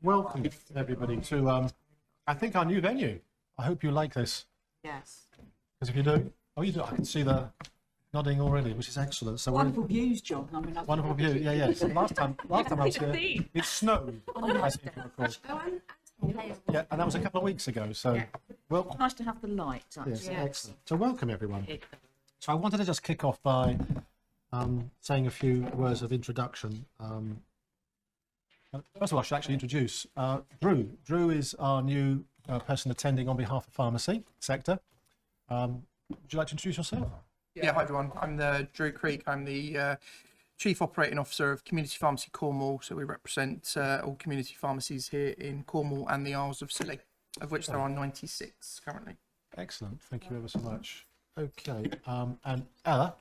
Welcome everybody to I think our new venue. I hope you like this, Yes. because if you do, oh you do, I can see the nodding already, which is excellent. So Wonderful views, John. I mean, wonderful view. Yeah. So last time I was here, it snowed. I seem to recall. Yeah, and that was a couple of weeks ago. So well, nice to have the light. Actually. yes, excellent. So welcome everyone. So I wanted to just kick off by saying a few words of introduction. First of all, I should actually introduce Drew. Drew is our new person attending on behalf of pharmacy sector. Would you like to introduce yourself? Yeah, hi everyone. I'm Drew Creek. I'm the Chief Operating Officer of Community Pharmacy Cornwall. So we represent all community pharmacies here in Cornwall and the Isles of Scilly, of which there are 96 currently. Excellent. Thank you ever so much. Okay. And Ella,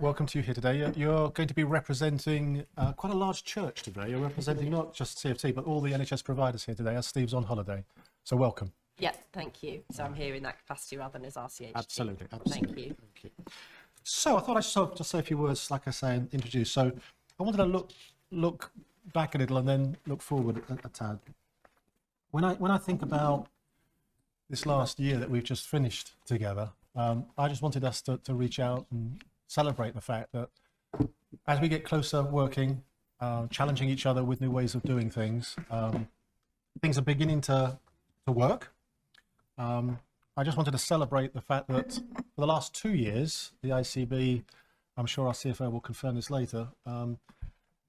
welcome to you here today. You're going to be representing quite a large church today. You're representing not just CFT, but all the NHS providers here today, as Steve's on holiday. So welcome. Yeah, thank you. So I'm here in that capacity rather than as RCH. Absolutely. Thank you. Thank you. So I thought I'd just say a few words, like I say, and introduce. So I wanted to look back a little and then look forward a tad. When I think about this last year that we've just finished together, I just wanted us to reach out and celebrate the fact that as we get closer working, challenging each other with new ways of doing things, things are beginning to work. I just wanted to celebrate the fact that for the last 2 years, the ICB, I'm sure our CFO will confirm this later,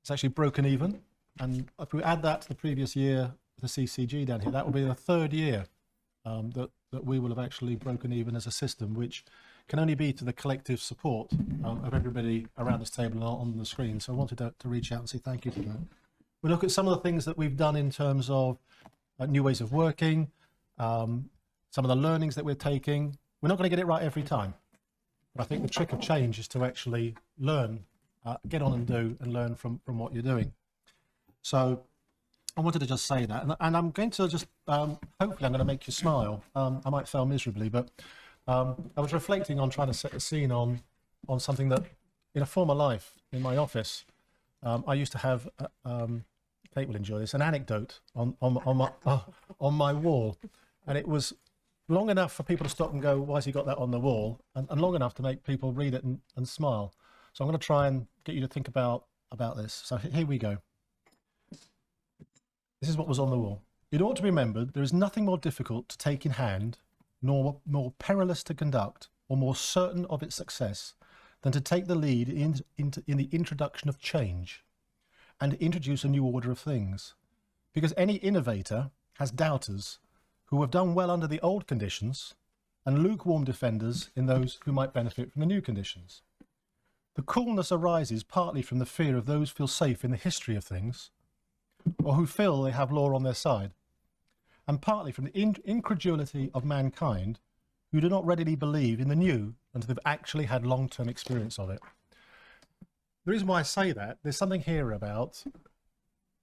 it's actually broken even. And if we add that to the previous year, the CCG down here, that will be the third year that we will have actually broken even as a system, which can only be to the collective support of everybody around this table and on the screen. So I wanted to reach out and say thank you for that. We look at some of the things that we've done in terms of new ways of working, some of the learnings that we're taking. We're not going to get it right every time, but I think the trick of change is to actually learn, get on and do and learn from what you're doing. So I wanted to just say that, and I'm going to just, hopefully I'm going to make you smile. I might fail miserably, but I was reflecting on trying to set a scene on something that in a former life in my office, I used to have, Kate will enjoy this, an anecdote on my wall, and it was long enough for people to stop and go, why's he got that on the wall? And long enough to make people read it and smile. So I'm going to try and get you to think about this. So here we go. This is what was on the wall. It ought to be remembered, there is nothing more difficult to take in hand, nor more perilous to conduct, or more certain of its success, than to take the lead in the introduction of change, and introduce a new order of things. Because any innovator has doubters who have done well under the old conditions, and lukewarm defenders in those who might benefit from the new conditions. The coolness arises partly from the fear of those who feel safe in the history of things, or who feel they have law on their side, and partly from the incredulity of mankind who do not readily believe in the new until they've actually had long-term experience of it. The reason why I say that, there's something here about,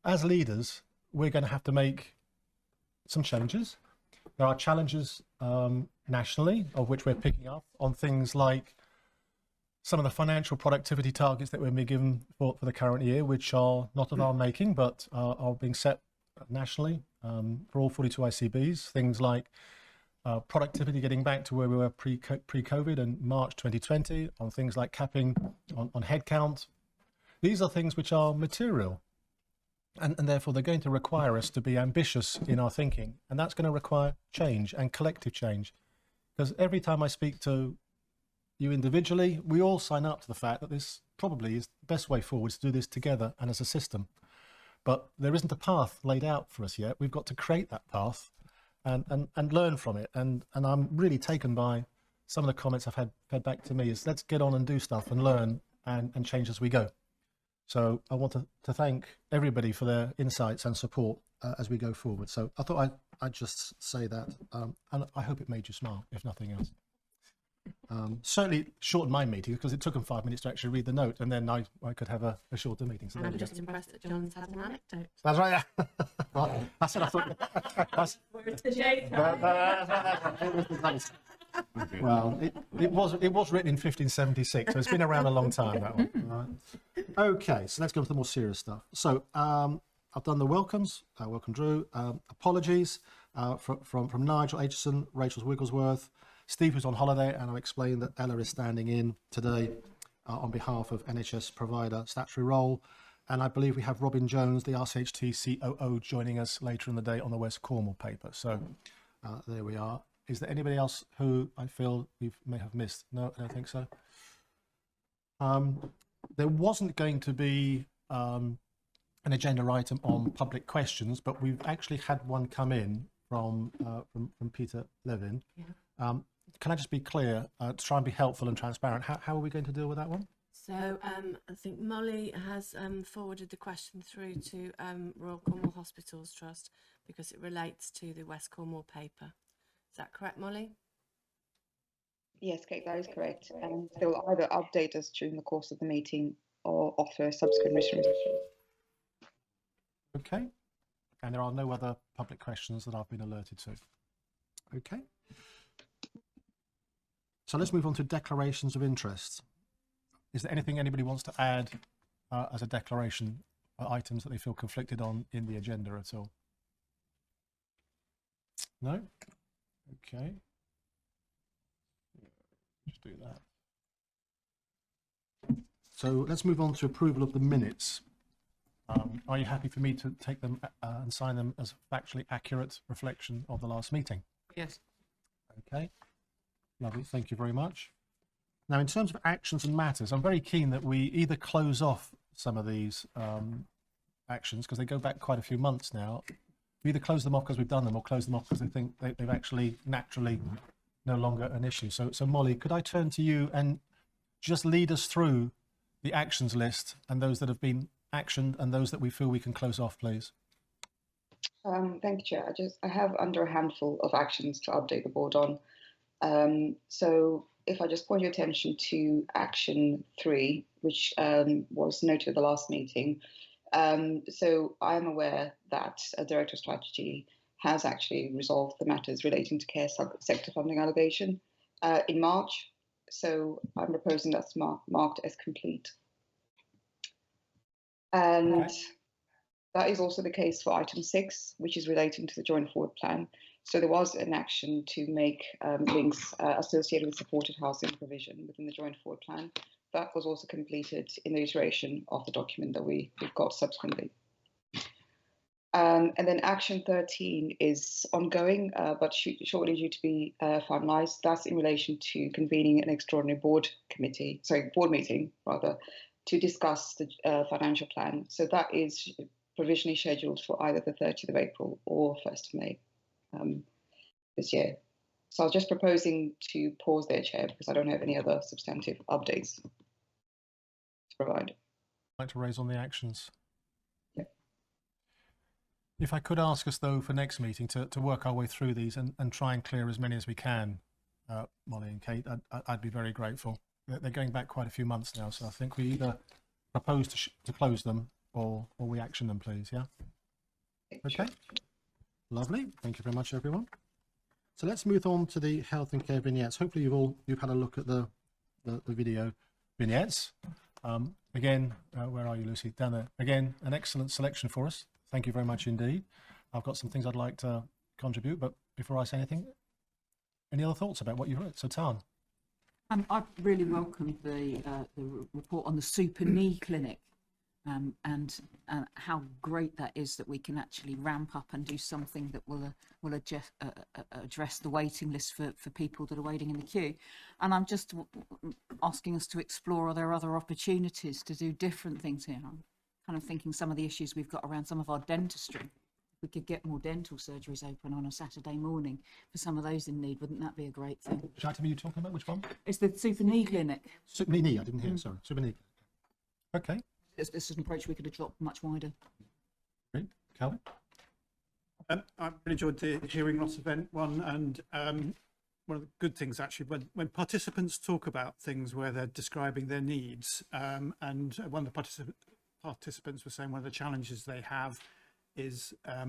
as leaders, we're going to have to make some changes. There are challenges nationally, of which we're picking up on things like some of the financial productivity targets that we're being given for the current year, which are not of our making, but are being set nationally for all 42 ICBs. Things like productivity getting back to where we were pre-COVID in March 2020, on things like capping on headcount. These are things which are material. And therefore, they're going to require us to be ambitious in our thinking. And that's going to require change and collective change. Because every time I speak to you individually, we all sign up to the fact that this probably is the best way forward to do this together and as a system. But there isn't a path laid out for us yet. We've got to create that path and learn from it. And I'm really taken by some of the comments I've had fed back to me is let's get on and do stuff and learn and change as we go. So I want to thank everybody for their insights and support as we go forward. So I thought I'd just say that, and I hope it made you smile, if nothing else. Certainly shortened my meeting because it took them 5 minutes to actually read the note, and then I could have a shorter meeting. So And I'm just impressed that John's had an anecdote. that's right. Yeah. I said I thought. Well, it was written in 1576, so it's been around a long time, that one. Right. Okay, so let's go to the more serious stuff. So I've done the welcomes. Welcome, Drew. Apologies from Nigel Aitchison, Rachel Wigglesworth, Steve, who's on holiday, and I'll explain that Ella is standing in today on behalf of NHS provider statutory role. And I believe we have Robin Jones, the RCHT COO, joining us later in the day on the West Cornwall paper. So there we are. Is there anybody else who I feel we may have missed? No, I don't think so. There wasn't going to be an agenda item on public questions, but we've actually had one come in from Peter Levin. Yeah. Can I just be clear, to try and be helpful and transparent, how are we going to deal with that one? So I think Molly has forwarded the question through to Royal Cornwall Hospitals Trust because it relates to the West Cornwall paper. Is that correct, Molly? Yes, Kate, that is correct. And they'll either update us during the course of the meeting or offer a subsequent written response. Okay. And there are no other public questions that I've been alerted to. Okay. So let's move on to declarations of interest. Is there anything anybody wants to add as a declaration, items that they feel conflicted on in the agenda at all? No? Okay. Just do that. So let's move on to approval of the minutes. Are you happy for me to take them and sign them as factually accurate reflection of the last meeting? Yes. Okay. Lovely. Thank you very much. Now, in terms of actions and matters, I'm very keen that we either close off some of these actions because they go back quite a few months now. We either close them off because we've done them or close them off because they think they've actually naturally no longer an issue. So Molly, could I turn to you and just lead us through the actions list and those that have been actioned and those that we feel we can close off, please? Thank you, Chair. I have under a handful of actions to update the board on. So if I just point your attention to action 3, which was noted at the last meeting. So I'm aware that a Director of Strategy has actually resolved the matters relating to care sector funding allocation in March. So I'm proposing that's marked as complete. And that is also the case for item 6, which is relating to the joint forward plan. So there was an action to make links associated with supported housing provision within the joint forward plan. That was also completed in the iteration of the document that we've got subsequently. And then action 13 is ongoing, but shortly due to be finalised. That's in relation to convening an extraordinary board meeting rather, to discuss the financial plan. So that is provisionally scheduled for either the 30th of April or 1st of May this year. So I was just proposing to pause there, Chair, because I don't have any other substantive updates to provide. I'd like to raise on the actions. Yeah. If I could ask us, though, for next meeting to work our way through these and try and clear as many as we can, Molly and Kate, I'd be very grateful. They're going back quite a few months now, so I think we either propose to close them or we action them, please, yeah? Okay. Lovely. Thank you very much, everyone. So let's move on to the health and care vignettes. Hopefully you've had a look at the video vignettes. Again, where are you, Lucy? Down there. Again, an excellent selection for us. Thank you very much indeed. I've got some things I'd like to contribute, but before I say anything, any other thoughts about what you've heard? So, Tan. I really welcomed the report on the Super Knee Clinic. And how great that is that we can actually ramp up and do something that will address the waiting list for people that are waiting in the queue. And I'm just asking us to explore, are there other opportunities to do different things here? I'm kind of thinking some of the issues we've got around some of our dentistry. If we could get more dental surgeries open on a Saturday morning for some of those in need, wouldn't that be a great thing? Which item are you talking about? Which one? It's the Super Knee Clinic. Super Knee, I didn't hear, sorry. Super Knee. Okay. This is an approach we could have dropped much wider. Great. Calvin? I really enjoyed the hearing loss event one, and one of the good things actually when participants talk about things where they're describing their needs, and one of the participants was saying one of the challenges they have is a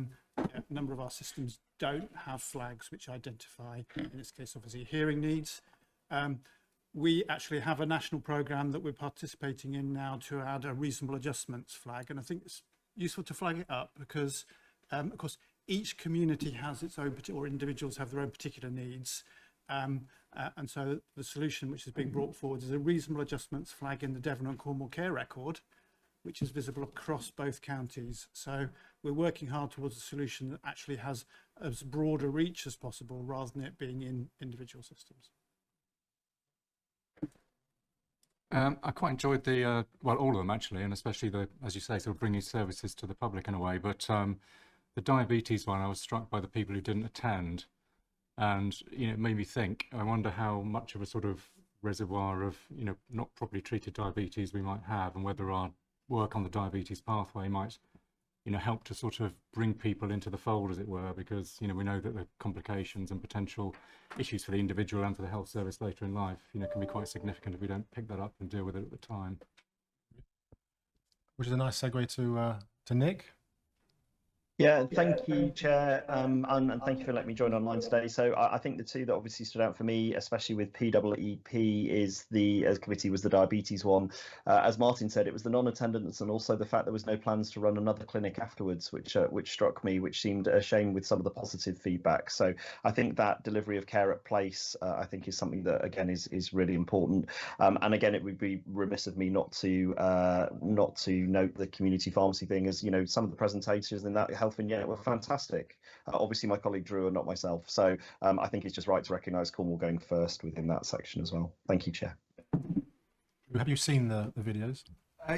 number of our systems don't have flags which identify, in this case obviously, hearing needs. We actually have a national programme that we're participating in now to add a reasonable adjustments flag, and I think it's useful to flag it up because, of course, each community has its own, or individuals have their own particular needs. And so the solution which is being brought forward is a reasonable adjustments flag in the Devon and Cornwall care record, which is visible across both counties. So we're working hard towards a solution that actually has as broad a reach as possible rather than it being in individual systems. I quite enjoyed the, well, all of them actually, and especially the, as you say, sort of bringing services to the public in a way. But the diabetes one, I was struck by the people who didn't attend, and it made me think. I wonder how much of a sort of reservoir of not properly treated diabetes we might have, and whether our work on the diabetes pathway might help to sort of bring people into the fold, as it were, because we know that the complications and potential issues for the individual and for the health service later in life can be quite significant if we don't pick that up and deal with it at the time. Which is a nice segue to Nick. Yeah, thank you, Chair, and thank you for letting me join online today. So I think the two that obviously stood out for me, especially with PEEP, is as committee was the diabetes one. As Martin said, it was the non-attendance and also the fact there was no plans to run another clinic afterwards, which struck me, which seemed a shame with some of the positive feedback. So I think that delivery of care at place, I think, is something that again is really important. And again, it would be remiss of me not to note the community pharmacy thing, as some of the presentations in that health vignette were fantastic. Obviously my colleague Drew and not myself, so I think it's just right to recognise Cornwall going first within that section as well. Thank you, Chair. Have you seen the videos?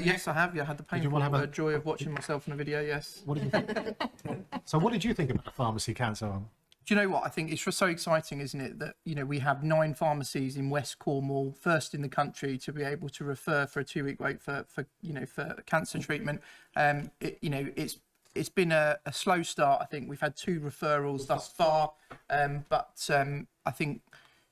Yes, I have. Yeah, I had the painful joy of watching myself in a video. Yes. What did you think? So what did you think about the pharmacy cancer one? Do you know what? I think it's just so exciting, isn't it, that we have 9 pharmacies in West Cornwall, first in the country to be able to refer for a 2-week wait for cancer treatment. It's been a slow start. I think we've had 2 referrals thus far, but I think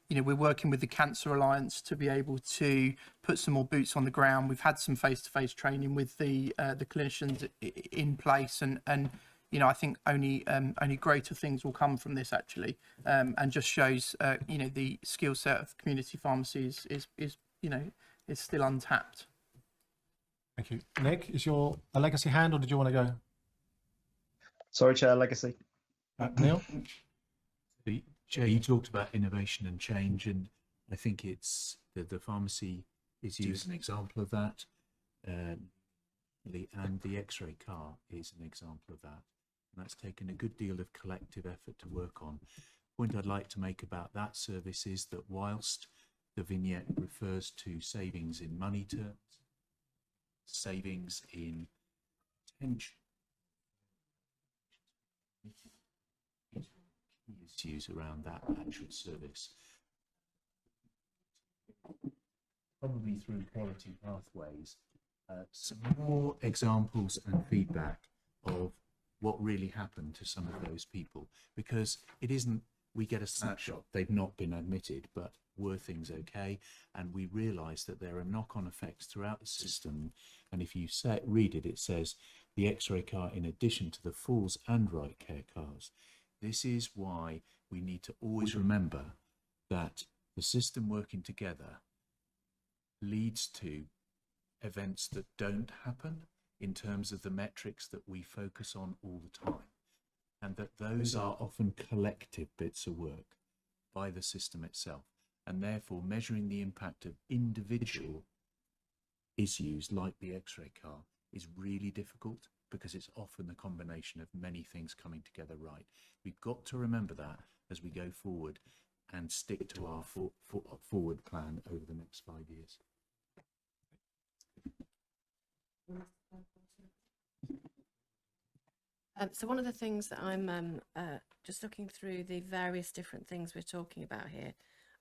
we're working with the Cancer Alliance to be able to put some more boots on the ground. We've had some face-to-face training with the clinicians in place, and I think only greater things will come from this actually, and just shows the skill set of community pharmacies is still untapped. Thank you, Nick. Is your a legacy hand, or did you want to go? Sorry, Chair, legacy. Neil? Chair, you talked about innovation and change, and I think it's the pharmacy is used as an example of that, and the X-ray car is an example of that. And that's taken a good deal of collective effort to work on. The point I'd like to make about that service is that whilst the vignette refers to savings in money terms, savings in attention, issues around that actual service, probably through quality pathways, some more examples and feedback of what really happened to some of those people, because it isn't we get a snapshot, they've not been admitted, but were things okay? And we realise that there are knock-on effects throughout the system. And if you read it, it says the X-ray car in addition to the Falls and Right Care cars. This is why we need to always remember that the system working together leads to events that don't happen in terms of the metrics that we focus on all the time, and that those are often collective bits of work by the system itself, and therefore measuring the impact of individual issues like the X-ray car is really difficult, because it's often the combination of many things coming together right. We've got to remember that as we go forward and stick to our forward plan over the next 5 years. So one of the things that I'm just looking through the various different things we're talking about here,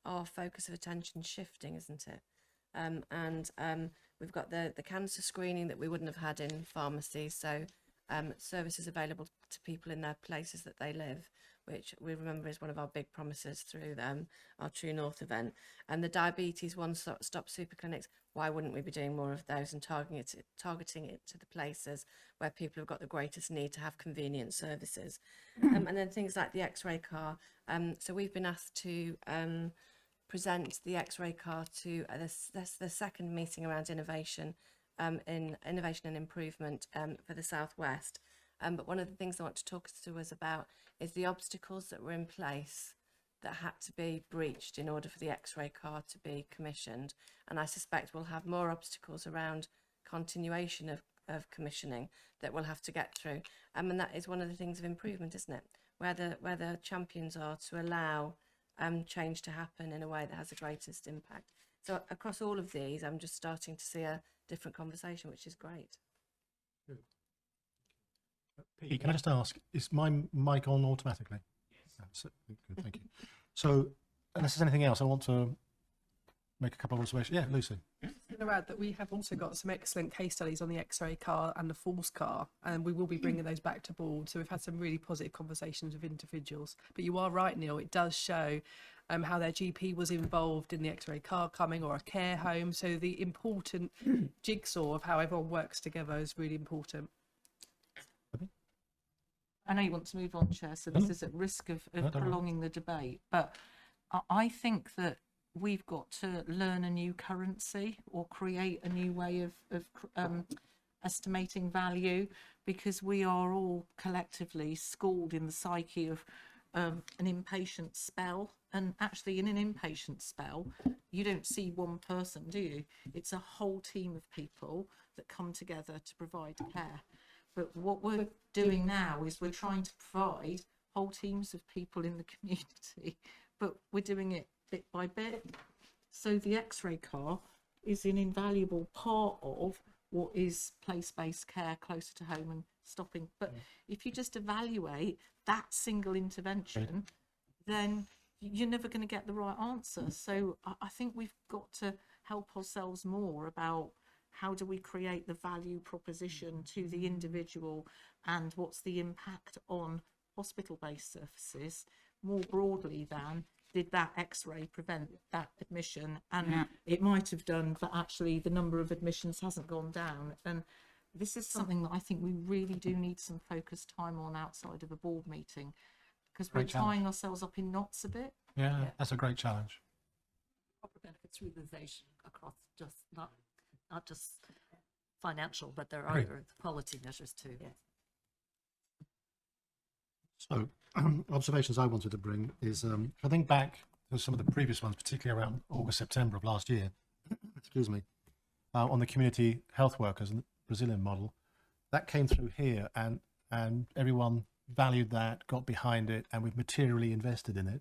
our focus of attention shifting, isn't it? We've got the cancer screening that we wouldn't have had in pharmacy, so services available to people in their places that they live, which we remember is one of our big promises through our True North event. And the diabetes one-stop super clinics, why wouldn't we be doing more of those and targeting it to the places where people have got the greatest need to have convenient services? And then things like the X-ray car. So we've been asked to present the X-ray car to the second meeting around innovation in innovation and improvement for the Southwest. But one of the things I want to talk to us about is the obstacles that were in place that had to be breached in order for the X-ray car to be commissioned. And I suspect we'll have more obstacles around continuation of commissioning that we'll have to get through. And that is one of the things of improvement, isn't it? Where the champions are to allow change to happen in a way that has the greatest impact. So across all of these, I'm just starting to see a different conversation, which is great. Pete, can I just ask, is my mic on automatically? Yes. Good, thank you. So, unless there's anything else, I want to make a couple of observations. Yeah, Lucy. I'm going to add that we have also got some excellent case studies on the X-ray car and the Falls car, and we will be bringing those back to board. So we've had some really positive conversations with individuals. But you are right, Neil, it does show how their GP was involved in the X-ray car coming, or a care home. So the important jigsaw of how everyone works together is really important. I know you want to move on, Chair, so this is at risk of prolonging the debate, but I think that we've got to learn a new currency or create a new way of estimating value, because we are all collectively schooled in the psyche of an inpatient spell. And actually, in an inpatient spell, you don't see one person, do you? It's a whole team of people that come together to provide care. But what we're doing now is we're trying to provide whole teams of people in the community, but we're doing it bit by bit. So the X-ray car is an invaluable part of what is place-based care closer to home and stopping. But if you just evaluate that single intervention, then you're never going to get the right answer. So I think we've got to help ourselves more about how do we create the value proposition to the individual, and what's the impact on hospital-based services more broadly than did that X-ray prevent that admission? And it might have done, but actually the number of admissions hasn't gone down. And this is something that I think we really do need some focused time on outside of a board meeting, because we're tying ourselves up in knots a bit. Yeah, that's a great challenge. Proper benefits realization across just not just financial, but there are other quality measures too. Yes. So, observations I wanted to bring is, if I think back to some of the previous ones, particularly around August, September of last year, excuse me, on the community health workers and the Brazilian model, that came through here, and everyone valued that, got behind it, and we've materially invested in it.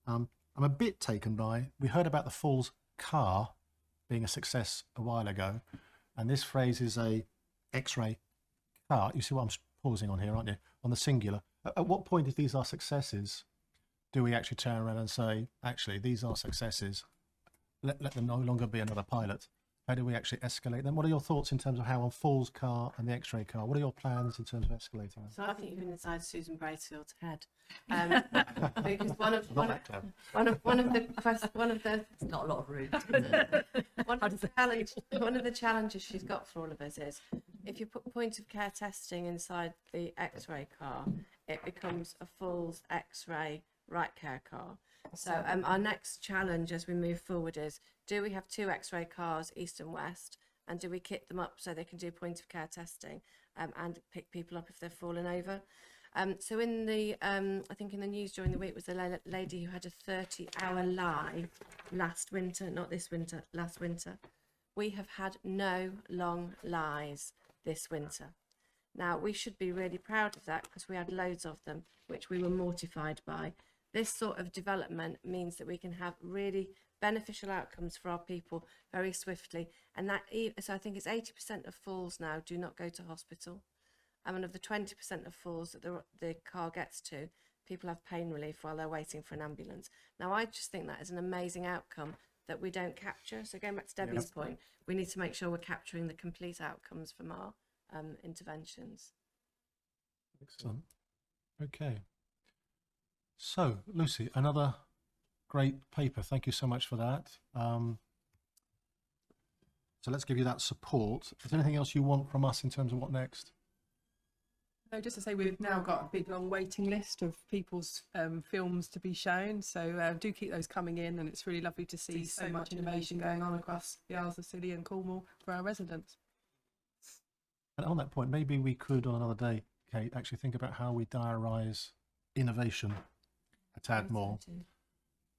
I'm a bit taken by, we heard about the Falls car being a success a while ago, and this phrase is a X-ray car. You see what I'm pausing on here, aren't you? On the singular. At what point, if these are successes, do we actually turn around and say, actually, these are successes, let them no longer be another pilot? How do we actually escalate them? What are your thoughts in terms of how on Falls car and the X-ray car? What are your plans in terms of escalating them? So I think you can decide Susan Bracefield to head, because one of the It's not a lot of room. one of the challenges she's got for all of us is, if you put point of care testing inside the X-ray car, it becomes a Falls X-ray right care car. So our next challenge as we move forward is, do we have 2 X-ray cars, east and west, and do we kit them up so they can do point of care testing and pick people up if they've fallen over? So in the, I think in the news during the week was the lady who had a 30-hour lie last winter, not this winter, last winter. We have had no long lies this winter. Now, we should be really proud of that, because we had loads of them, which we were mortified by. This sort of development means that we can have really beneficial outcomes for our people very swiftly. And that, so I think it's 80% of falls now do not go to hospital. And of the 20% of falls that the car gets to, people have pain relief while they're waiting for an ambulance. Now, I just think that is an amazing outcome that we don't capture. So going back to Debbie's point, we need to make sure we're capturing the complete outcomes from our interventions. Excellent. Okay. So, Lucy, another great paper. Thank you so much for that. So let's give you that support. Is there anything else you want from us in terms of what next? No, just to say, we've now got a big long waiting list of people's films to be shown, so do keep those coming in, and it's really lovely to see so much innovation going on across the Isles of Scilly and Cornwall for our residents. And on that point, maybe we could on another day, Kate, actually think about how we diarise innovation a tad more.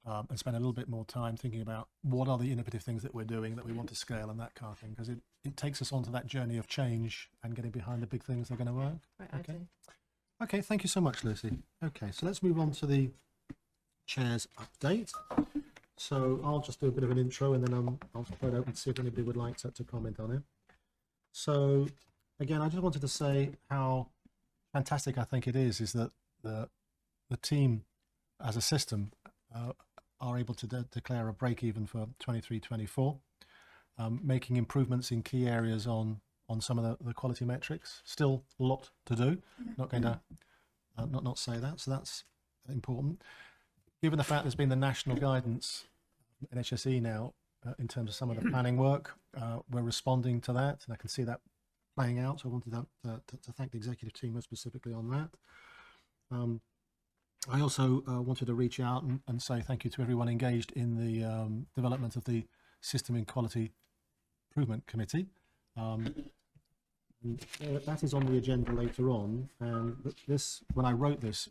And spend a little bit more time thinking about what are the innovative things that we're doing that we want to scale and that kind of thing, because it takes us onto that journey of change and getting behind the big things that are going to work. Right, Okay. Okay, thank you so much, Lucy. Okay, so let's move on to the chair's update. So I'll just do a bit of an intro and then I'll throw it open and see if anybody would like to comment on it. So again, I just wanted to say how fantastic I think it is that the team as a system are able to declare a break even for 23-24, making improvements in key areas on some of the quality metrics. Still a lot to do. Not going to not say that. So that's important. Given the fact there's been the national guidance, NHSE now, in terms of some of the planning work, we're responding to that, and I can see that playing out. So I wanted to thank the executive team specifically on that. I also wanted to reach out and say thank you to everyone engaged in the development of the System in Quality Improvement Committee. That is on the agenda later on, and this, when I wrote this,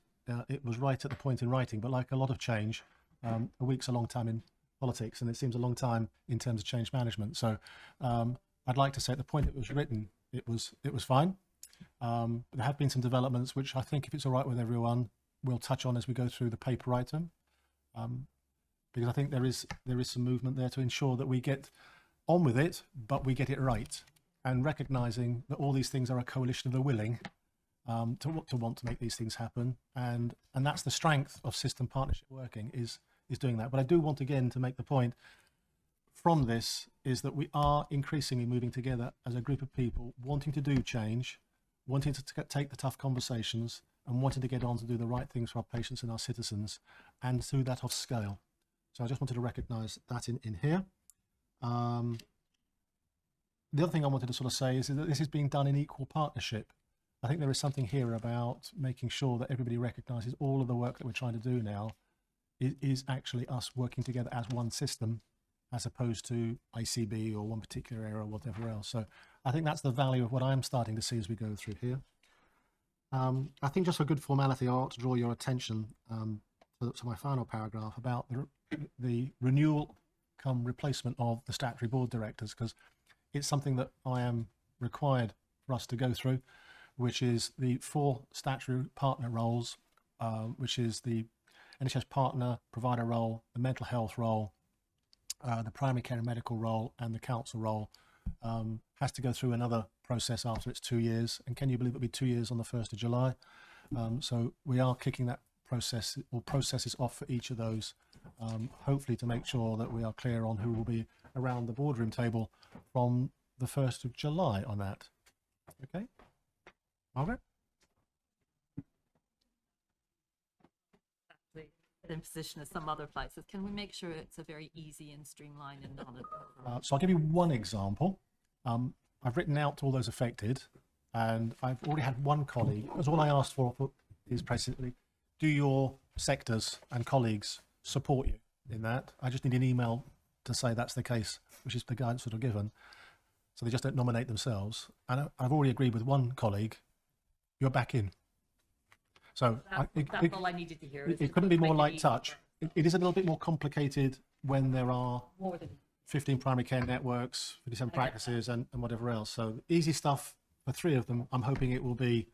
it was right at the point in writing, but like a lot of change, a week's a long time in politics, and it seems a long time in terms of change management. So I'd like to say at the point it was written, it was fine. But there have been some developments which I think, if it's all right with everyone, we'll touch on as we go through the paper item, because I think there is some movement there to ensure that we get on with it, but we get it right, and recognizing that all these things are a coalition of the willing to want to make these things happen, and that's the strength of system partnership working is doing that. But I do want again to make the point from this is that we are increasingly moving together as a group of people wanting to do change, wanting to take the tough conversations, and wanting to get on to do the right things for our patients and our citizens, and do that off scale. So I just wanted to recognise that in here. The other thing I wanted to sort of say is that this is being done in equal partnership. I think there is something here about making sure that everybody recognises all of the work that we're trying to do now is actually us working together as one system, as opposed to ICB or one particular area or whatever else. So I think that's the value of what I'm starting to see as we go through here. I think just for good formality, I ought to draw your attention to my final paragraph about the renewal come replacement of the statutory board directors, because it's something that I am required for us to go through, which is the 4 statutory partner roles, which is the NHS partner provider role, the mental health role, the primary care and medical role, and the council role. Has to go through another process after it's 2 years, and can you believe it'll be 2 years on the 1st of July? So we are kicking that process or processes off for each of those, hopefully to make sure that we are clear on who will be around the boardroom table from the 1st of July on that. Okay, Margaret? In position as some other places, can we make sure it's a very easy and streamlined and not So I'll give you one example. I've written out to all those affected, and I've already had one colleague, because all I asked for is basically, do your sectors and colleagues support you in that? I just need an email to say that's the case, which is the guidance that I've given. So they just don't nominate themselves. And I've already agreed with one colleague, you're back in. So that's all I needed to hear. It couldn't be more light touch. It is a little bit more complicated when there are More than 15 primary care networks, 57 practices, and whatever else. So easy stuff for 3 of them. I'm hoping it will be,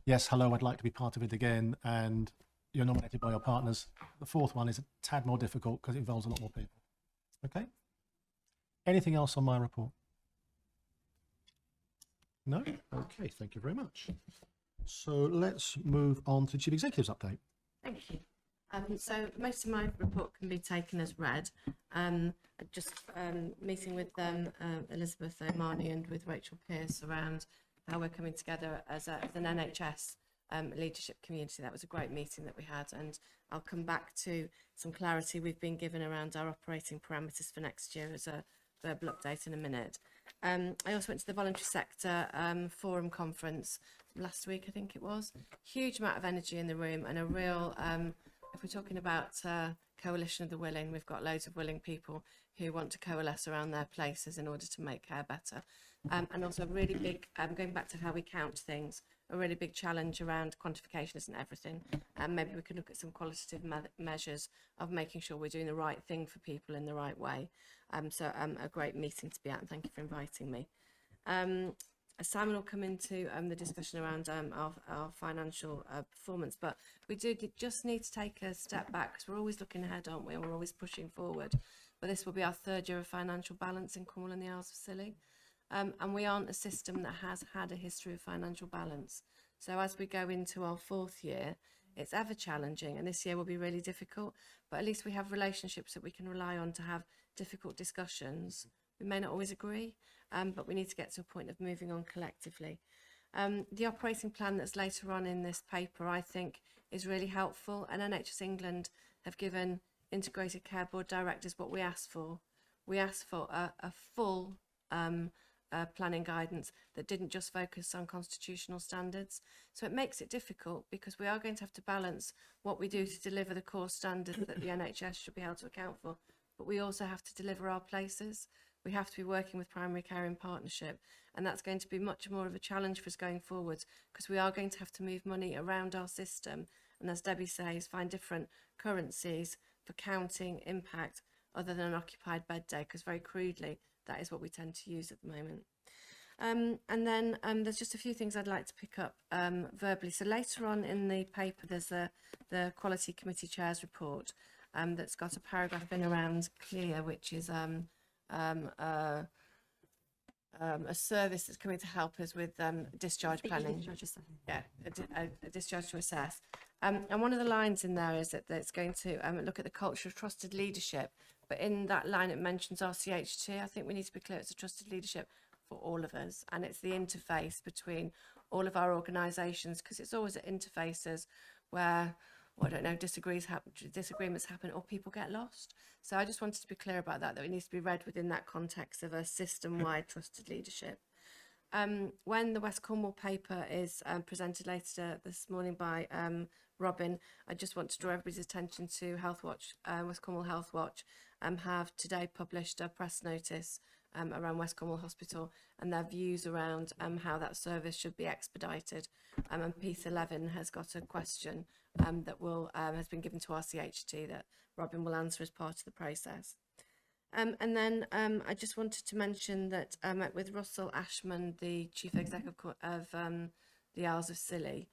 yes, hello, I'd like to be part of it again, and you're nominated by your partners. The 4th one is a tad more difficult because it involves a lot more people. Okay? Anything else on my report? No? Okay, thank you very much. So let's move on to Chief Executive's update. Thank you. So most of my report can be taken as read. Just meeting with Elizabeth O'Marney and with Rachel Pearce around how we're coming together as an NHS leadership community. That was a great meeting that we had, and I'll come back to some clarity we've been given around our operating parameters for next year as a verbal update in a minute. I also went to the voluntary sector forum conference last week, I think it was. Huge amount of energy in the room, and a real, if we're talking about coalition of the willing, we've got loads of willing people who want to coalesce around their places in order to make care better. and also a really big, going back to how we count things, a really big challenge around quantification isn't everything. And maybe we could look at some qualitative measures of making sure we're doing the right thing for people in the right way. So a great meeting to be at, and thank you for inviting me. Simon will come into the discussion around our financial performance, but we just need to take a step back, because we're always looking ahead, aren't we? And we're always pushing forward. But this will be our third year of financial balance in Cornwall and the Isles of Scilly. And we aren't a system that has had a history of financial balance. So as we go into our fourth year, it's ever challenging, and this year will be really difficult, but at least we have relationships that we can rely on to have difficult discussions. We may not always agree, but we need to get to a point of moving on collectively. The operating plan that's later on in this paper, I think, is really helpful, and NHS England have given Integrated Care Board directors what we asked for. We asked for a full planning guidance that didn't just focus on constitutional standards. So it makes it difficult, because we are going to have to balance what we do to deliver the core standards that the NHS should be able to account for, but we also have to deliver our places. We have to be working with primary care in partnership, and that's going to be much more of a challenge for us going forwards, because we are going to have to move money around our system, and as Debbie says, find different currencies for counting impact other than an occupied bed day, because very crudely that is what we tend to use at the moment. And then there's just a few things I'd like to pick up verbally. So later on in the paper, there's the Quality Committee Chair's report that's got a paragraph in around CLEAR, which is a service that's coming to help us with discharge planning. Yeah, a discharge to assess. And one of the lines in there is that it's going to look at the culture of trusted leadership. But in that line, it mentions RCHT. I think we need to be clear, it's a trusted leadership for all of us. And it's the interface between all of our organisations, because it's always at interfaces where, well, I don't know, disagreements happen or people get lost. So I just wanted to be clear about that it needs to be read within that context of a system-wide trusted leadership. When the West Cornwall paper is presented later this morning by Robin, I just want to draw everybody's attention to Health Watch, West Cornwall Health Watch, have today published a press notice around West Cornwall Hospital and their views around how that service should be expedited. And piece 11 has got a question that has been given to RCHT that Robin will answer as part of the process. And then I just wanted to mention that I met with Russell Ashman, the Chief Executive of the Isles of Scilly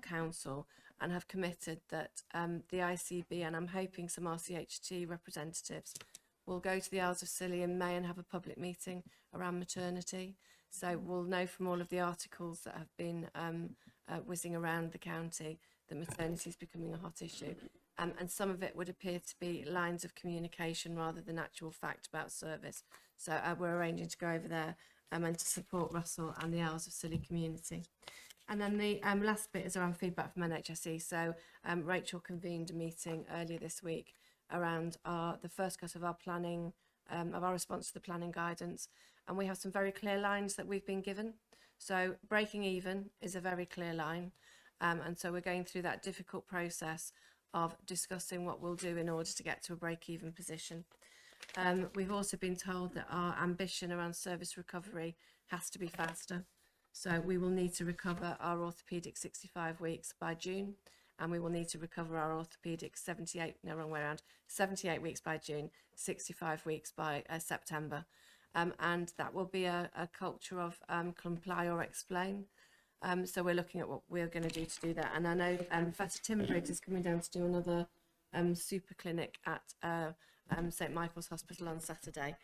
Council, and have committed that the ICB, and I'm hoping some RCHT representatives, will go to the Isles of Scilly in May and have a public meeting around maternity. So we'll know from all of the articles that have been whizzing around the county that maternity is becoming a hot issue. And some of it would appear to be lines of communication rather than actual fact about service. So we're arranging to go over there and to support Russell and the Isles of Scilly community. And then the last bit is around feedback from NHSE. So Rachel convened a meeting earlier this week around the first cut of our planning, of our response to the planning guidance. And we have some very clear lines that we've been given. So breaking even is a very clear line. And so we're going through that difficult process of discussing what we'll do in order to get to a break-even position. We've also been told that our ambition around service recovery has to be faster. So we will need to recover our orthopaedic 65 weeks by June, and we will need to recover our orthopaedic 78 weeks by June, 65 weeks by September. And that will be a culture of comply or explain. So we're looking at what we're going to do that. And I know Professor Tim Briggs is coming down to do another super clinic at St Michael's Hospital on Saturday.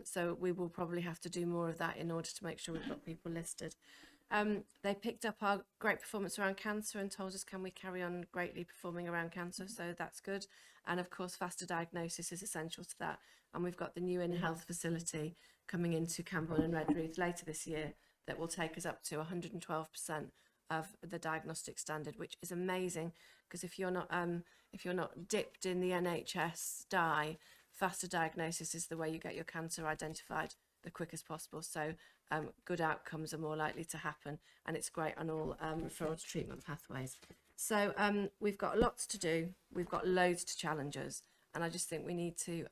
So we will probably have to do more of that in order to make sure we've got people listed. They picked up our great performance around cancer and told us, can we carry on greatly performing around cancer? So that's good. And of course, faster diagnosis is essential to that. And we've got the new in-health facility coming into Camborne and Redruth later this year that will take us up to 112% of the diagnostic standard, which is amazing, because if you're not dipped in the NHS dye, faster diagnosis is the way you get your cancer identified the quickest possible. So good outcomes are more likely to happen, and it's great on all referral to treatment pathways. So we've got lots to do. We've got loads to challenge us, and I just think we need to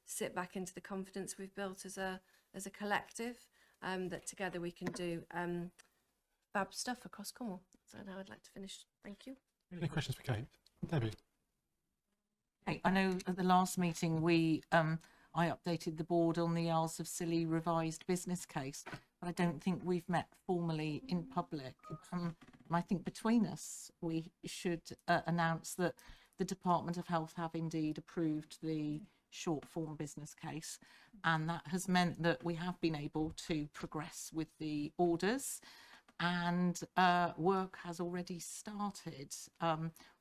sit back into the confidence we've built as a collective, that together we can do fab stuff across Cornwall. So now I'd like to finish. Thank you. Any questions for Kate? Debbie? I know at the last meeting I updated the board on the Isles of Scilly revised business case, but I don't think we've met formally in public. And I think between us we should announce that the Department of Health have indeed approved the short form business case, and that has meant that we have been able to progress with the orders, and work has already started,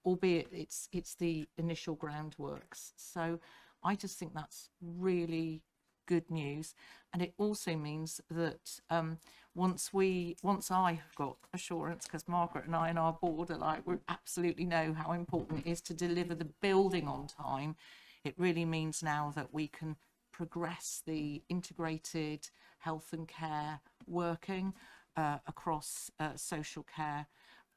albeit it's the initial groundworks. So I just think that's really good news, and it also means that once I have got assurance, because Margaret and I and our board are like, we absolutely know how important it is to deliver the building on time. It really means now that we can progress the integrated health and care working across social care,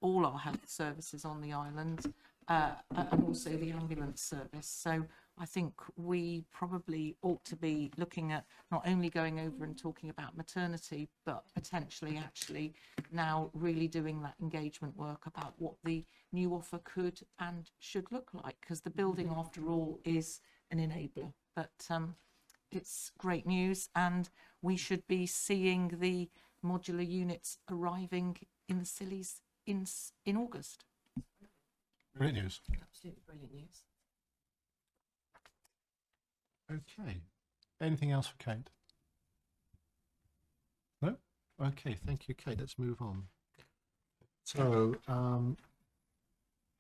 all our health services on the island, and also the ambulance service. So I think we probably ought to be looking at not only going over and talking about maternity, but potentially actually now really doing that engagement work about what the new offer could and should look like, because the building after all is an enabler. But it's great news, and we should be seeing the modular units arriving in the Scillys in August. Great news. Absolutely brilliant news. Okay. Anything else for Kate? No? Okay, thank you, Kate. Let's move on. So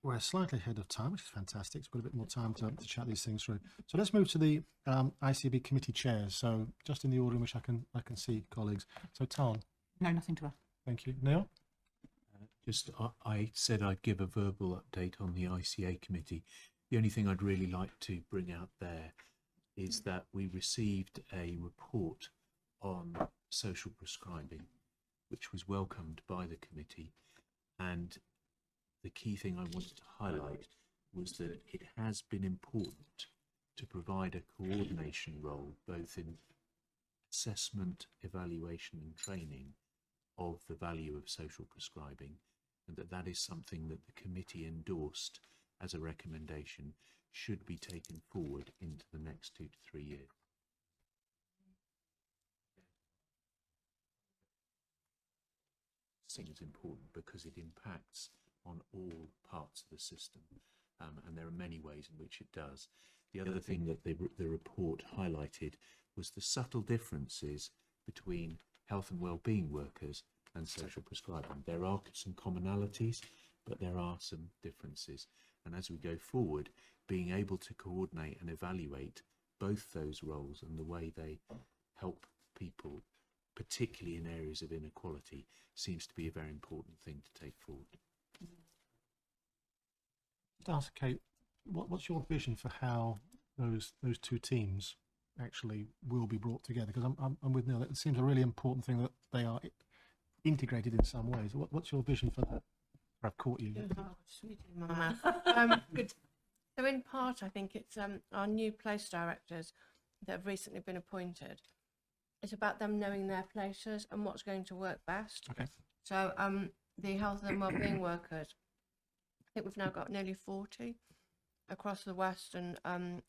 we're slightly ahead of time, which is fantastic. It's got a bit more time to chat these things through. So let's move to the ICB committee chairs. So just in the order in which I can see colleagues. So Tan. No, nothing to add. Thank you. Neil? I said I'd give a verbal update on the ICA committee. The only thing I'd really like to bring out there is that we received a report on social prescribing, which was welcomed by the committee. And the key thing I wanted to highlight was that it has been important to provide a coordination role, both in assessment, evaluation and training of the value of social prescribing, and that is something that the committee endorsed as a recommendation should be taken forward into the next 2 to 3 years. I think it's important because it impacts on all parts of the system, and there are many ways in which it does. The other thing that the report highlighted was the subtle differences between health and wellbeing workers and social prescribing. There are some commonalities, but there are some differences. And as we go forward, being able to coordinate and evaluate both those roles and the way they help people, particularly in areas of inequality, seems to be a very important thing to take forward. Ask Kate, what's your vision for how those two teams actually will be brought together? Because I'm with Neil. It seems a really important thing that they are integrated in some ways. What's your vision for that? I've caught you. Good. So in part, I think it's our new place directors that have recently been appointed. It's about them knowing their places and what's going to work best. Okay. So the health and wellbeing workers, I think we've now got nearly 40 across the west and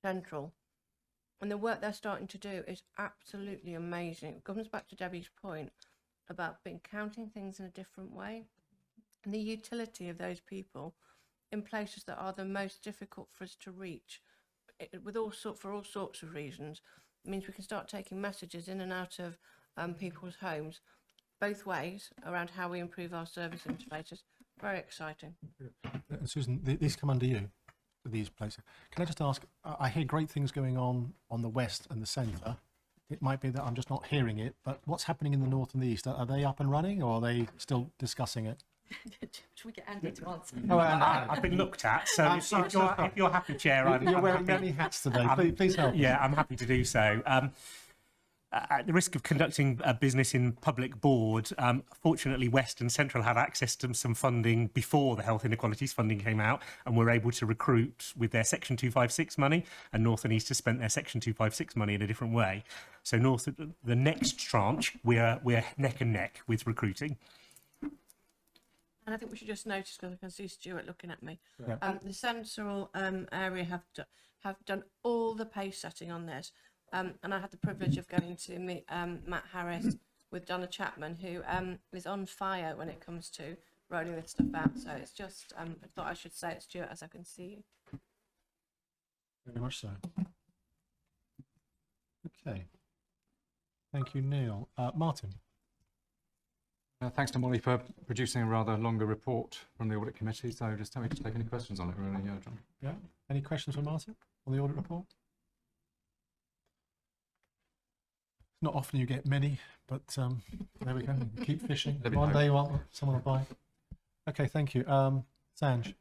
central. And the work they're starting to do is absolutely amazing. It comes back to Debbie's point about counting things in a different way, and the utility of those people in places that are the most difficult for us to reach, for all sorts of reasons. It means we can start taking messages in and out of people's homes, both ways, around how we improve our service interfaces. Very exciting. Susan, these come under you, these places. Can I just ask, I hear great things going on the west and the centre. It might be that I'm just not hearing it, but what's happening in the north and the east? Are they up and running, or are they still discussing it? Should we get Andy to answer? Oh, I've been looked at, so if you're happy, Chair, You're wearing many hats today. Please help. Yeah, I'm happy to do so. at the risk of conducting a business in public board, fortunately West and Central have access to some funding before the health inequalities funding came out, and were able to recruit with their Section 256 money, and North and East has spent their Section 256 money in a different way. So North, the next tranche, we're neck and neck with recruiting. And I think we should just notice, because I can see Stuart looking at me, Yeah. the central area have done all the pace setting on this. And I had the privilege of going to meet Matt Harris with Donna Chapman, who is on fire when it comes to rolling this stuff out. So it's just, I thought I should say it, Stuart, as I can see you. Very much so. Okay. Thank you, Neil. Martin. Thanks to Molly for producing a rather longer report from the audit committee. So just tell me to take any questions on it, really, John. Yeah. Any questions for Martin on the audit report? Not often you get many, but there we go. Keep fishing. One day someone will buy. Okay, thank you. Sanj.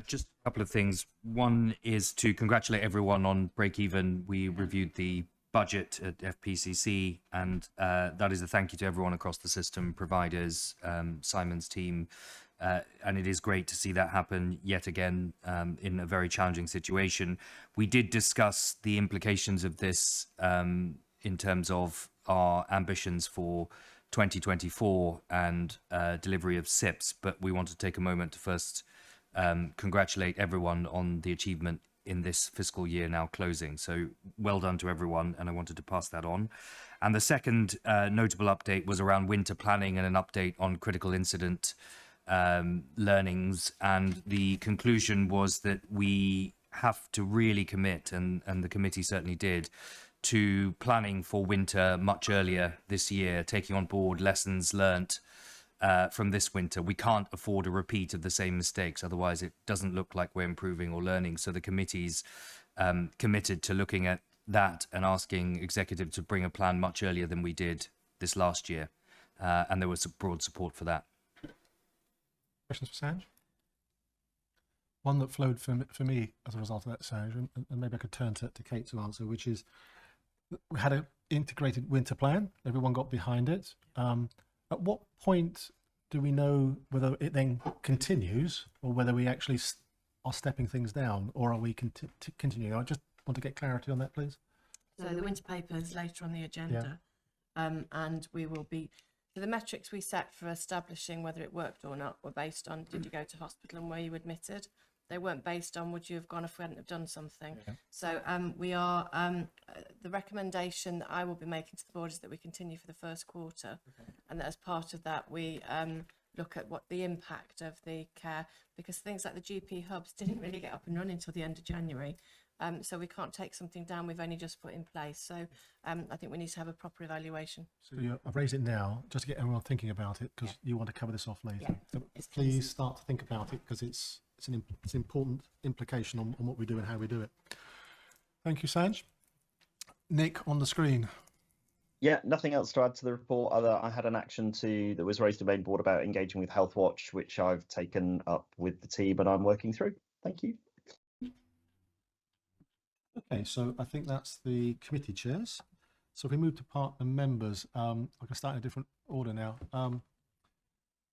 Just a couple of things. One is to congratulate everyone on break even. We reviewed the budget at FPCC, and that is a thank you to everyone across the system, providers, Simon's team. And it is great to see that happen yet again in a very challenging situation. We did discuss the implications of this in terms of our ambitions for 2024 and delivery of SIPs, but we want to take a moment to first congratulate everyone on the achievement in this fiscal year now closing. So well done to everyone, and I wanted to pass that on. And the second notable update was around winter planning and an update on critical incident learnings. And the conclusion was that we have to really commit, and the committee certainly did, to planning for winter much earlier this year, taking on board lessons learnt from this winter. We can't afford a repeat of the same mistakes, otherwise it doesn't look like we're improving or learning. So the committee's committed to looking at that and asking executive to bring a plan much earlier than we did this last year. And there was broad support for that. Questions for Sanj? One that flowed for me as a result of that, Sanj, and maybe I could turn to Kate to answer, which is, we had an integrated winter plan. Everyone got behind it. At what point do we know whether it then continues, or whether we actually are stepping things down, or are we continuing? I just want to get clarity on that, please. So the winter paper is later on the agenda, and we will be. So the metrics we set for establishing whether it worked or not were based on, did you go to hospital and were you admitted? They weren't based on, would you have gone if we hadn't have done something? Okay. So we are, the recommendation that I will be making to the board is that we continue for the first quarter. Okay. And that as part of that, we look at what the impact of the care, because things like the GP hubs didn't really get up and running until the end of January. So we can't take something down we've only just put in place. So I think we need to have a proper evaluation. So I've raised it now just to get everyone thinking about it, because you want to cover this off later. Yeah. So please start to think about it, because it's an important implication on what we do and how we do it. Thank you, Sanj. Nick, on the screen. Yeah, nothing else to add to the report. Other, I had an action that was raised to main board about engaging with Health Watch, which I've taken up with the team and I'm working through. Thank you. Okay, so I think that's the committee chairs. So if we move to partner members, I can start in a different order now.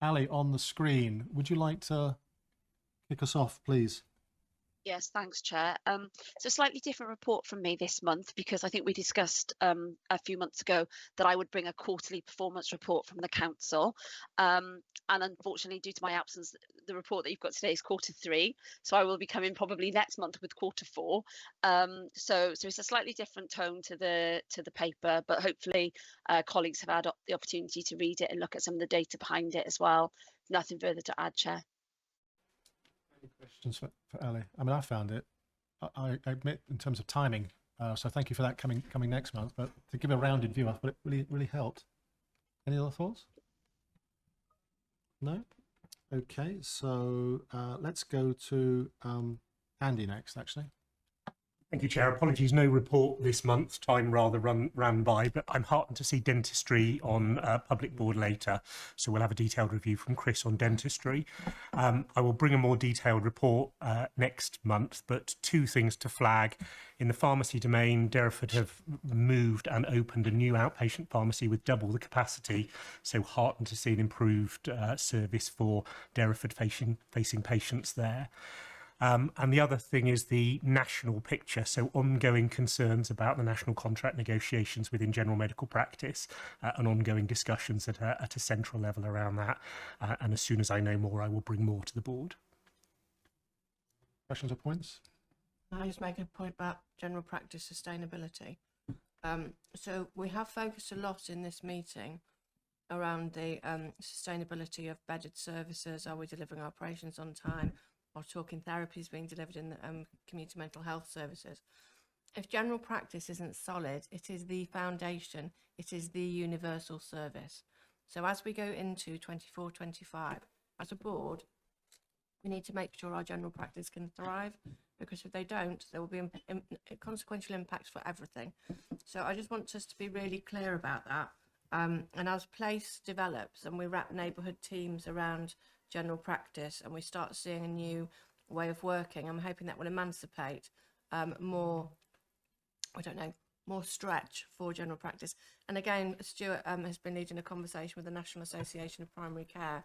Ali, on the screen, would you like to kick us off, please? Yes, thanks, Chair. It's a slightly different report from me this month, because I think we discussed a few months ago that I would bring a quarterly performance report from the council. And unfortunately, due to my absence, the report that you've got today is quarter 3. So I will be coming probably next month with quarter 4. So it's a slightly different tone to the paper, but hopefully colleagues have had the opportunity to read it and look at some of the data behind it as well. Nothing further to add, Chair. Any questions for Ali? I mean, I found it, I admit, in terms of timing, so thank you for that coming next month, but to give a rounded view, I thought it really helped. Any other thoughts? No? Okay, so let's go to Andy next, actually. Thank you, Chair. Apologies, no report this month. Time rather ran by, but I'm heartened to see dentistry on public board later. So we'll have a detailed review from Chris on dentistry. I will bring a more detailed report next month, but two things to flag. In the pharmacy domain, Derriford have moved and opened a new outpatient pharmacy with double the capacity. So heartened to see an improved service for Derriford facing patients there. And the other thing is the national picture, so ongoing concerns about the national contract negotiations within general medical practice and ongoing discussions at a central level around that. And as soon as I know more, I will bring more to the board. Questions or points? Can I just make a point about general practice sustainability? So we have focused a lot in this meeting around the sustainability of bedded services. Are we delivering our operations on time? Or talking therapies being delivered in the community mental health services. If general practice isn't solid, it is the foundation, it is the universal service. So as we go into 24-25, as a board, we need to make sure our general practice can thrive, because if they don't, there will be consequential impacts for everything. So I just want us to be really clear about that. And as place develops and we wrap neighbourhood teams around general practice and we start seeing a new way of working, I'm hoping that will emancipate more stretch for general practice. And again, Stuart has been leading a conversation with the National Association of Primary Care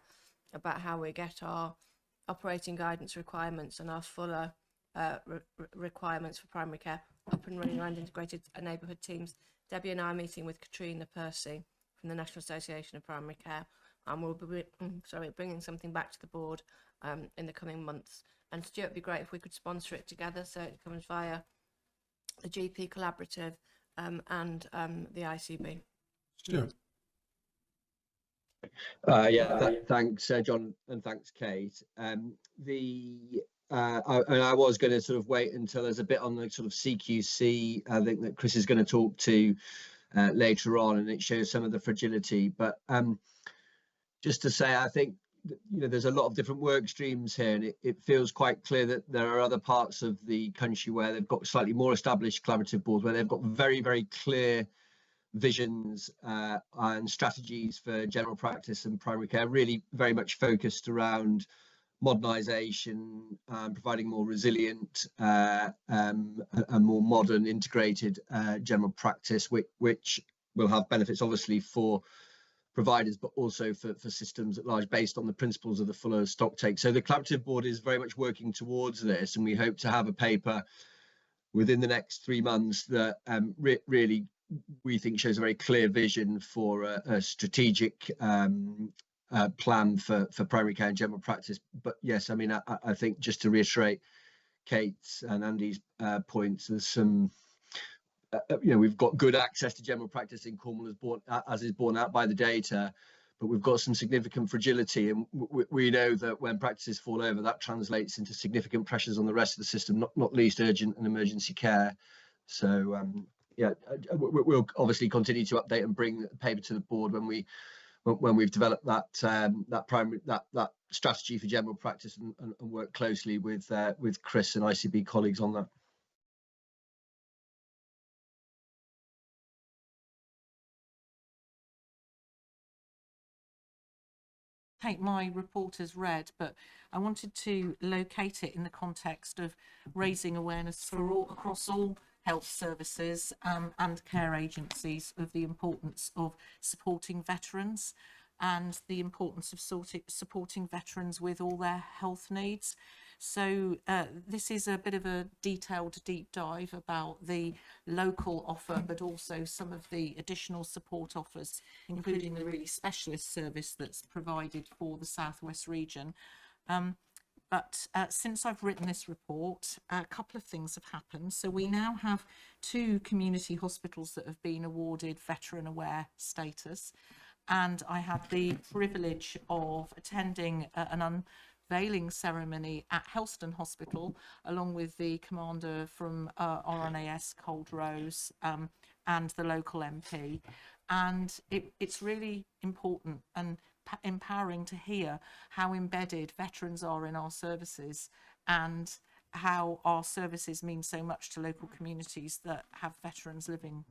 about how we get our operating guidance requirements and our fuller requirements for primary care up and running around integrated neighbourhood teams. Debbie and I are meeting with Katrina Percy from the National Association of Primary Care, and we'll be bringing something back to the board in the coming months. And Stuart, it'd be great if we could sponsor it together, so it comes via the GP Collaborative and the ICB. Stuart. Thanks, John, and thanks, Kate. I was going to sort of wait until there's a bit on the sort of CQC. I think that Chris is going to talk to later on, and it shows some of the fragility. But just to say, I think there's a lot of different work streams here, and it feels quite clear that there are other parts of the country where they've got slightly more established collaborative boards, where they've got very, very clear visions and strategies for general practice and primary care, really very much focused around modernisation, providing more resilient and more modern integrated general practice, which will have benefits obviously for providers, but also for systems at large, based on the principles of the fuller stock take. So the collaborative board is very much working towards this, and we hope to have a paper within the next 3 months that really we think shows a very clear vision for a strategic plan for primary care and general practice. But yes, I mean, I think just to reiterate Kate's and Andy's points, there's some we've got good access to general practice in Cornwall, as is borne out by the data, but we've got some significant fragility, and we know that when practices fall over, that translates into significant pressures on the rest of the system, not least urgent and emergency care. So we'll obviously continue to update and bring the paper to the board when we've developed that strategy for general practice and work closely with Chris and ICB colleagues on that. Take my report as read, but I wanted to locate it in the context of raising awareness for all across all health services and care agencies of the importance of supporting veterans and the importance of supporting veterans with all their health needs. So this is a bit of a detailed deep dive about the local offer, but also some of the additional support offers, including the really specialist service that's provided for the Southwest region. But since I've written this report, a couple of things have happened. So we now have 2 community hospitals that have been awarded veteran aware status. And I had the privilege of attending an unveiling ceremony at Helston Hospital, along with the commander from RNAS Cold Rose and the local MP. And it's really important and empowering to hear how embedded veterans are in our services, and how our services mean so much to local communities that have veterans living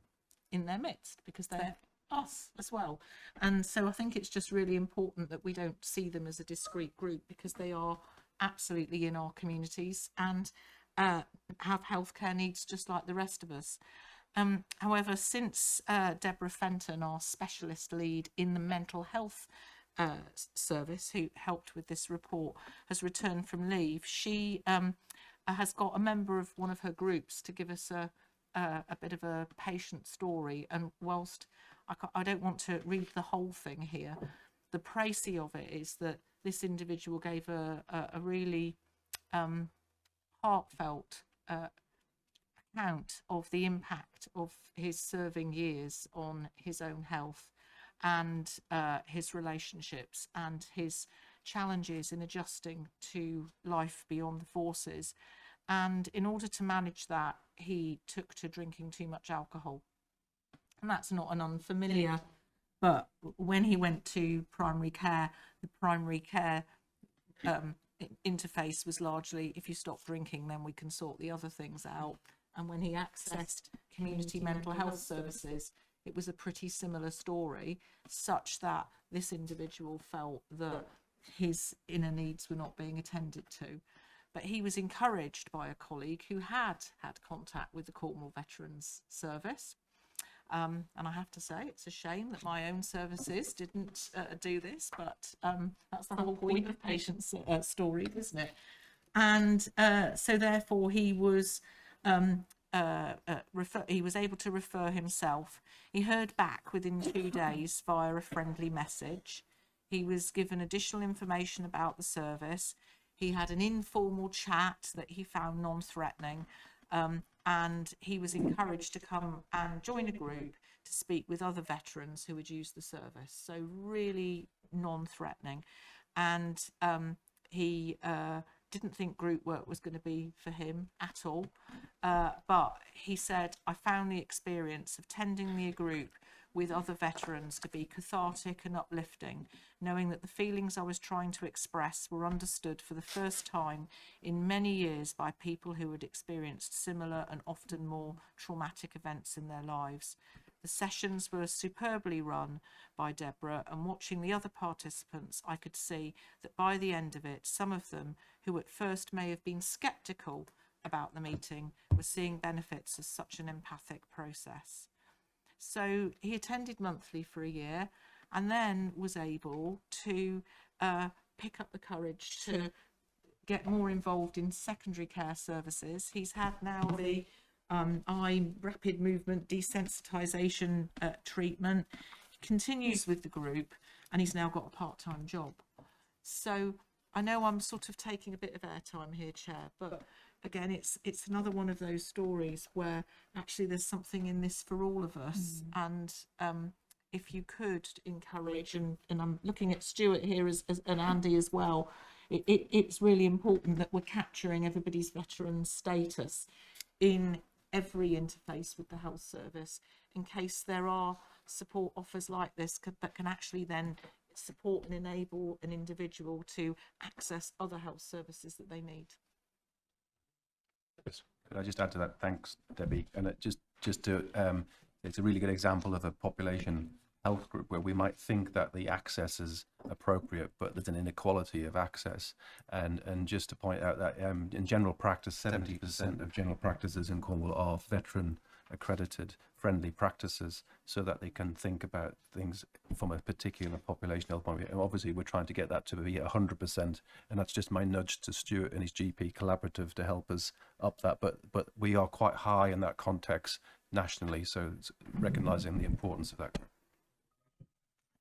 in their midst, because they're us as well. And so I think it's just really important that we don't see them as a discrete group, because they are absolutely in our communities and have healthcare needs just like the rest of us. However, since Deborah Fenton, our specialist lead in the mental health service, who helped with this report, has returned from leave, she has got a member of one of her groups to give us a bit of a patient story. And whilst I don't want to read the whole thing here, the précis of it is that this individual gave a really heartfelt account of the impact of his serving years on his own health and his relationships and his challenges in adjusting to life beyond the forces. And in order to manage that, he took to drinking too much alcohol. And that's not an unfamiliar, but when he went to primary care, the primary care interface was largely, if you stop drinking, then we can sort the other things out. And when he accessed community mental health services, it was a pretty similar story, such that this individual felt that his inner needs were not being attended to. But he was encouraged by a colleague who had had contact with the Cornwall Veterans Service. And I have to say, it's a shame that my own services didn't do this, but that's the whole point of patient stories, isn't it? And so therefore he was he was able to refer himself. He heard back within 2 days via a friendly message. He was given additional information about the service. He had an informal chat that he found non-threatening, and he was encouraged to come and join a group to speak with other veterans who had used the service. So really non-threatening. And he didn't think group work was going to be for him at all. But he said, I found the experience of tending the group with other veterans to be cathartic and uplifting, knowing that the feelings I was trying to express were understood for the first time in many years by people who had experienced similar and often more traumatic events in their lives. The sessions were superbly run by Deborah, and watching the other participants, I could see that by the end of it, some of them who at first may have been sceptical about the meeting were seeing benefits of such an empathic process. So he attended monthly for a year, and then was able to pick up the courage to get more involved in secondary care services. He's had now the eye rapid movement desensitization treatment. He continues with the group, and he's now got a part-time job. So I know I'm sort of taking a bit of airtime here, Chair, but again, it's another one of those stories where actually there's something in this for all of us. And if you could encourage, and I'm looking at Stuart here and Andy as well, it's really important that we're capturing everybody's veteran status in every interface with the health service, in case there are support offers like this that can actually then support and enable an individual to access other health services that they need. Could I just add to that? Thanks, Debbie. And it just to it's a really good example of a population health group where we might think that the access is appropriate, but there's an inequality of access. And just to point out that in general practice, 70% of general practices in Cornwall are veteran accredited friendly practices, so that they can think about things from a particular population health point of view. And obviously we're trying to get that to be 100%, and that's just my nudge to Stuart and his GP collaborative to help us up that, but we are quite high in that context nationally, so it's recognizing the importance of that.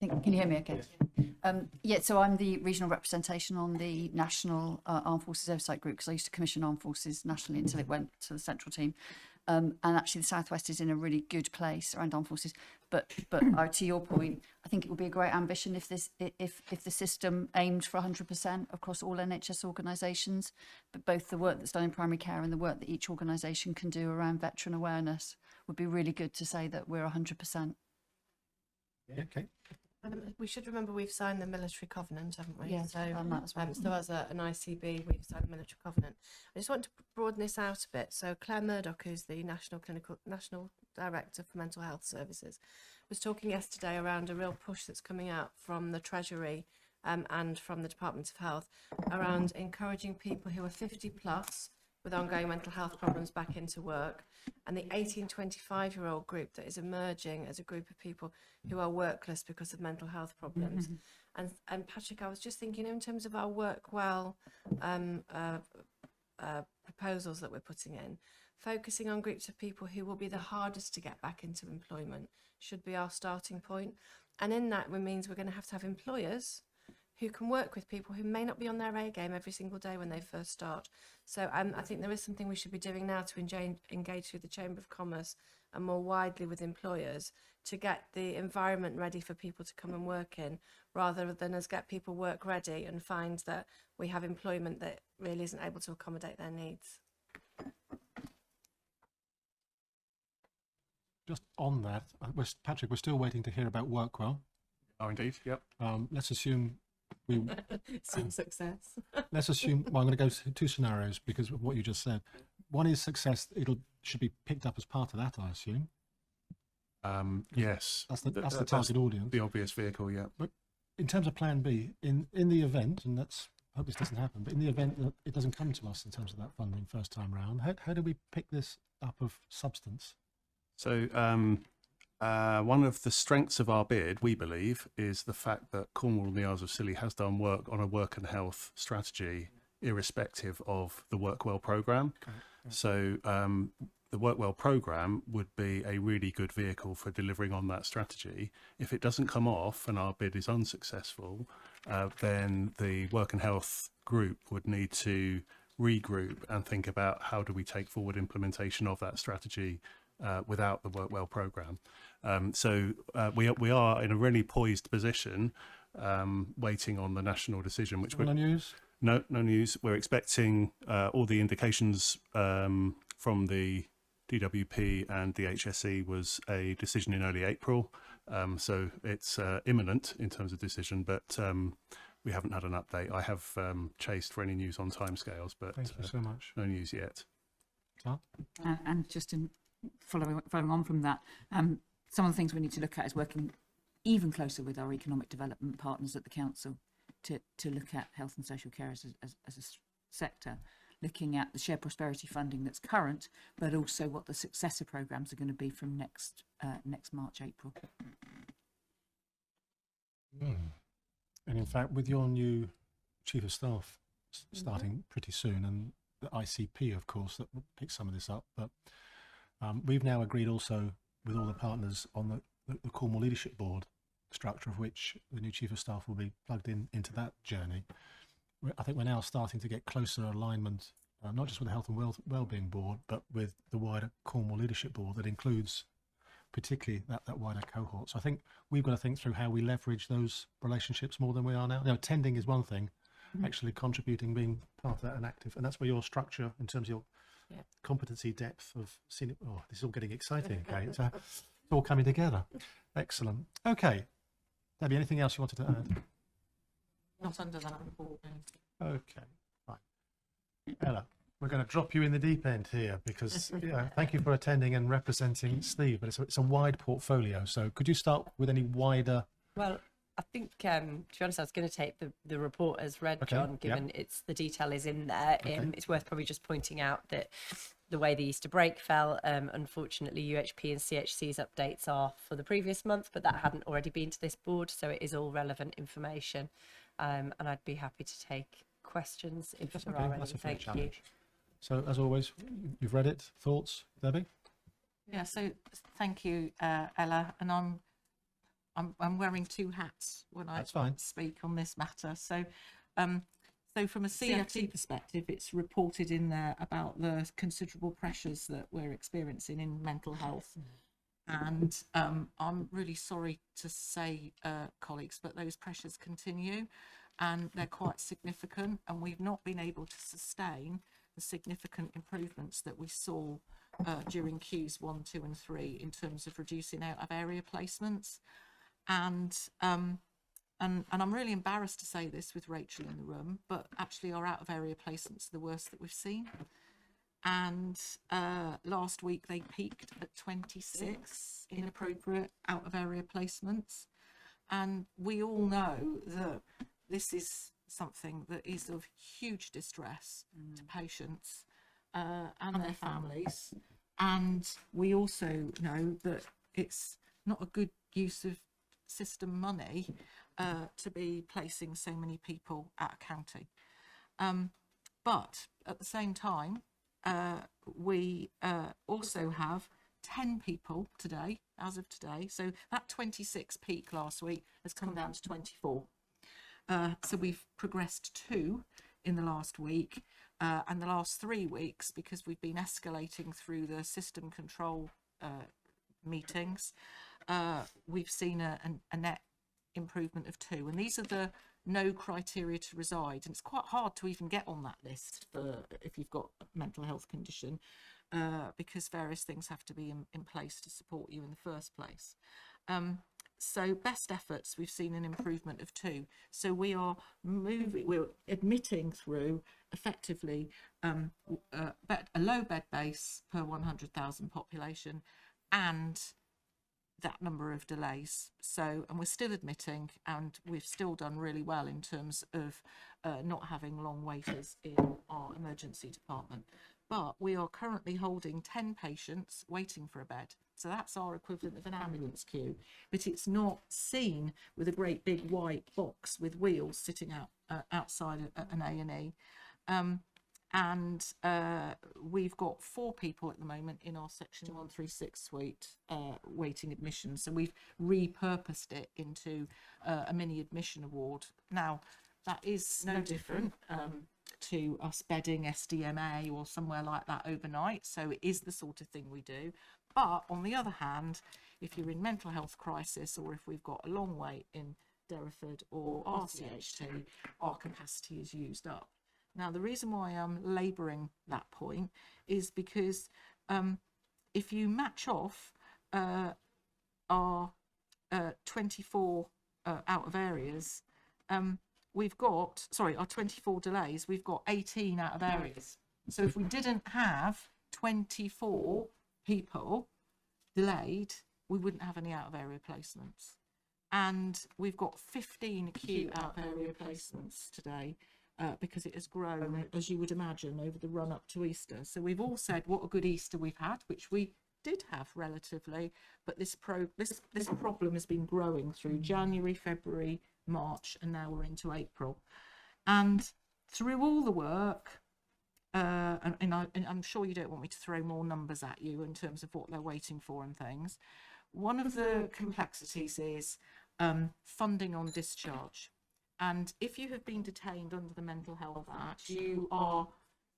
Can you hear me okay? Yeah, so I'm the regional representation on the National Armed Forces Oversight Group, because I used to commission Armed Forces nationally until it went to the central team. And actually the Southwest is in a really good place around armed forces. But to your point, I think it would be a great ambition if the system aimed for 100% across all NHS organisations, but both the work that's done in primary care and the work that each organisation can do around veteran awareness would be really good to say that we're 100%. Yeah, okay. We should remember we've signed the military covenant, haven't we? Yeah, So, and that as well. so as an ICB, we've signed the military covenant. I just want to broaden this out a bit. So Claire Murdoch, who's the National Director for Mental Health Services, was talking yesterday around a real push that's coming out from the Treasury and from the Department of Health around encouraging people who are 50 plus with ongoing mental health problems back into work, and the 18-25-year-old group that is emerging as a group of people who are workless because of mental health problems. And Patrick, I was just thinking in terms of our work well proposals that we're putting in, focusing on groups of people who will be the hardest to get back into employment should be our starting point. And in that, it means we're going to have employers who can work with people who may not be on their A game every single day when they first start. So I think there is something we should be doing now to engage through the Chamber of Commerce and more widely with employers to get the environment ready for people to come and work in, rather than us get people work ready and find that we have employment that really isn't able to accommodate their needs. Just on that, Patrick, we're still waiting to hear about Workwell. Oh, indeed. Yep. Let's assume we. Some success. Let's assume. Well, I'm going to go to two scenarios because of what you just said. One is success. Should be picked up as part of that, I assume. Yes. That's the target audience. The obvious vehicle, yeah. But in terms of Plan B, in the event, and I hope this doesn't happen, but in the event that it doesn't come to us in terms of that funding first time round, how do we pick this up of substance? So one of the strengths of our bid, we believe, is the fact that Cornwall and the Isles of Scilly has done work on a work and health strategy, irrespective of the Workwell programme. Okay. So the Workwell programme would be a really good vehicle for delivering on that strategy. If it doesn't come off and our bid is unsuccessful, then the work and health group would need to regroup and think about how do we take forward implementation of that strategy without the Workwell programme. So we are in a really poised position, waiting on the national decision. Which no news? No news. We're expecting all the indications from the DWP and the HSE was a decision in early April. So it's imminent in terms of decision, but we haven't had an update. I have chased for any news on timescales, but thank you so much. No news yet. And just in following on from that, some of the things we need to look at is working even closer with our economic development partners at the council to look at health and social care as a sector, looking at the shared prosperity funding that's current, but also what the successor programmes are going to be from next March, April. And in fact, with your new chief of staff starting pretty soon, and the ICP, of course, that will pick some of this up, but we've now agreed also with all the partners on the Cornwall Leadership Board structure, of which the new chief of staff will be plugged into that journey. I think we're now starting to get closer alignment, not just with the Health and Wellbeing Board, but with the wider Cornwall Leadership Board that includes particularly that wider cohort. So I think we've got to think through how we leverage those relationships more than we are now. Attending is one thing, actually contributing, being part of that and active, and that's where your structure in terms of your competency, depth of senior. Oh, this is all getting exciting. Okay, it's all coming together. Excellent. Okay, Debbie, anything else you wanted to add? Not under that report. Okay, right. Ella, we're going to drop you in the deep end here because thank you for attending and representing Steve, but it's a wide portfolio. So could you start with any wider? Well, I think, to be honest, I was going to take the report as read, Okay, John, given the detail is in there. It's worth probably just pointing out that the way the Easter break fell, unfortunately, UHP and CHC's updates are for the previous month, but that hadn't already been to this board, so it is all relevant information. And I'd be happy to take questions if there are any. That's a fair Thank you. challenge. So as always, you've read it. Thoughts, Debbie? Yeah, so thank you, Ella, and I'm wearing two hats when I speak on this matter. So so from a CFT perspective, it's reported in there about the considerable pressures that we're experiencing in mental health. And I'm really sorry to say, colleagues, but those pressures continue and they're quite significant, and we've not been able to sustain the significant improvements that we saw during Qs 1, 2 and 3 in terms of reducing out of area placements. and I'm really embarrassed to say this with Rachel in the room, but actually our out of area placements are the worst that we've seen. And last week they peaked at 26 inappropriate out of area placements. And we all know that this is something that is of huge distress to patients and their families. And we also know that it's not a good use of system money to be placing so many people at a county. But at the same time, we also have 10 people today, as of today. So that 26 peak last week has come down to 24. So we've progressed 2 in the last week, and the last 3 weeks, because we've been escalating through the system control meetings, we've seen a net improvement of 2. And these are the no criteria to reside. And it's quite hard to even get on that list if you've got a mental health condition, because various things have to be in place to support you in the first place. So best efforts, we've seen an improvement of 2. So we're admitting through effectively a low bed base per 100,000 population and that number of delays. So, and we're still admitting, and we've still done really well in terms of not having long waiters in our emergency department. But we are currently holding 10 patients waiting for a bed. So that's our equivalent of an ambulance queue, but it's not seen with a great big white box with wheels sitting outside an A&E. And we've got 4 people at the moment in our section 136 suite waiting admission. So we've repurposed it into a mini admission award. Now, that is no different to us bedding SDMA or somewhere like that overnight. So it is the sort of thing we do. But on the other hand, if you're in mental health crisis, or if we've got a long wait in Derriford or RCHT, our capacity is used up. Now, the reason why I'm labouring that point is because if you match off our 24 out of areas, we've got, sorry, our 24 delays, we've got 18 out of areas. So if we didn't have 24 people delayed, we wouldn't have any out of area placements. And we've got 15 acute out of area placements today. Because it has grown, as you would imagine, over the run up to Easter. So we've all said what a good Easter we've had, which we did have relatively, but this problem has been growing through January, February, March, and now we're into April. And through all the work, and I'm sure you don't want me to throw more numbers at you in terms of what they're waiting for and things. One of the complexities is funding on discharge. And if you have been detained under the Mental Health Act, you are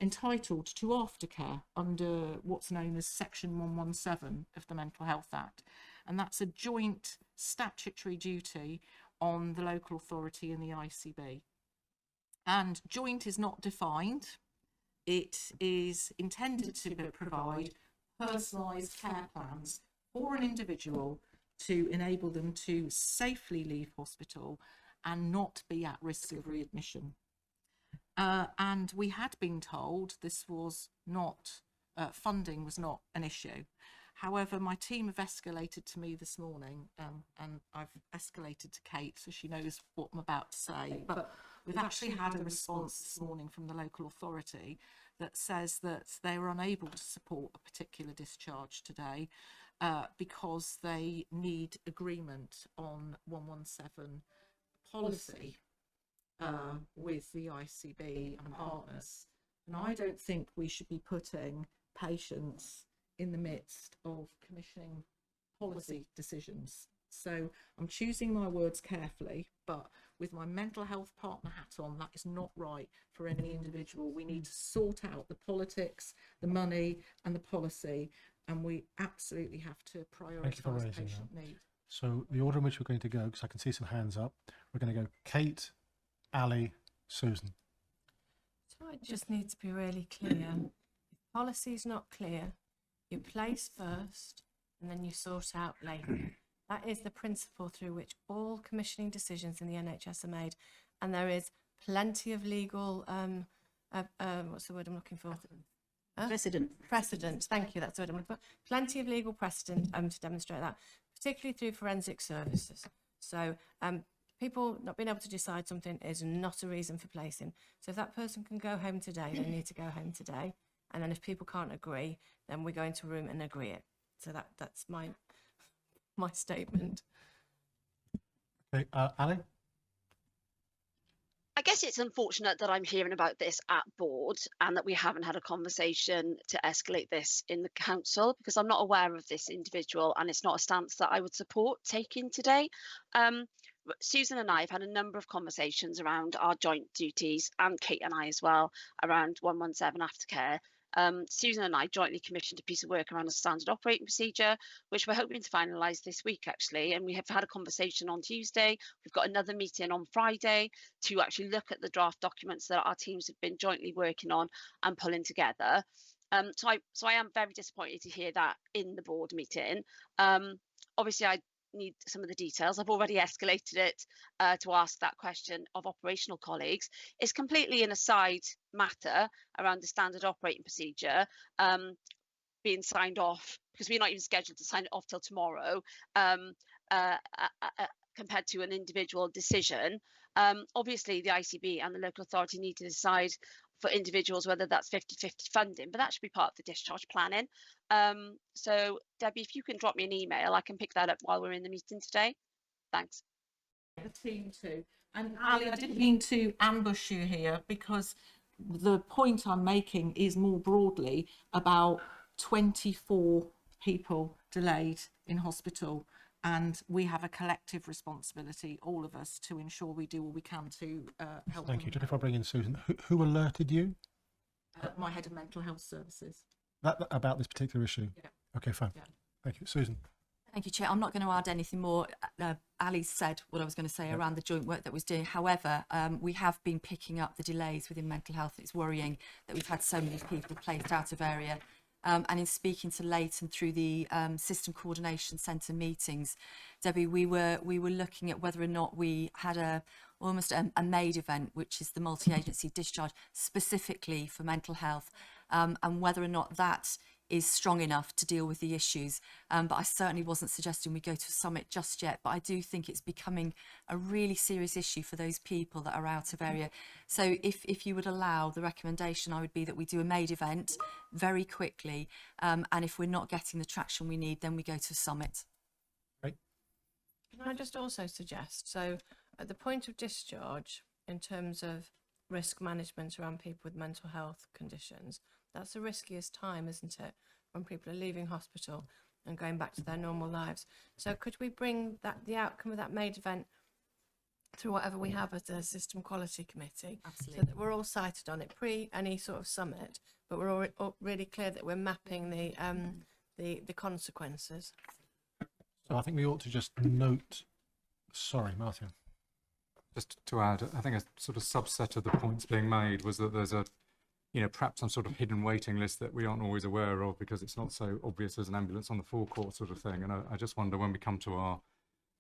entitled to aftercare under what's known as Section 117 of the Mental Health Act. And that's a joint statutory duty on the local authority and the ICB. And joint is not defined. It is intended to provide personalised care plans for an individual to enable them to safely leave hospital and not be at risk of readmission. And we had been told this was not, funding was not an issue. However, my team have escalated to me this morning, and I've escalated to Kate so she knows what I'm about to say, but we've actually had a response this morning from the local authority that says that they were unable to support a particular discharge today because they need agreement on 117 policy with the ICB and partners. And I don't think we should be putting patients in the midst of commissioning policy decisions. So I'm choosing my words carefully, but with my mental health partner hat on, that is not right for any individual. We need to sort out the politics, the money and the policy, and we absolutely have to prioritise patient need. So the order in which we're going to go, because I can see some hands up, we're going to go Kate, Ali, Susan. So it just needs to be really clear. If policy is not clear, you place first and then you sort out later. That is the principle through which all commissioning decisions in the NHS are made, and there is plenty of legal what's the word I'm looking for? Precedent. Precedent. Thank you. That's the word I'm looking for. Plenty of legal precedent to demonstrate that, particularly through forensic services. So people not being able to decide something is not a reason for placing. So if that person can go home today, they need to go home today. And then if people can't agree, then we go into a room and agree it. So that's my statement. Okay, Ali? I guess it's unfortunate that I'm hearing about this at board and that we haven't had a conversation to escalate this in the council, because I'm not aware of this individual and it's not a stance that I would support taking today. Susan and I have had a number of conversations around our joint duties, and Kate and I as well, around 117 aftercare. Susan and I jointly commissioned a piece of work around a standard operating procedure, which we're hoping to finalise this week, actually. And we have had a conversation on Tuesday. We've got another meeting on Friday to actually look at the draft documents that our teams have been jointly working on and pulling together. So I am very disappointed to hear that in the board meeting. Obviously, I need some of the details. I've already escalated it to ask that question of operational colleagues. It's completely an aside matter around the standard operating procedure being signed off, because we're not even scheduled to sign it off till tomorrow, compared to an individual decision. Obviously, the ICB and the local authority need to decide for individuals whether that's 50-50 funding, but that should be part of the discharge planning. So Debbie, if you can drop me an email, I can pick that up while we're in the meeting today. Thanks. The team too. And Ali, I didn't mean to ambush you here, because the point I'm making is more broadly about 24 people delayed in hospital, and we have a collective responsibility, all of us, to ensure we do all we can to help. Thank you. Just before I bring in Susan, who alerted you? My head of mental health services. About this particular issue? Yeah. Okay, fine. Yeah. Thank you. Susan? Thank you, Chair. I'm not going to add anything more. Ali said what I was going to say around the joint work that was doing. However, we have been picking up the delays within mental health. It's worrying that we've had so many people placed out of area. And in speaking to Leighton through the System Coordination Centre meetings, Debbie, we were looking at whether or not we had almost a MAID event, which is the multi-agency discharge specifically for mental health, and whether or not that is strong enough to deal with the issues. But I certainly wasn't suggesting we go to a summit just yet, but I do think it's becoming a really serious issue for those people that are out of area. So if you would allow, the recommendation I would be that we do a MAID event very quickly, and if we're not getting the traction we need, then we go to a summit. Right. Can I just also suggest, so at the point of discharge, in terms of risk management around people with mental health conditions, that's the riskiest time, isn't it, when people are leaving hospital and going back to their normal lives. So could we bring the outcome of that MAID event through whatever we have as a system quality committee? Absolutely. So that we're all cited on it pre any sort of summit, but we're all really clear that we're mapping the consequences. So I think we ought to just note, sorry, Martin. Just to add, I think a sort of subset of the points being made was that there's perhaps some sort of hidden waiting list that we aren't always aware of because it's not so obvious as an ambulance on the forecourt sort of thing. And I just wonder, when we come to our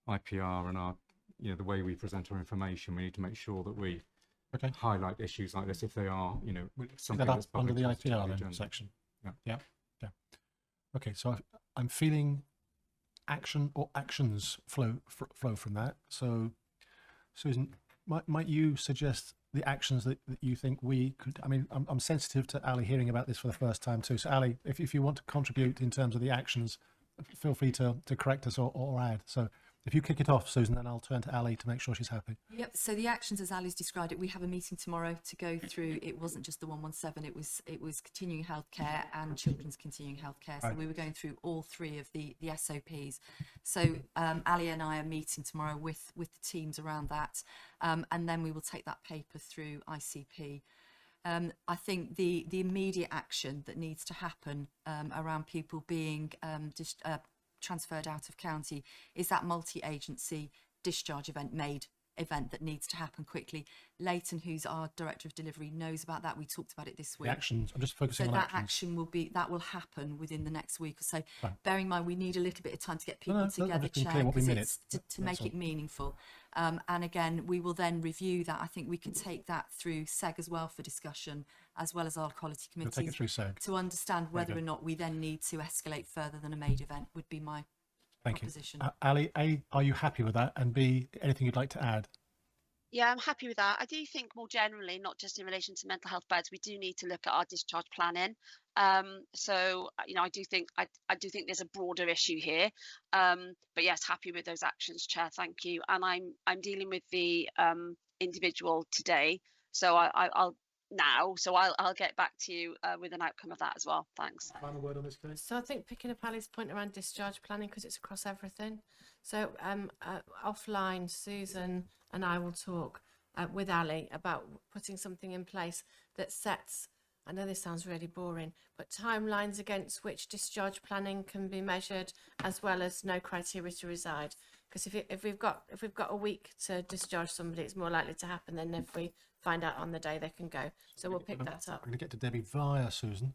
IPR and our, the way we present our information, we need to make sure that we highlight issues like this if they are, something that's under the public IPR then, section. Yeah. Okay, so I'm feeling action or actions flow from that. So, Susan, might you suggest the actions that you think we could? I mean, I'm sensitive to Ali hearing about this for the first time too. So Ali, if you want to contribute in terms of the actions, feel free to correct us or add. So if you kick it off, Susan, then I'll turn to Ali to make sure she's happy. Yep. So the actions, as Ali's described it, we have a meeting tomorrow to go through. It wasn't just the 117. It was continuing healthcare and children's continuing healthcare. So we were going through all three of the SOPs. So Ali and I are meeting tomorrow with the teams around that, and then we will take that paper through ICP. I think the immediate action that needs to happen around people being transferred out of county is that multi-agency discharge event MAID event that needs to happen quickly. Leighton, who's our director of delivery, knows about that. We talked about it this week. The actions. I'm just focusing So on that actions. action will happen within the next week or so. Right. Bearing in mind, we need a little bit of time to get people I'm together, just being Chair, clear what we 'cause mean it's to That's make all. it meaningful. And again, we will then review that. I think we can take that through SEG as well for discussion, as well as our quality We'll committees, take it through SEG. to understand Very whether good. or not we then need to escalate further than a made event, would be my Thank proposition. you. Ali, A, are you happy with that? And B, anything you'd like to add? Yeah, I'm happy with that. I do think more generally, not just in relation to mental health beds, we do need to look at our discharge planning. So I do think there's a broader issue here. But yes, happy with those actions, Chair. Thank you. And I'm dealing with the individual today, so I'll get back to you with an outcome of that as well. Thanks. Final word on this case. So I think picking up Ali's point around discharge planning, because it's across everything. So offline, Susan and I will talk with Ali about putting something in place that sets, I know this sounds really boring, but timelines against which discharge planning can be measured, as well as no criteria to reside. Because if we've got a week to discharge somebody, it's more likely to happen than if we find out on the day they can go. So we'll pick that up. I'm going to get to Debbie via Susan.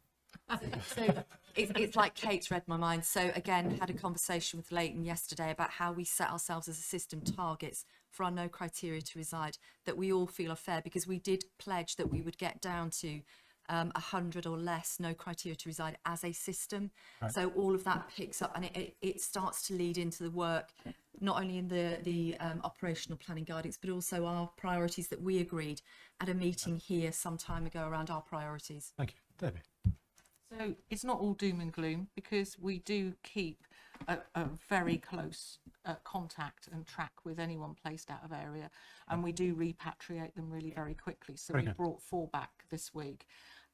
So it's like Kate's read my mind. So again, had a conversation with Leighton yesterday about how we set ourselves as a system targets for our no criteria to reside that we all feel are fair, because we did pledge that we would get down to 100 or less no criteria to reside as a system. Right. So all of that picks up, and it starts to lead into the work, not only in the operational planning guidance, but also our priorities that we agreed at a meeting here some time ago around our priorities. Thank you. Debbie. So it's not all doom and gloom, because we do keep a very close contact and track with anyone placed out of area, and we do repatriate them really very quickly. So Very we good. brought 4 back this week.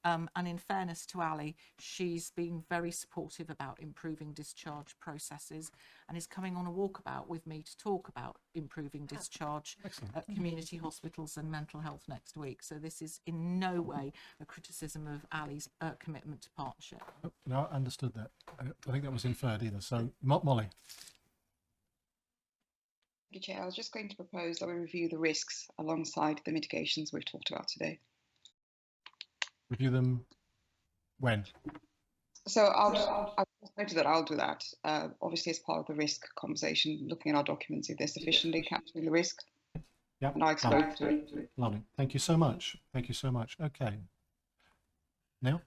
And in fairness to Ali, she's been very supportive about improving discharge processes and is coming on a walkabout with me to talk about improving discharge at community hospitals and mental health next week. So this is in no way a criticism of Ali's commitment to partnership. No, I understood that. I think that was inferred either. So, Molly. Thank you, Chair. I was just going to propose that we review the risks alongside the mitigations we've talked about today. Review them when? So I've noted that I'll do that. Obviously, as part of the risk conversation, looking at our documents, if they're sufficiently capturing the risk, Yeah. and I exposed to it. Lovely. Thank you so much. Thank you so much. Okay. Neil?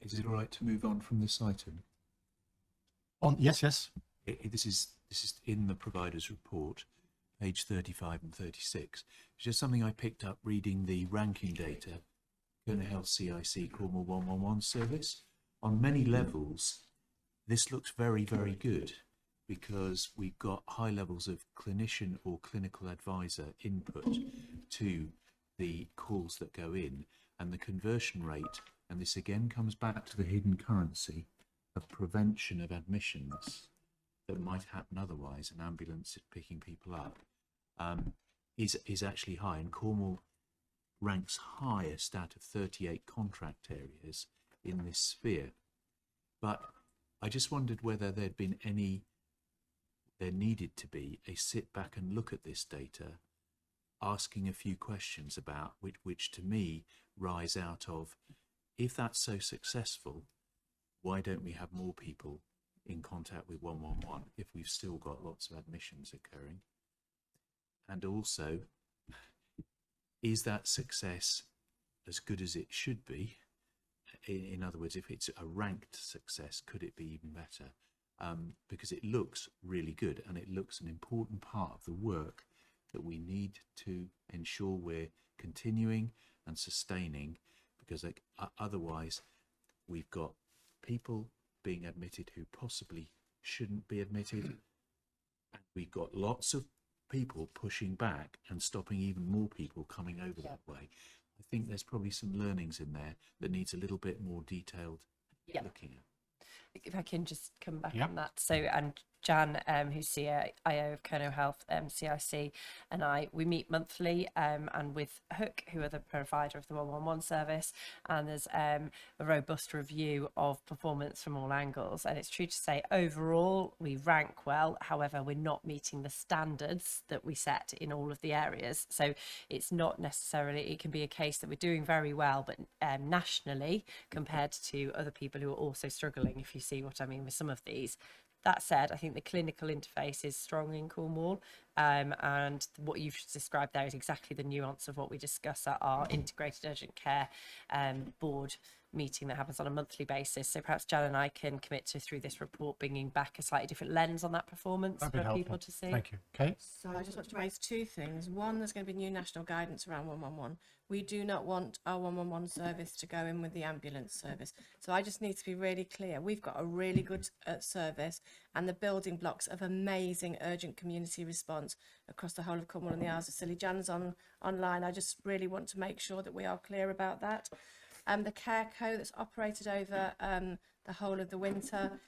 Is it all right to move on from this item? Yes, yes. This is in the provider's report, page 35 and 36. It's just something I picked up reading the ranking data, Kona Health CIC Cornwall 111 service. On many levels, this looks very, very good, because we've got high levels of clinician or clinical advisor input to the calls that go in, and the conversion rate, and this again comes back to the hidden currency of prevention of admissions that might happen otherwise, an ambulance picking people up, is actually high. And Cornwall ranks highest out of 38 contract areas in this sphere. But I just wondered whether there needed to be a sit back and look at this data, asking a few questions about which to me rise out of, if that's so successful, why don't we have more people in contact with 111 if we've still got lots of admissions occurring? And also, is that success as good as it should be? In other words, if it's a ranked success, could it be even better? Because it looks really good, and it looks an important part of the work that we need to ensure we're continuing and sustaining, because otherwise we've got people being admitted who possibly shouldn't be admitted, and we've got lots of people pushing back and stopping even more people coming over that way. I think there's probably some learnings in there that needs a little bit more detailed looking at. If I can just come back Yep. on that. So, and Jan, who's CIO of Kerno Health, CIC, and we meet monthly, and with Hook, who are the provider of the 111 service, and there's a robust review of performance from all angles. And it's true to say, overall, we rank well. However, we're not meeting the standards that we set in all of the areas. So it's not necessarily, it can be a case that we're doing very well, but nationally, compared to other people who are also struggling, if you see what I mean with some of these. That said, I think the clinical interface is strong in Cornwall, and what you've described there is exactly the nuance of what we discuss at our integrated urgent care board meeting that happens on a monthly basis. So perhaps Jan and I can commit to, through this report, bringing back a slightly different lens on that performance for people to see. Thank you. Okay. So I just want to raise two things. One, there's going to be new national guidance around 111. We do not want our 111 service to go in with the ambulance service. So I just need to be really clear. We've got a really good service and the building blocks of amazing urgent community response across the whole of Cornwall and the Isles of Scilly. Jan's online. I just really want to make sure that we are clear about that. The care code that's operated over the whole of the winter.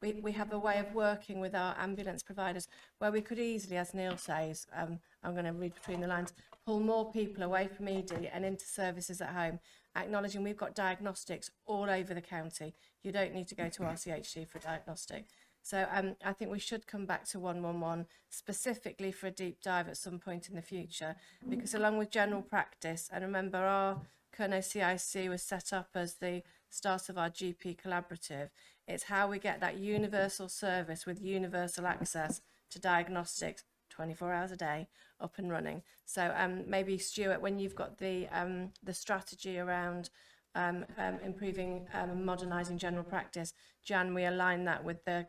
We have a way of working with our ambulance providers where we could easily, as Neil says, I'm going to read between the lines, pull more people away from ED and into services at home, acknowledging we've got diagnostics all over the county. You don't need to go to RCHD for a diagnostic. So I think we should come back to 111 specifically for a deep dive at some point in the future, because along with general practice, and remember our Kerno CIC was set up as the start of our GP collaborative. It's how we get that universal service with universal access to diagnostics 24 hours a day up and running. So maybe Stuart, when you've got the strategy around improving and modernising general practice, Jan, we align that with the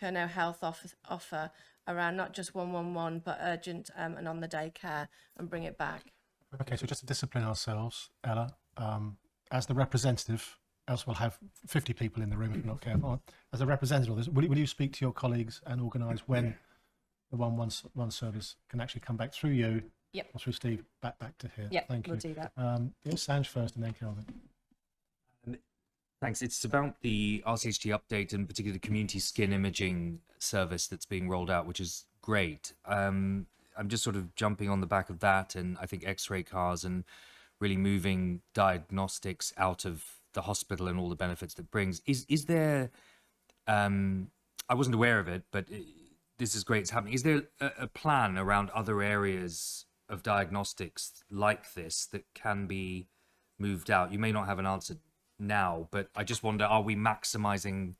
Kerno Health offer around not just 111 but urgent and on the day care, and bring it back. Okay, so just to discipline ourselves, Ella, as the representative, else we'll have 50 people in the room if we're not careful. As a representative of this, will you speak to your colleagues and organise when the 111 service can actually come back through you, yep, or through Steve, back to here? Yep, thank you. we'll do that. Sanj first and then Kelvin. Thanks. It's about the RCHD update and particularly the community skin imaging service that's being rolled out, which is great. I'm just sort of jumping on the back of that, and I think X-ray cars and really moving diagnostics out of the hospital and all the benefits that brings. Is there? I wasn't aware of it, but this is great. It's happening. Is there a plan around other areas of diagnostics like this that can be moved out? You may not have an answer now, but I just wonder: are we maximising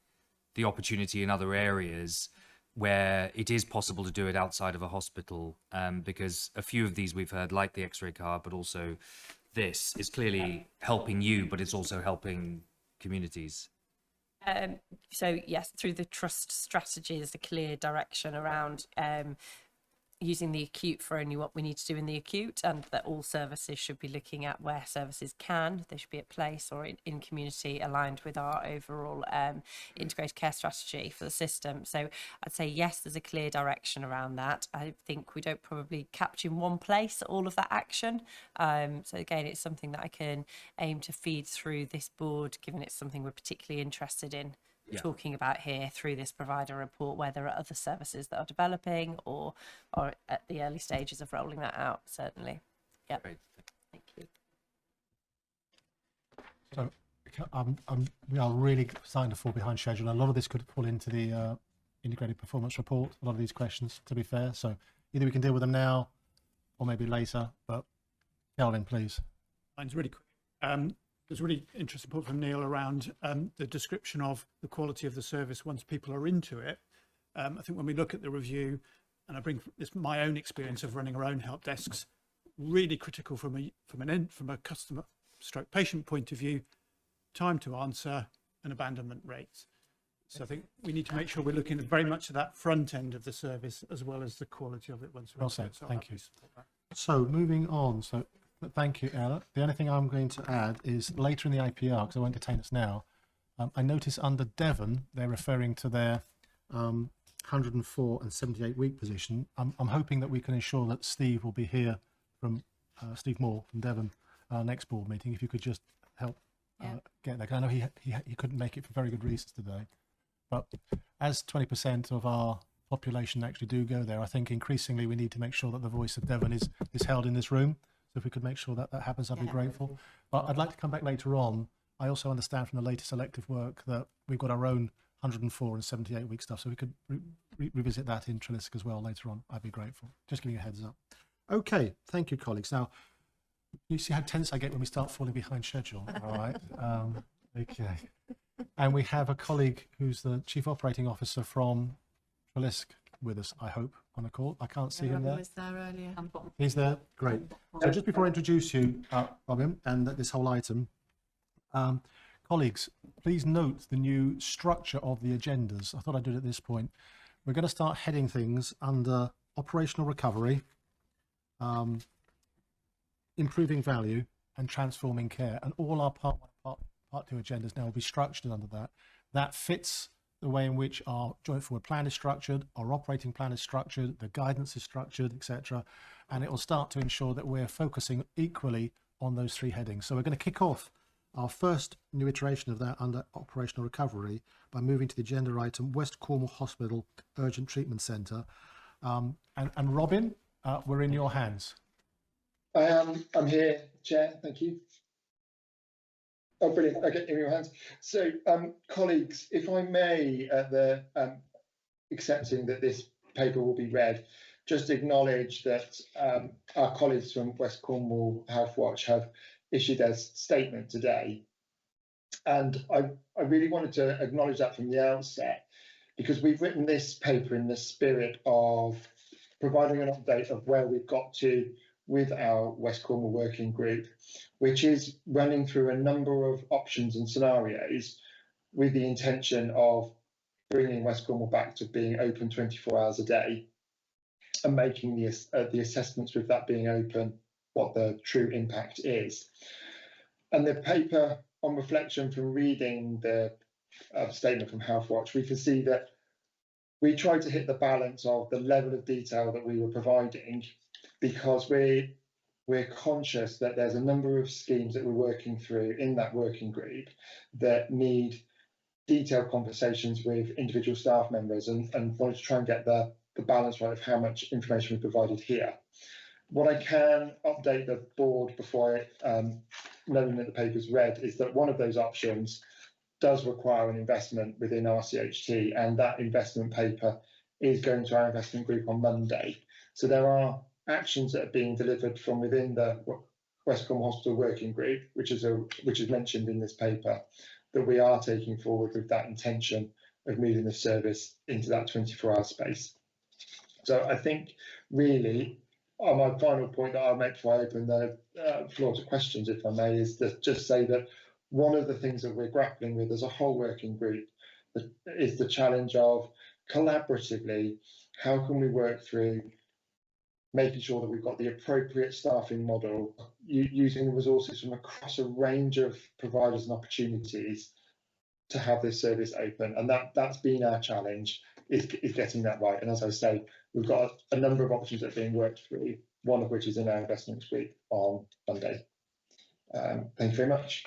the opportunity in other areas where it is possible to do it outside of a hospital? Because a few of these we've heard, like the X-ray card, but also this is clearly helping you, but it's also helping communities. So yes, through the trust strategy, there's a clear direction around using the acute for only what we need to do in the acute, and that all services should be looking at where services can, they should be at place or in community, aligned with our overall integrated care strategy for the system. So I'd say yes, there's a clear direction around that. I think we don't probably capture in one place all of that action. So again, it's something that I can aim to feed through this board, given it's something we're particularly interested in talking about here through this provider report, where there are other services that are developing or at the early stages of rolling that out, certainly. Yeah. Thank you. So we are really starting to fall behind schedule. A lot of this could fall into the integrated performance report, a lot of these questions, to be fair. So either we can deal with them now or maybe later, but Kelvin, please. Mine's really quick. There's a really interesting point from Neil around the description of the quality of the service once people are into it. I think when we look at the review, and I bring this my own experience of running our own help desks, really critical from a customer stroke patient point of view, time to answer and abandonment rates. So I think we need to make sure we're looking at very much at that front end of the service as well as the quality of it once we're well into said. it. So Thank you. So moving on. So thank you, Ella. The only thing I'm going to add is later in the IPR, because I won't detain us now, I notice under Devon, they're referring to their 104 and 78 week position. I'm hoping that we can ensure that Steve will be here from Steve Moore from Devon, our next board meeting. If you could just help get that. I know he couldn't make it for very good reasons today. But as 20% of our population actually do go there, I think increasingly we need to make sure that the voice of Devon is held in this room. So if we could make sure that that happens, I'd be grateful. But I'd like to come back later on. I also understand from the latest elective work that we've got our own 104 and 78 week stuff. So we could revisit that in Trelisk as well later on. I'd be grateful. Just giving you a heads up. Okay, thank you, colleagues. Now, you see how tense I get when we start falling behind schedule. All right. Okay. And we have a colleague who's the Chief Operating Officer from Trelisk with us, I hope, on the call. I can't see him there. Was there earlier. He's there. Great. So just before I introduce you, Robin, and this whole item, colleagues, please note the new structure of the agendas. I thought I'd do it at this point. We're going to start heading things under operational recovery, improving value, and transforming care. And all our part 1 and part 2 agendas now will be structured under that. That fits the way in which our joint forward plan is structured, our operating plan is structured, the guidance is structured, etc. And it will start to ensure that we're focusing equally on those 3 headings. So we're going to kick off our first new iteration of that under operational recovery by moving to the agenda item West Cornwall Hospital Urgent Treatment Centre. And Robin, we're in your hands. I'm here, Chair. Thank you. Oh, brilliant. Okay, in your hands. So, colleagues, if I may, accepting that this paper will be read, just acknowledge that our colleagues from West Cornwall Health Watch have issued their statement today. And I really wanted to acknowledge that from the outset, because we've written this paper in the spirit of providing an update of where we've got to with our West Cornwall Working Group, which is running through a number of options and scenarios with the intention of bringing West Cornwall back to being open 24 hours a day and making the assessments with that being open, what the true impact is. And the paper, on reflection from reading the statement from Health Watch, we can see that we tried to hit the balance of the level of detail that we were providing, because we're conscious that there's a number of schemes that we're working through in that working group that need detailed conversations with individual staff members, and wanted to try and get the balance right of how much information we provided here. What I can update the board before knowing that the paper's read is that one of those options does require an investment within RCHT, and that investment paper is going to our investment group on Monday. So there are actions that are being delivered from within the West Cornwall Hospital Working Group, which is mentioned in this paper, that we are taking forward with that intention of moving the service into that 24-hour space. So I think really, on my final point that I'll make before I open the floor to questions, if I may, is to just say that one of the things that we're grappling with as a whole working group is the challenge of collaboratively, how can we work through making sure that we've got the appropriate staffing model, using the resources from across a range of providers and opportunities to have this service open. And that's been our challenge, is getting that right. And as I say, we've got a number of options that are being worked through, one of which is in our investments group on Monday. Thank you very much.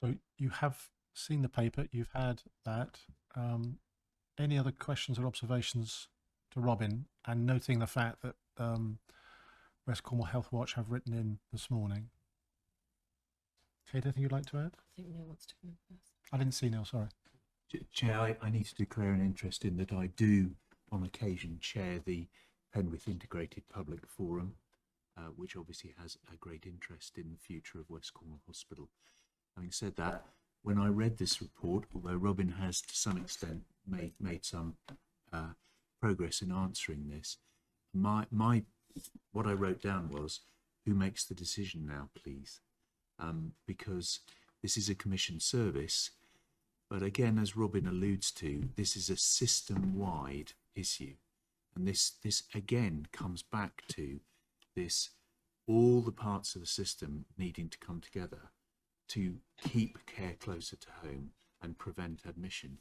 So you have seen the paper, you've had that. Any other questions or observations to Robin, and noting the fact that West Cornwall Health Watch have written in this morning? Kate, anything you'd like to add? I think Neil wants to come in first. I didn't see Neil, sorry. Chair, I need to declare an interest in that I do, on occasion, chair the Penwith Integrated Public Forum, which obviously has a great interest in the future of West Cornwall Hospital. Having said that, when I read this report, although Robin has to some extent made some progress in answering this, what I wrote down was, who makes the decision now, please? Because this is a commission service, but again, as Robin alludes to, this is a system-wide issue, and this again comes back to this, all the parts of the system needing to come together to keep care closer to home and prevent admission.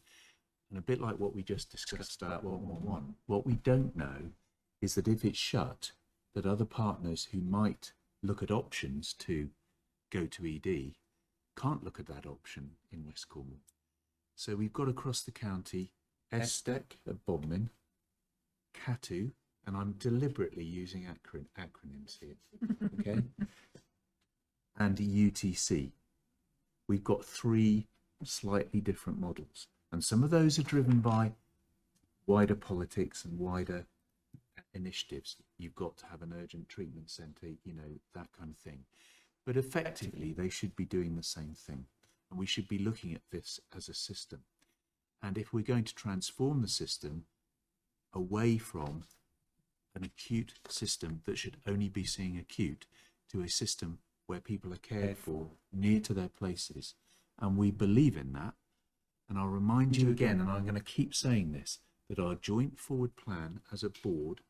And a bit like what we just discussed about 111, what we don't know is that if it's shut, that other partners who might look at options to go to ED can't look at that option in West Cornwall. So we've got across the county SDEC at Bodmin, CATU, and I'm deliberately using acronyms here, okay, and UTC. We've got 3 slightly different models, and some of those are driven by wider politics and wider initiatives. You've got to have an urgent treatment centre, you know, that kind of thing. But effectively, they should be doing the same thing, and we should be looking at this as a system. And if we're going to transform the system away from an acute system that should only be seeing acute to a system where people are cared for near to their places, and we believe in that, and I'll remind you again, and I'm going to keep saying this, that our joint forward plan as a board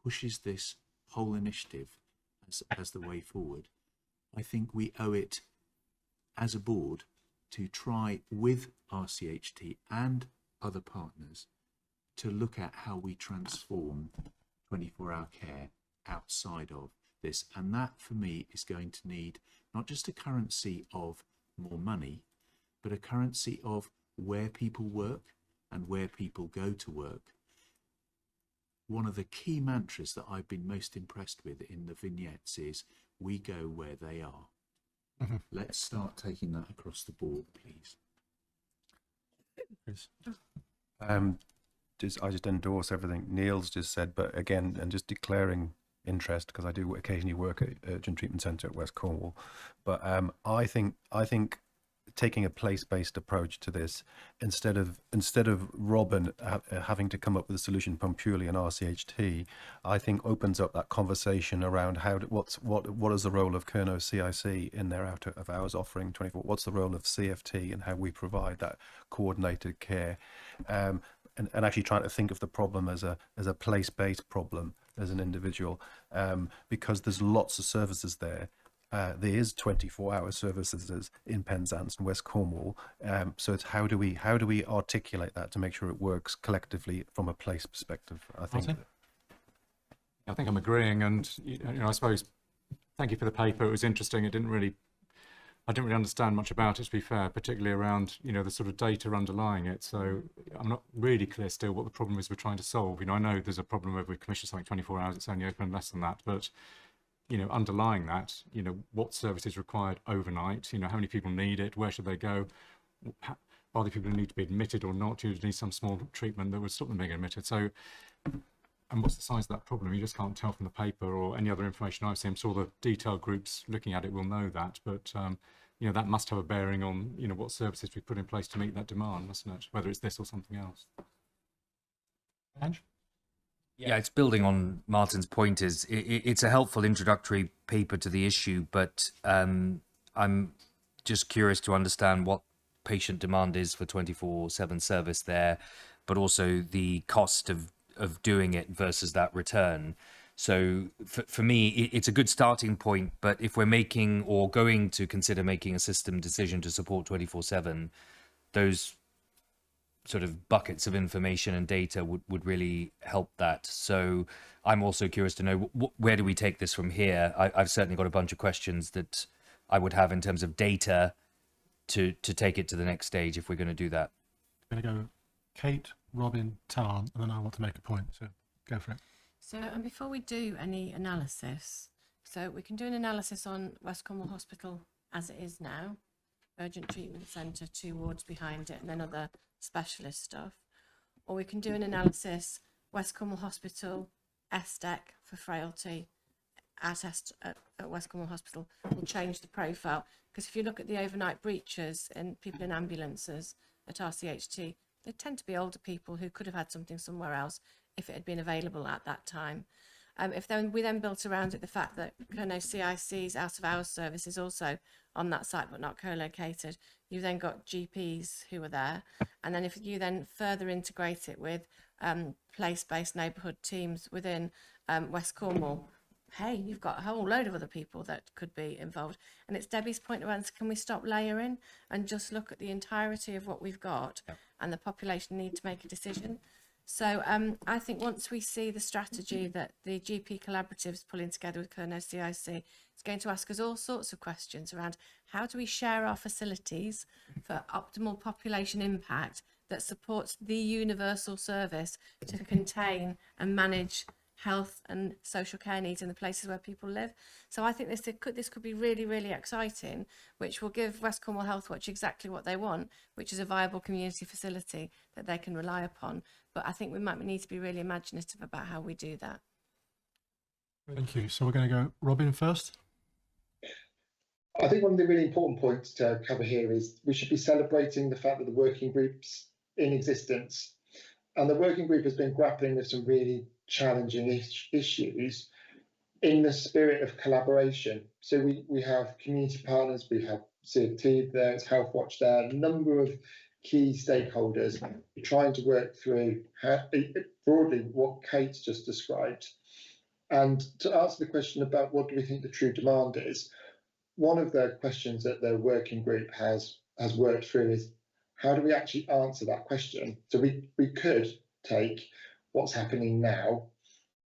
pushes this whole initiative as the way forward. I think we owe it as a board to try with RCHT and other partners to look at how we transform 24-hour care outside of this. And that, for me, is going to need not just a currency of more money, but a currency of where people work and where people go to work. One of the key mantras that I've been most impressed with in the vignettes is, we go where they are. Mm-hmm. Let's start taking that across the board, please. I just endorse everything Neil's just said, but again, and just declaring interest, because I do occasionally work at Urgent Treatment Centre at West Cornwall. But I think taking a place-based approach to this, instead of Robin having to come up with a solution from purely an RCHT, I think opens up that conversation around what is the role of Kerno CIC in their out of hours offering 24. What's the role of CFT and how we provide that coordinated care, and actually trying to think of the problem as a place-based problem as an individual, because there's lots of services there. There is 24-hour services in Penzance and West Cornwall. So it's how do we articulate that to make sure it works collectively from a place perspective? I think I'm agreeing, and I suppose thank you for the paper. It was interesting. I didn't really understand much about it, to be fair, particularly around the sort of data underlying it. So I'm not really clear still what the problem is we're trying to solve. I know there's a problem where we commission something 24 hours. It's only open less than that, but underlying that, what service is required overnight, how many people need it, where should they go, are the people who need to be admitted or not, do you need some small treatment that would stop them being admitted? So, and what's the size of that problem? You just can't tell from the paper or any other information I've seen. I'm sure the detailed groups looking at it will know that, but that must have a bearing on, what services we put in place to meet that demand, mustn't it? Whether it's this or something else. Ange? Yeah, it's building on Martin's point. It's a helpful introductory paper to the issue, but I'm just curious to understand what patient demand is for 24/7 service there, but also the cost of doing it versus that return. So for me, it's a good starting point, but if we're making or going to consider making a system decision to support 24/7, those sort of buckets of information and data would really help that. So I'm also curious to know where do we take this from here? I've certainly got a bunch of questions that I would have in terms of data to take it to the next stage if we're going to do that. I'm going to go Kate, Robin, Tarn, and then I want to make a point, so go for it. So, and before we do any analysis, so we can do an analysis on West Cornwall Hospital as it is now, Urgent Treatment Centre, 2 wards behind it, and then other specialist stuff. Or we can do an analysis, West Cornwall Hospital, SDEC for frailty at West Cornwall Hospital. We'll change the profile, because if you look at the overnight breaches and people in ambulances at RCHT, they tend to be older people who could have had something somewhere else if it had been available at that time. We then built around it the fact that Kerno CIC's out of hours service is also on that site but not co-located. You then got GPs who were there, and then if you then further integrate it with place-based neighbourhood teams within West Cornwall, hey, you've got a whole load of other people that could be involved. And it's Debbie's point around, can we stop layering and just look at the entirety of what we've got and the population need to make a decision? So I think once we see the strategy that the GP collaborative is pulling together with Curno CIC, it's going to ask us all sorts of questions around how do we share our facilities for optimal population impact that supports the universal service to contain and manage health and social care needs in the places where people live. So I think this could be really, really exciting, which will give West Cornwall Health Watch exactly what they want, which is a viable community facility that they can rely upon. But I think we might need to be really imaginative about how we do that. Thank you. So we're going to go Robin first. I think one of the really important points to cover here is we should be celebrating the fact that the working group's in existence. And the working group has been grappling with some really challenging issues in the spirit of collaboration. So we have community partners, we have CFT there, it's Health Watch there, a number of key stakeholders trying to work through broadly what Kate's just described. And to answer the question about what do we think the true demand is, one of the questions that the working group has worked through is how do we actually answer that question? So we could take what's happening now,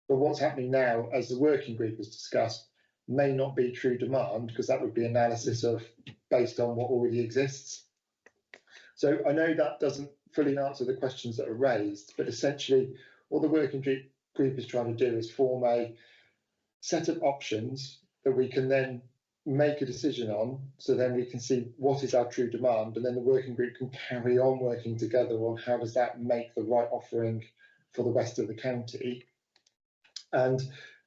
but what's happening now, as the working group has discussed, may not be true demand, because that would be analysis of based on what already exists. So I know that doesn't fully answer the questions that are raised, but essentially what the working group is trying to do is form a set of options that we can then make a decision on, so then we can see what is our true demand, and then the working group can carry on working together on how does that make the right offering for the rest of the county. And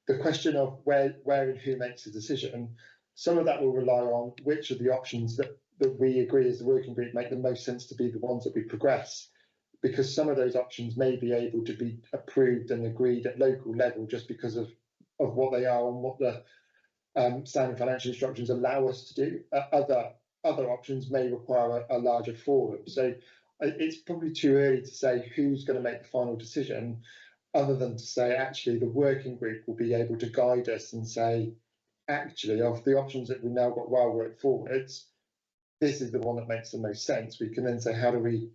the question of where and who makes the decision, some of that will rely on which of the options that we agree as the working group make the most sense to be the ones that we progress, because some of those options may be able to be approved and agreed at local level just because of what they are and what the standard financial instructions allow us to do. Other options may require a larger forum. So it's probably too early to say who's going to make the final decision, other than to say actually the working group will be able to guide us and say, actually, of the options that we've now got well worked forwards, this is the one that makes the most sense. We can then say, how do we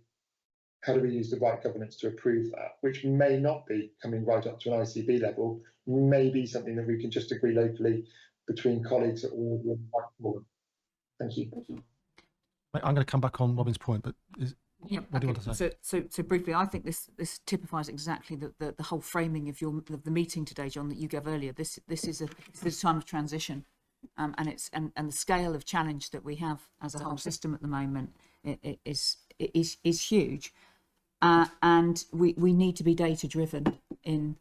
use the right governance to approve that, which may not be coming right up to an ICB level, may be something that we can just agree locally between colleagues at all the right forward. Thank you. I'm going to come back on Robin's point, but what do you want to say? So briefly, I think this typifies exactly the whole framing of the meeting today, John, that you gave earlier. This is a time of transition, and the scale of challenge that we have as a whole system at the moment is huge, and we need to be data driven in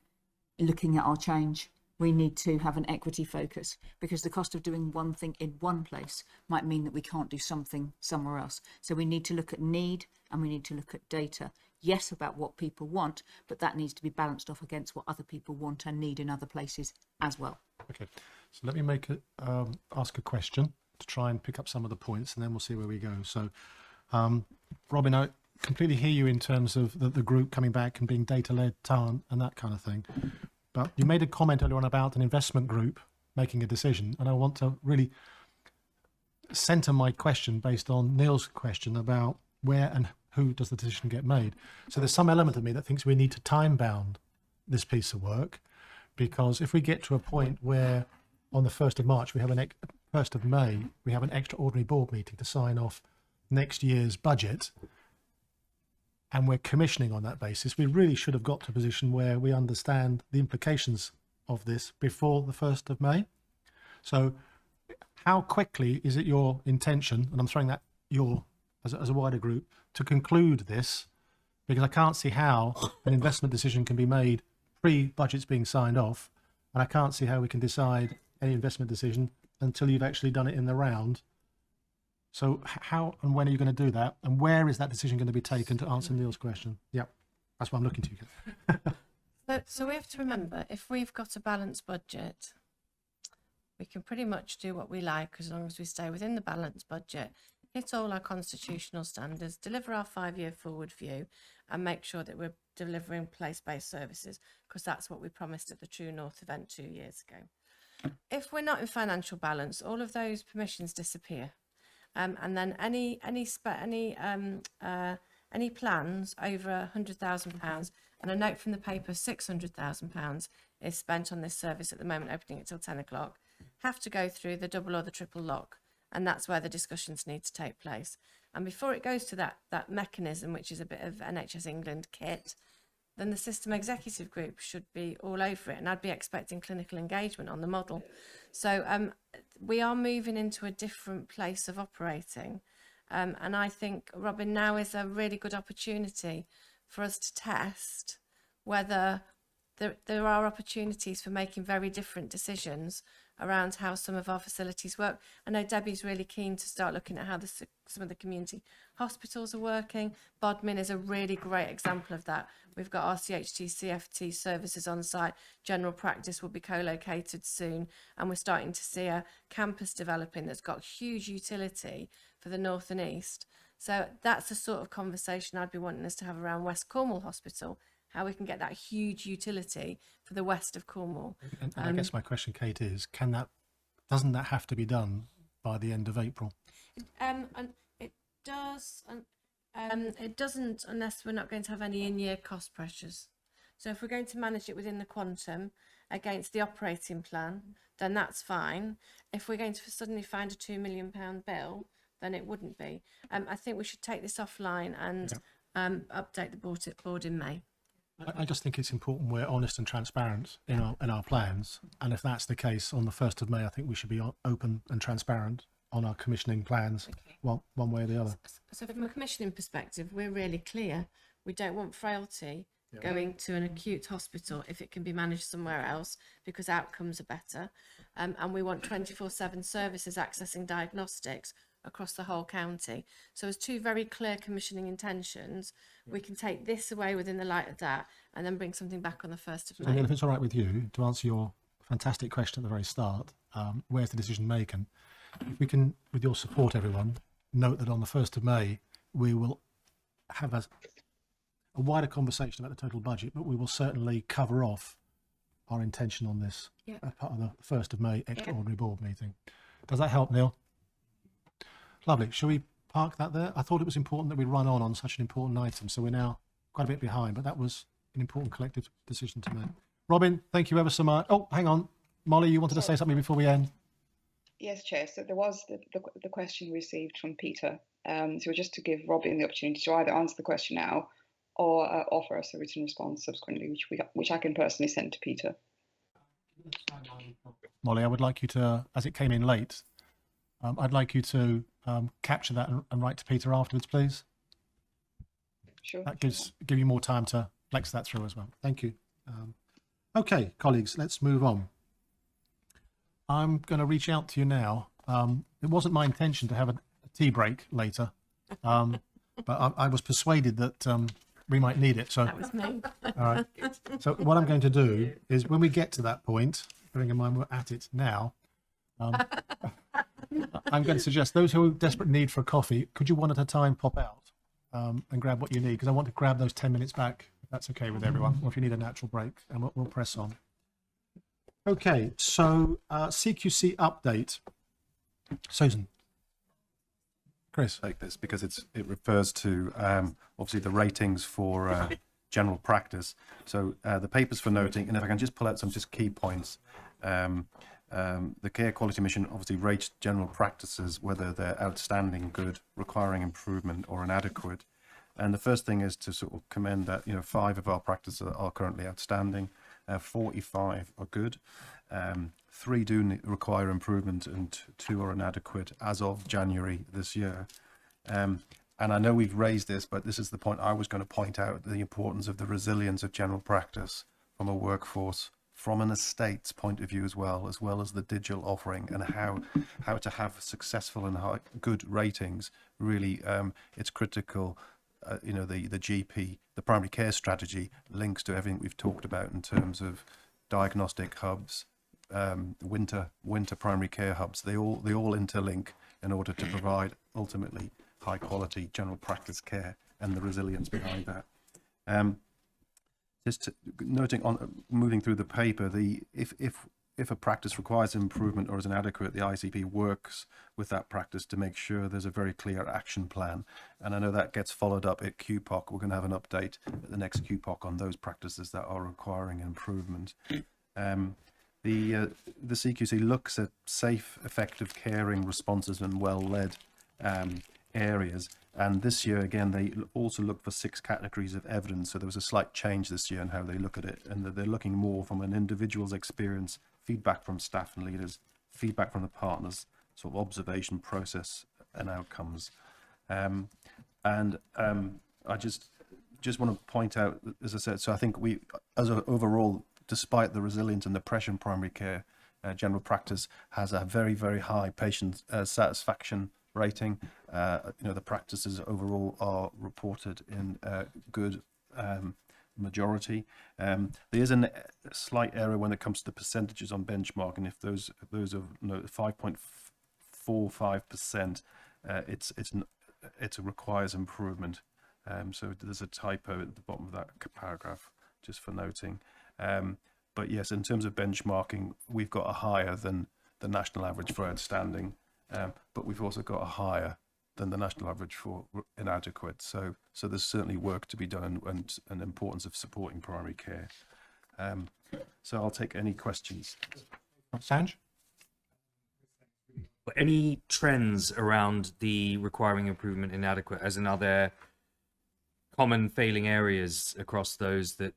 looking at our change. We need to have an equity focus, because the cost of doing one thing in one place might mean that we can't do something somewhere else. So we need to look at need, and we need to look at data. Yes, about what people want, but that needs to be balanced off against what other people want and need in other places as well. Okay, so let me ask a question to try and pick up some of the points, and then we'll see where we go. So, Robin, I completely hear you in terms of the group coming back and being data-led, and that kind of thing. But you made a comment earlier on about an investment group making a decision, and I want to really centre my question based on Neil's question about where and who does the decision get made. So there's some element of me that thinks we need to time-bound this piece of work, because if we get to a point where on the 1st of March, 1st of May, we have an extraordinary board meeting to sign off next year's budget, and we're commissioning on that basis, we really should have got to a position where we understand the implications of this before the 1st of May. So how quickly is it your intention, and I'm throwing that as a wider group, to conclude this? Because I can't see how an investment decision can be made pre-budgets being signed off, and I can't see how we can decide any investment decision until you've actually done it in the round. So how and when are you going to do that? And where is that decision going to be taken, to answer Neil's question? Yeah, that's what I'm looking to. So we have to remember, if we've got a balanced budget, we can pretty much do what we like as long as we stay within the balanced budget, hit all our constitutional standards, deliver our 5-year forward view, and make sure that we're delivering place-based services, because that's what we promised at the True North event 2 years ago. If we're not in financial balance, all of those permissions disappear. And then any plans over £100,000 And a note from the paper, £600,000 is spent on this service at the moment, opening it till 10 o'clock, have to go through the double or the triple lock. And that's where the discussions need to take place. And before it goes to that mechanism, which is a bit of NHS England kit, then the system executive group should be all over it. And I'd be expecting clinical engagement on the model. So we are moving into a different place of operating. And I think, Robin, now is a really good opportunity for us to test whether there are opportunities for making very different decisions around how some of our facilities work. I know Debbie's really keen to start looking at how some of the community hospitals are working. Bodmin is a really great example of that. We've got our CHT, CFT services on site. General practice will be co-located soon. And we're starting to see a campus developing that's got huge utility for the North and East. So that's the sort of conversation I'd be wanting us to have around West Cornwall Hospital, how we can get that huge utility for the west of Cornwall. And I guess my question, Kate, is doesn't that have to be done by the end of April? And it does, it doesn't unless we're not going to have any in-year cost pressures. So if we're going to manage it within the quantum against the operating plan, then that's fine. If we're going to suddenly find a £2 million bill, then it wouldn't be. I think we should take this offline and update the board in May. I just think it's important we're honest and transparent in our plans, and if that's the case on the 1st of May, I think we should be open and transparent on our commissioning plans, one way or the other. So from a commissioning perspective, we're really clear. We don't want frailty going to an acute hospital if it can be managed somewhere else because outcomes are better, and we want 24/7 services accessing diagnostics across the whole county. So as two very clear commissioning intentions, we can take this away within the light of that and then bring something back on the 1st of May. So if it's all right with you, to answer your fantastic question at the very start, where's the decision making? If we can, with your support, everyone, note that on the 1st of May, we will have a wider conversation about the total budget, but we will certainly cover off our intention on this as part of the 1st of May extraordinary board meeting. Does that help, Neil? Lovely. Shall we park that there? I thought it was important that we run on such an important item, so we're now quite a bit behind, but that was an important collective decision to make. Robin, thank you ever so much. Oh, hang on. Molly, you wanted to say something before we end? Yes, Chair. So there was the question received from Peter. So just to give Robin the opportunity to either answer the question now or offer us a written response subsequently, which I can personally send to Peter. Molly, I would like you to, as it came in late, I'd like you to capture that and write to Peter afterwards, please. Sure. That give you more time to flex that through as well. Thank you. Okay, colleagues, let's move on. I'm going to reach out to you now. It wasn't my intention to have a tea break later, but I was persuaded that we might need it. So That was me. all right. So what I'm going to do is when we get to that point, bearing in mind we're at it now, I'm going to suggest those who are in desperate need for a coffee, could you one at a time pop out and grab what you need? Because I want to grab those 10 minutes back, if that's okay with everyone, or if you need a natural break, and we'll press on. Okay, so CQC update. Susan. Chris. Take this because it refers to obviously the ratings for general practice. So the papers for noting, and if I can just pull out some key points. The Care Quality Mission obviously rates general practices, whether they're outstanding, good, requiring improvement, or inadequate. And the first thing is to sort of commend that 5 of our practices are currently outstanding, 45 are good, 3 do require improvement, and 2 are inadequate as of January this year. And I know we've raised this, but this is the point I was going to point out: the importance of the resilience of general practice from a workforce, from an estate's point of view as well as the digital offering, and how to have successful and good ratings. Really, it's critical. The GP, the primary care strategy, links to everything we've talked about in terms of diagnostic hubs, winter primary care hubs. They all interlink in order to provide ultimately high quality general practice care, and the resilience behind that. Just noting on moving through the paper, if if a practice requires improvement or is inadequate, the ICB works with that practice to make sure there's a very clear action plan. And I know that gets followed up at QPOC. We're going to have an update at the next QPOC on those practices that are requiring improvement. The CQC looks at safe, effective, caring, responsive and well-led areas. And this year, again, they also look for 6 categories of evidence. So there was a slight change this year in how they look at it. And they're looking more from an individual's experience, feedback from staff and leaders, feedback from the partners, sort of observation process and outcomes. I just want to point out, as I said, so I think we, as an overall, despite the resilience and the pressure in primary care, general practice has a very, very high patient satisfaction rating. The practices overall are reported in good majority. There is a slight error when it comes to the percentages on benchmarking. If those are 5.45%, it requires improvement. So there's a typo at the bottom of that paragraph, just for noting. But yes, in terms of benchmarking, we've got a higher than the national average for outstanding, but we've also got a higher than the national average for inadequate. So there's certainly work to be done and an importance of supporting primary care. So I'll take any questions. Sanj? Any trends around the requiring improvement inadequate, as in are there common failing areas across those that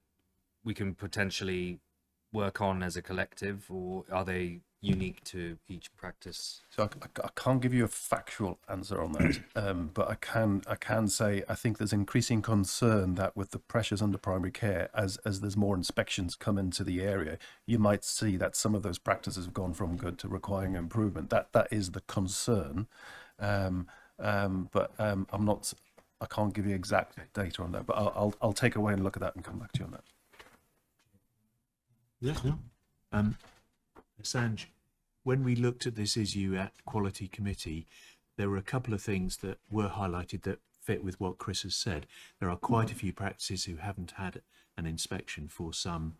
we can potentially work on as a collective, or are they unique to each practice? So I can't give you a factual answer on that, but I can say I think there's increasing concern that with the pressures under primary care, as there's more inspections come into the area, you might see that some of those practices have gone from good to requiring improvement. That is the concern, but I can't give you exact data on that. But I'll take away and look at that and come back to you on that. Yes, no. Sanj, when we looked at this issue at Quality Committee, there were a couple of things that were highlighted that fit with what Chris has said. There are quite a few practices who haven't had an inspection for some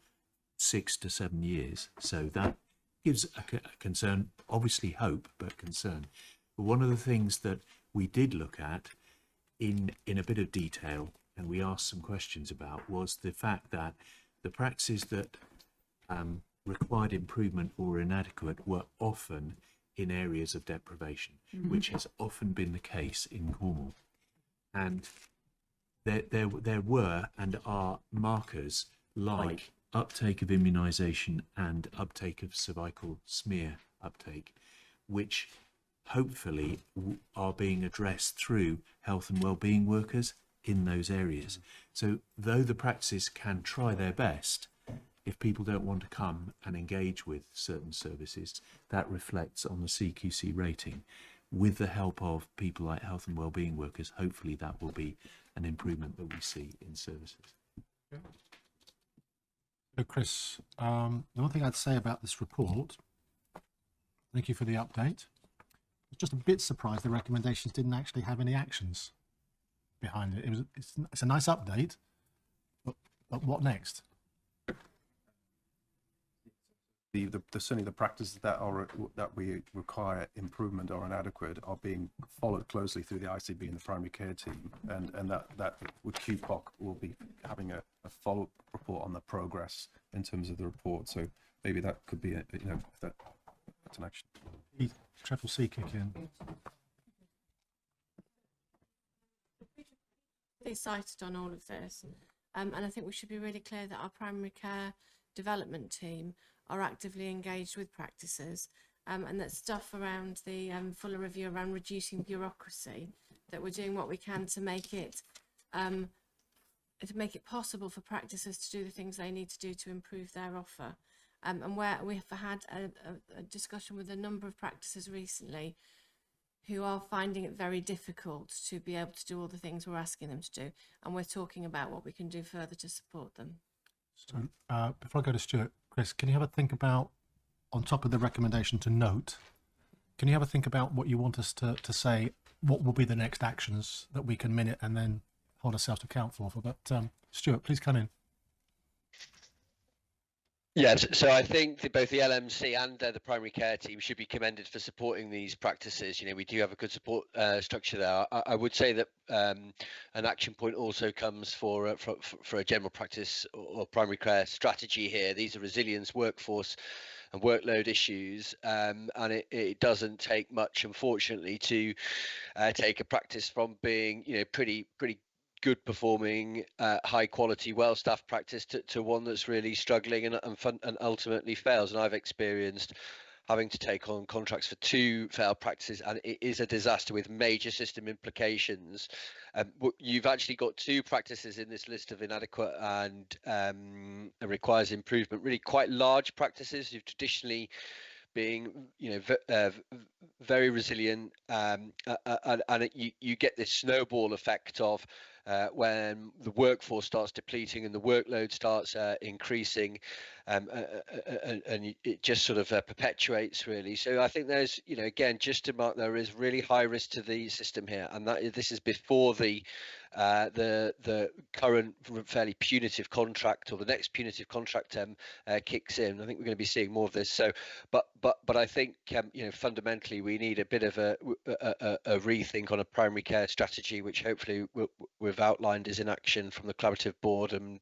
6 to 7 years. So that gives a concern, obviously hope, but concern. But one of the things that we did look at in a bit of detail, and we asked some questions about, was the fact that the practices that required improvement or were inadequate were often in areas of deprivation, which has often been the case in Cornwall. And there were and are markers like uptake of immunisation and uptake of cervical smear uptake, which hopefully are being addressed through health and wellbeing workers in those areas. So though the practices can try their best, if people don't want to come and engage with certain services, that reflects on the CQC rating. With the help of people like health and wellbeing workers, hopefully that will be an improvement that we see in services. So Chris, the one thing I'd say about this report, thank you for the update. I was just a bit surprised the recommendations didn't actually have any actions behind it. It's a nice update, but what next? Certainly the practices that we require improvement or inadequate are being followed closely through the ICB and the primary care team, and that with QPOC will be having a follow-up report on the progress in terms of the report. So maybe that could be that's an action. Triple C kick in. They cited on all of this, and I think we should be really clear that our primary care development team are actively engaged with practices, and that stuff around the fuller review around reducing bureaucracy, that we're doing what we can to make it possible for practices to do the things they need to do to improve their offer. And where we have had a discussion with a number of practices recently who are finding it very difficult to be able to do all the things we're asking them to do, and we're talking about what we can do further to support them. So before I go to Stuart, Chris, can you have a think about, on top of the recommendation to note, can you have a think about what you want us to say, what will be the next actions that we can minute and then hold ourselves to account for? But Stuart, please come in. Yes, so I think that both the LMC and the primary care team should be commended for supporting these practices. You know, we do have a good support structure there. I would say that an action point also comes for a general practice or primary care strategy here. These are resilience, workforce and workload issues, and it doesn't take much, unfortunately, to take a practice from being, you know, pretty good performing, high quality, well staffed practice to one that's really struggling and ultimately fails. And I've experienced having to take on contracts for 2 failed practices, and it is a disaster with major system implications. You've actually got 2 practices in this list of inadequate and requires improvement, really quite large practices who've traditionally being, you know, very resilient, and you get this snowball effect of when the workforce starts depleting and the workload starts increasing, and it just sort of perpetuates, really. So I think there's, you know, again, just to mark, there is really high risk to the system here, and this is before the current fairly punitive contract or the next punitive contract kicks in. I think we're going to be seeing more of this. So, but I think, you know, fundamentally we need a bit of a rethink on a primary care strategy, which hopefully we've outlined is in action from the collaborative board, and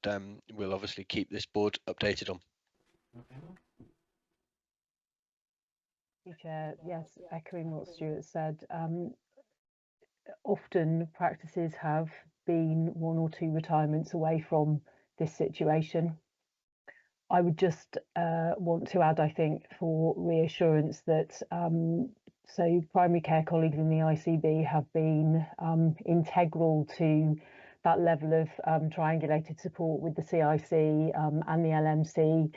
we'll obviously keep this board updated on. Chair, yes, echoing what Stuart said, often practices have been 1 or 2 retirements away from this situation. I would just want to add, I think, for reassurance that so primary care colleagues in the ICB have been integral to that level of triangulated support with the CIC and the LMC.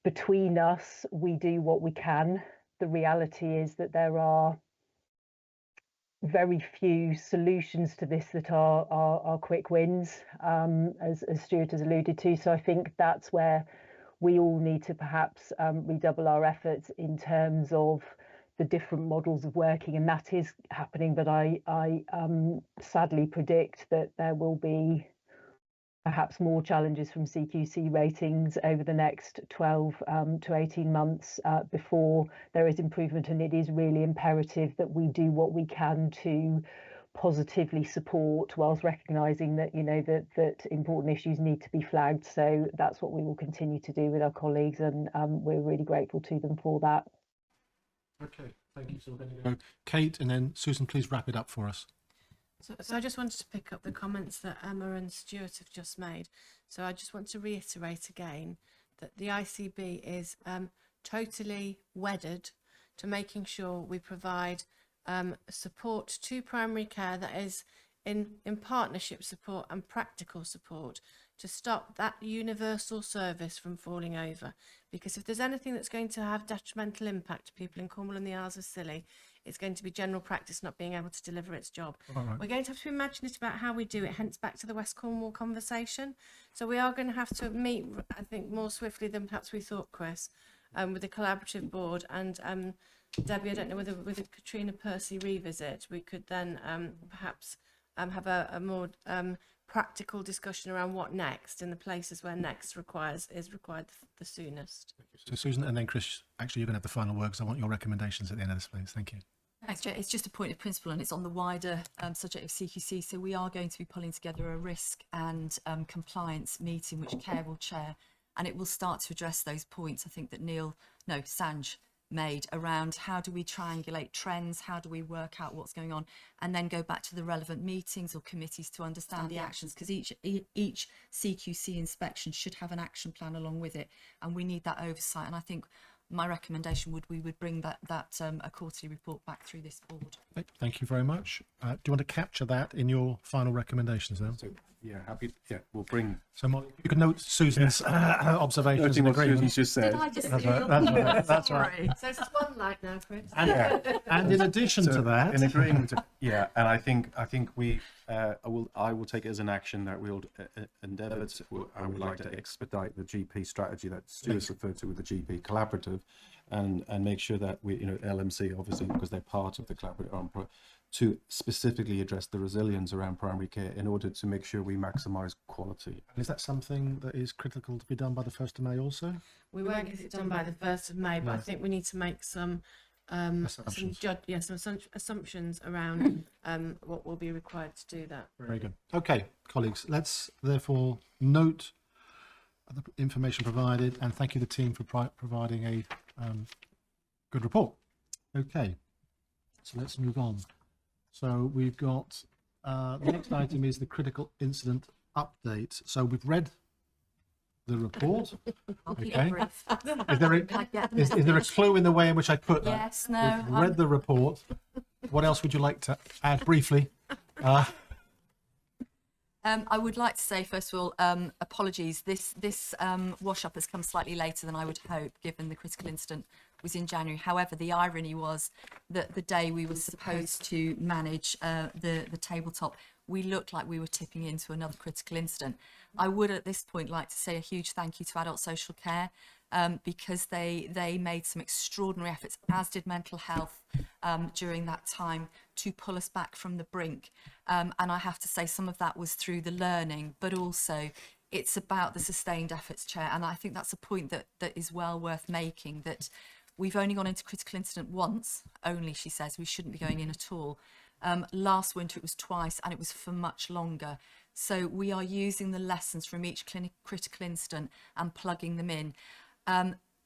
Between us, we do what we can. The reality is that there are very few solutions to this that are quick wins, as Stuart has alluded to. So I think that's where we all need to perhaps redouble our efforts in terms of the different models of working, and that is happening. But I sadly predict that there will be perhaps more challenges from CQC ratings over the next 12 to 18 months before there is improvement, and it is really imperative that we do what we can to positively support, whilst recognising that, you know, that important issues need to be flagged. So that's what we will continue to do with our colleagues, and we're really grateful to them for that. Okay, thank you. So we're going to go Kate, and then Susan, please wrap it up for us. So I just wanted to pick up the comments that Emma and Stuart have just made. So I just want to reiterate again that the ICB is totally wedded to making sure we provide support to primary care that is in partnership support and practical support to stop that universal service from falling over. Because if there's anything that's going to have detrimental impact to people in Cornwall and the Isles of Scilly, it's going to be general practice not being able to deliver its job. Right. We're going to have to be imaginative about how we do it, hence back to the West Cornwall conversation. So we are going to have to meet, I think, more swiftly than perhaps we thought, Chris, with the collaborative board. And Debbie, I don't know whether with a Katrina Percy revisit, we could then perhaps have a more practical discussion around what next in the places where next is required the soonest. So Susan, and then Chris, actually you're going to have the final word because I want your recommendations at the end of this, please. Thank you. Thanks, Jay. It's just a point of principle, and it's on the wider subject of CQC. So we are going to be pulling together a risk and compliance meeting, which Care will chair, and it will start to address those points I think that Sanj made around how do we triangulate trends, how do we work out what's going on, and then go back to the relevant meetings or committees to understand the actions, because each CQC inspection should have an action plan along with it, and we need that oversight. And I think my recommendation we would bring that a quarterly report back through this board. Thank you very much. Do you want to capture that in your final recommendations then? So, yeah, happy. Yeah, we'll bring. So you can note Susan's observations and agreement. Susan's just said. Did I just That's right. That's right. So it's one light now, Chris. And in addition to that, in agreement, yeah, and I think we, I will take it as an action that we'll endeavour to. I would like to expedite the GP strategy that Stuart's referred to with the GP collaborative, and make sure that we, LMC obviously, because they're part of the collaborative to specifically address the resilience around primary care in order to make sure we maximise quality. Is that something that is critical to be done by the 1st of May also? We won't get it done by the 1st of May, but I think we need to make some assumptions around what will be required to do that. Very good. Okay, colleagues, let's therefore note the information provided, and thank you the team for providing a good report. Okay, so let's move on. So we've got the next item is the critical incident update. So we've read the report. Okay. Is there a clue in the way in which I put that? Yes, no. We've read the report. What else would you like to add briefly? I would like to say, first of all, apologies. This wash-up has come slightly later than I would hope, given the critical incident was in January. However, the irony was that the day we were supposed to manage the tabletop, we looked like we were tipping into another critical incident. I would at this point like to say a huge thank you to Adult Social Care, because they made some extraordinary efforts, as did mental health, during that time, to pull us back from the brink. And I have to say some of that was through the learning, but also it's about the sustained efforts, Chair. And I think that's a point that is well worth making, that we've only gone into critical incident once, only, she says, we shouldn't be going in at all. Last winter it was twice, and it was for much longer. So we are using the lessons from each critical incident and plugging them in.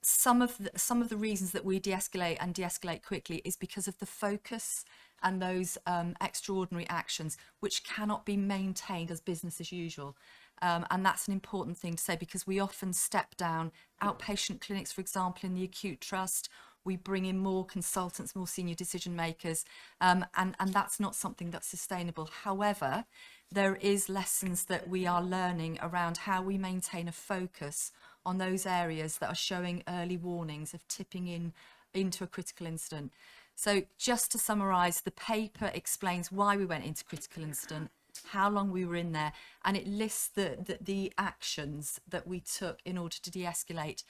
Some of the reasons that we de-escalate and de-escalate quickly is because of the focus and those extraordinary actions which cannot be maintained as business as usual. And that's an important thing to say, because we often step down outpatient clinics, for example, in the acute trust. We bring in more consultants, more senior decision makers, and that's not something that's sustainable. However, there is lessons that we are learning around how we maintain a focus on those areas that are showing early warnings of tipping into a critical incident. So just to summarise, the paper explains why we went into critical incident, how long we were in there, and it lists the actions that we took in order to de-escalate.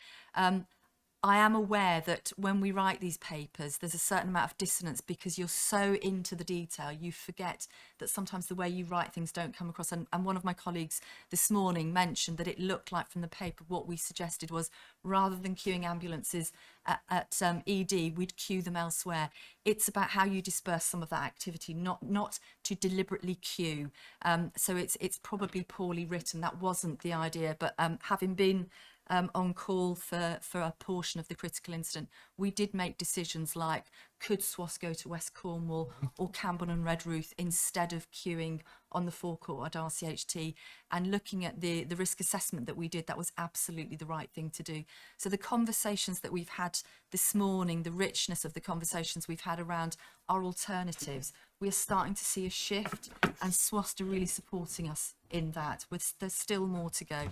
I am aware that when we write these papers, there's a certain amount of dissonance because you're so into the detail, you forget that sometimes the way you write things don't come across. And one of my colleagues this morning mentioned that it looked like from the paper what we suggested was, rather than queuing ambulances at ED, we'd queue them elsewhere. It's about how you disperse some of that activity, not to deliberately queue. So it's probably poorly written. That wasn't the idea, but having been on call for a portion of the critical incident, we did make decisions like, could SWAS go to West Cornwall or Camborne and Redruth instead of queuing on the forecourt at RCHT? And looking at the risk assessment that we did, that was absolutely the right thing to do. So the conversations that we've had this morning, the richness of the conversations we've had around our alternatives, we are starting to see a shift, and SWAS are really supporting us in that. There's still more to go.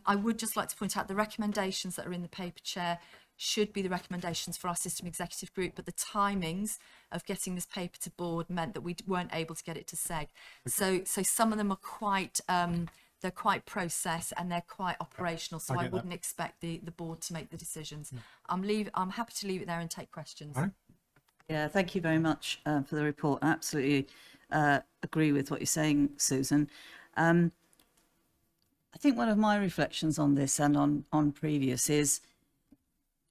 I would just like to point out the recommendations that are in the paper, Chair, should be the recommendations for our system executive group, but the timings of getting this paper to board meant that we weren't able to get it to SEG. So some of them are quite they're quite process and they're quite operational, so I wouldn't expect the board to make the decisions. I'm happy to leave it there and take questions. Right. Yeah, thank you very much for the report. I absolutely agree with what you're saying, Susan. I think one of my reflections on this and on previous is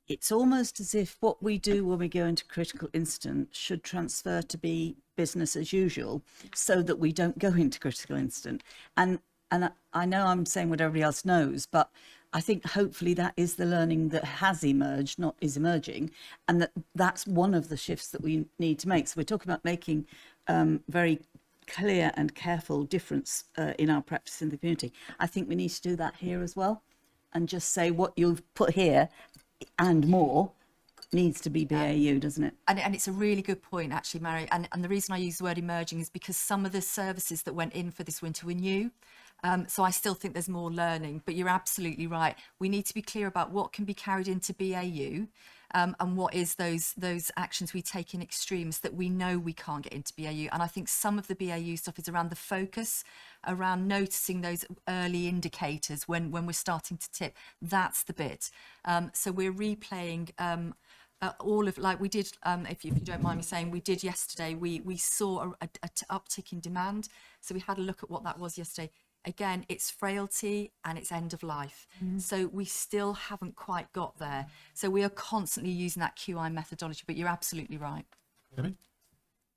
it's almost as if what we do when we go into critical incident should transfer to be business as usual, so that we don't go into critical incident. And I know I'm saying what everybody else knows, but I think hopefully that is the learning that has emerged, not is emerging, and that's one of the shifts that we need to make. So we're talking about making very clear and careful difference in our practice in the community. I think we need to do that here as well, and just say what you've put here and more needs to be BAU, doesn't it? And it's a really good point, actually, Mary. And the reason I use the word emerging is because some of the services that went in for this winter were new. So I still think there's more learning, but you're absolutely right. We need to be clear about what can be carried into BAU. And what is those actions we take in extremes that we know we can't get into BAU. And I think some of the BAU stuff is around the focus, around noticing those early indicators when we're starting to tip. That's the bit. So we're replaying all of, like we did, if you don't mind me saying, we did yesterday, we saw a uptick in demand. So we had a look at what that was yesterday. Again, it's frailty and it's end of life. So we still haven't quite got there. So we are constantly using that QI methodology, but you're absolutely right. Debbie?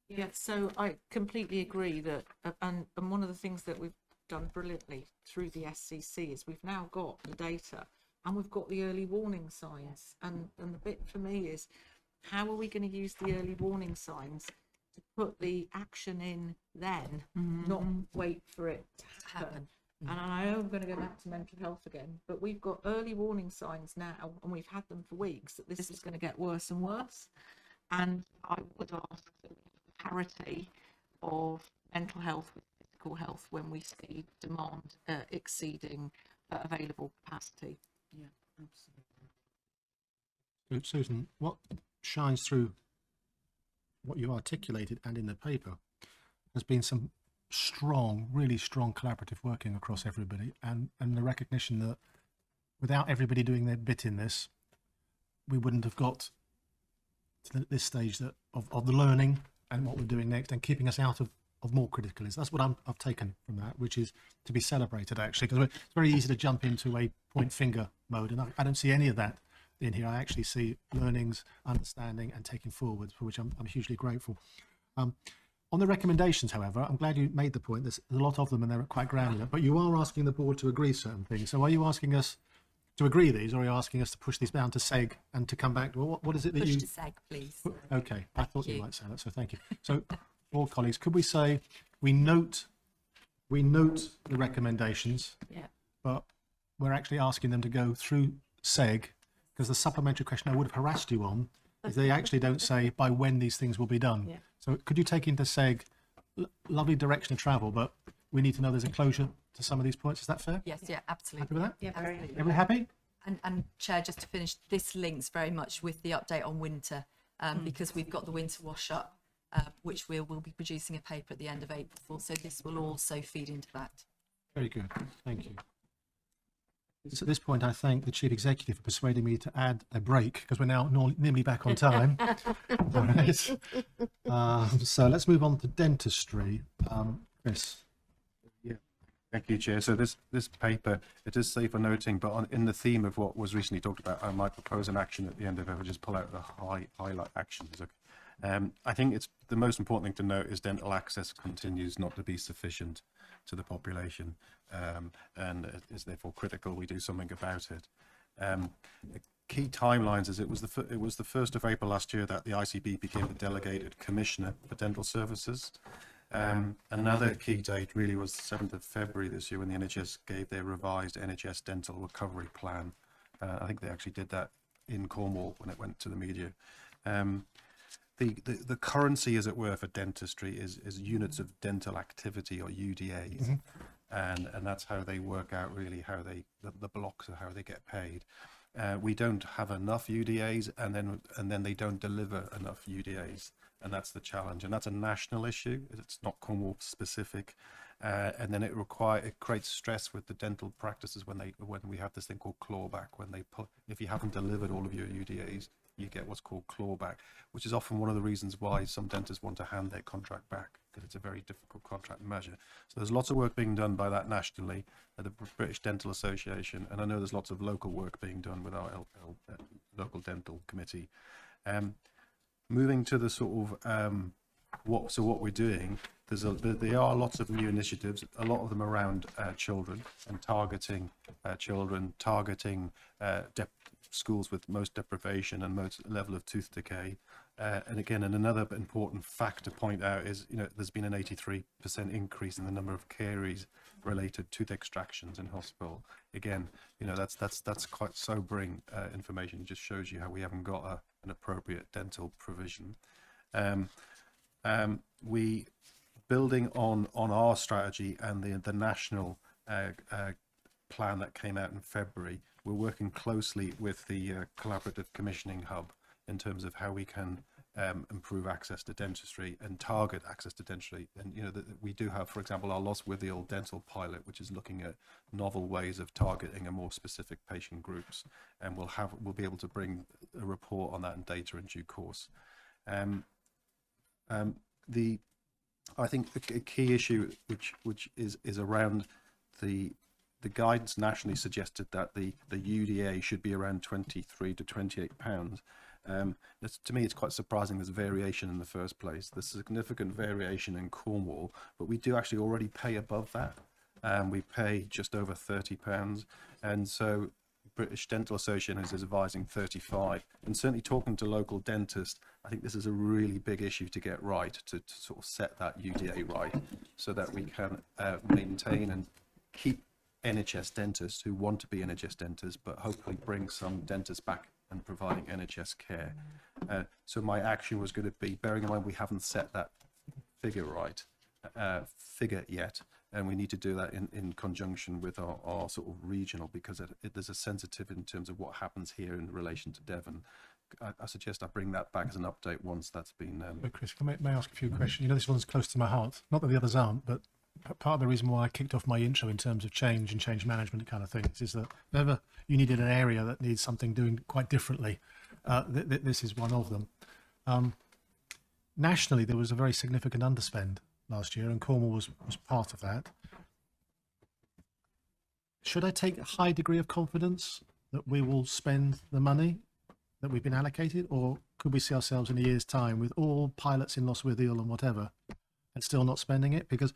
Yeah, so I completely agree that, and one of the things that we've done brilliantly through the SCC is we've now got the data and we've got the early warning signs. And the bit for me is, how are we going to use the early warning signs to put the action in then, not wait for it to happen? And I know I'm going to go back to mental health again, but we've got early warning signs now, and we've had them for weeks, that this is going to get worse and worse. And I would ask parity of mental health with physical health when we see demand exceeding available capacity. Yeah, absolutely. Susan, what shines through what you articulated and in the paper has been some strong, really strong collaborative working across everybody, and the recognition that without everybody doing their bit in this, we wouldn't have got to this stage of the learning and what we're doing next, and keeping us out of more criticalism. That's what I've taken from that, which is to be celebrated, actually, because it's very easy to jump into a point finger mode, and I don't see any of that in here. I actually see learnings, understanding, and taking forwards, for which I'm hugely grateful. On the recommendations, however, I'm glad you made the point. There's a lot of them and they're quite granular, but you are asking the board to agree certain things. So are you asking us to agree these, or are you asking us to push these down to SEG and to come back? Well, what is it that Push you... to SEG, please. Okay, I thought you might say that, so thank you. So, all colleagues, could we say we note the recommendations, but we're actually asking them to go through SEG, because the supplementary question I would have harassed you on is they actually don't say by when these things will be done. Yeah. So could you take into SEG, lovely direction of travel, but we need to know there's a closure to some of these points. Is that fair? Yes, yeah, absolutely. Happy with that? Yeah, absolutely. Everybody happy? And Chair, just to finish, this links very much with the update on winter, because we've got the winter wash up, which we'll be producing a paper at the end of April for. So this will also feed into that. Very good. Thank you. So at this point, I thank the Chief Executive for persuading me to add a break, because we're now nearly back on time. All right. So let's move on to dentistry. Chris. Yeah. Thank you, Chair. So this paper, it is safe for noting, but in the theme of what was recently talked about, I might propose an action at the end of it. I'll just pull out the highlight actions. Okay. I think it's the most important thing to note is dental access continues not to be sufficient to the population, and it is therefore critical we do something about it. Key timelines is it was the 1st of April last year that the ICB became the delegated commissioner for dental services. Another key date really was the 7th of February this year, when the NHS gave their revised NHS dental recovery plan. I think they actually did that in Cornwall when it went to the media. The currency, as it were, for dentistry is units of dental activity, or UDAs, and that's how they work out really how the blocks of how they get paid. We don't have enough UDAs, and then they don't deliver enough UDAs, and that's the challenge, and that's a national issue. It's not Cornwall specific, and then it creates stress with the dental practices when we have this thing called clawback. If you haven't delivered all of your UDAs, you get what's called clawback, which is often one of the reasons why some dentists want to hand their contract back, because it's a very difficult contract measure. So there's lots of work being done by that nationally, at the British Dental Association, and I know there's lots of local work being done with our local dental committee. Moving to the sort of what we're doing, there are lots of new initiatives, a lot of them around children and targeting children, targeting schools with most deprivation and most level of tooth decay. And again, another important fact to point out is, there's been an 83% increase in the number of caries related tooth extractions in hospital. Again, that's quite sobering information. It just shows you how we haven't got an appropriate dental provision. We building on our strategy and the national plan that came out in February. We're working closely with the Collaborative Commissioning Hub in terms of how we can improve access to dentistry and target access to dentistry. And we do have, for example, our Lostwithiel dental pilot, which is looking at novel ways of targeting a more specific patient groups, and we'll be able to bring a report on that and data in due course. I think a key issue which is around the guidance nationally suggested that the UDA should be around £23 to £28. To me, it's quite surprising there's variation in the first place. There's significant variation in Cornwall, but we do actually already pay above that. We pay just over £30, and so British Dental Association is advising 35. And certainly talking to local dentists, I think this is a really big issue to get right, to sort of set that UDA right, so that we can maintain and keep NHS dentists who want to be NHS dentists, but hopefully bring some dentists back and providing NHS care. So my action was going to be, bearing in mind we haven't set that figure yet, and we need to do that in conjunction with our sort of regional, because there's a sensitive in terms of what happens here in relation to Devon. I suggest I bring that back as an update once that's been... Chris, may I ask a few questions? This one's close to my heart. Not that the others aren't, but part of the reason why I kicked off my intro in terms of change and change management kind of things is that whenever you needed an area that needs something doing quite differently, this is one of them. Nationally, there was a very significant underspend last year, and Cornwall was part of that. Should I take a high degree of confidence that we will spend the money that we've been allocated, or could we see ourselves in a year's time with all pilots in Lostwithiel and whatever and still not spending it? Because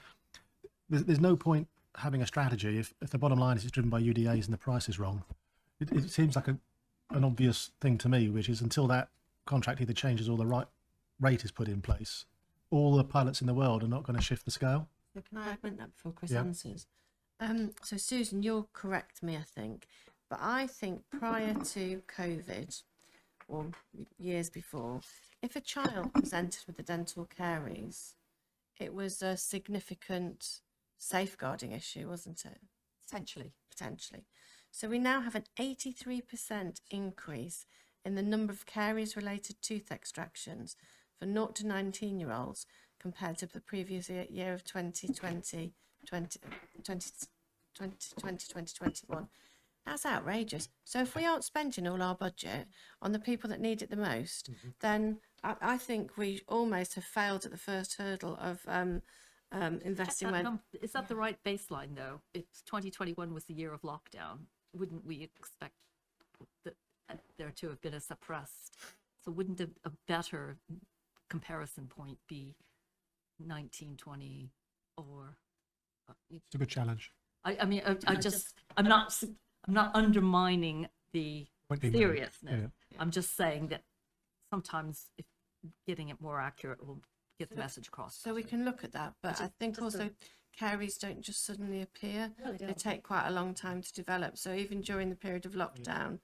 there's no point having a strategy if the bottom line is it's driven by UDAs and the price is wrong. It seems like an obvious thing to me, which is until that contract either changes or the right rate is put in place, all the pilots in the world are not going to shift the scale. So can I augment that before Chris Yeah. answers? So Susan, you'll correct me, I think, but I think prior to COVID or years before, if a child presented with a dental caries, it was a significant safeguarding issue, wasn't it? Potentially. So we now have an 83% increase in the number of caries-related tooth extractions for 0 to 19-year-olds compared to the previous year of 2020, 2021. That's outrageous. So if we aren't spending all our budget on the people that need it the most, then I think we almost have failed at the first hurdle of investing. Is that the right baseline, though? It's 2021 was the year of lockdown. Wouldn't we expect that there to have been a suppressed? So wouldn't a better comparison point be 1920 or? It's a good challenge. I mean, I'm not undermining the seriousness. I'm just saying that sometimes getting it more accurate will get the message across. So we can look at that, but I think also caries don't just suddenly appear. They take quite a long time to develop. So even during the period of lockdown,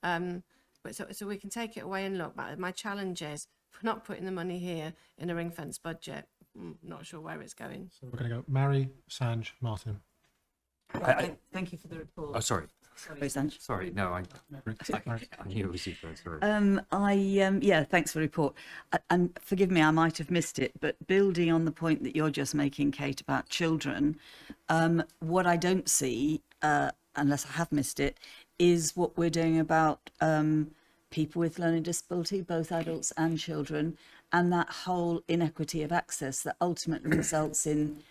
so we can take it away and look. But my challenge is, if we're not putting the money here in a ring fence budget, I'm not sure where it's going. So we're going to go Mary, Sanj, Martin. Thank you for the report. Oh, sorry. Sanj. Sorry, no, I knew it was you first. Sorry. Yeah, thanks for the report. And forgive me, I might have missed it, but building on the point that you're just making, Kate, about children, what I don't see, unless I have missed it, is what we're doing about people with learning disability, both adults and children, and that whole inequity of access that ultimately results in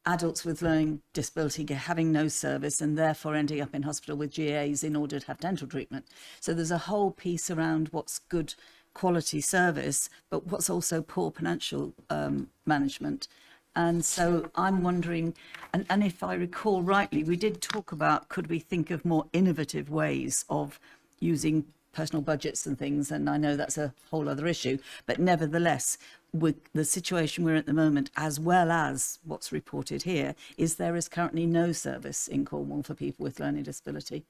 adults with learning disability having no service and therefore ending up in hospital with GAs in order to have dental treatment. So there's a whole piece around what's good quality service, but what's also poor financial management. And so I'm wondering, and if I recall rightly, we did talk about, could we think of more innovative ways of using personal budgets and things, and I know that's a whole other issue, but nevertheless, with the situation we're at the moment, as well as what's reported here, there is currently no service in Cornwall for people with learning disability.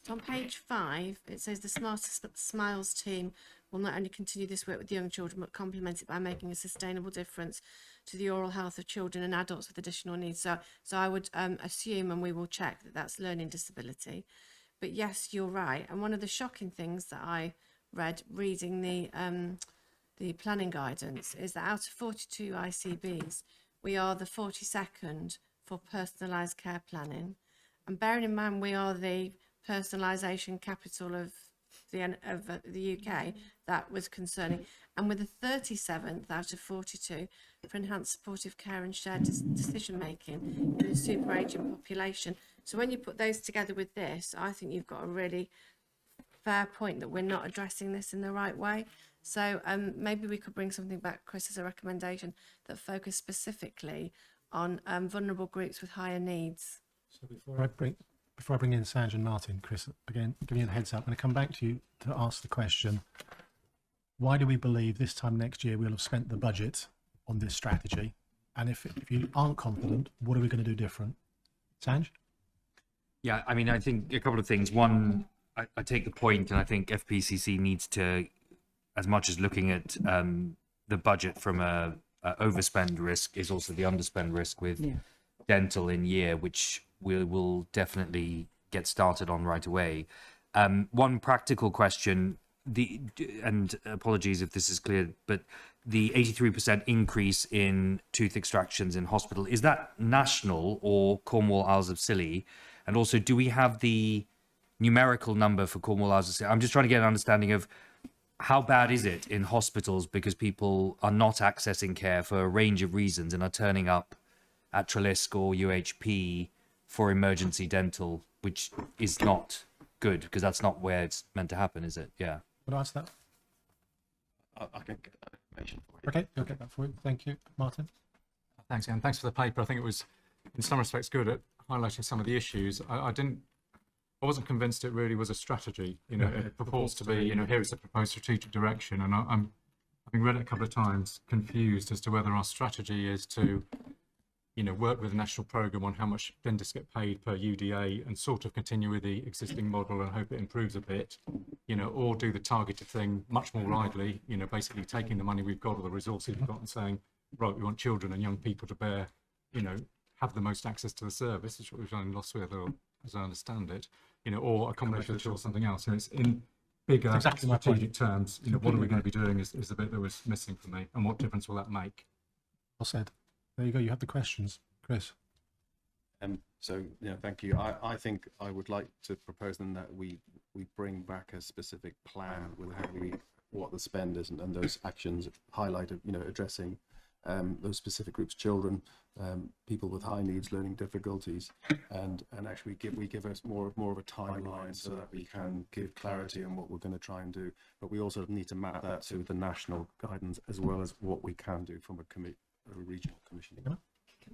On page 5, it says the Smarter Smiles team will not only continue this work with young children, but complement it by making a sustainable difference to the oral health of children and adults with additional needs. So I would assume, and we will check, that that's learning disability. But yes, you're right. And one of the shocking things that I read reading the the planning guidance is that out of 42 ICBs, we are the 42nd for personalised care planning. And bearing in mind we are the personalisation capital of the UK, that was concerning. And with the 37th out of 42 for enhanced supportive care and shared decision making in the super aging population. So when you put those together with this, I think you've got a really fair point that we're not addressing this in the right way. So maybe we could bring something back, Chris, as a recommendation that focus specifically on vulnerable groups with higher needs. So before I bring in Sanj and Martin, Chris, again, giving you a heads up, I'm going to come back to you to ask the question, why do we believe this time next year we'll have spent the budget on this strategy? And if you aren't confident, what are we going to do different? Sanj? Yeah, I mean, I think a couple of things. One, I take the point, and I think FPCC needs to, as much as looking at the budget from a overspend risk, is also the underspend risk with dental in year, which we will definitely get started on right away. One practical question, and apologies if this is clear, but the 83% increase in tooth extractions in hospital, is that national or Cornwall, Isles of Scilly? And also, do we have the numerical number for Cornwall, Isles of Scilly? I'm just trying to get an understanding of how bad is it in hospitals because people are not accessing care for a range of reasons and are turning up at Trelisk or UHP for emergency dental, which is not good because that's not where it's meant to happen, is it? Yeah. Would I ask that? I can get that information for you. Okay, I'll get that for you. Thank you. Martin? Thanks, Ian. Thanks for the paper. I think it was, in some respects, good at highlighting some of the issues. I wasn't convinced it really was a strategy. You know, it purports to be, here is a proposed strategic direction, and having read it a couple of times, confused as to whether our strategy is to, work with a national programme on how much dentists get paid per UDA and sort of continue with the existing model and hope it improves a bit, or do the targeted thing much more widely, basically taking the money we've got or the resources we've got and saying, right, we want children and young people to bear, have the most access to the service, which is what we've done in Lostwitha, as I understand it, or a combination of the two or something else. And it's in bigger strategic terms, what are we going to be doing is the bit that was missing for me, and what difference will that make? Well said. There you go. You have the questions, Chris. So, thank you. I think I would like to propose then that we bring back a specific plan with what the spend is and those actions highlighted, addressing those specific groups, children, people with high needs, learning difficulties, and actually give us more of a timeline so that we can give clarity on what we're going to try and do. But we also need to map that to the national guidance as well as what we can do from a regional commissioning. Can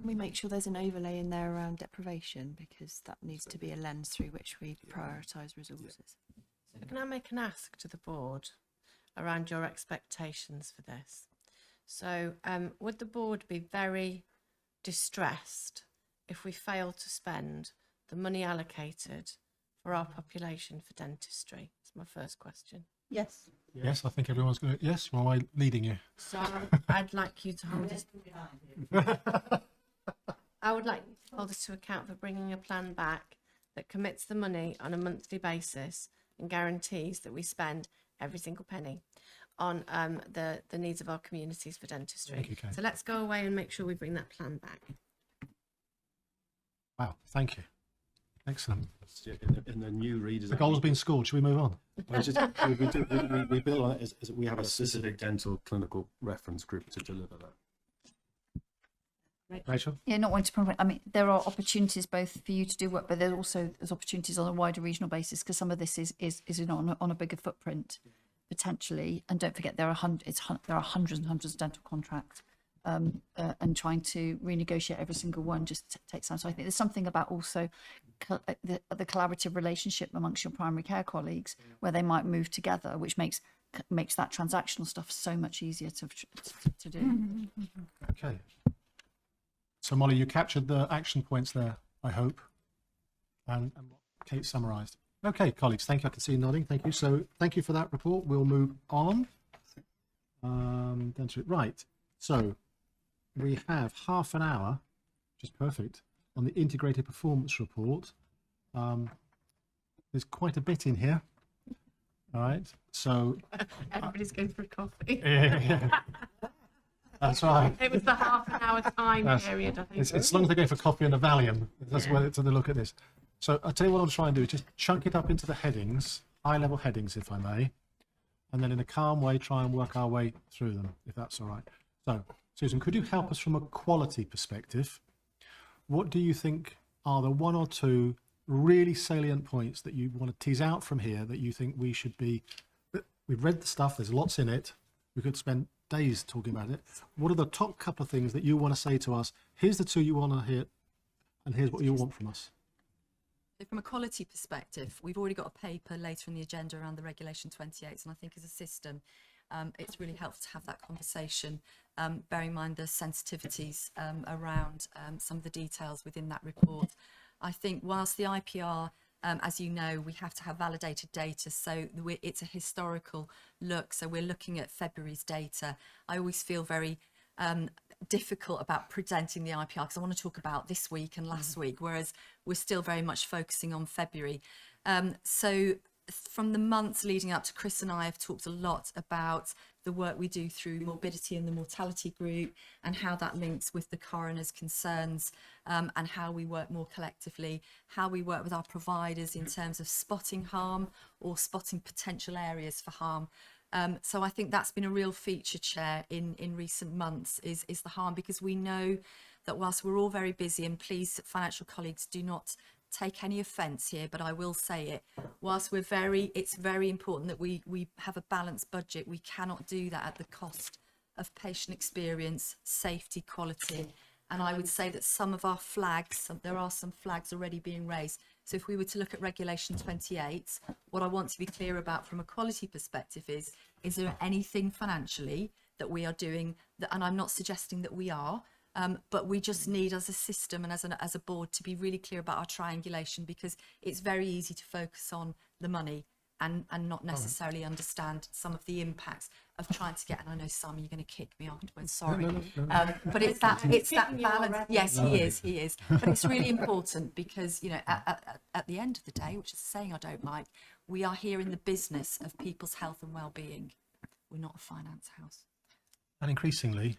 we make sure there's an overlay in there around deprivation, because that needs to be a lens through which we prioritise resources? So can I make an ask to the board around your expectations for this? So would the board be very distressed if we fail to spend the money allocated for our population for dentistry? That's my first question. Yes. Yes, I think everyone's going to. Yes, well, am I leading you? So I'd like you to hold us. I would like you to hold us to account for bringing a plan back that commits the money on a monthly basis and guarantees that we spend every single penny on the needs of our communities for dentistry. Thank you, Kate. So let's go away and make sure we bring that plan back. Wow, thank you. Excellent. In the new redesign, The goal's been scored. Should we move on? We build on it as we have a specific dental clinical reference group to deliver that. Rachel? Yeah, not wanting to promote. I mean, there are opportunities both for you to do work, but there's opportunities on a wider regional basis, because some of this is on a bigger footprint potentially. And don't forget, there are hundreds and hundreds of dental contracts, and trying to renegotiate every single one just takes time. So I think there's something about also the collaborative relationship amongst your primary care colleagues, where they might move together, which makes that transactional stuff so much easier to do. Okay. So Molly, you captured the action points there, I hope, and what Kate summarised. Okay, colleagues, thank you. I can see you nodding. Thank you. So thank you for that report. We'll move on. Right. So we have half an hour, which is perfect, on the integrated performance report. There's quite a bit in here. All right. So Everybody's going for a coffee. yeah. That's right. It was the half an hour time That's- period, I think. It's as long as they go for coffee and a Valium. That's where to look at this. So I'll tell you what I'll try and do. Just chunk it up into the headings, high-level headings, if I may, and then in a calm way try and work our way through them, if that's all right. So, Susan, could you help us from a quality perspective? What do you think are the one or two really salient points that you want to tease out from here that you think we should be? We've read the stuff. There's lots in it. We could spend days talking about it. What are the top couple of things that you want to say to us? Here's the two you want to hear, and here's what you want from us. From a quality perspective, we've already got a paper later in the agenda around the Regulation 28, and I think as a system, it's really helpful to have that conversation, bearing in mind the sensitivities around some of the details within that report. I think whilst the IPR, as you know, we have to have validated data, so it's a historical look, so we're looking at February's data. I always feel very difficult about presenting the IPR because I want to talk about this week and last week, whereas we're still very much focusing on February. So from the months leading up to, Chris and I have talked a lot about the work we do through morbidity and the mortality group and how that links with the coroner's concerns, and how we work more collectively, how we work with our providers in terms of spotting harm or spotting potential areas for harm. So I think that's been a real feature, Chair, in recent months is the harm, because we know that whilst we're all very busy, and please, financial colleagues, do not take any offence here, but I will say it, whilst it's very important that we have a balanced budget, we cannot do that at the cost of patient experience, safety, quality. And I would say that some of our flags, there are some flags already being raised. So if we were to look at Regulation 28, what I want to be clear about from a quality perspective is there anything financially that we are doing that, and I'm not suggesting that we are, but we just need as a system and as a board to be really clear about our triangulation, because it's very easy to focus on the money and not necessarily understand some of the impacts of trying to get, and I know, Simon, you're going to kick me afterwards, sorry. No. But it's that balance. Yes, he is. But it's really important because, you know, at the end of the day, which is a saying I don't like, we are here in the business of people's health and well-being. We're not a finance house. And increasingly,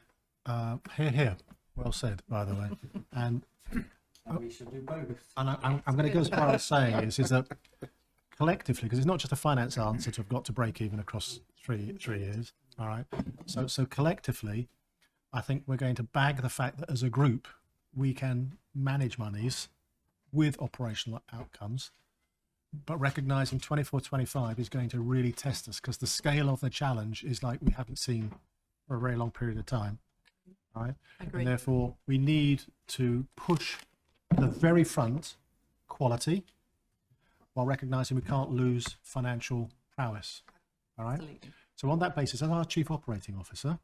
here, well said, by the way. And we should do both. And I'm going to go as far as saying is that collectively, because it's not just a finance answer to have got to break even across three years, all right? So collectively, I think we're going to bag the fact that as a group, we can manage monies with operational outcomes, but recognizing 24-25 is going to really test us, because the scale of the challenge is like we haven't seen for a very long period of time, right? And therefore, we need to push the very front quality, while recognizing we can't lose financial prowess. All right. Absolutely. So on that basis, as our Chief Operating Officer,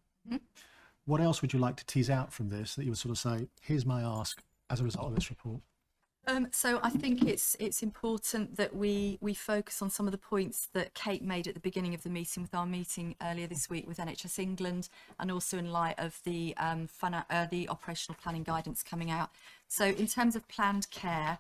what else would you like to tease out from this that you would sort of say, here's my ask as a result of this report? So I think it's important that we focus on some of the points that Kate made at the beginning of the meeting, with our meeting earlier this week with NHS England, and also in light of the operational planning guidance coming out. So in terms of planned care,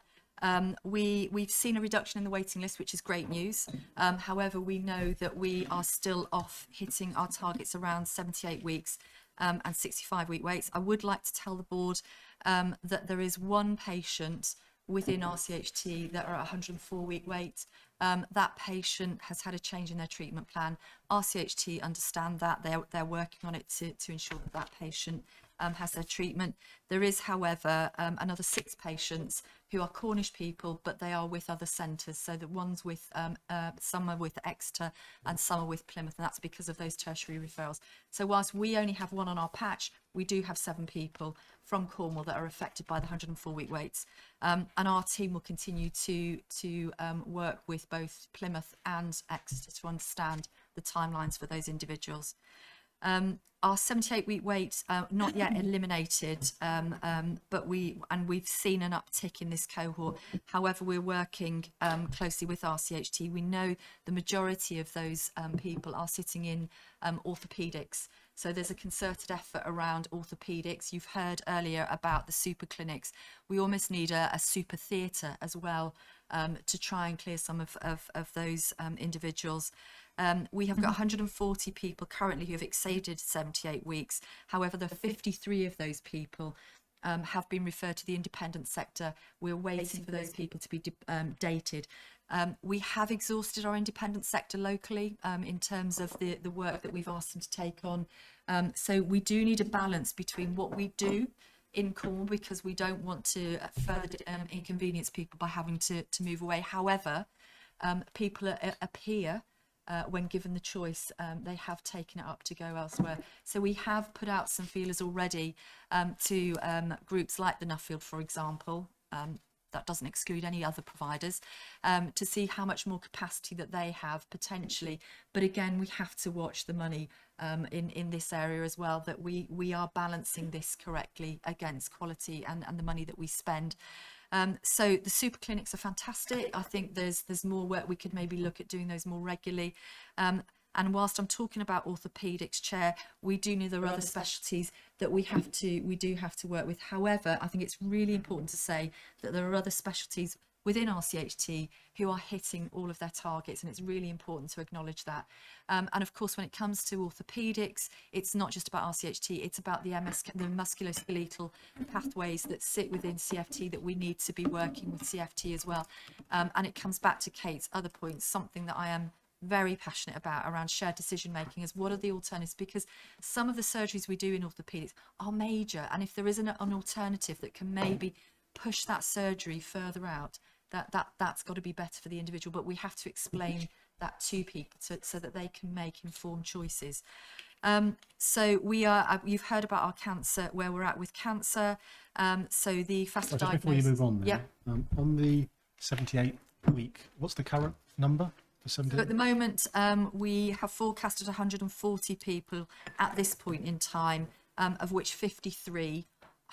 we've seen a reduction in the waiting list, which is great news. However, we know that we are still off hitting our targets around 78 weeks and 65-week waits. I would like to tell the board that there is one patient within RCHT that are at 104-week wait. That patient has had a change in their treatment plan. RCHT understand that. They're working on it to ensure that that patient has their treatment. There is, however, another 6 patients who are Cornish people, but they are with other centres. So the ones with, some are with Exeter and some are with Plymouth, and that's because of those tertiary referrals. So whilst we only have 1 on our patch, we do have 7 people from Cornwall that are affected by the 104-week waits. And our team will continue to work with both Plymouth and Exeter to understand the timelines for those individuals. Our 78-week wait not yet eliminated, but we've seen an uptick in this cohort. However, we're working closely with RCHT. We know the majority of those people are sitting in orthopaedics. So there's a concerted effort around orthopaedics. You've heard earlier about the super clinics. We almost need a super theatre as well, to try and clear some of those individuals. We have got 140 people currently who have exceeded 78 weeks. However, the 53 of those people have been referred to the independent sector. We're waiting for those people to be dated. We have exhausted our independent sector locally in terms of the work that we've asked them to take on. So we do need a balance between what we do in Cornwall, because we don't want to further inconvenience people by having to move away. However, people appear, when given the choice, they have taken it up to go elsewhere. So we have put out some feelers already to groups like the Nuffield, for example. That doesn't exclude any other providers, to see how much more capacity that they have potentially. But again, we have to watch the money in this area as well, that we are balancing this correctly against quality and the money that we spend. So the super clinics are fantastic. I think there's more work we could maybe look at doing those more regularly. And whilst I'm talking about orthopaedics, Chair, we do know there are other specialties that we do have to work with. However, I think it's really important to say that there are other specialties within RCHT who are hitting all of their targets, and it's really important to acknowledge that. And of course, when it comes to orthopaedics, it's not just about RCHT, it's about the musculoskeletal pathways that sit within CFT that we need to be working with CFT as well. And it comes back to Kate's other points, something that I am very passionate about around shared decision making, is what are the alternatives, because some of the surgeries we do in orthopaedics are major, and if there is an alternative that can maybe push that surgery further out, that's got to be better for the individual. But we have to explain that to people so that they can make informed choices. So we are, you've heard about our cancer, where we're at with cancer. So the faster diagnosis. Before you move on, yep. On the 78 week, what's the current number? So at the moment, we have forecasted 140 people at this point in time, of which 53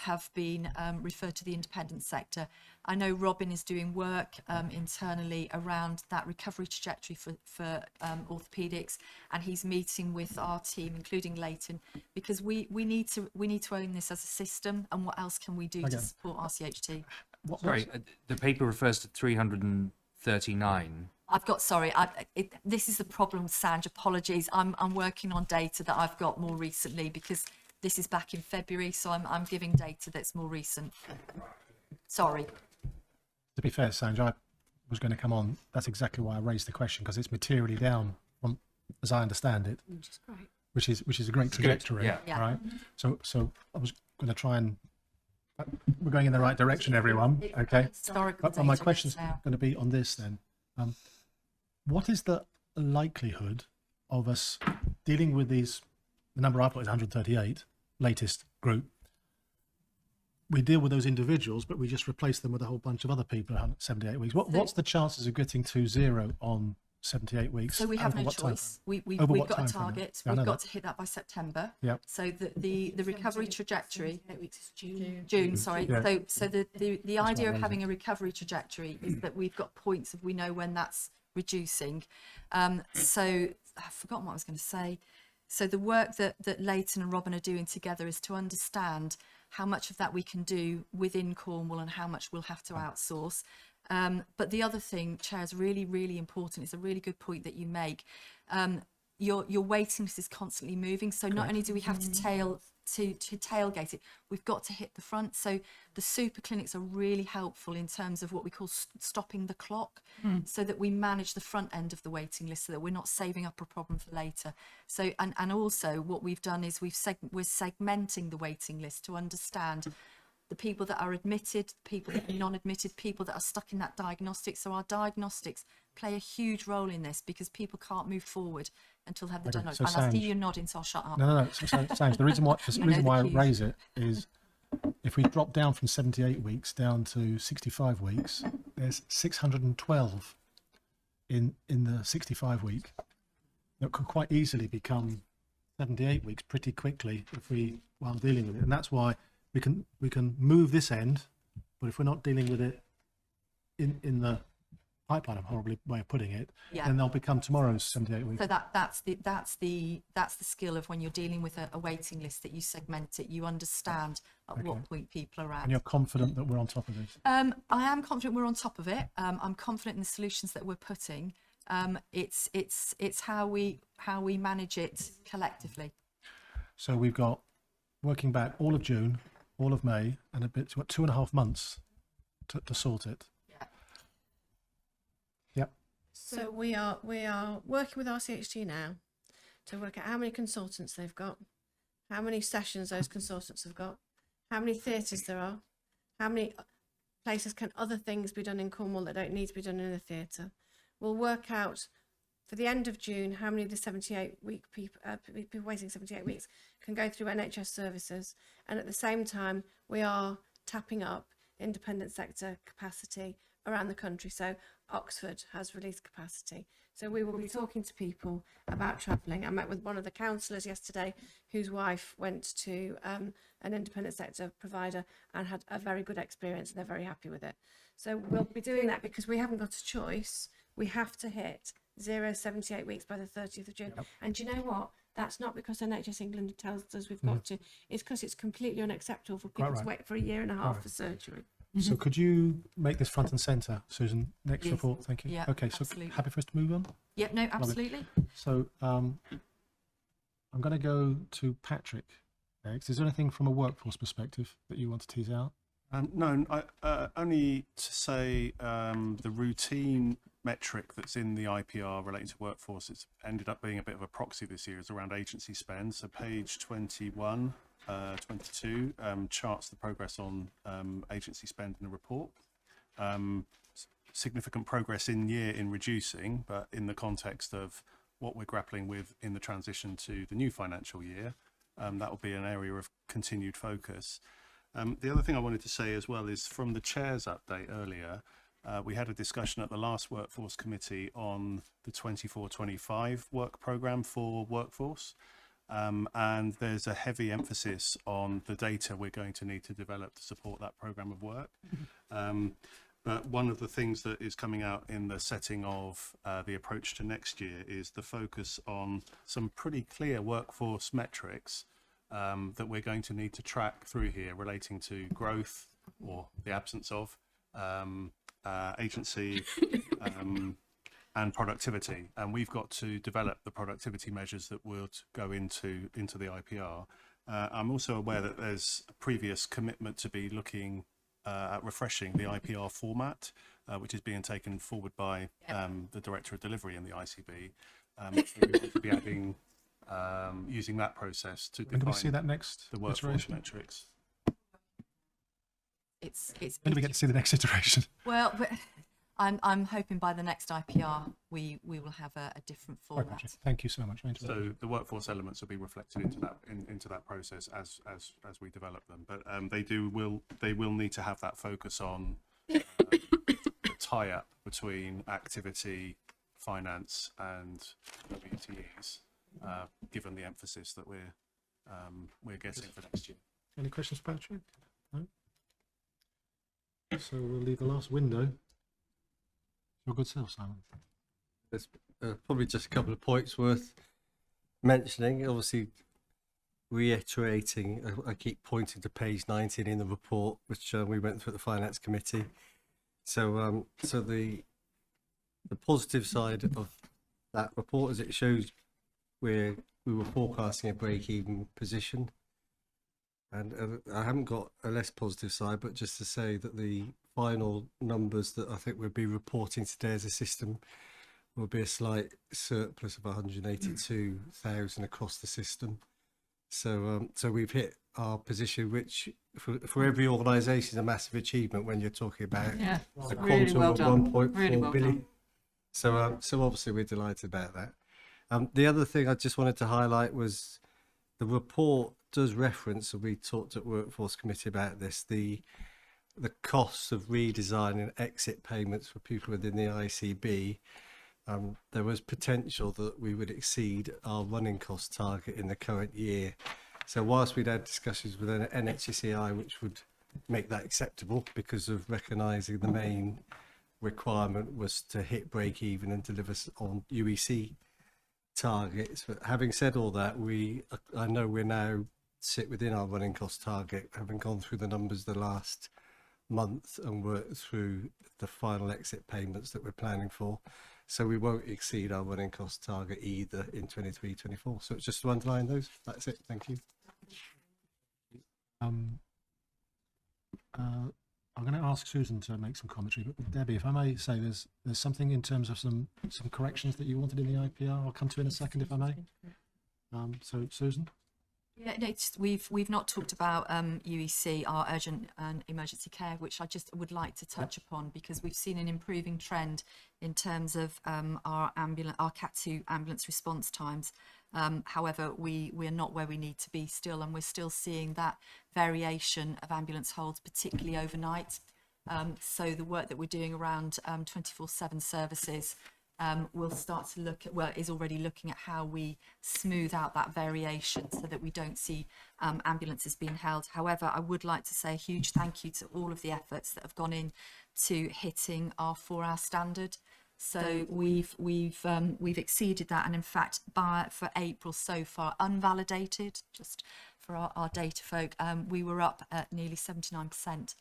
have been referred to the independent sector. I know Robin is doing work internally around that recovery trajectory for orthopaedics, and he's meeting with our team, including Leighton, because we need to own this as a system, and what else can we do to support RCHT? Sorry, the paper refers to 339. This is the problem, Sanj. Apologies. I'm working on data that I've got more recently, because this is back in February, so I'm giving data that's more recent. Sorry. To be fair, Sanj, I was going to come on. That's exactly why I raised the question, because it's materially down from, as I understand it, which is a great trajectory. Yeah. Right. So I was going to try and. We're going in the right direction, everyone. Okay. But my question's going to be on this then. What is the likelihood of us dealing with these? The number I put is 138, latest group. We deal with those individuals, but we just replace them with a whole bunch of other people at 78 weeks. What's the chances of getting to 0 on 78 weeks? So we have no choice. We've got a target. We've got to hit that by September. Yep. So the recovery trajectory. 8 weeks is June. Sorry. Yeah. So the idea of having a recovery trajectory is that we've got points of we know when that's reducing. So I've forgotten what I was going to say. So the work that Leighton and Robin are doing together is to understand how much of that we can do within Cornwall and how much we'll have to outsource. But the other thing, Chair, is really, really important. It's a really good point that you make. Your waiting list is constantly moving. So not only do we have to tailgate it, we've got to hit the front. So the super clinics are really helpful in terms of what we call stopping the clock, so that we manage the front end of the waiting list, so that we're not saving up a problem for later. So and also what we've done is we're segmenting the waiting list to understand the people that are admitted, people that are non-admitted, people that are stuck in that diagnostic. So our diagnostics play a huge role in this, because people can't move forward until they have the diagnosis. So and I see you nodding, so I'll shut up. No. Sanj, the reason why I raise it is, if we drop down from 78 weeks down to 65 weeks, there's 612 in the 65 week that could quite easily become 78 weeks pretty quickly while dealing with it. And that's why we can move this end, but if we're not dealing with it in the pipeline, a horrible way of putting it, Yeah. and they'll become tomorrow's 78 weeks. So that's the skill of when you're dealing with a waiting list, that you segment it, you understand at Okay. what point people are at. And you're confident that we're on top of this? I am confident we're on top of it. I'm confident in the solutions that we're putting. It's how we manage it collectively. So we've got, working back, all of June, all of May, and a bit, we've got 2.5 months to sort it. Yep. So we are working with RCHT now to work out how many consultants they've got, how many sessions those consultants have got, how many theatres there are, how many places can other things be done in Cornwall that don't need to be done in a theatre. We'll work out for the end of June how many of the 78-week people waiting 78 weeks can go through NHS services, and at the same time we are tapping up independent sector capacity around the country. So Oxford has released capacity. So we will be talking to people about travelling. I met with one of the councillors yesterday whose wife went to an independent sector provider and had a very good experience, and they're very happy with it. So we'll be doing that because we haven't got a choice. We have to hit 78 weeks by the 30th of June. Yep. And do you know what? That's not because NHS England tells us we've got to. It's because it's completely unacceptable for people to wait for a year and a half for surgery. So could you make this front and centre, Susan? Next Yes. report, thank you. Yeah, Okay, so absolutely. happy for us to move on? Yep, no, Lovely. absolutely. So I'm going to go to Patrick next. Is there anything from a workforce perspective that you want to tease out? No, only to say the routine metric that's in the IPR relating to workforce, it's ended up being a bit of a proxy this year, is around agency spend. So page 21, 22 charts the progress on agency spend in the report. Significant progress in year in reducing, but in the context of what we're grappling with in the transition to the new financial year, that will be an area of continued focus. The other thing I wanted to say as well is from the chair's update earlier, we had a discussion at the last workforce committee on the 24-25 work programme for workforce. And there's a heavy emphasis on the data we're going to need to develop to support that programme of work. But one of the things that is coming out in the setting of the approach to next year is the focus on some pretty clear workforce metrics that we're going to need to track through here relating to growth or the absence of agency and productivity, and we've got to develop the productivity measures that will go into the IPR. I'm also aware that there's a previous commitment to be looking at refreshing the IPR format, which is being taken forward by the Director of Delivery in the ICB. So we want to be adding using that process to When do we see define that next the workforce iteration? metrics. When do we get to see the next iteration? Well, I'm hoping by the next IPR we will have a different Right, format. Patrick, thank you so much. So the workforce elements will be reflected into that process as we develop them. But they will need to have that focus on the tie-up between activity, finance, and WTEs, given the emphasis that we're getting for next year. Any questions, Patrick? No? So we'll leave the last window. Your good self, Simon. There's probably just a couple of points worth mentioning. Obviously, reiterating, I keep pointing to page 19 in the report, which we went through at the Finance Committee. So, so the positive side of that report is it shows we were forecasting a break-even position. And I haven't got a less positive side, but just to say that the final numbers that I think we'll be reporting today as a system will be a slight surplus of 182,000 across the system. So so we've hit our position, which for every organisation is a massive achievement when you're talking about a quantum of 1.4 billion. So so obviously we're delighted about that. The other thing I just wanted to highlight was the report does reference, and we talked at Workforce Committee about this, the costs of redesign and exit payments for people within the ICB. There was potential that we would exceed our running cost target in the current year. So whilst we'd had discussions with NHSEI which would make that acceptable because of recognising the main requirement was to hit break even and deliver on UEC targets. But having said all that, I know we're now sit within our running cost target, having gone through the numbers the last month and worked through the final exit payments that we're planning for. So we won't exceed our running cost target either in 23-24. So it's just to underline those. That's it. Thank you. I'm going to ask Susan to make some commentary, but Debbie, if I may say, there's something in terms of some corrections that you wanted in the IPR. I'll come to in a second, if I may. So Susan. Yeah, no, we've not talked about UEC, our urgent and emergency care, which I just would like to touch upon, because we've seen an improving trend in terms of our Cat 2 ambulance response times. However, we're not where we need to be still, and we're still seeing that variation of ambulance holds, particularly overnight. So the work that we're doing around 24/7 services, we'll start to look at, well, is already looking at how we smooth out that variation so that we don't see ambulances being held. However, I would like to say a huge thank you to all of the efforts that have gone in to hitting our 4-hour standard. So we've exceeded that, and in fact, for April so far, unvalidated, just for our data folk, we were up at nearly 79%.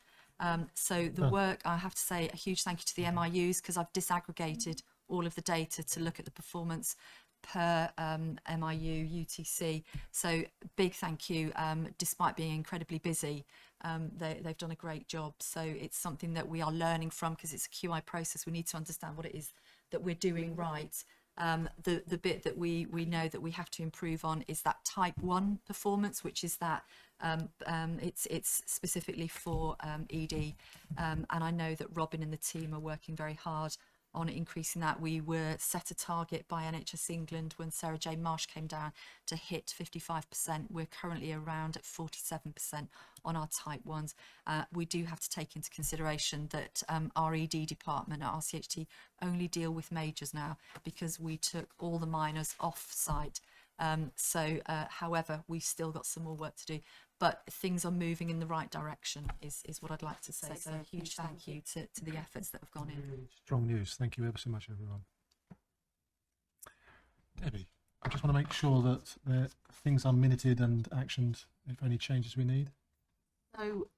So the work, I have to say a huge thank you to the MIUs, because I've disaggregated all of the data to look at the performance per MIU, UTC. So big thank you, despite being incredibly busy. They've done a great job. So it's something that we are learning from, because it's a QI process. We need to understand what it is that we're doing right. The bit that we know that we have to improve on is that type 1 performance, which is that it's specifically for ED. And I know that Robin and the team are working very hard on increasing that. We were set a target by NHS England when Sarah J. Marsh came down to hit 55%. We're currently around at 47% on our type 1s. We do have to take into consideration that our ED department at RCHT only deal with majors now, because we took all the minors off site. However, we've still got some more work to do, but things are moving in the right direction is what I'd like to say. So a huge thank you to the efforts that have gone in. Strong news. Thank you ever so much, everyone. Debbie, I just want to make sure that things are minuted and actioned if any changes we need. So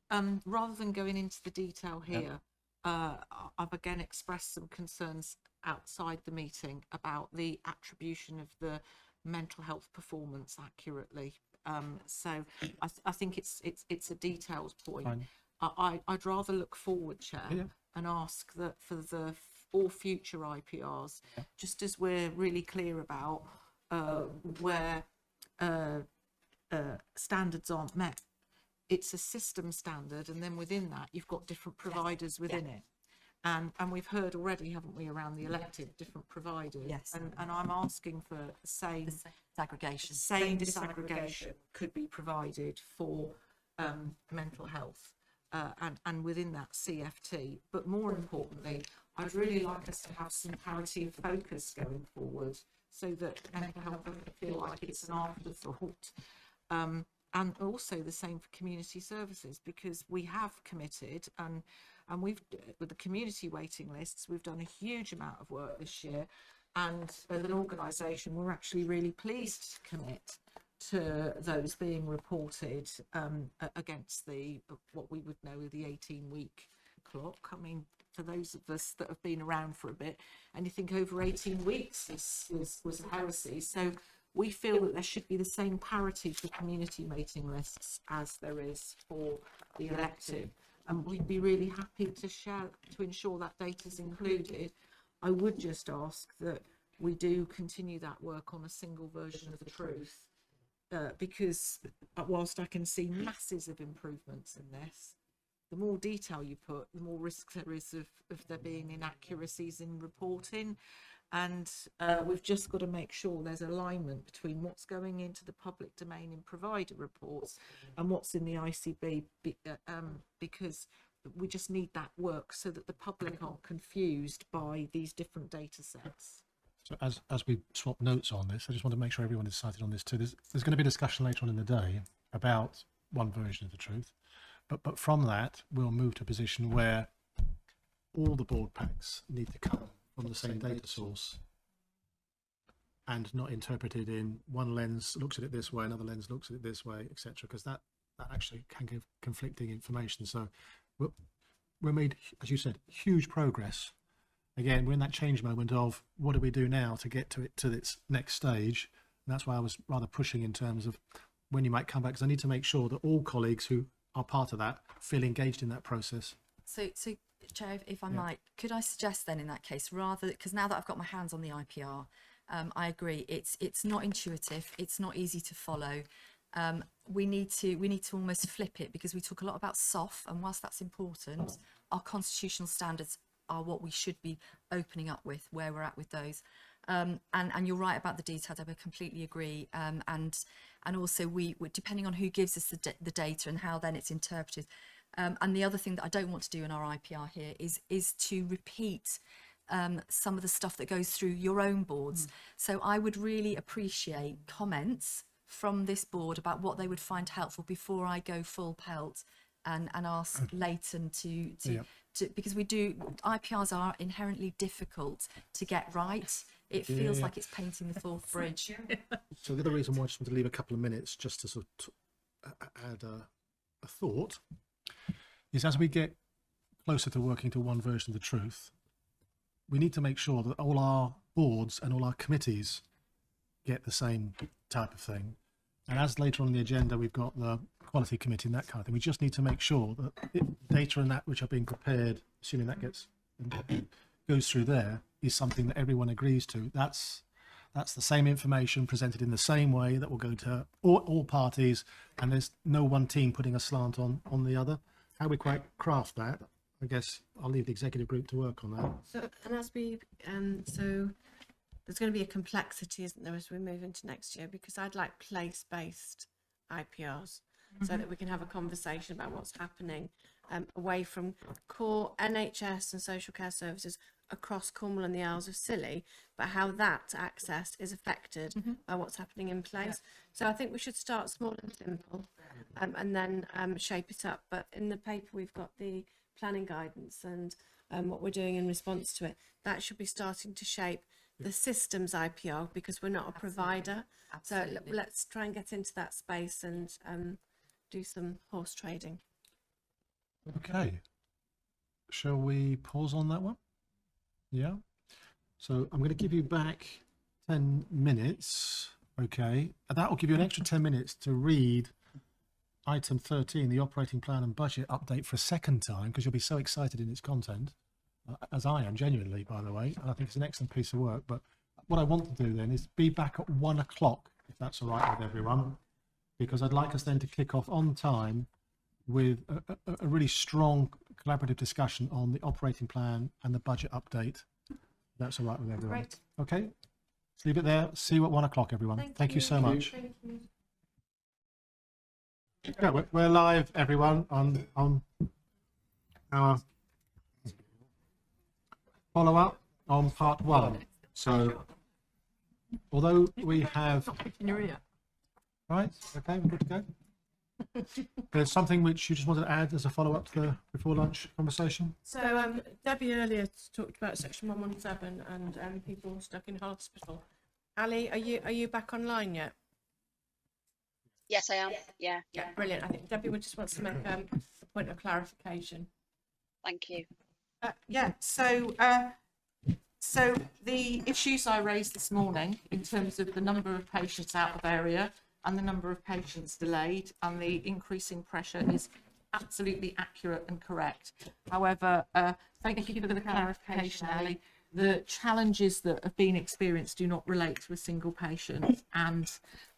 rather than going into the detail here, I've again expressed some concerns outside the meeting about the attribution of the mental health performance accurately. So I think it's a details point. I'd rather look forward, Chair, and ask that for all future IPRs, just as we're really clear about where standards aren't met, it's a system standard, and then within that you've got different providers within it. And we've heard already, haven't we, around the elected different providers? Yes. And I'm asking for the same disaggregation. Same disaggregation could be provided for mental health and within that CFT. But more importantly, I'd really like us to have some parity of focus going forward, so that mental health doesn't feel like it's an afterthought. And also the same for community services, because we have committed and we've, with the community waiting lists, we've done a huge amount of work this year, and as an organisation we're actually really pleased to commit to those being reported against the what we would know as the 18-week clock. I mean, for those of us that have been around for a bit, anything over 18 weeks was a heresy. So we feel that there should be the same parity for community waiting lists as there is for the elective, and we'd be really happy to ensure that data is included. I would just ask that we do continue that work on a single version of the truth, because whilst I can see masses of improvements in this, the more detail you put, the more risk there is of there being inaccuracies in reporting. And we've just got to make sure there's alignment between what's going into the public domain in provider reports and what's in the ICB, because we just need that work so that the public aren't confused by these different data sets. So as we swap notes on this, I just want to make sure everyone is cited on this too. There's going to be a discussion later on in the day about one version of the truth, but from that we'll move to a position where all the board packs need to come from the same data source and not interpreted in one lens looks at it this way, another lens looks at it this way, etc. Because that actually can give conflicting information. So we made, as you said, huge progress. Again, we're in that change moment of what do we do now to get to its next stage. And that's why I was rather pushing in terms of when you might come back, because I need to make sure that all colleagues who are part of that feel engaged in that process. So Chair, if I might, could I suggest then in that case, rather, because now that I've got my hands on the IPR, I agree, it's not intuitive, it's not easy to follow. We need to almost flip it, because we talk a lot about SOF, and whilst that's important, our constitutional standards are what we should be opening up with, where we're at with those. And you're right about the detail, I completely agree. And also we depending on who gives us the data and how then it's interpreted. And the other thing that I don't want to do in our IPR here is to repeat some of the stuff that goes through your own boards. So I would really appreciate comments from this board about what they would find helpful before I go full pelt and ask Leighton to because IPRs are inherently difficult to get right. It feels like it's painting the Forth Bridge. So the other reason why I just want to leave a couple of minutes just to sort of add a thought is, as we get closer to working to one version of the truth, we need to make sure that all our boards and all our committees get the same type of thing. And as later on in the agenda, we've got the quality committee and that kind of thing, we just need to make sure that data and that which are being prepared, assuming that goes through there, is something that everyone agrees to. That's the same information presented in the same way that will go to all parties, and there's no one team putting a slant on the other. How we quite craft that, I guess I'll leave the executive group to work on that. So, and as we, so there's going to be a complexity, isn't there, as we move into next year, because I'd like place-based IPRs so that we can have a conversation about what's happening away from core NHS and social care services across Cornwall and the Isles of Scilly, but how that access is affected by what's happening in place. So I think we should start small and simple and then shape it up. But in the paper, we've got the planning guidance and what we're doing in response to it. That should be starting to shape the systems IPR, because we're not a provider. Absolutely. So let's try and get into that space and do some horse trading. Okay. Shall we pause on that one? Yeah. So I'm going to give you back 10 minutes. Okay. And that will give you an extra 10 minutes to read item 13, the operating plan and budget update, for a second time, because you'll be so excited in its content, as I am genuinely, by the way. And I think it's an excellent piece of work. But what I want to do then is be back at 1 o'clock, if that's all right with everyone, because I'd like us then to kick off on time with a really strong collaborative discussion on the operating plan and the budget update. That's all right with everyone. Great. Okay, let's leave it there. See you at 1 o'clock, everyone. Thank you so much. Thank you. Yeah, we're live, everyone, on our follow-up on part 1. So, although we have... Right, okay, we're good to go. There's something which you just wanted to add as a follow-up to the before lunch conversation? So Debbie earlier talked about section 117 and people stuck in hospital. Ali, are you back online yet? Yes, I am. Yeah. Yeah, brilliant. I think Debbie just wants to make a point of clarification. Thank you. Yeah, so the issues I raised this morning in terms of the number of patients out of area and the number of patients delayed and the increasing pressure is absolutely accurate and correct. However, thank you for the clarification, Ali. The challenges that have been experienced do not relate to a single patient, and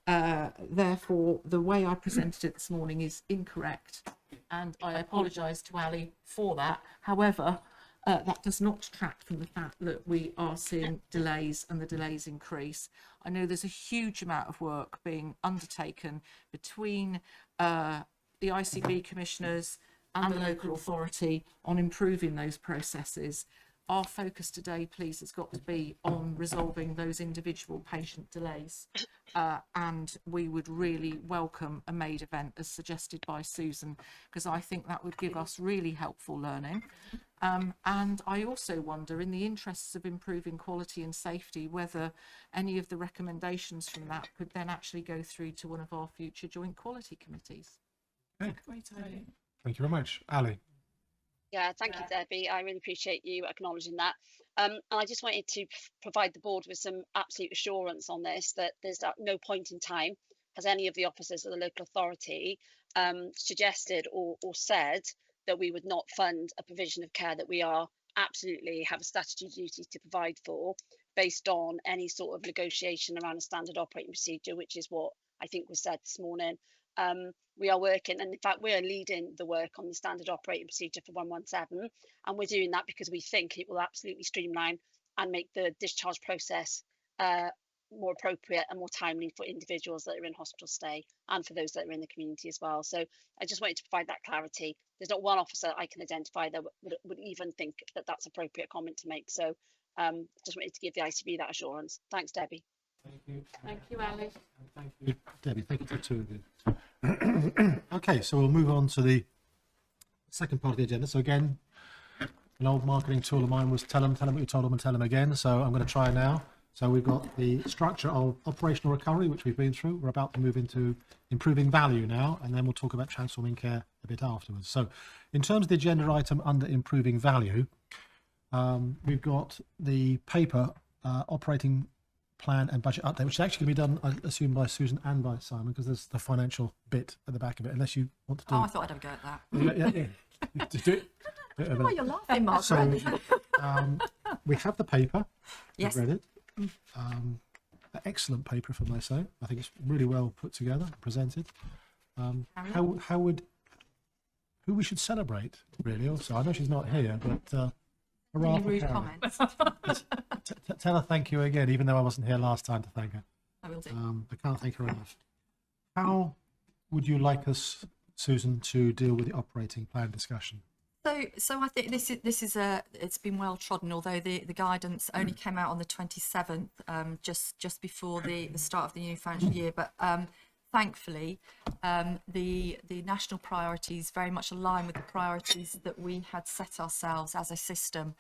therefore the way I presented it this morning is incorrect, and I apologise to Ali for that. However, that does not detract from the fact that we are seeing delays and the delays increase. I know there's a huge amount of work being undertaken between the ICB commissioners and the local authority on improving those processes. Our focus today, please, has got to be on resolving those individual patient delays. And we would really welcome a MAID event as suggested by Susan, because I think that would give us really helpful learning. And I also wonder, in the interests of improving quality and safety, whether any of the recommendations from that could then actually go through to one of our future joint quality committees. Okay. Great idea. Thank you very much. Ali. Yeah, thank you, Debbie. I really appreciate you acknowledging that. And I just wanted to provide the board with some absolute assurance on this, that there's at no point in time has any of the officers of the local authority suggested or said that we would not fund a provision of care that we are absolutely have a statutory duty to provide for, based on any sort of negotiation around a standard operating procedure, which is what I think was said this morning. We are working, and in fact we're leading the work on the standard operating procedure for 117, and we're doing that because we think it will absolutely streamline and make the discharge process more appropriate and more timely for individuals that are in hospital stay and for those that are in the community as well. So I just wanted to provide that clarity. There's not one officer I can identify that would even think that that's appropriate comment to make. So just wanted to give the ICB that assurance. Thanks, Debbie. Thank you. Thank you, Ali. Thank you, Debbie. Thank you to the two of you. Okay, so we'll move on to the second part of the agenda. So again, an old marketing tool of mine was tell them what you told them and tell them again. So I'm going to try now. So we've got the structure of operational recovery, which we've been through. We're about to move into improving value now, and then we'll talk about transforming care a bit afterwards. So in terms of the agenda item under improving value, we've got the paper operating plan and budget update, which is actually going to be done, I assume, by Susan and by Simon, because there's the financial bit at the back of it, unless you want to do Oh, I thought I'd have a go at that. yeah. To do it. Oh, you're laughing, Margaret. So we have the paper. Yes. I've read it. An excellent paper, if I may say. I think it's really well put together, presented. Who we should celebrate, really. Also, I know she's not here, but hurrah for rude Karen. comments. Tell her thank you again, even though I wasn't here last time to thank her. I will do. I can't thank her enough. How would you like us, Susan, to deal with the operating plan discussion? So I think this is it's been well trodden, although the guidance only came out on the 27th, just before the start of the new financial year. But thankfully, the national priorities very much align with the priorities that we had set ourselves as a system.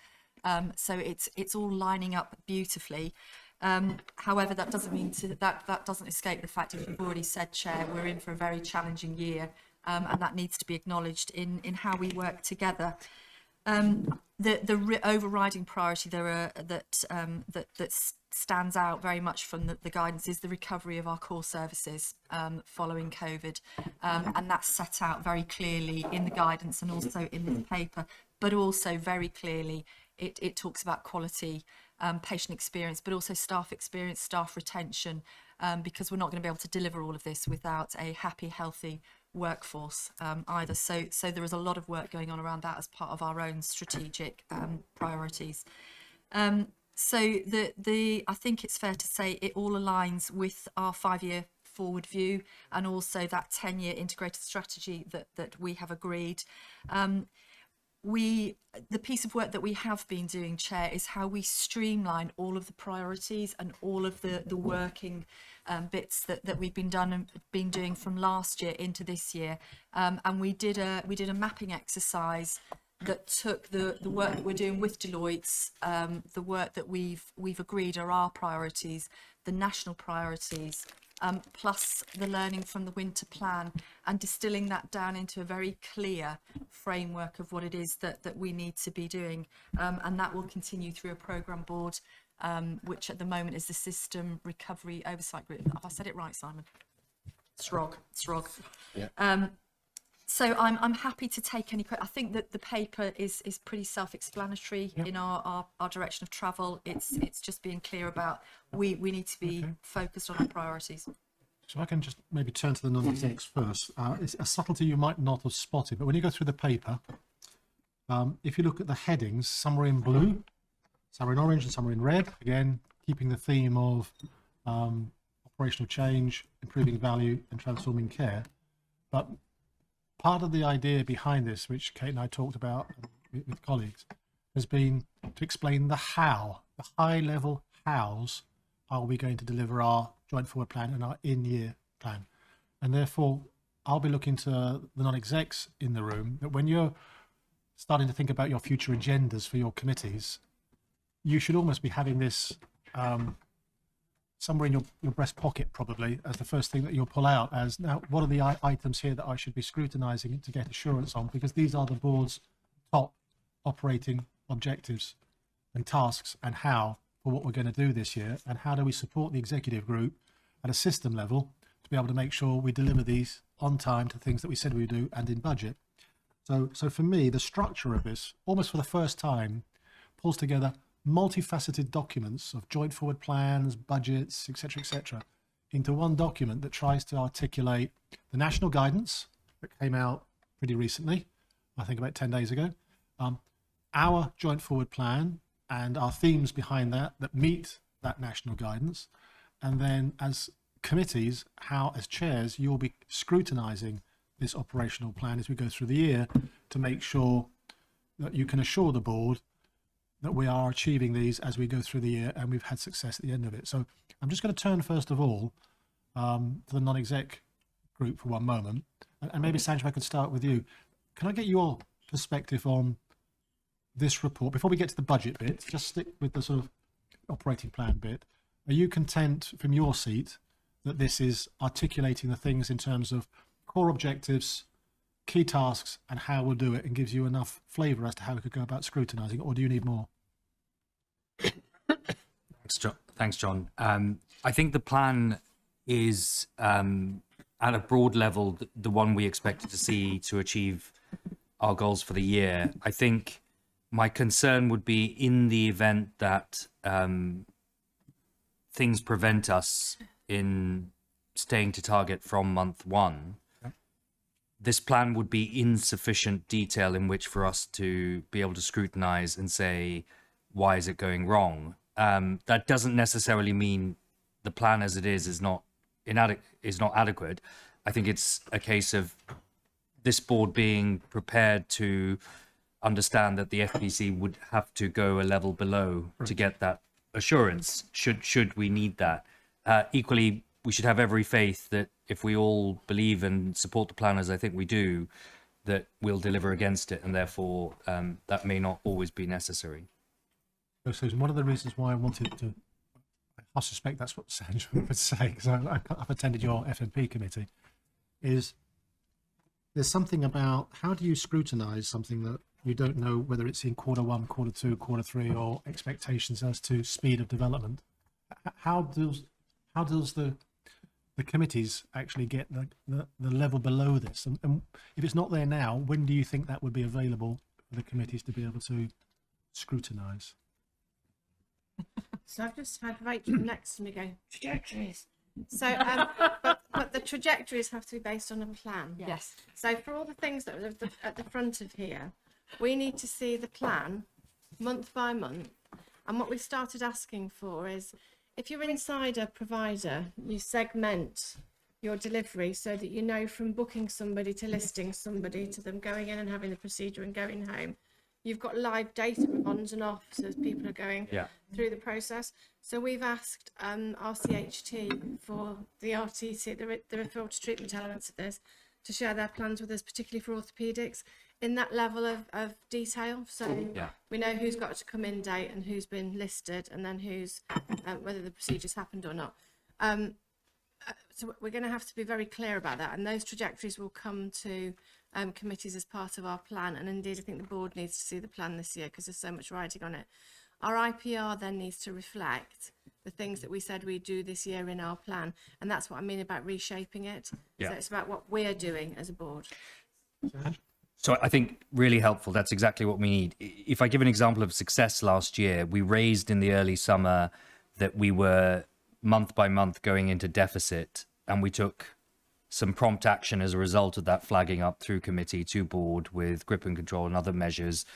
So it's all lining up beautifully. However, that doesn't mean that doesn't escape the fact, as you've already said, Chair, we're in for a very challenging year. And that needs to be acknowledged in how we work together. The overriding priority that stands out very much from the guidance is the recovery of our core services following COVID, and that's set out very clearly in the guidance and also in this paper. But also very clearly, it talks about quality, patient experience, but also staff experience, staff retention, because we're not going to be able to deliver all of this without a happy, healthy workforce either. So there is a lot of work going on around that as part of our own strategic priorities. So I think it's fair to say it all aligns with our 5-year forward view and also that 10-year integrated strategy that we have agreed. The piece of work that we have been doing, Chair, is how we streamline all of the priorities and all of the working bits that we've been doing from last year into this year, and we did a mapping exercise that took the work that we're doing with Deloitte's, the work that we've agreed are our priorities, the national priorities, plus the learning from the winter plan, and distilling that down into a very clear framework of what it is that we need to be doing, and that will continue through a programme board, which at the moment is the System Recovery Oversight Group. Have I said it right, Simon? SROG. Yeah. So I'm happy to take any questions. I think that the paper is pretty self-explanatory in our direction of travel. It's just being clear about we need to be focused on our priorities. So I can just maybe turn to the non-execs first. It's a subtlety you might not have spotted, but when you go through the paper, if you look at the headings, some are in blue, some are in orange, and some are in red. Again, keeping the theme of operational change, improving value, and transforming care. But part of the idea behind this, which Kate and I talked about with colleagues, has been to explain the how, the high-level hows are we going to deliver our joint forward plan and our in-year plan. And therefore, I'll be looking to the non-execs in the room that when you're starting to think about your future agendas for your committees, you should almost be having this somewhere in your breast pocket, probably, as the first thing that you'll pull out as, now, what are the items here that I should be scrutinising to get assurance on? Because these are the board's top operating objectives and tasks, and how, for what we're going to do this year, and how do we support the executive group at a system level to be able to make sure we deliver these on time to things that we said we would do and in budget. So for me, the structure of this, almost for the first time, pulls together multifaceted documents of joint forward plans, budgets, etc., into one document that tries to articulate the national guidance that came out pretty recently, I think about 10 days ago, our joint forward plan and our themes behind that meet that national guidance, and then as committees, how as chairs you'll be scrutinising this operational plan as we go through the year to make sure that you can assure the board that we are achieving these as we go through the year and we've had success at the end of it. So I'm just going to turn first of all to the non-exec group for one moment, and maybe Sanj, I could start with you. Can I get your perspective on this report before we get to the budget bit? Just stick with the sort of operating plan bit. Are you content from your seat that this is articulating the things in terms of core objectives, key tasks, and how we'll do it, and gives you enough flavour as to how we could go about scrutinising, or do you need more? Thanks, John. I think the plan is, at a broad level, the one we expected to see to achieve our goals for the year. I think my concern would be in the event that things prevent us in staying to target from month one. This plan would be insufficient detail in which for us to be able to scrutinize and say, why is it going wrong? That doesn't necessarily mean the plan as it is not adequate. I think it's a case of this board being prepared to understand that the FPC would have to go a level below to get that assurance, should we need that. Equally, we should have every faith that if we all believe and support the plan, as I think we do, that we'll deliver against it, and therefore that may not always be necessary. So Susan, one of the reasons why I wanted to, I suspect that's what Sanj would say, because I've attended your FMP committee, is there's something about how do you scrutinise something that you don't know whether it's in quarter one, quarter two, quarter three, or expectations as to speed of development. How does the committees actually get the level below this? And if it's not there now, when do you think that would be available for the committees to be able to scrutinise? So I've just had Rachel next to me go, trajectories. So, but the trajectories have to be based on a plan. Yes. So for all the things that are at the front of here, we need to see the plan month by month. And what we've started asking for is, if you're inside a provider, you segment your delivery so that you know from booking somebody to listing somebody to them going in and having the procedure and going home. You've got live data ons and offs as people are going through the process. So we've asked RCHT for the RTC, the referral to treatment elements of this, to share their plans with us, particularly for orthopaedics, in that level of detail. So we know who's got to come in date and who's been listed, and then who's whether the procedure's happened or not. So we're going to have to be very clear about that, and those trajectories will come to committees as part of our plan. And indeed, I think the board needs to see the plan this year because there's so much writing on it. Our IPR then needs to reflect the things that we said we'd do this year in our plan, and that's what I mean about reshaping it. So it's about what we're doing as a board. So I think really helpful. That's exactly what we need. If I give an example of success last year, we raised in the early summer that we were month by month going into deficit, and we took some prompt action as a result of that, flagging up through committee to board with grip and control and other measures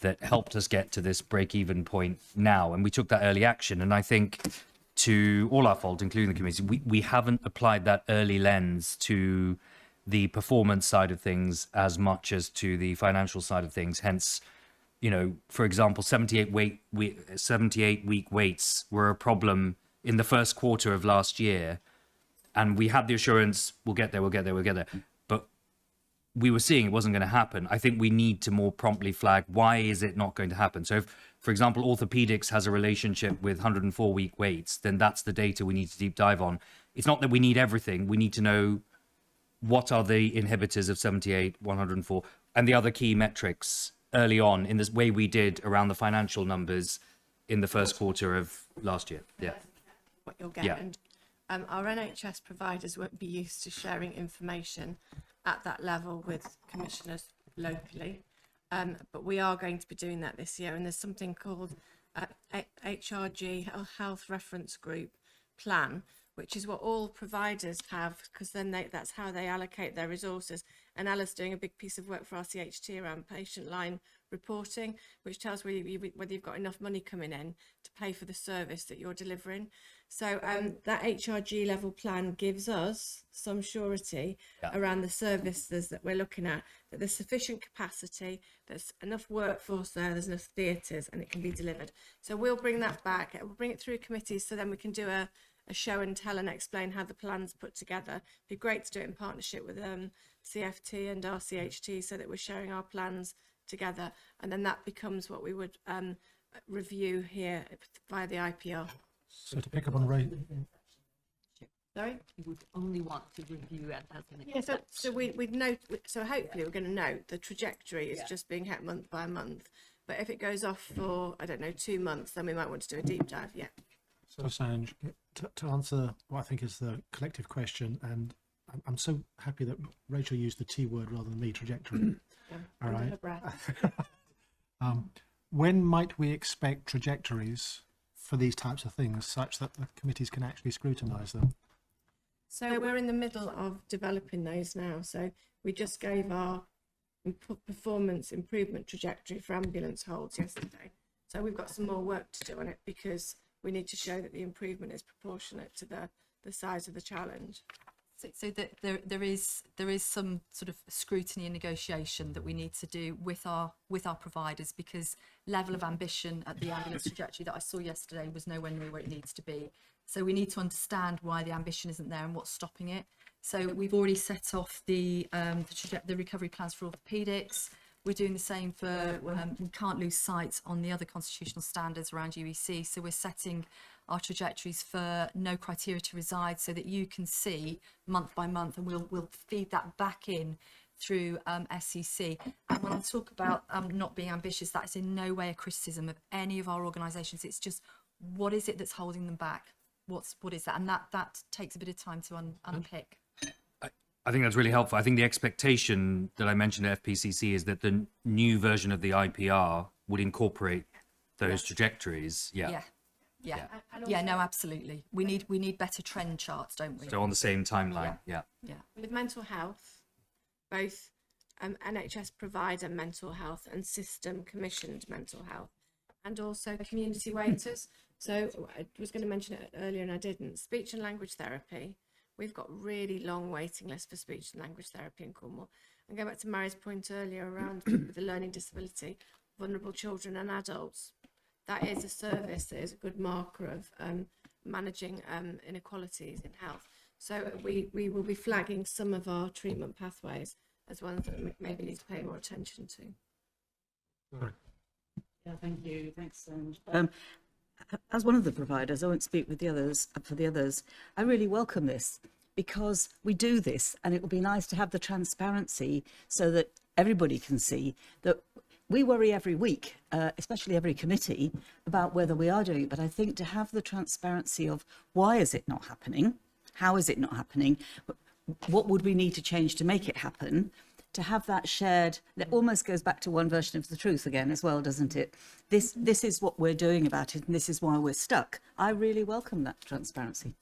that helped us get to this break-even point now. And we took that early action. And I think, to all our fault, including the committee, we haven't applied that early lens to the performance side of things as much as to the financial side of things. Hence, you know, for example, 78-week waits were a problem in the first quarter of last year. And we had the assurance, we'll get there. But we were seeing it wasn't going to happen. I think we need to more promptly flag, why is it not going to happen? So if, for example, orthopedics has a relationship with 104-week waits, then that's the data we need to deep dive on. It's not that we need everything. We need to know what are the inhibitors of 78, 104, and the other key metrics early on in this way we did around the financial numbers in the first quarter of last year. Yeah. What you'll get. Yeah. And our NHS providers won't be used to sharing information at that level with commissioners locally. But we are going to be doing that this year. And there's something called HRG, Health Reference Group Plan, which is what all providers have, because then that's how they allocate their resources. And Ella's doing a big piece of work for RCHT around patient line reporting, which tells whether you've got enough money coming in to pay for the service that you're delivering. So that HRG level plan gives us some surety around the services that we're looking at, that there's sufficient capacity, there's enough workforce there's enough theatres, and it can be delivered. So we'll bring that back, we'll bring it through committees, so then we can do a show and tell and explain how the plan's put together. It'd be great to do it in partnership with CFT and RCHT, so that we're sharing our plans together, and then that becomes what we would review here via the IPR. So to pick up on Ray, Sorry? You would only want to review it as an Yeah, so we'd note, so hopefully we're going to note the trajectory is just being hit month by month. But if it goes off for, I don't know, 2 months, then we might want to do a deep dive, yeah. so Sanj, to answer what I think is the collective question, and I'm so happy that Rachel used the T word rather than me, trajectory. All Under right. her breath. When might we expect trajectories for these types of things, such that the committees can actually scrutinise them? So we're in the middle of developing those now. So we just gave our performance improvement trajectory for ambulance holds yesterday. So we've got some more work to do on it, because we need to show that the improvement is proportionate to the size of the challenge. So that there is some sort of scrutiny and negotiation that we need to do with our providers, because level of ambition at the ambulance trajectory that I saw yesterday was nowhere near where it needs to be. So we need to understand why the ambition isn't there and what's stopping it. So we've already set off the recovery plans for orthopedics. We're doing the same for, we can't lose sight on the other constitutional standards around UEC. So we're setting our trajectories for no criteria to reside, so that you can see month by month, and we'll feed that back in through SEC. And when I talk about not being ambitious, that is in no way a criticism of any of our organisations. It's just, what is it that's holding them back? What is that? And that takes a bit of time to unpick. I think that's really helpful. I think the expectation that I mentioned at FPCC is that the new version of the IPR would incorporate those trajectories. Yeah. No, absolutely. We need better trend charts, don't we? So on the same timeline. Yeah. With mental health, both NHS provider mental health and system commissioned mental health, and also community waiters. So I was going to mention it earlier and I didn't. Speech and language therapy. We've got really long waiting lists for speech and language therapy in Cornwall. And going back to Mary's point earlier around people with a learning disability, vulnerable children and adults, that is a service that is a good marker of managing inequalities in health. So we will be flagging some of our treatment pathways as ones that we maybe need to pay more attention to. Yeah, thank you. Thanks, Sanj. As one of the providers, I won't speak with the others. For the others, I really welcome this, because we do this, and it will be nice to have the transparency so that everybody can see that we worry every week, especially every committee, about whether we are doing it. But I think to have the transparency of why is it not happening, how is it not happening, what would we need to change to make it happen, to have that shared, that almost goes back to one version of the truth again as well, doesn't it? This is what we're doing about it, and this is why we're stuck. I really welcome that transparency.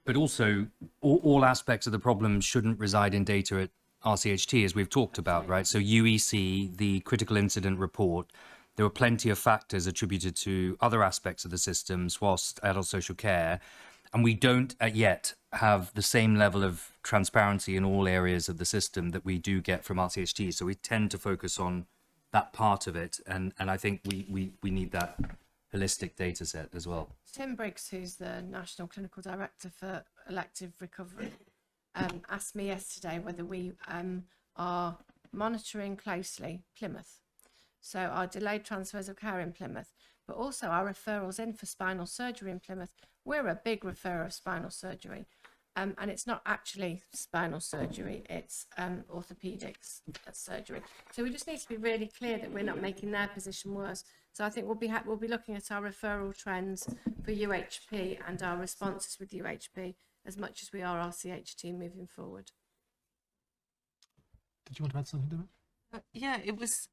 But also, all aspects of the problem shouldn't reside in data at RCHT, as we've talked about, right? So UEC, the critical incident report, there were plenty of factors attributed to other aspects of the system, SWAST, adult social care, and we don't yet have the same level of transparency in all areas of the system that we do get from RCHT. So we tend to focus on that part of it, and I think we need that holistic data set as well. Tim Briggs, who's the National Clinical Director for Elective Recovery, asked me yesterday whether we are monitoring closely Plymouth. So our delayed transfers of care in Plymouth, but also our referrals in for spinal surgery in Plymouth. We're a big referrer of spinal surgery. And it's not actually spinal surgery, it's orthopedics surgery. So we just need to be really clear that we're not making their position worse. So I think we'll be looking at our referral trends for UHP and our responses with UHP as much as we are our CHT moving forward. Did you want to add something to it? Yeah, it was,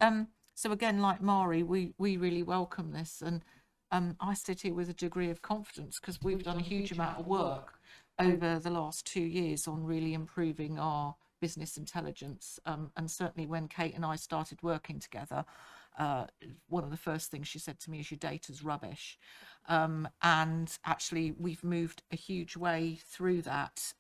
so again, like Mari, we really welcome this. And I sit here with a degree of confidence because we've done a huge amount of work over the last 2 years on really improving our business intelligence. And certainly when Kate and I started working together, one of the first things she said to me is your data's rubbish. And actually we've moved a huge way through that.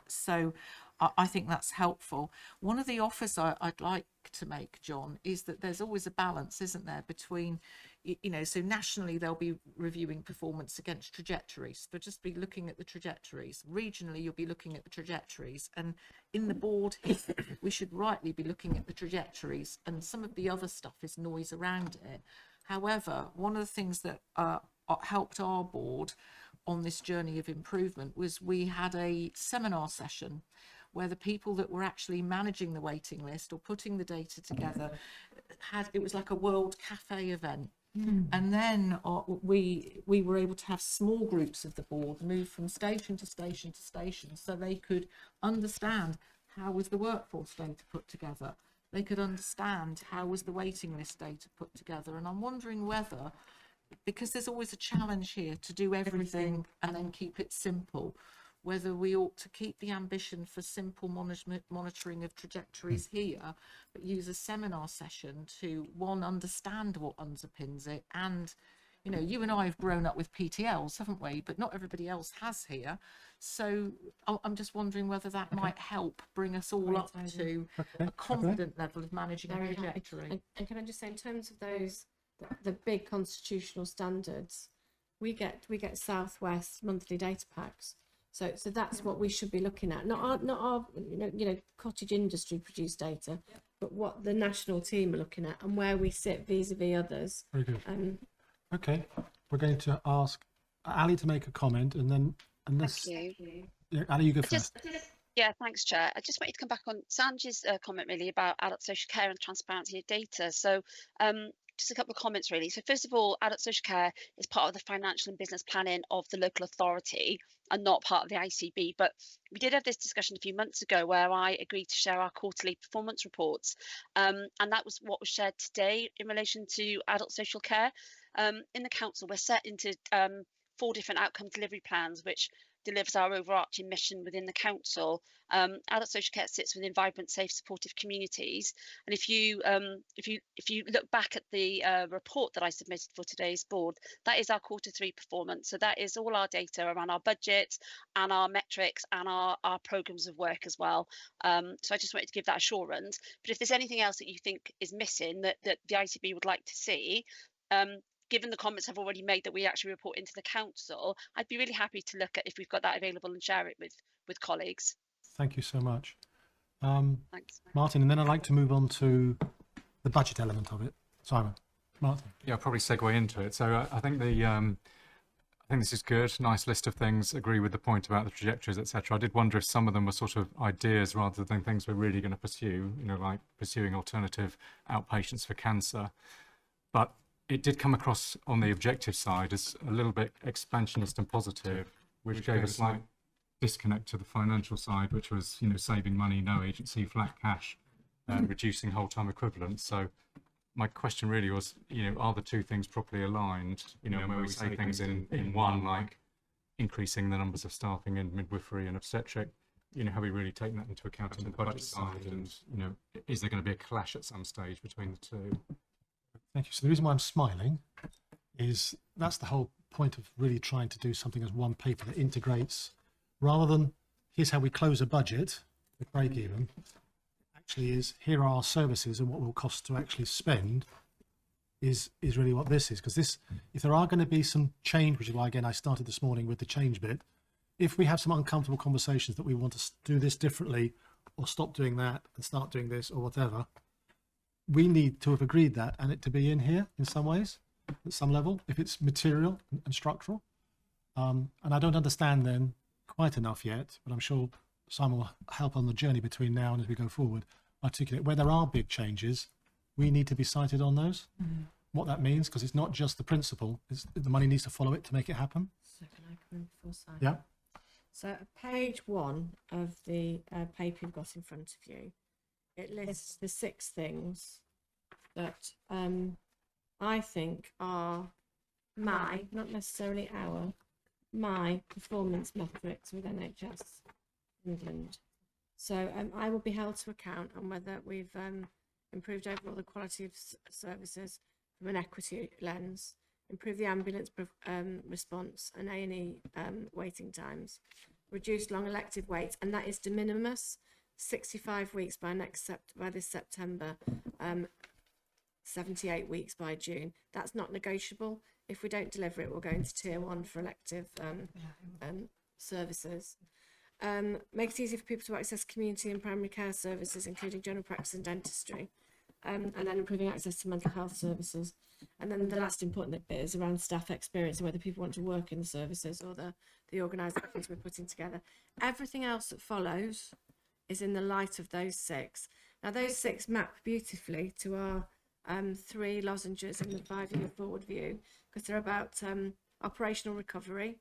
So I think that's helpful. One of the offers I'd like to make, John, is that there's always a balance, isn't there, between, you know, so nationally they'll be reviewing performance against trajectories. They'll just be looking at the trajectories. Regionally, you'll be looking at the trajectories. And in the board, we should rightly be looking at the trajectories, and some of the other stuff is noise around it. However, one of the things that helped our board on this journey of improvement was we had a seminar session where the people that were actually managing the waiting list or putting the data together it was like a World Cafe event. And then we were able to have small groups of the board move from station to station to station, so they could understand how was the workforce data put together. They could understand how was the waiting list data put together. And I'm wondering whether, because there's always a challenge here to do everything and then keep it simple, whether we ought to keep the ambition for simple monitoring of trajectories here, but use a seminar session to, one, understand what underpins it. And, you know, you and I have grown up with PTLs, haven't we? But not everybody else has here. So I'm just wondering whether that might help bring us all up to a confident level of managing a trajectory. And can I just say, in terms of those, the big constitutional standards, we get Southwest monthly data packs. So that's what we should be looking at. Not our you know cottage industry produced data, but what the national team are looking at and where we sit vis-a-vis others. Very good. Okay, we're going to ask Ali to make a comment, and then unless yeah, Ali, you go first. Yeah, thanks, Chair. I just wanted to come back on Sanjay's comment really about adult social care and transparency of data. So just a couple of comments really. So first of all, adult social care is part of the financial and business planning of the local authority and not part of the ICB. But we did have this discussion a few months ago where I agreed to share our quarterly performance reports. And that was what was shared today in relation to adult social care. In the council, we're set into 4 different outcome delivery plans, which delivers our overarching mission within the council. Adult social care sits within vibrant, safe, supportive communities. And if you look back at the report that I submitted for today's board, that is our Q3 performance. So that is all our data around our budget and our metrics and our programmes of work as well. So I just wanted to give that assurance. But if there's anything else that you think is missing that the ICB would like to see, given the comments I've already made that we actually report into the council, I'd be really happy to look at if we've got that available and share it with colleagues. Thank you so much. Thanks. Martin, and then I'd like to move on to the budget element of it. Simon. Martin. Yeah, I'll probably segue into it. So I think this is good. Nice list of things. Agree with the point about the trajectories, etc. I did wonder if some of them were sort of ideas rather than things we're really going to pursue, you know, like pursuing alternative outpatients for cancer. But it did come across on the objective side as a little bit expansionist and positive, which gave a slight disconnect to the financial side, which was, you know, saving money, no agency, flat cash, reducing whole time equivalents. So my question really was, you know, are the two things properly aligned? You know, when we say things in one, like increasing the numbers of staffing in midwifery and obstetric, you know, have we really taken that into account in the budget side? And, you know, is there going to be a clash at some stage between the two? Thank you. So the reason why I'm smiling is that's the whole point of really trying to do something as one paper that integrates, rather than here's how we close a budget with break even, actually is here are our services and what will cost to actually spend is really what this is. Because this, if there are going to be some change, which is why again I started this morning with the change bit, if we have some uncomfortable conversations that we want to do this differently or stop doing that and start doing this or whatever, we need to have agreed that and it to be in here in some ways, at some level, if it's material and structural. And I don't understand then quite enough yet, but I'm sure Simon will help on the journey between now and as we go forward, articulate where there are big changes, we need to be cited on those. What that means, because it's not just the principle, it's, the money needs to follow it to make it happen. So can I come in before Simon? Yeah. So at page 1 of the paper you've got in front of you, it lists the 6 things that I think are not necessarily my performance metrics with NHS England. So I will be held to account on whether we've improved overall the quality of services from an equity lens, improve the ambulance response and A&E waiting times, reduce long elective waits, and that is de minimis, 65 weeks by this September, 78 weeks by June. That's not negotiable. If we don't deliver it, we'll go into tier 1 for elective services. Make it easy for people to access community and primary care services, including general practice and dentistry, and then improving access to mental health services. And then the last important bit is around staff experience and whether people want to work in the services or the organisations we're putting together. Everything else that follows is in the light of those 6. Now, those 6 map beautifully to our 3 lozenges in the 5-year forward view, because they're about operational recovery,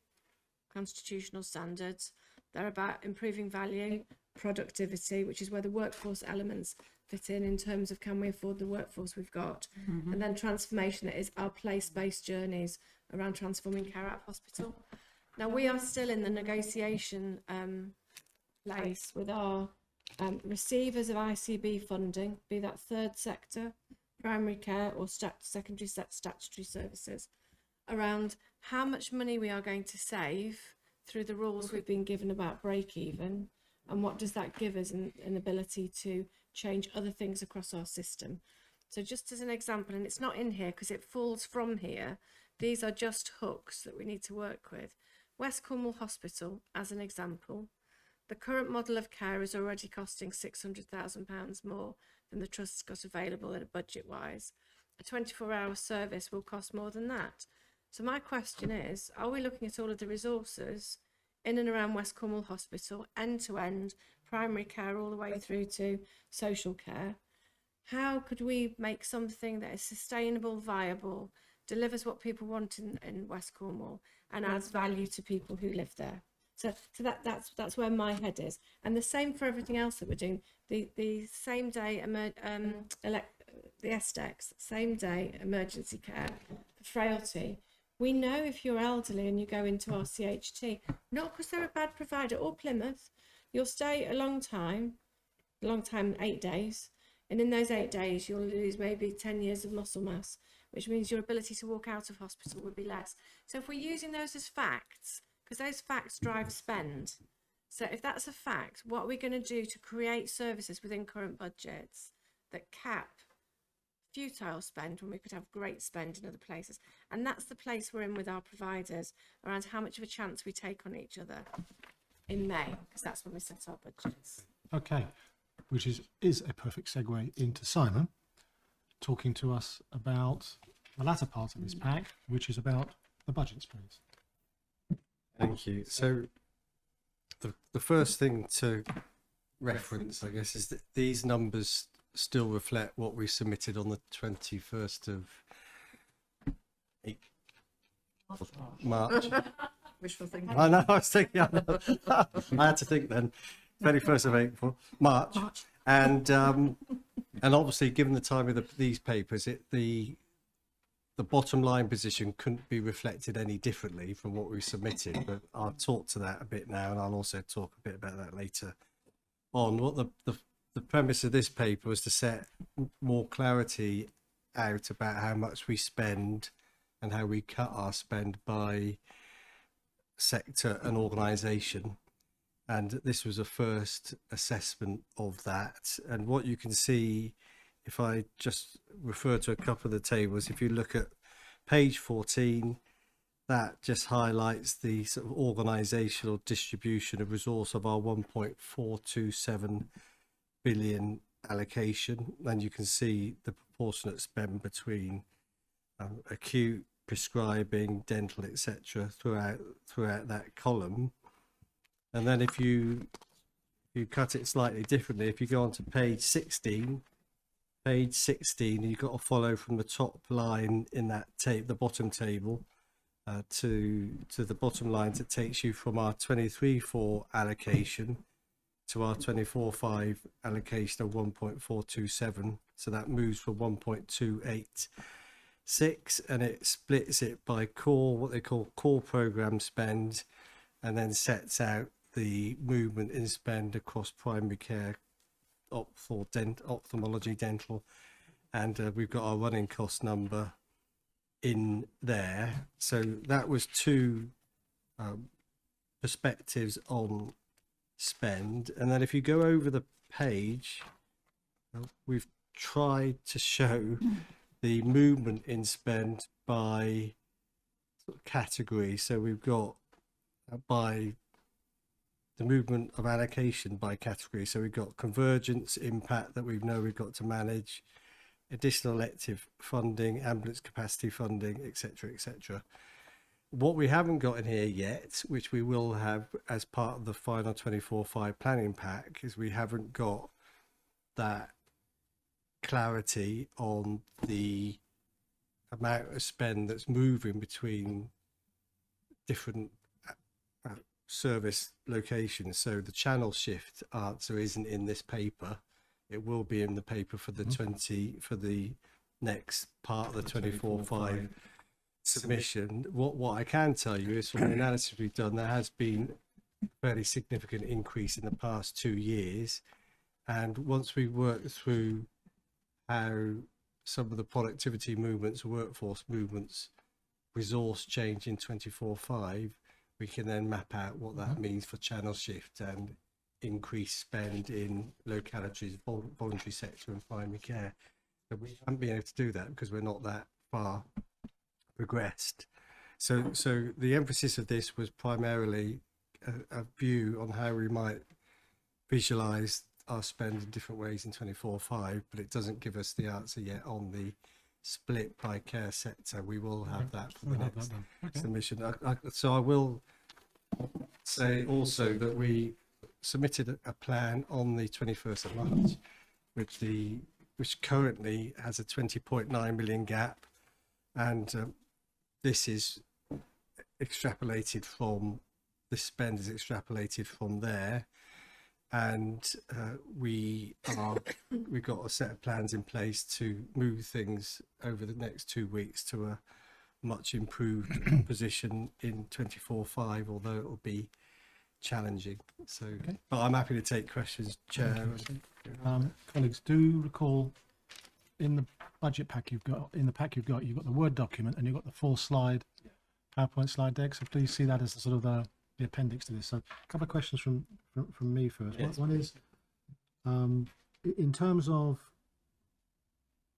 constitutional standards. They're about improving value, productivity, which is where the workforce elements fit in terms of can we afford the workforce we've got, and then transformation, that is our place-based journeys around transforming care at hospital. Now, we are still in the negotiation place with our receivers of ICB funding, be that third sector, primary care or secondary statutory services, around how much money we are going to save through the rules we've been given about break even, and what does that give us an ability to change other things across our system. So just as an example, and it's not in here because it falls from here, these are just hooks that we need to work with. West Cornwall Hospital, as an example, the current model of care is already costing £600,000 more than the Trust's got available at a budget-wise. A 24-hour service will cost more than that. So my question is, are we looking at all of the resources in and around West Cornwall Hospital, end-to-end, primary care all the way through to social care? How could we make something that is sustainable, viable, delivers what people want in West Cornwall, and adds value to people who live there? So that's where my head is. And the same for everything else that we're doing. The same day, the SDEX, same day emergency care for frailty. We know if you're elderly and you go into our CHT, not because they're a bad provider or Plymouth, you'll stay a long time, 8 days. And in those 8 days, you'll lose maybe 10 years of muscle mass, which means your ability to walk out of hospital would be less. So if we're using those as facts, because those facts drive spend. So if that's a fact, what are we going to do to create services within current budgets that cap futile spend when we could have great spend in other places? And that's the place we're in with our providers around how much of a chance we take on each other in May, because that's when we set our budgets. Okay, which is a perfect segue into Simon talking to us about the latter part of this pack, which is about the budgets, please. Thank you. So the first thing to reference, I guess, is that these numbers still reflect what we submitted on the 21st of March. Wishful thinking. I know, I was thinking, I had to think then. 21st of April, March. And obviously, given the time of these papers, the bottom line position couldn't be reflected any differently from what we submitted, but I'll talk to that a bit now, and I'll also talk a bit about that later on. What the premise of this paper was to set more clarity out about how much we spend and how we cut our spend by sector and organisation. And this was a first assessment of that. And what you can see, if I just refer to a couple of the tables, if you look at page 14, that just highlights the sort of organisational distribution of resource of our 1.427 billion allocation, and you can see the proportionate spend between acute, prescribing, dental, etc. throughout that column. And then if you cut it slightly differently, if you go on to page 16, you've got to follow from the top line in that the bottom table to the bottom lines. It takes you from our 23-4 allocation to our 24-5 allocation of 1.427. So that moves from 1.286, and it splits it by core, what they call core program spend, and then sets out the movement in spend across primary care, ophthalmology, dental, and we've got our running cost number in there. So that was two perspectives on spend. And then if you go over the page, we've tried to show the movement in spend by sort of category. So we've got by the movement of allocation by category. So we've got convergence impact that we've got to manage, additional elective funding, ambulance capacity funding, etc., etc. What we haven't got in here yet, which we will have as part of the final 24/5 planning pack, is we haven't got that clarity on the amount of spend that's moving between different service locations. So the channel shift answer isn't in this paper. It will be in the paper for the for the next part of the 24/5 submission. What I can tell you is, from the analysis we've done, there has been a fairly significant increase in the past 2 years, and once we work through how some of the productivity movements, workforce movements, resource change in 24/5, we can then map out what that means for channel shift and increased spend in localities, voluntary sector and primary care. But we haven't been able to do that because we're not that far progressed. So the emphasis of this was primarily a view on how we might visualize our spend in different ways in 24/5, but it doesn't give us the answer yet on the split by care sector. We will have that for the next submission. So I will say also that we submitted a plan on the 21st of March, which currently has a 20.9 million gap, and this is extrapolated from, the spend is extrapolated from there, and we've got a set of plans in place to move things over the next 2 weeks to a much improved position in 24/5, although it will be challenging. So, but I'm happy to take questions, Chair. Colleagues, do recall in the budget pack you've got, you've got the Word document and you've got the full slide PowerPoint slide deck. So please see that as the sort of the appendix to this. So a couple of questions from me first. Yes. One is, in terms of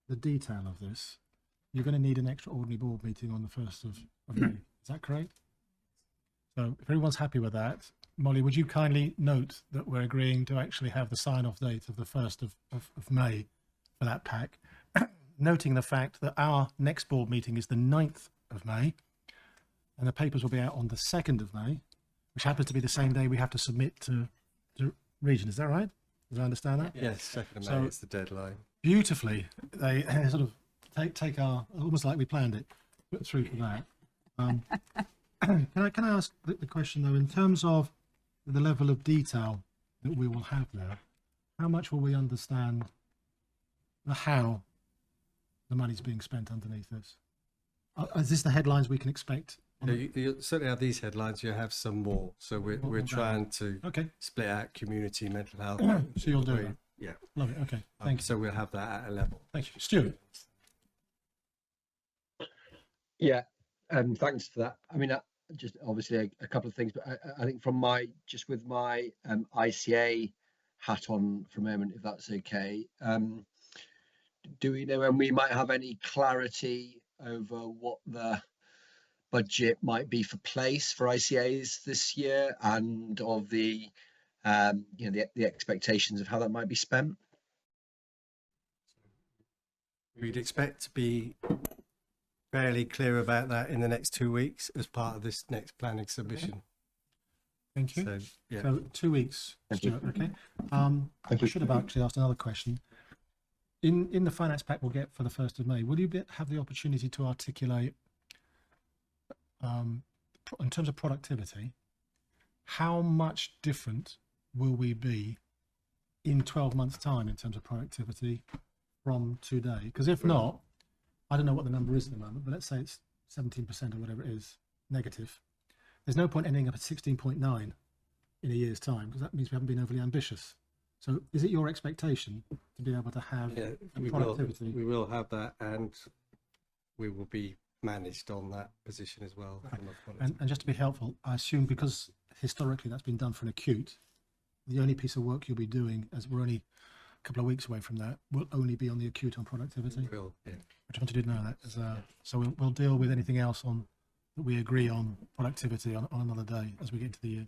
the detail of this, you're going to need an extraordinary board meeting on the 1st of May. Is that correct? So if everyone's happy with that, Molly, would you kindly note that we're agreeing to actually have the sign-off date of the 1st of May for that pack, noting the fact that our next board meeting is the 9th of May, and the papers will be out on the 2nd of May, which happens to be the same day we have to submit to region. Is that right? Did I understand that? Yes, 2nd of May is the deadline. Beautifully, they sort of take our, almost like we planned it, put through for that. Can I ask the question though, in terms of the level of detail that we will have there, how much will we understand the how the money's being spent underneath this? Is this the headlines we can expect? You certainly have these headlines. You have some more, so we're trying to split out community mental health. So you'll do that. Yeah, love it. Okay, thank you. So we'll have that at a level. Thank you, Stuart. Yeah, thanks for that. I mean, just obviously a couple of things, but I think from just with my ICA hat on for a moment, if that's okay. Do we know when we might have any clarity over what the budget might be for place for ICAs this year, and of the the expectations of how that might be spent? We'd expect to be fairly clear about that in the next 2 weeks as part of this next planning submission. Thank you. So, yeah. So 2 weeks, Stuart. Okay. I should have actually asked another question. In the finance pack we'll get for the 1st of May, will you have the opportunity to articulate, in terms of productivity, how much different will we be in 12 months' time in terms of productivity from today? Because if not, I don't know what the number is at the moment, but let's say it's 17% or whatever it is, negative. There's no point ending up at 16.9 in a year's time, because that means we haven't been overly ambitious. So is it your expectation to be able to have productivity? We will have that, and we will be managed on that position as well. And just to be helpful, I assume because historically that's been done for an acute, the only piece of work you'll be doing, as we're only a couple of weeks away from that, will only be on the acute on productivity. We will, yeah. Which I wanted to know that. So we'll deal with anything else that we agree on productivity on another day as we get into the year.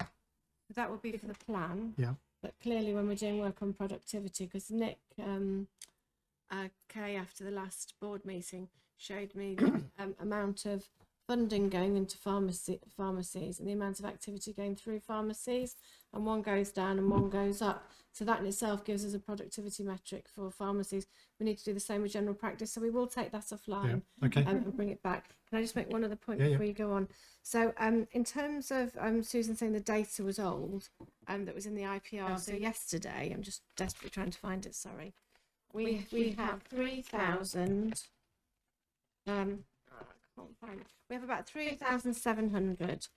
That would be for the plan. Yeah. But clearly when we're doing work on productivity, because Nick Kay after the last board meeting showed me the amount of funding going into pharmacies and the amount of activity going through pharmacies, and one goes down and one goes up. So that in itself gives us a productivity metric for pharmacies. We need to do the same with general practice. So we will take that offline and bring it back. Can I just make one other point before you go on? So in terms of Susan saying the data was old, that was in the IPR. So yesterday, I'm just desperately trying to find it, sorry. We have 3,000, I can't find it. We have about 3,700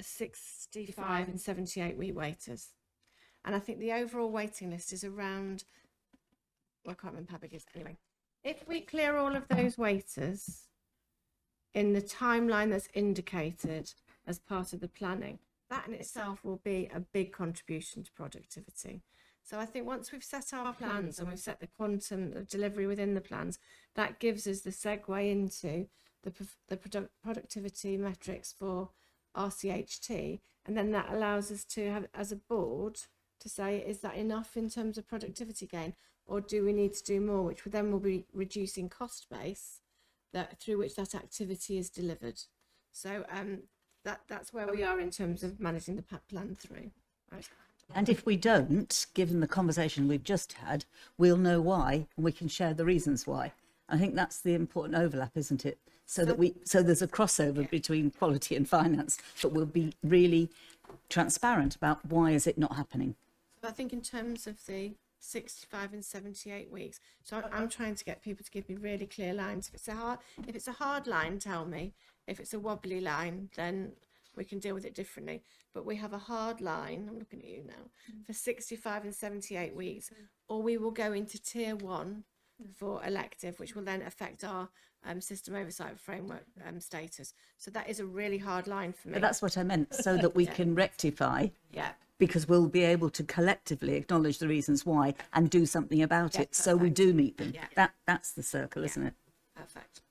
65 and 78 week waiters, and I think the overall waiting list is around, well, I can't remember how big it is. Anyway, if we clear all of those waiters in the timeline that's indicated as part of the planning, that in itself will be a big contribution to productivity. So I think once we've set our plans and we've set the quantum of delivery within the plans, that gives us the segue into the productivity metrics for RCHT, and then that allows us to have, as a board, to say, is that enough in terms of productivity gain, or do we need to do more, which then will be reducing cost base that through which that activity is delivered. So that's where we are in terms of managing the plan through. Right. And if we don't, given the conversation we've just had, we'll know why, and we can share the reasons why. I think that's the important overlap, isn't it? So there's a crossover between quality and finance, but we'll be really transparent about why is it not happening. I think in terms of the 65 and 78 weeks, so I'm trying to get people to give me really clear lines. If it's a hard line, tell me. If it's a wobbly line, then we can deal with it differently. But we have a hard line, I'm looking at you now, for 65 and 78 weeks, or we will go into tier 1 for elective, which will then affect our system oversight framework status. So that is a really hard line for me. But that's what I meant, so that we can rectify. Yeah. Because we'll be able to collectively acknowledge the reasons why and do something about it. So we do meet them. Yeah. That's the circle, isn't it? Perfect.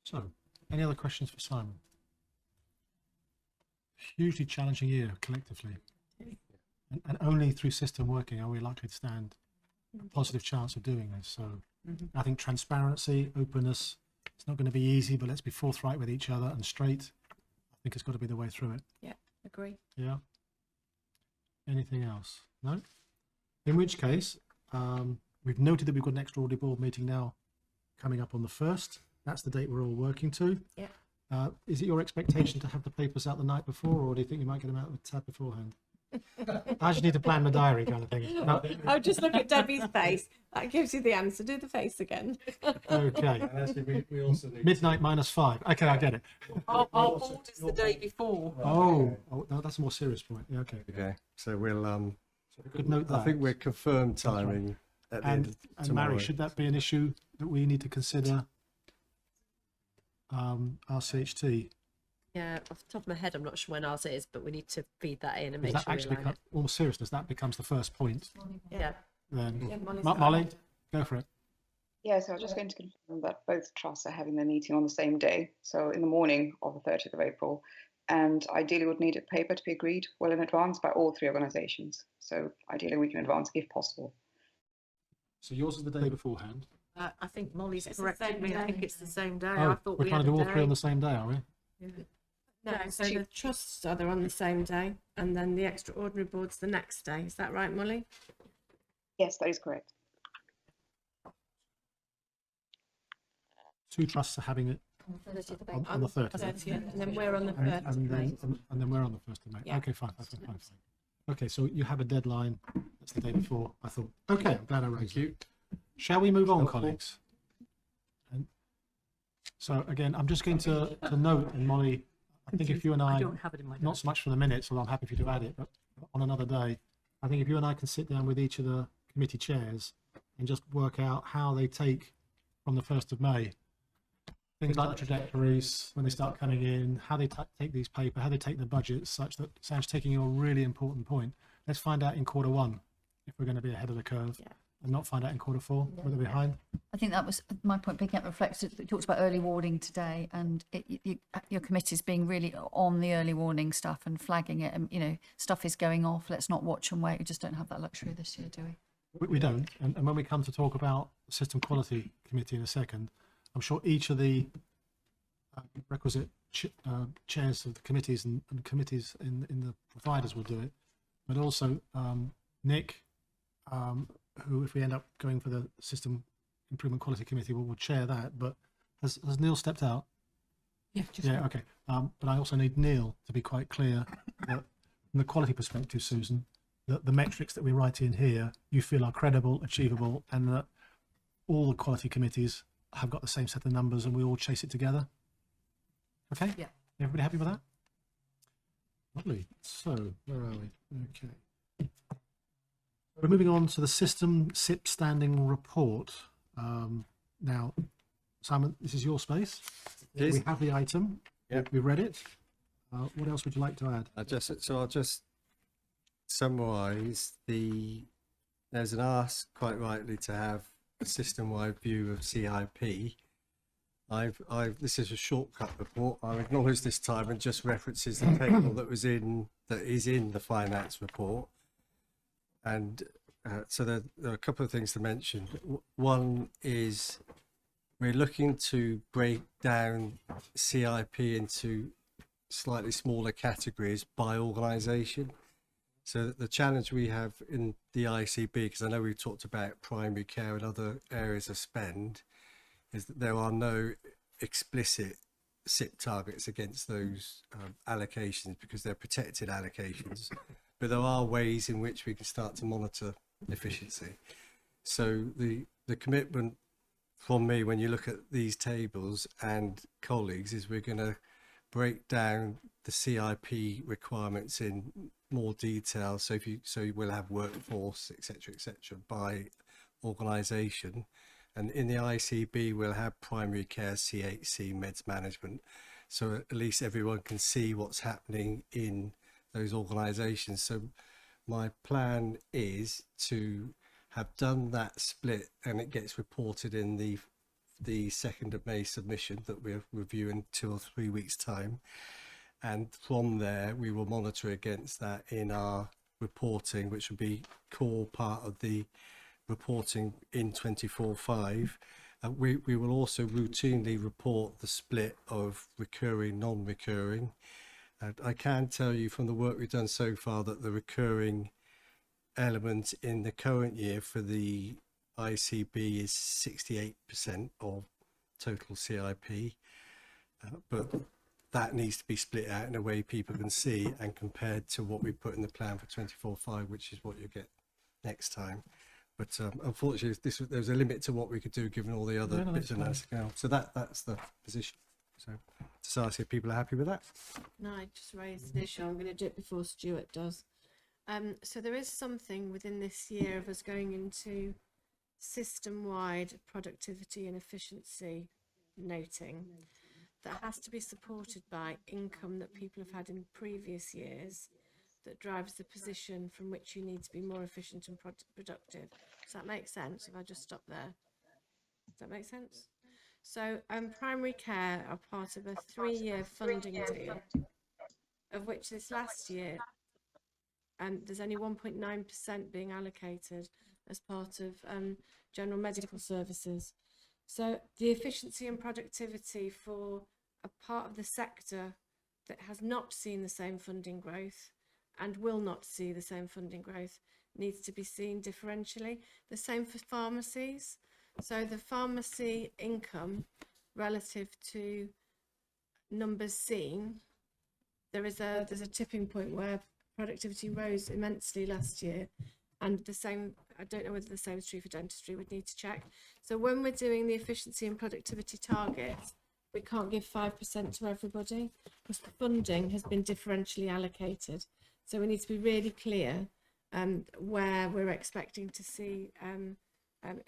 So, any other questions for Simon? Hugely challenging year collectively, and only through system working are we likely to stand a positive chance of doing this. So I think transparency, openness, it's not going to be easy, but let's be forthright with each other and straight. I think it's got to be the way through it. Yeah, agree. Yeah. Anything else? No? In which case, we've noted that we've got an extraordinary board meeting now coming up on the 1st. That's the date we're all working to. Yeah. Is it your expectation to have the papers out the night before, or do you think you might get them out of the tab beforehand? I just need to plan my diary kind of thing. No. I'll just look at Debbie's face. That gives you the answer. Do the face again. Okay. And actually, we also need Midnight -5. Okay, I get it. Our board is the day before. Oh, no, that's a more serious point. Yeah, okay. Okay, so we'll Good note that. I think we're confirmed timing at the end of and tomorrow. Mary, should that be an issue that we need to consider? RCHT. Yeah, off the top of my head, I'm not sure when ours is, but we need to feed that in and Does make that sure we actually align it. all seriousness, that becomes the first point. Yeah. Then Yeah, Molly, go for it. Yeah, so I was just going to confirm that both trusts are having their meeting on the same day, so in the morning of the 30th of April, and ideally would need a paper to be agreed well in advance by all 3 organisations. So ideally a week in advance, if possible. So yours is the day beforehand. I think Molly's It's the corrected same me. I day. think it's the same day. Oh, I thought we're we trying had to do a all three on day. the same day, are we? No, so the trusts are on the same day, and then the extraordinary board's the next day. Is that right, Molly? Yes, that is correct. Two trusts are having it on the 30th. 30th, and then we're on the And 1st of May. then we're on the 1st of May. Yeah. Okay, fine. Okay, so you have a deadline. That's the day before, I thought. Okay, I'm glad I raised it. Shall we move on, colleagues? And so again, I'm just going to note, and Molly, I think if you and I don't have it in my not so much for the minutes, although I'm happy for you to add it, but on another day, I think if you and I can sit down with each of the committee chairs and just work out how they take from the 1st of May, things like the trajectories, when they start coming in, how they take these paper, how they take the budgets, such that Sam's taking your really important point. Let's find out in quarter 1 if we're going to be ahead of the curve and not find out in quarter 4 whether we're behind. I think that was my point. Picking up reflected, we talked about early warning today, and your committee's being really on the early warning stuff and flagging it. And stuff is going off. Let's not watch and wait. We just don't have that luxury this year, do we? We don't. And when we come to talk about the System Quality Committee in a second, I'm sure each of the requisite chairs of the committees and committees in the providers will do it, but also Nick, who, if we end up going for the System Improvement Quality Committee, will chair that. But has Neil stepped out? Yeah. Okay. But I also need Neil to be quite clear that from the quality perspective, Susan, that the metrics that we write in here you feel are credible, achievable, and that all the quality committees have got the same set of numbers and we all chase it together. Okay? Yeah. Everybody happy with that? Lovely. So, where are we? Okay. We're moving on to the System SIP Standing Report. Now, Simon, this is your space. We have the item. Yep. We read it. What else would you like to add? I'll just summarise there's an ask, quite rightly, to have a system-wide view of CIP. This is a shortcut report. I've acknowledged this time and just references the table that is in the finance report. And so there are a couple of things to mention. One is we're looking to break down CIP into slightly smaller categories by organisation. So the challenge we have in the ICB, because I know we've talked about primary care and other areas of spend, is that there are no explicit SIP targets against those allocations because they're protected allocations. But there are ways in which we can start to monitor efficiency. So the commitment from me when you look at these tables and colleagues is we're going to break down the CIP requirements in more detail. So we'll have workforce, etc., by organisation, and in the ICB we'll have primary care, CHC, meds management. So at least everyone can see what's happening in those organisations. So my plan is to have done that split, and it gets reported in the 2nd of May submission that we'll review in 2 or 3 weeks' time. And from there, we will monitor against that in our reporting, which will be core part of the reporting in 24/5. We will also routinely report the split of recurring, non-recurring. I can tell you from the work we've done so far that the recurring element in the current year for the ICB is 68% of total CIP, but that needs to be split out in a way people can see and compared to what we put in the plan for 24/5, which is what you get next time. But unfortunately, there's a limit to what we could do given all the other bits of analysis. So that's the position. So just ask if people are happy with that. No, I just raised an issue. I'm going to do it before Stuart does. So there is something within this year of us going into system-wide productivity and efficiency noting that has to be supported by income that people have had in previous years that drives the position from which you need to be more efficient and productive. Does that make sense if I just stop there? Does that make sense? So primary care are part of a 3-year funding deal, of which this last year there's only 1.9% being allocated as part of general medical services. So the efficiency and productivity for a part of the sector that has not seen the same funding growth and will not see the same funding growth needs to be seen differentially. The same for pharmacies. So the pharmacy income relative to numbers seen, there's a tipping point where productivity rose immensely last year, and the same, I don't know whether the same is true for dentistry, we'd need to check. So when we're doing the efficiency and productivity targets, we can't give 5% to everybody because the funding has been differentially allocated. So we need to be really clear where we're expecting to see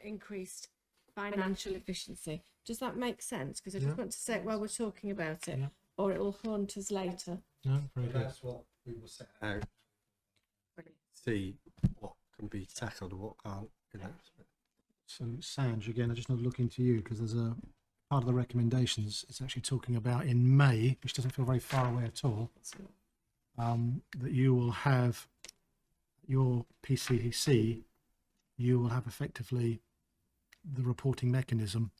increased financial efficiency. Does that make sense? Because I just want to say it while we're talking about it, or it will haunt us later. No, very good. That's what we will set out. See what can be tackled and what can't. You know. So, Sanj, again, I just want to look into you because there's a part of the recommendations. It's actually talking about in May, which doesn't feel very far away at all, that you will have your PCC. You will have effectively the reporting mechanism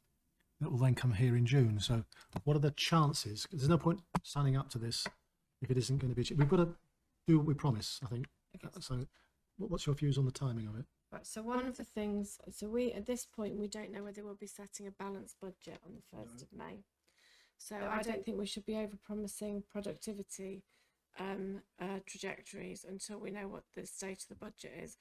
that will then come here in June. So, what are the chances? 'Cause there's no point signing up to this if it isn't going to be. We've got to do what we promise, I think. Okay. So, what's your views on the timing of it? Right, so one of the things, so we, at this point, we don't know whether we'll be setting a balanced budget on the 1st of May. So I don't think we should be over-promising productivity trajectories until we know what the state of the budget is.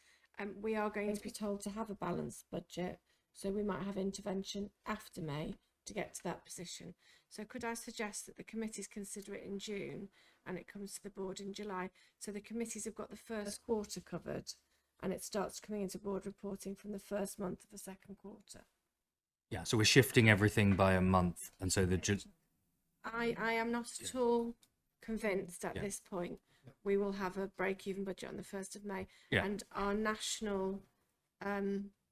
We are going to be told to have a balanced budget, so we might have intervention after May to get to that position. So could I suggest that the committees consider it in June and it comes to the board in July? So the committees have got the first quarter covered, and it starts coming into board reporting from the first month of the second quarter. Yeah, so we're shifting everything by a month, and so I am not at all convinced at this point we will have a break-even budget on the 1st of May. And our national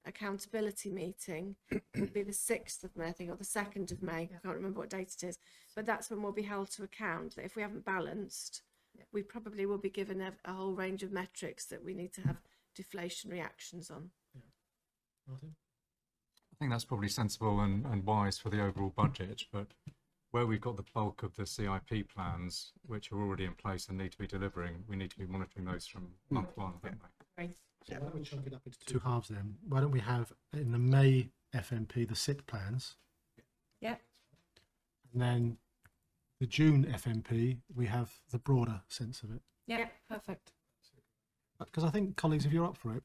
accountability meeting will be the 6th of May, I think, or the 2nd of May. I can't remember what date it is, but that's when we'll be held to account that if we haven't balanced, we probably will be given a whole range of metrics that we need to have deflationary actions on. Martin? I think that's probably sensible and wise for the overall budget, but where we've got the bulk of the CIP plans, which are already in place and need to be delivering, we need to be monitoring those from month one, don't we? So why don't we chunk it up into two halves then? Why don't we have in the May FMP the SIP plans? Yeah. And then the June FMP, we have the broader sense of it. Yeah, perfect. Because I think, colleagues, if you're up for it,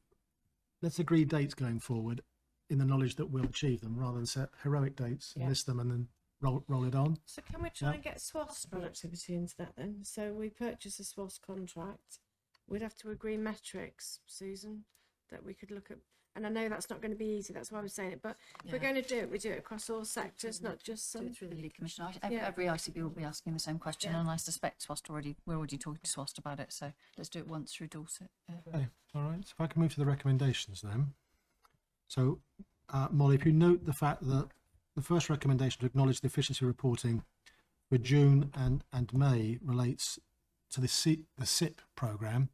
let's agree dates going forward in the knowledge that we'll achieve them rather than set heroic dates and list them and then roll it on. So can we try and get SWOS productivity into that then? So we purchase a SWOS contract. We'd have to agree metrics, Susan, that we could look at. And I know that's not going to be easy, that's why I'm saying it. But if we're going to do it, we do it across all sectors, not just some. Do it through the Lead Commission. Every ICB will be asking the same question, and I suspect we're already talking to SWOST about it. So let's do it once through Dorset. Okay, all right. So if I can move to the recommendations then. So, Molly, if you note the fact that the first recommendation to acknowledge the efficiency reporting for June and May relates to the SIP programme,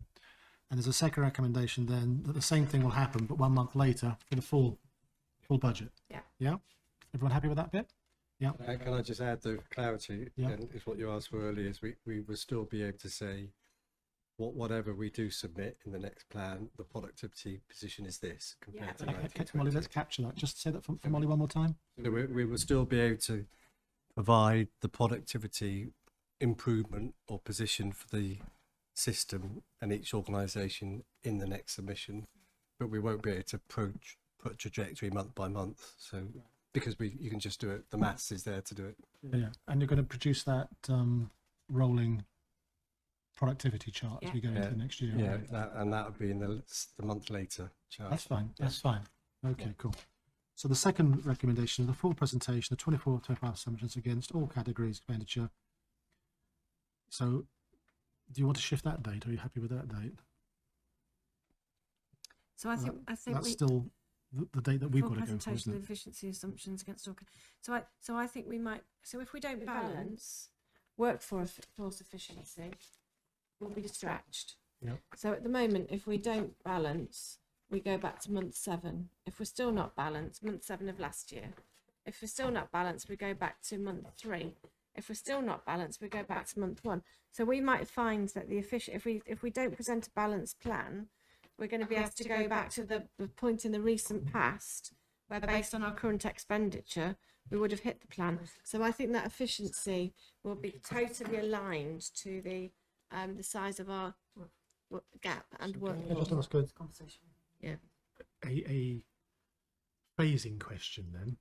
and there's a second recommendation then that the same thing will happen but 1 month later for the full budget. Yeah. Everyone happy with that bit? Yeah. Can I just add the clarity? Yeah. And it's what you asked for earlier. Is we will still be able to say whatever we do submit in the next plan, the productivity position is this compared to 1920. Molly, let's capture that. Just say that for Molly one more time. So we will still be able to provide the productivity improvement or position for the system and each organisation in the next submission, but we won't be able to put trajectory month by month. So because you can just do it, the maths is there to do it. Yeah, and you're going to produce that rolling productivity chart as we go into the next year. Yeah, right? and that would be in the month later chart. That's fine. That's fine. Okay, cool. So the second recommendation is the full presentation of 24-25 assumptions against all categories expenditure. So do you want to shift that date? Are you happy with that date? So I think that's still the date that we've got to go for, presentation isn't of it? efficiency assumptions against all. So I think we might. So if we don't balance workforce efficiency, we'll be stretched. Yeah. So at the moment, if we don't balance we go back to month 7. If we're still not balanced, month 7 of last year. If we're still not balanced, we go back to month 3. If we're still not balanced, we go back to month 1. So we might find that if we don't present a balanced plan, we're going to be able to go back to the point in the recent past where, based on our current expenditure, we would have hit the plan. So I think that efficiency will be totally aligned to the size of our gap and work. Can I just ask a Yeah. a phasing question then,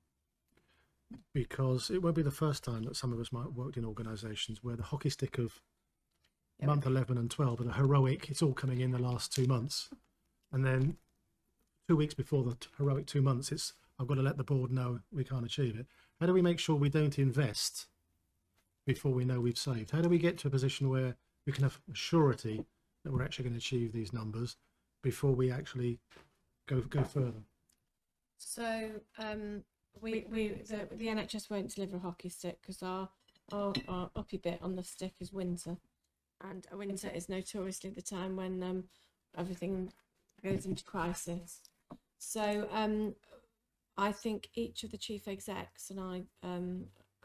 because it won't be the first time that some of us might have worked in organisations where the hockey stick of month 11 and 12 and the heroic, it's all coming in the last 2 months, and then 2 weeks before the heroic 2 months, it's I've got to let the board know we can't achieve it. How do we make sure we don't invest before we know we've saved? How do we get to a position where we can have surety that we're actually going to achieve these numbers before we actually go further? So the NHS won't deliver a hockey stick because our uppy bit on the stick is winter, and winter is notoriously the time when everything goes into crisis. So I think each of the chief execs, and I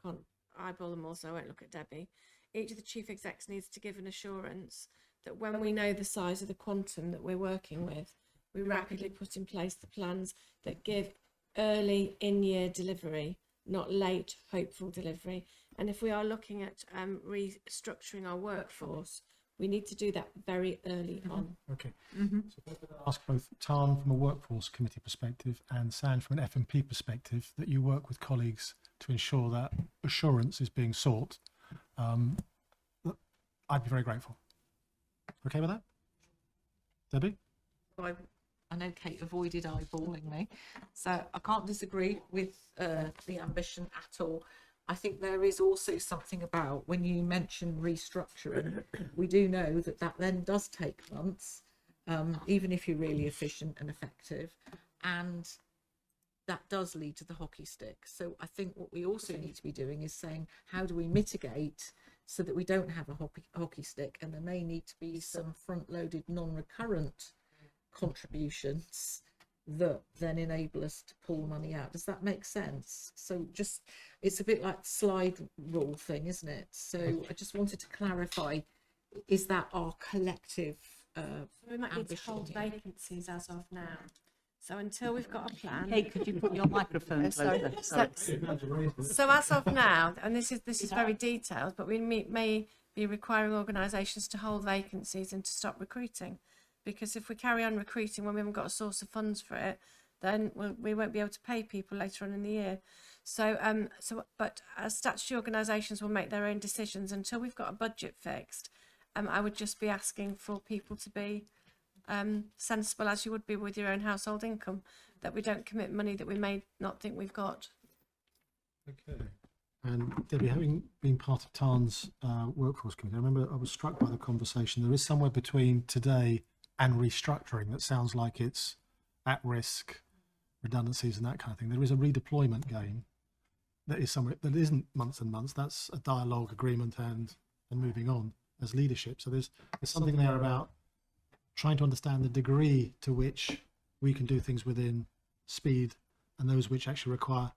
can't eyeball them all, so I won't look at Debbie. Each of the chief execs needs to give an assurance that when we know the size of the quantum that we're working with, we rapidly put in place the plans that give early in-year delivery, not late, hopeful delivery. And if we are looking at restructuring our workforce, we need to do that very early on. Okay. So I'm going to ask both Tan from a workforce committee perspective and San from an F&P perspective that you work with colleagues to ensure that assurance is being sought. I'd be very grateful. Okay with that? Debbie? I know Kate avoided eyeballing me, so I can't disagree with the ambition at all. I think there is also something about when you mention restructuring, we do know that then does take months, even if you're really efficient and effective, and that does lead to the hockey stick. So I think what we also need to be doing is saying, how do we mitigate so that we don't have a hockey stick, and there may need to be some front-loaded non-recurrent contributions that then enable us to pull money out. Does that make sense? So just, it's a bit like the slide rule thing, isn't it? So I just wanted to clarify, is that our collective we might need to hold vacancies as of now. So until we've got a plan. Kate, could you put your microphone closer? So as of now, and this is very detailed, but we may be requiring organisations to hold vacancies and to stop recruiting. Because if we carry on recruiting when we haven't got a source of funds for it, then we won't be able to pay people later on in the year. So, but as statutory organisations will make their own decisions until we've got a budget fixed. I would just be asking for people to be sensible, as you would be with your own household income, that we don't commit money that we may not think we've got. Okay. And Debbie, having been part of Tan's workforce committee, I remember I was struck by the conversation. There is somewhere between today and restructuring that sounds like it's at risk, redundancies and that kind of thing. There is a redeployment game that is somewhere that isn't months and months. That's a dialogue, agreement, and moving on as leadership. So there's something there about trying to understand the degree to which we can do things within speed and those which actually require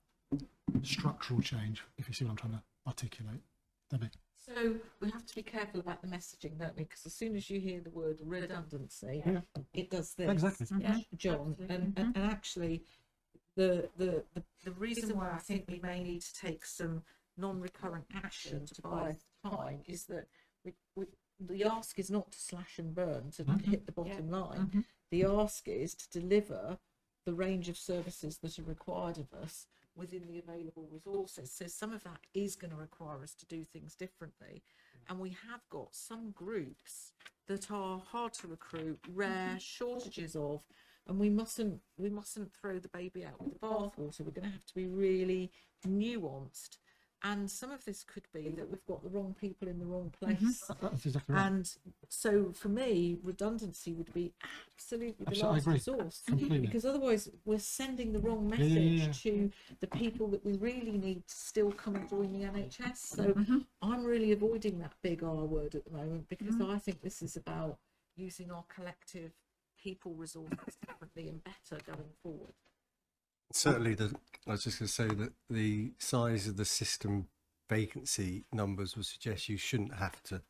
structural change, if you see what I'm trying to articulate. Debbie? So we have to be careful about the messaging, don't we? Because as soon as you hear the word redundancy, it does this. Exactly. John. And actually, the reason why I think we may need to take some non-recurrent action to buy time is that the ask is not to slash and burn to hit the bottom line. The ask is to deliver the range of services that are required of us within the available resources. So some of that is going to require us to do things differently. And we have got some groups that are hard to recruit, rare, shortages of, and we mustn't throw the baby out with the bathwater. We're going to have to be really nuanced. And some of this could be that we've got the wrong people in the wrong place. That's exactly right. And so for me, redundancy would be absolutely the last resource. Completely. Because otherwise we're sending the wrong message to the people that we really need to still come and join the NHS. So I'm really avoiding that big R word at the moment, because I think this is about using our collective people resources differently and better going forward. Certainly, I was just going to say that the size of the system vacancy numbers would suggest you shouldn't have to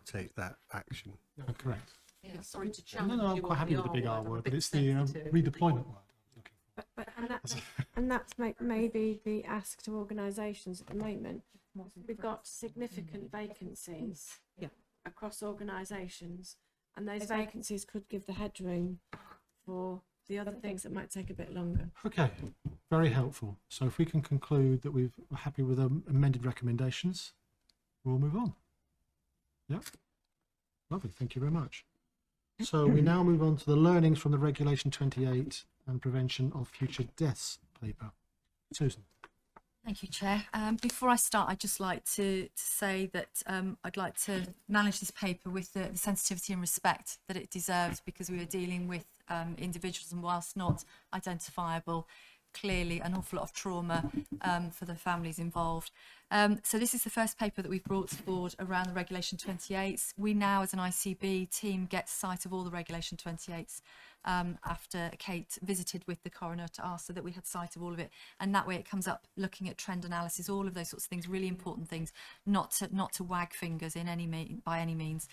take that action. No, correct. Yeah, sorry to No, challenge no, I'm you quite on happy the with the big R I'm a word, but bit it's the sensitive. redeployment word. And that's maybe the ask to organisations at the moment. We've got significant vacancies across organisations, and those vacancies could give the headroom for the other things that might take a bit longer. Okay, very helpful. So if we can conclude that we're happy with the amended recommendations, we'll move on. Yeah, lovely. Thank you very much. So we now move on to the learnings from the Regulation 28 and Prevention of Future Deaths paper. Susan. Thank you, Chair. Before I start, I'd just like to say that I'd like to manage this paper with the sensitivity and respect that it deserves, because we are dealing with individuals, and whilst not identifiable, clearly an awful lot of trauma for the families involved. So this is the first paper that we've brought forward around the Regulation 28s. We now, as an ICB team, get sight of all the Regulation 28s after Kate visited with the coroner to ask so that we had sight of all of it, and that way it comes up looking at trend analysis, all of those sorts of things, really important things, not to wag fingers by any means.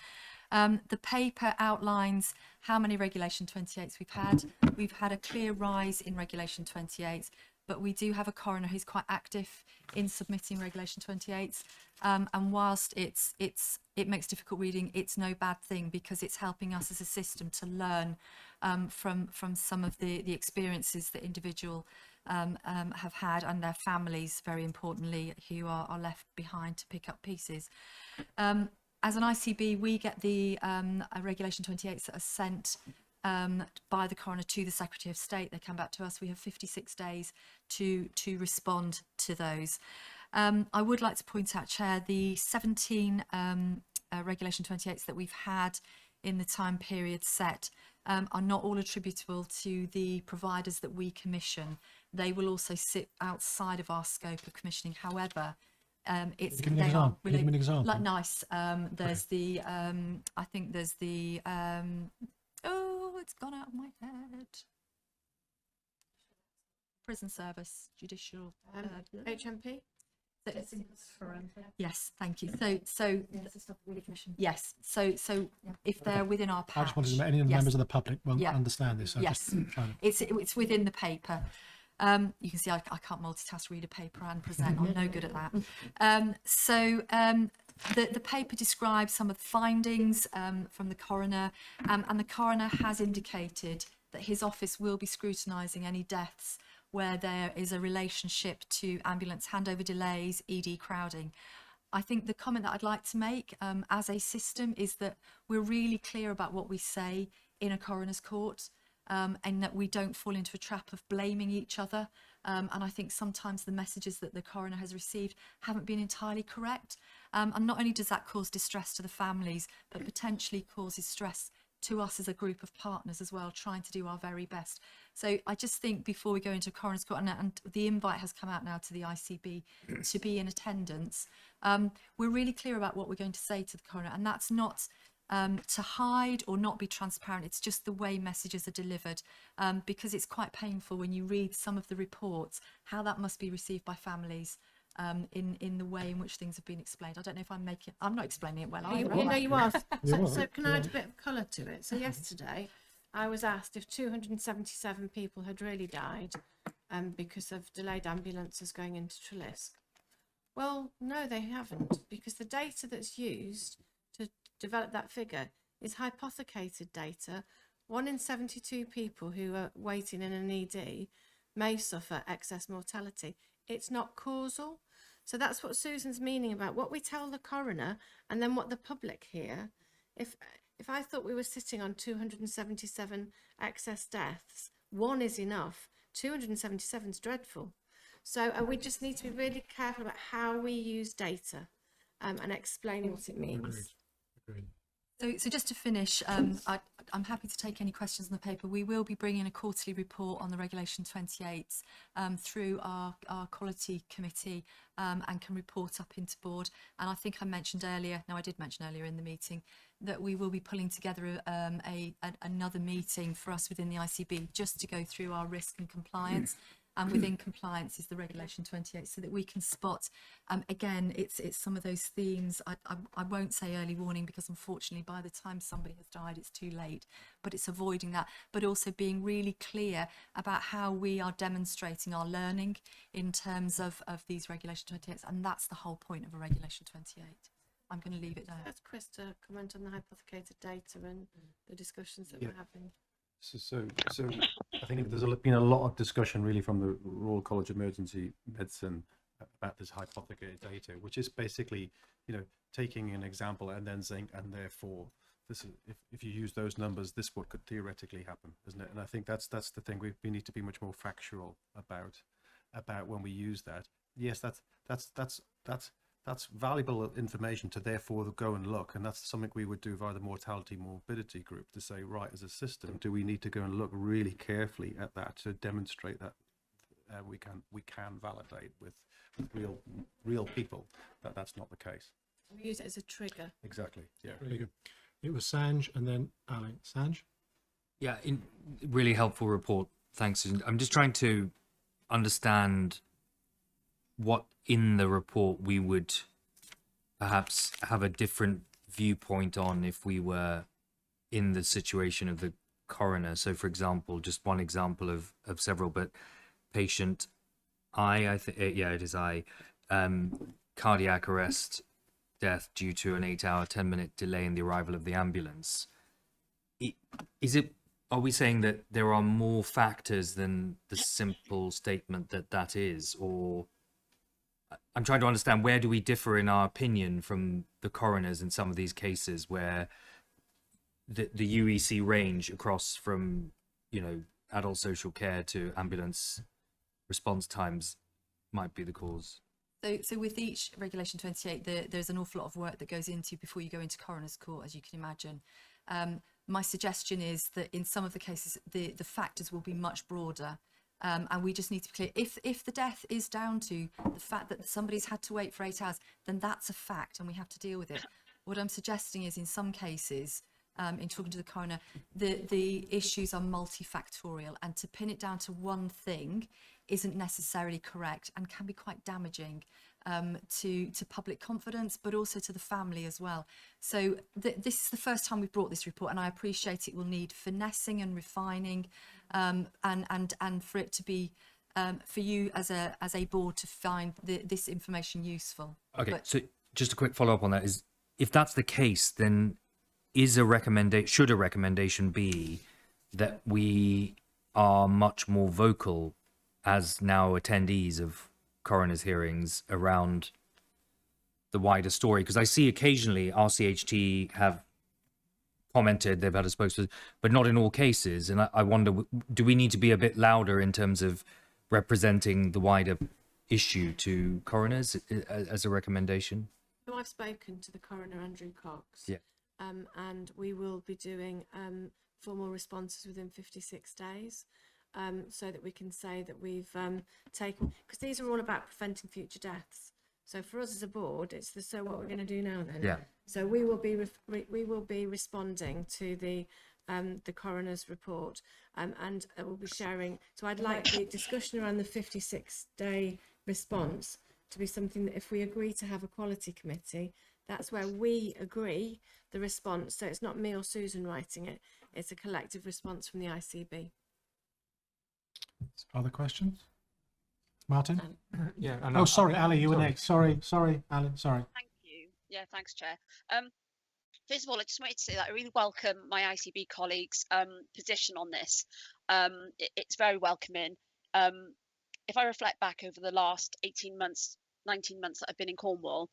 The paper outlines how many Regulation 28s we've had. We've had a clear rise in Regulation 28s, but we do have a coroner who's quite active in submitting Regulation 28s. And whilst it makes difficult reading, it's no bad thing, because it's helping us as a system to learn from some of the experiences that individual have had, and their families, very importantly, who are left behind to pick up pieces. As an ICB, we get the Regulation 28s that are sent by the coroner to the Secretary of State. They come back to us. We have 56 days to respond to those. I would like to point out, Chair, the 17 Regulation 28s that we've had in the time period set are not all attributable to the providers that we commission. They will also sit outside of our scope of commissioning. However, it's Give me an example. Give me an example. like nice. There's the I think there's the oh, it's gone out of my head. Prison service, judicial, HMP. Yes, thank you. So yes. So if they're within our patch, I just wanted to any of the members of the public won't understand this. So yes, it's within the paper. You can see I can't multitask, read a paper and present. I'm no good at that. The paper describes some of the findings from the coroner, and the coroner has indicated that his office will be scrutinising any deaths where there is a relationship to ambulance handover delays, ED crowding. I think the comment that I'd like to make as a system is that we're really clear about what we say in a coroner's court. And that we don't fall into a trap of blaming each other. And I think sometimes the messages that the coroner has received haven't been entirely correct. And not only does that cause distress to the families, but potentially causes stress to us as a group of partners as well, trying to do our very best. So I just think before we go into coroner's court, and the invite has come out now to the ICB to be in attendance, we're really clear about what we're going to say to the coroner, and that's not to hide or not be transparent. It's just the way messages are delivered, because it's quite painful when you read some of the reports, how that must be received by families in the way in which things have been explained. I don't know if I'm not explaining it well. You are. So can I add a bit of colour to it? So yesterday I was asked if 277 people had really died because of delayed ambulances going into Trelisk. Well, no, they haven't, because the data that's used to develop that figure is hypothecated data. 1 in 72 people who are waiting in an ED may suffer excess mortality. It's not causal. So that's what Susan's meaning about what we tell the coroner and then what the public hear. If I thought we were sitting on 277 excess deaths, 1 is enough. 277 is dreadful. So we just need to be really careful about how we use data and explaining what it means. Agreed. So just to finish, I'm happy to take any questions on the paper. We will be bringing a quarterly report on the Regulation 28 through our quality committee and can report up into board. And I think I mentioned earlier, no, I did mention earlier in the meeting, that we will be pulling together another meeting for us within the ICB just to go through our risk and compliance. And within compliance is the Regulation 28, so that we can spot, again, it's some of those themes. I won't say early warning, because unfortunately by the time somebody has died it's too late, but it's avoiding that, but also being really clear about how we are demonstrating our learning in terms of these Regulation 28s, and that's the whole point of a Regulation 28. I'm going to leave it there. That's Chris to comment on the hypothecated data and the discussions that Yeah. we're having. So I think there's been a lot of discussion really from the Royal College of Emergency Medicine about this hypothecated data, which is basically, taking an example and then saying, and therefore, this is, if you use those numbers, this what could theoretically happen, isn't it? And I think that's the thing we need to be much more factual about when we use that. Yes, that's valuable information to therefore go and look, and that's something we would do via the mortality morbidity group, to say, right, as a system, do we need to go and look really carefully at that to demonstrate that we can validate with real people that that's not the case. We use it as a trigger. Exactly. Yeah. Really good. It was Sanj and then Ali. Sanj? Yeah, really helpful report. Thanks. I'm just trying to understand what in the report we would perhaps have a different viewpoint on if we were in the situation of the coroner. So, for example, just one example of several, but patient I think, yeah, it is I, cardiac arrest death due to an 8-hour, 10-minute delay in the arrival of the ambulance. Are we saying that there are more factors than the simple statement that is, or I'm trying to understand, where do we differ in our opinion from the coroners in some of these cases where the UEC range across from, adult social care to ambulance response times might be the cause? So with each Regulation 28, there's an awful lot of work that goes into before you go into coroner's court, as you can imagine. My suggestion is that in some of the cases, the factors will be much broader. And we just need to be clear. If the death is down to the fact that somebody's had to wait for 8 hours, then that's a fact and we have to deal with it. What I'm suggesting is, in some cases, in talking to the coroner, the issues are multifactorial, and to pin it down to one thing isn't necessarily correct and can be quite damaging to public confidence, but also to the family as well. So this is the first time we've brought this report, and I appreciate it will need finessing and refining, and for it to be for you as a board to find this information useful. Okay, so just a quick follow-up on that is, if that's the case, then should a recommendation be that we are much more vocal as now attendees of coroner's hearings around the wider story? Because I see occasionally RCHT have commented, they've had a spokesperson, but not in all cases. And I wonder, do we need to be a bit louder in terms of representing the wider issue to coroners as a recommendation? So I've spoken to the coroner, Andrew Cox. Yeah. And we will be doing formal responses within 56 days, so that we can say that we've taken, because these are all about preventing future deaths. So for us as a board, it's so what we're going to do now then. Yeah. So we will be responding to the coroner's report, and we'll be sharing. So I'd like the discussion around the 56-day response to be something that, if we agree to have a quality committee, that's where we agree the response. So it's not me or Susan writing it. It's a collective response from the ICB. Other questions? Martin? Yeah. Oh, sorry, Ali, you were next. Sorry, Ali, sorry. Thank you. Yeah, thanks, Chair. First of all, I just wanted to say that I really welcome my ICB colleagues' position on this. It's very welcoming. If I reflect back over the last 18 months, 19 months that I've been in Cornwall,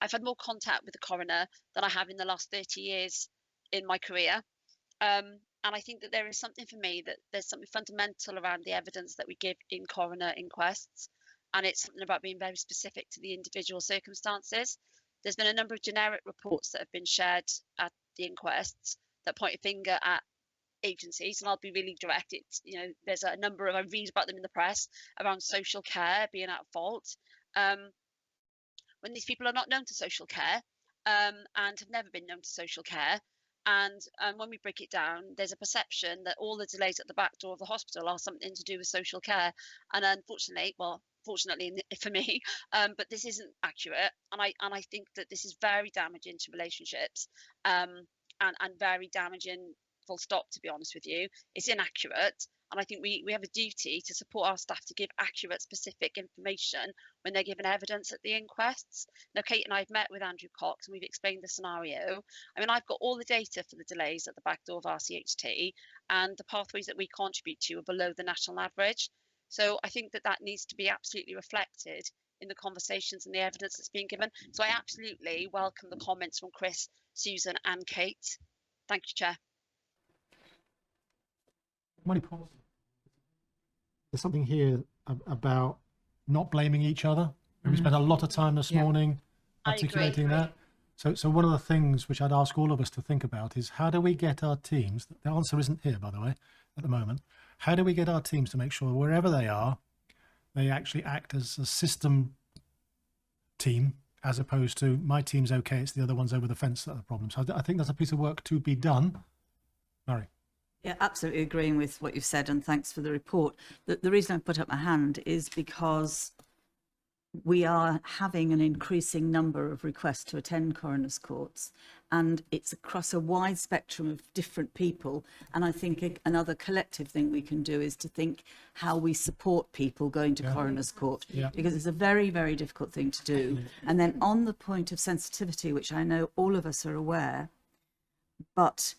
I've had more contact with the coroner than I have in the last 30 years in my career. And I think that there is something for me, that there's something fundamental around the evidence that we give in coroner inquests. And it's something about being very specific to the individual circumstances. There's been a number of generic reports that have been shared at the inquests that point a finger at agencies, and I'll be really direct. It's, you know, there's a number of, I read about them in the press around social care being at fault, when these people are not known to social care, and have never been known to social care. And when we break it down, there's a perception that all the delays at the back door of the hospital are something to do with social care. And unfortunately, well, fortunately for me, but this isn't accurate. And I think that this is very damaging to relationships, and very damaging, full stop, to be honest with you. It's inaccurate. And I think we have a duty to support our staff to give accurate, specific information when they're given evidence at the inquests. Now, Kate and I have met with Andrew Cox and we've explained the scenario. I mean, I've got all the data for the delays at the back door of RCHT, and the pathways that we contribute to are below the national average. So I think that that needs to be absolutely reflected in the conversations and the evidence that's being given. So I absolutely welcome the comments from Chris, Susan and Kate. Thank you, Chair. There's something here about not blaming each other. And we spent a lot of time this morning articulating that. So one of the things which I'd ask all of us to think about is, how do we get our teams, the answer isn't here, by the way, at the moment, how do we get our teams to make sure wherever they are, they actually act as a system team, as opposed to my team's okay, it's the other ones over the fence that are the problem. So I think that's a piece of work to be done. Mary. Yeah, absolutely agreeing with what you've said, and thanks for the report. The reason I put up my hand is because we are having an increasing number of requests to attend coroners' courts, and it's across a wide spectrum of different people. And I think another collective thing we can do is to think how we support people going to coroners' court, because it's a very, very difficult thing to do. And then on the point of sensitivity, which I know all of us are aware, but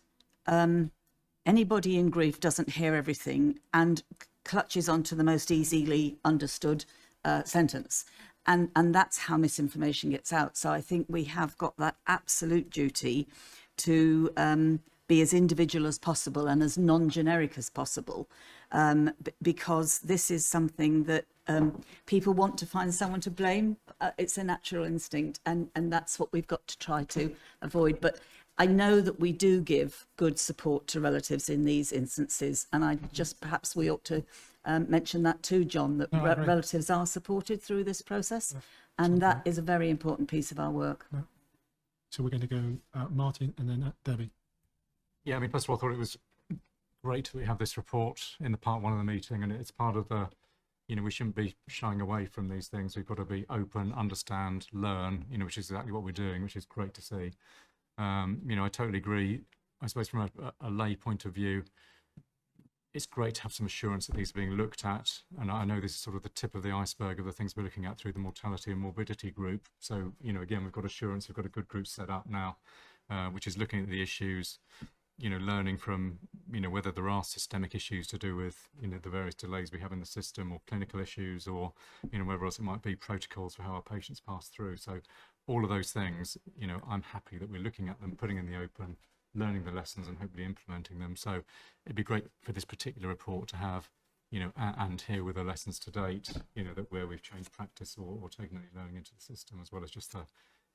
anybody in grief doesn't hear everything and clutches onto the most easily understood sentence. And that's how misinformation gets out. So I think we have got that absolute duty to be as individual as possible and as non-generic as possible, because this is something that people want to find someone to blame. It's a natural instinct, and that's what we've got to try to avoid. But I know that we do give good support to relatives in these instances, and I just, perhaps we ought to mention that too, John, that relatives are supported through this process, and that is a very important piece of our work. So we're going to go Martin and then Debbie. Yeah, I mean, first of all, I thought it was great that we have this report in the part one of the meeting, and it's part of the, you know, we shouldn't be shying away from these things. We've got to be open, understand, learn, you know, which is exactly what we're doing, which is great to see. You know, I totally agree. I suppose from a lay point of view, it's great to have some assurance that these are being looked at. And I know this is sort of the tip of the iceberg of the things we're looking at through the mortality and morbidity group. So, you know, again, we've got assurance, we've got a good group set up now, which is looking at the issues, you know, learning from, you know, whether there are systemic issues to do with, you know, the various delays we have in the system, or clinical issues, or, you know, whether else it might be protocols for how our patients pass through. So all of those things, you know, I'm happy that we're looking at them, putting in the open, learning the lessons and hopefully implementing them. So it'd be great for this particular report to have, you know, and here with the lessons to date, you know, that where we've changed practice or taken any learning into the system, as well as just the,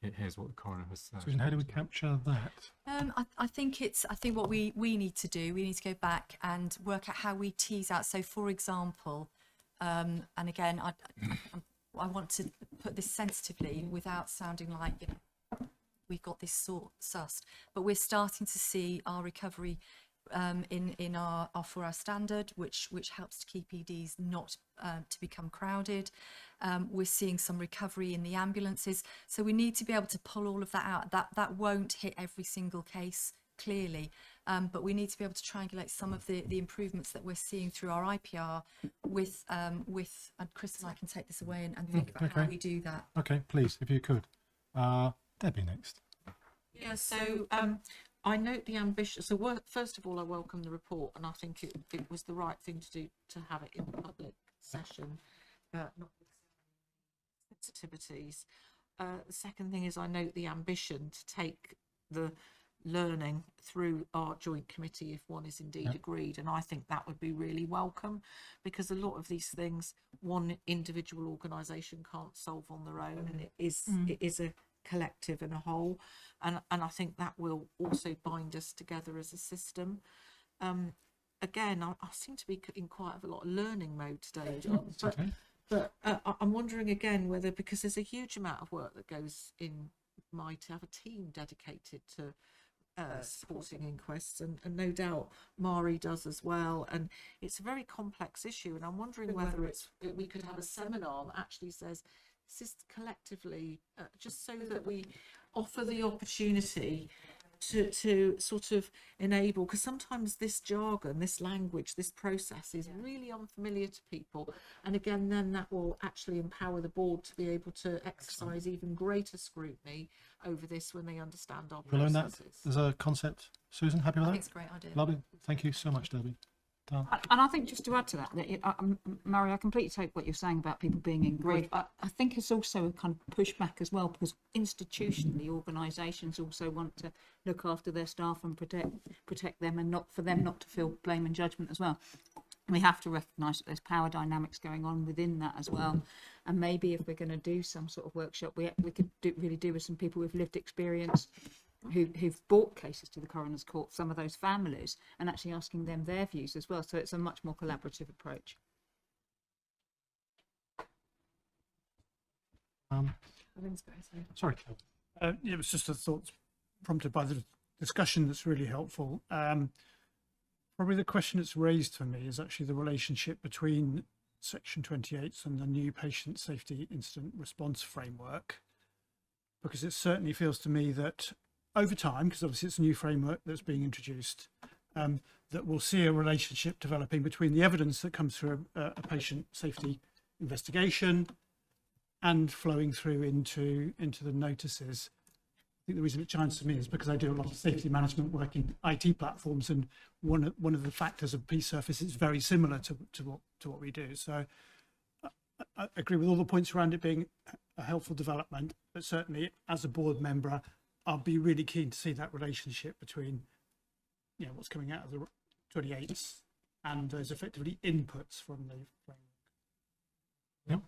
here's what the coroner has said. Susan, how do we capture that? I think what we need to do, we need to go back and work out how we tease out. So, for example, and again, I want to put this sensitively without sounding like, you know, we've got this sort sussed, but we're starting to see our recovery in our 4-hour standard, which helps to keep EDs not to become crowded. We're seeing some recovery in the ambulances, so we need to be able to pull all of that out. That won't hit every single case, clearly, but we need to be able to triangulate some of the improvements that we're seeing through our IPR with and Chris and I can take this away and think about how we do that. Okay, please, if you could. Debbie next. Yeah, so I note the ambition. So first of all, I welcome the report, and I think it was the right thing to do to have it in public session, not sensitivities. The second thing is I note the ambition to take the learning through our joint committee if one is indeed agreed, and I think that would be really welcome, because a lot of these things one individual organisation can't solve on their own, and it is a collective and a whole, and I think that will also bind us together as a system. Again, I seem to be in quite a lot of learning mode today, John, but I'm wondering again whether, because there's a huge amount of work that goes in, might have a team dedicated to supporting inquests, and no doubt Mari does as well, and it's a very complex issue, and I'm wondering whether we could have a seminar that actually says this is collectively, just so that we offer the opportunity to sort of enable, because sometimes this jargon, this language, this process is really unfamiliar to people, and again then that will actually empower the board to be able to exercise even greater scrutiny over this when they understand our We'll learn processes. that as a concept. Susan, happy with that? I think it's a great idea. Lovely. Thank you so much, Debbie. Dan? And I think, just to add to that, Mary, I completely take what you're saying about people being in grief. I think it's also a kind of pushback as well, because institutionally organisations also want to look after their staff and protect them, and not for them not to feel blame and judgment as well. We have to recognise that there's power dynamics going on within that as well, and maybe if we're going to do some sort of workshop, we could really do with some people with lived experience who've brought cases to the coroner's court, some of those families, and actually asking them their views as well. So it's a much more collaborative approach. Sorry. It was just a thought prompted by the discussion that's really helpful. Probably the question that's raised for me is actually the relationship between Section 28 and the new Patient Safety Incident Response Framework, because it certainly feels to me that over time, because obviously it's a new framework that's being introduced, that we'll see a relationship developing between the evidence that comes through a patient safety investigation and flowing through into the notices. I think the reason it chimes to me is because I do a lot of safety management work in IT platforms, and one of the factors of P-Surface is very similar to what we do. So I agree with all the points around it being a helpful development, but certainly as a board member, I'll be really keen to see that relationship between, what's coming out of the 28s and those effectively inputs from the framework. Yep.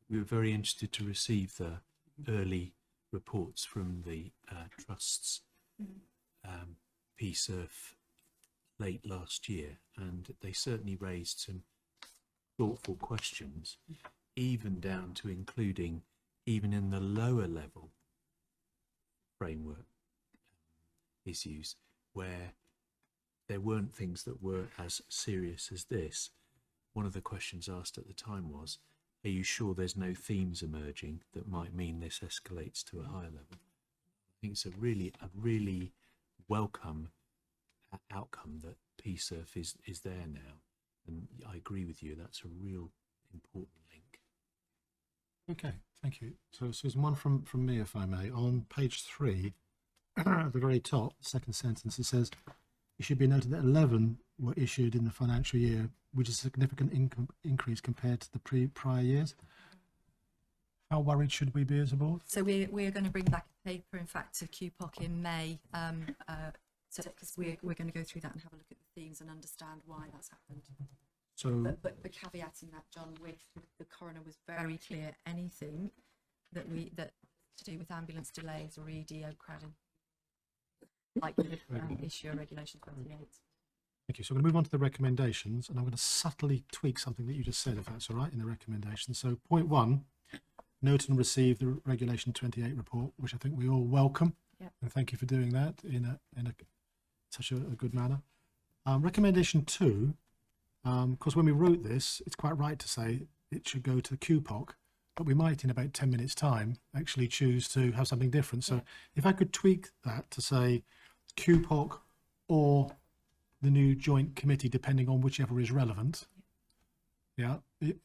We were very interested to receive the early reports from the trusts PSURF late last year, and they certainly raised some thoughtful questions, even down to including, even in the lower level framework issues where there weren't things that were as serious as this. One of the questions asked at the time was, are you sure there's no themes emerging that might mean this escalates to a higher level? I think it's a really welcome outcome that PSURF is there now, and I agree with you, that's a real important link. Okay, thank you. So Susan, one from me, if I may. On page 3, at the very top, second sentence, it says, it should be noted that 11 were issued in the financial year, which is a significant increase compared to the prior years. How worried should we be as a board? So we're going to bring back a paper, in fact, to QPOC in May, so because we're going to go through that and have a look at the themes and understand why that's happened. So, but caveating that, John, with the coroner was very clear. Anything that to do with ambulance delays or ED overcrowding, like the issue of Regulation 28. Thank you. So I'm going to move on to the recommendations, and I'm going to subtly tweak something that you just said, if that's all right, in the recommendations. So point 1, note and receive the Regulation 28 report, which I think we all welcome. Yep. And thank you for doing that in such a good manner. Recommendation 2, because when we wrote this, it's quite right to say it should go to the QPOC, but we might in about 10 minutes time actually choose to have something different. So if I could tweak that to say QPOC or the new joint committee, depending on whichever is relevant. Yeah,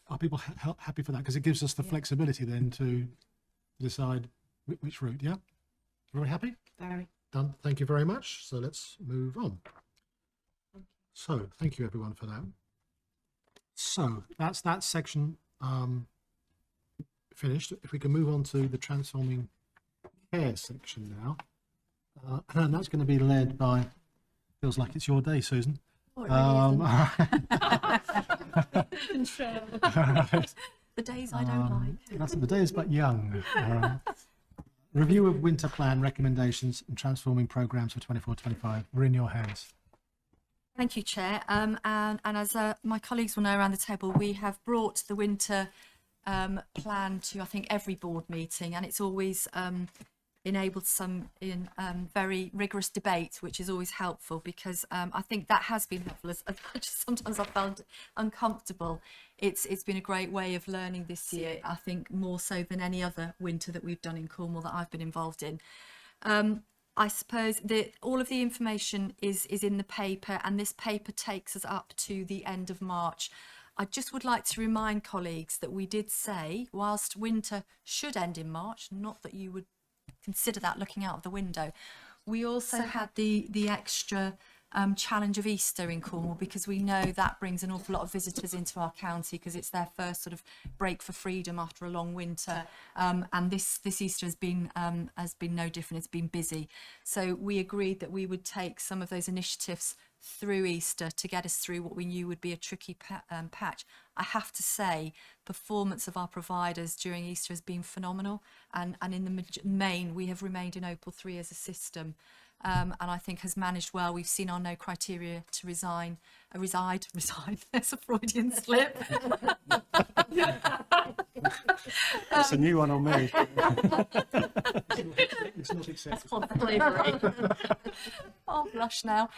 are people happy for that? Because it gives us the flexibility then to decide which route. Yeah, everybody happy? Very. Done. Thank you very much. So let's move on. So thank you everyone for that. So that's that section finished. If we can move on to the transforming care section now, and that's going to be led by. Feels like it's your day, Susan. Oh, it really Right. The days I don't like. That's the days but young. Review of winter plan recommendations and transforming programmes for 24-25. We're in your hands. Thank you, Chair. And as my colleagues will know around the table, we have brought the winter plan to, I think, every board meeting, and it's always enabled some very rigorous debate, which is always helpful, because I think that has been helpful. As much as sometimes I found uncomfortable, it's been a great way of learning this year, I think more so than any other winter that we've done in Cornwall that I've been involved in. I suppose that all of the information is in the paper, and this paper takes us up to the end of March. I just would like to remind colleagues that we did say, whilst winter should end in March, not that you would consider that looking out of the window, we also had the extra challenge of Easter in Cornwall, because we know that brings an awful lot of visitors into our county, because it's their first sort of break for freedom after a long winter, and this Easter has been no different. It's been busy, so we agreed that we would take some of those initiatives through Easter to get us through what we knew would be a tricky patch. I have to say, performance of our providers during Easter has been phenomenal, and in the main we have remained in Opal 3 as a system, and I think has managed well. We've seen our no criteria to reside. There's a Freudian slip. That's a new one on me. It's not acceptable. I'll blush now.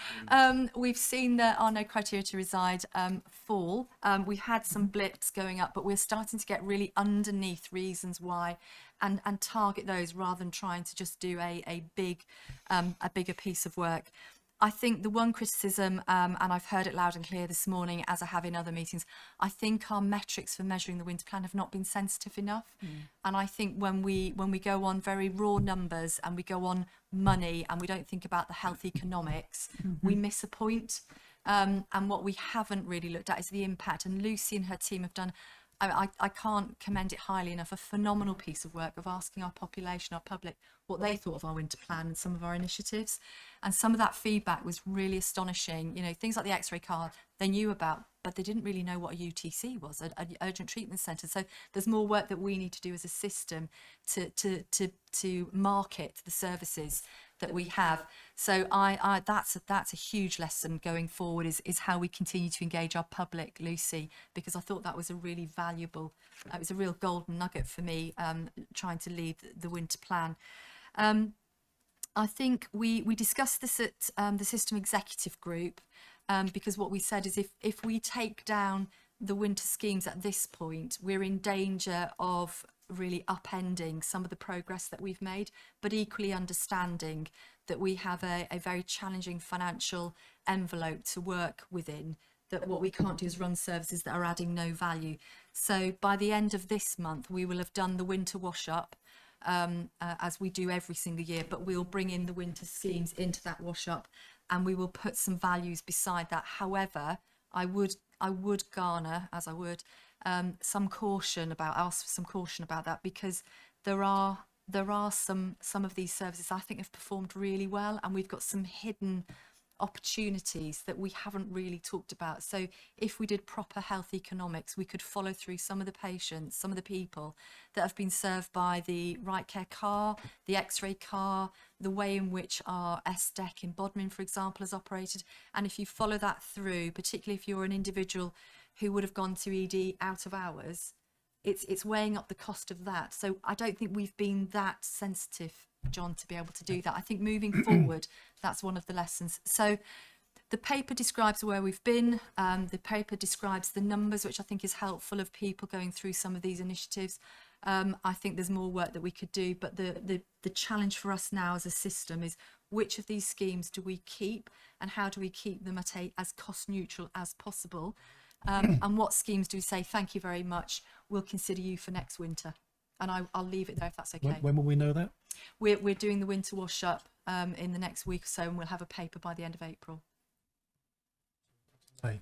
We've seen our no criteria to reside fall. We had some blips going up, but we're starting to get really underneath reasons why, and target those rather than trying to just do a bigger piece of work. I think the one criticism, and I've heard it loud and clear this morning, as I have in other meetings, I think our metrics for measuring the winter plan have not been sensitive enough. And I think when we go on very raw numbers and we go on money and we don't think about the health economics, we miss a point. And what we haven't really looked at is the impact. And Lucy and her team have done, I can't commend it highly enough, a phenomenal piece of work of asking our population, our public, what they thought of our winter plan and some of our initiatives. And some of that feedback was really astonishing. You know, things like the X-ray card they knew about, but they didn't really know what a UTC was, an urgent treatment centre. So there's more work that we need to do as a system to market the services that we have. So that's a huge lesson going forward, is how we continue to engage our public, Lucy, because I thought that was a really valuable, it was a real golden nugget for me, trying to lead the winter plan. I think we discussed this at the system executive group, because what we said is if we take down the winter schemes at this point, we're in danger of really upending some of the progress that we've made, but equally understanding that we have a very challenging financial envelope to work within, that what we can't do is run services that are adding no value. So by the end of this month, we will have done the winter wash up, as we do every single year, but we'll bring in the winter schemes into that wash up, and we will put some values beside that. However, I would garner, as I would, some caution about that, because there are some of these services I think have performed really well, and we've got some hidden opportunities that we haven't really talked about. So if we did proper health economics, we could follow through some of the patients, some of the people that have been served by the Right Care car, the X-ray car, the way in which our SDEC in Bodmin, for example, has operated. And if you follow that through, particularly if you're an individual who would have gone to ED out of hours, it's weighing up the cost of that. So I don't think we've been that sensitive, John, to be able to do that. I think moving forward, that's one of the lessons. So the paper describes where we've been. The paper describes the numbers, which I think is helpful, of people going through some of these initiatives. I think there's more work that we could do, but the challenge for us now as a system is which of these schemes do we keep, and how do we keep them at as cost neutral as possible? And what schemes do we say, thank you very much, we'll consider you for next winter? And I'll leave it there if that's okay. When will we know that? We're doing the winter wash up in the next week or so, and we'll have a paper by the end of April. Hey.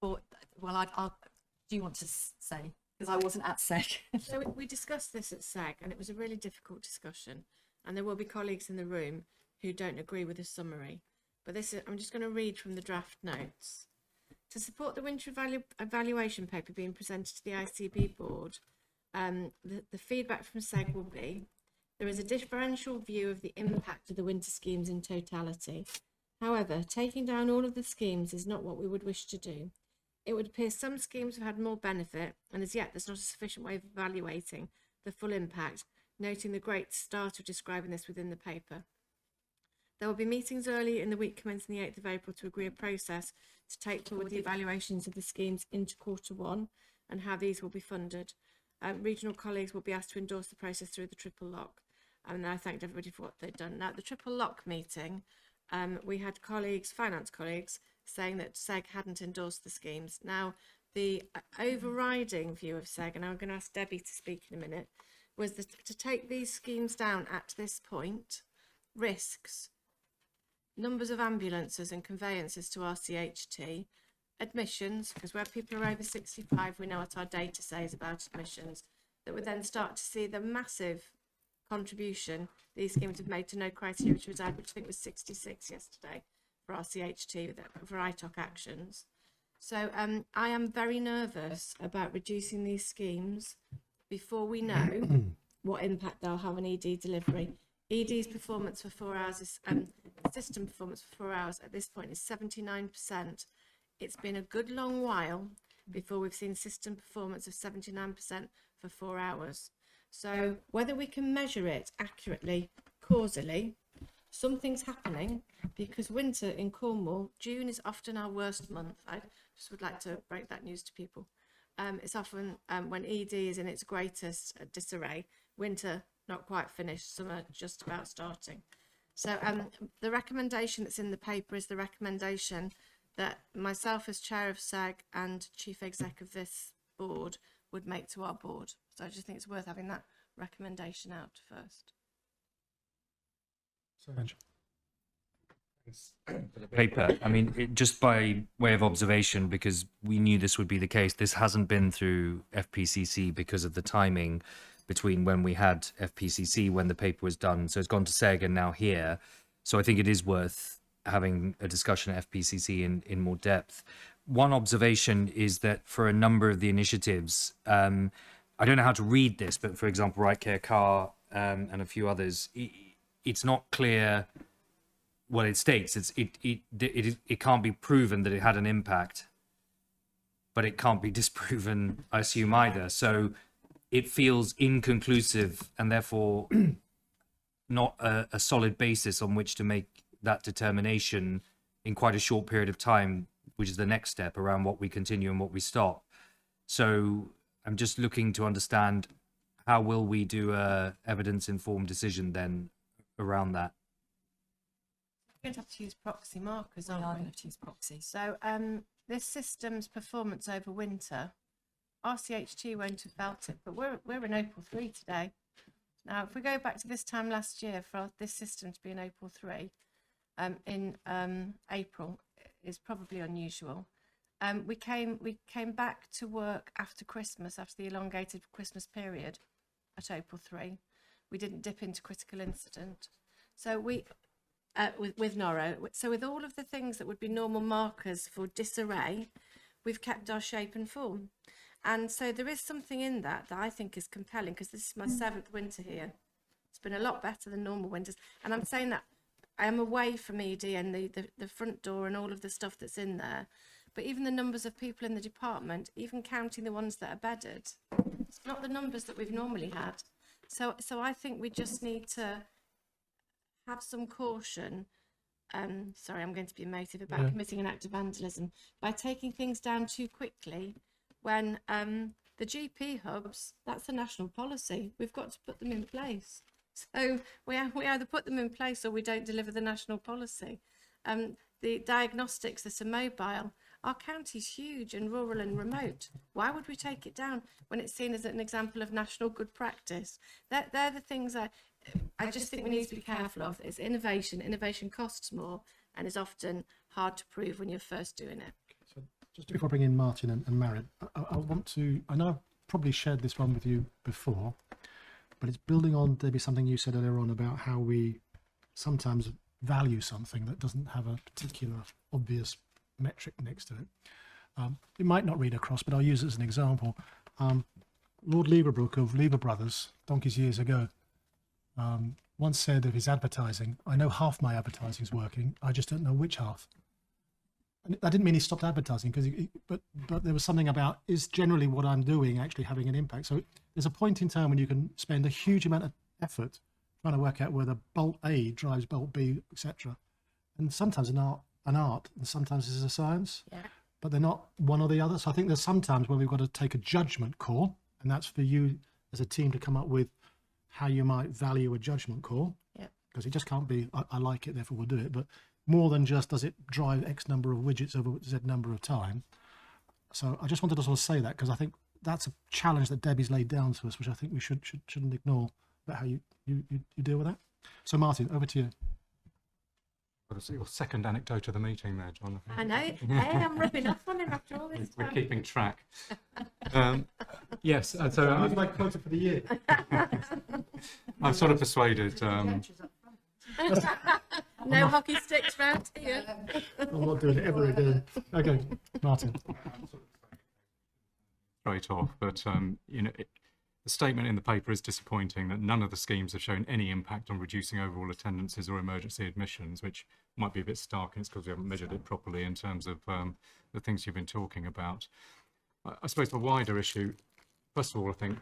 Well, do you want to say? Because I wasn't at SEG. So we discussed this at SEG, and it was a really difficult discussion. And there will be colleagues in the room who don't agree with the summary. But I'm just going to read from the draft notes. To support the winter evaluation paper being presented to the ICB board, the feedback from SEG will be, there is a differential view of the impact of the winter schemes in totality. However, taking down all of the schemes is not what we would wish to do. It would appear some schemes have had more benefit, and as yet there's not a sufficient way of evaluating the full impact, noting the great start of describing this within the paper. There will be meetings early in the week commencing the 8th of April to agree a process to take forward the evaluations of the schemes into Q1 and how these will be funded. Regional colleagues will be asked to endorse the process through the triple lock. And I thanked everybody for what they'd done. Now, at the triple lock meeting, we had colleagues, finance colleagues, saying that SEG hadn't endorsed the schemes. Now, the overriding view of SEG, and I'm going to ask Debbie to speak in a minute, was that to take these schemes down at this point risks numbers of ambulances and conveyances to RCHT, admissions, because where people are over 65, we know what our data says about admissions, that would then start to see the massive contribution these schemes have made to no criteria to reside, which I think was 66 yesterday for RCHT for ITOC actions. So I am very nervous about reducing these schemes before we know what impact they'll have on ED delivery. ED's performance for 4 hours is system performance for 4 hours at this point is 79%. It's been a good long while before we've seen system performance of 79% for 4 hours. So whether we can measure it accurately, causally, something's happening, because winter in Cornwall, June is often our worst month. I just would like to break that news to people. It's often when ED is in its greatest disarray, winter not quite finished, summer just about starting. So the recommendation that's in the paper is the recommendation that myself as chair of SEG and chief exec of this board would make to our board. So I just think it's worth having that recommendation out first. For the paper, I mean, just by way of observation, because we knew this would be the case, this hasn't been through FPCC because of the timing between when we had FPCC, when the paper was done. So it's gone to SEG and now here. So I think it is worth having a discussion at FPCC in more depth. One observation is that for a number of the initiatives, I don't know how to read this, but for example, Right Care Car and a few others, it's not clear what it states. It can't be proven that it had an impact, but it can't be disproven, I assume, either. So it feels inconclusive and therefore not a solid basis on which to make that determination in quite a short period of time, which is the next step around what we continue and what we stop. So I'm just looking to understand, how will we do a evidence-informed decision then around that? We're going to have to use proxy markers, aren't we? We are going to use proxy. So this system's performance over winter, RCHT won't have felt it, but we're in April 3 today. Now, if we go back to this time last year, for this system to be in April 3, in April is probably unusual. We came back to work after Christmas, after the elongated Christmas period at April 3. We didn't dip into critical incident. So we, with Norro, so with all of the things that would be normal markers for disarray, we've kept our shape and form. And so there is something in that I think is compelling, because this is my 7th winter here. It's been a lot better than normal winters. And I'm saying that I am away from ED and the front door and all of the stuff that's in there. But even the numbers of people in the department, even counting the ones that are bedded, it's not the numbers that we've normally had. So I think we just need to have some caution. Sorry, I'm going to be emotive about committing an act of vandalism by taking things down too quickly when the GP hubs, that's a national policy. We've got to put them in place. So we either put them in place or we don't deliver the national policy. The diagnostics that are mobile, our county's huge and rural and remote. Why would we take it down when it's seen as an example of national good practice? They're the things I just think we need to be careful of. It's innovation. Innovation costs more and is often hard to prove when you're first doing it. So just before I bring in Martin and Marit, I want to, I know I've probably shared this one with you before, but it's building on, Debbie, something you said earlier on about how we sometimes value something that doesn't have a particular obvious metric next to it. It might not read across, but I'll use it as an example. Lord Leverbrook of Lever Brothers, donkeys years ago, once said of his advertising, I know half my advertising is working, I just don't know which half. And that didn't mean he stopped advertising, but there was something about, is generally what I'm doing actually having an impact? So there's a point in time when you can spend a huge amount of effort trying to work out whether bolt A drives bolt B, etc. And sometimes an art, and sometimes it's a science, but they're not one or the other. So I think there's sometimes where we've got to take a judgment call, and that's for you as a team to come up with how you might value a judgment call, because it just can't be, I like it, therefore we'll do it, but more than just does it drive X number of widgets over Z number of time. So I just wanted to sort of say that, because I think that's a challenge that Debbie's laid down to us, which I think we shouldn't ignore, about how you deal with that. So Martin, over to you. Your second anecdote of the meeting there, John. I know. Hey, I'm rubbing off on him after all this We're time. keeping track. Yes, and so That's my quota for the year. I'm sort of persuaded. No hockey sticks round here. I'm not doing it ever again. Okay, Martin. Straight off, but you know, the statement in the paper is disappointing that none of the schemes have shown any impact on reducing overall attendances or emergency admissions, which might be a bit stark, and it's because we haven't measured it properly in terms of the things you've been talking about. I suppose the wider issue, first of all, I think,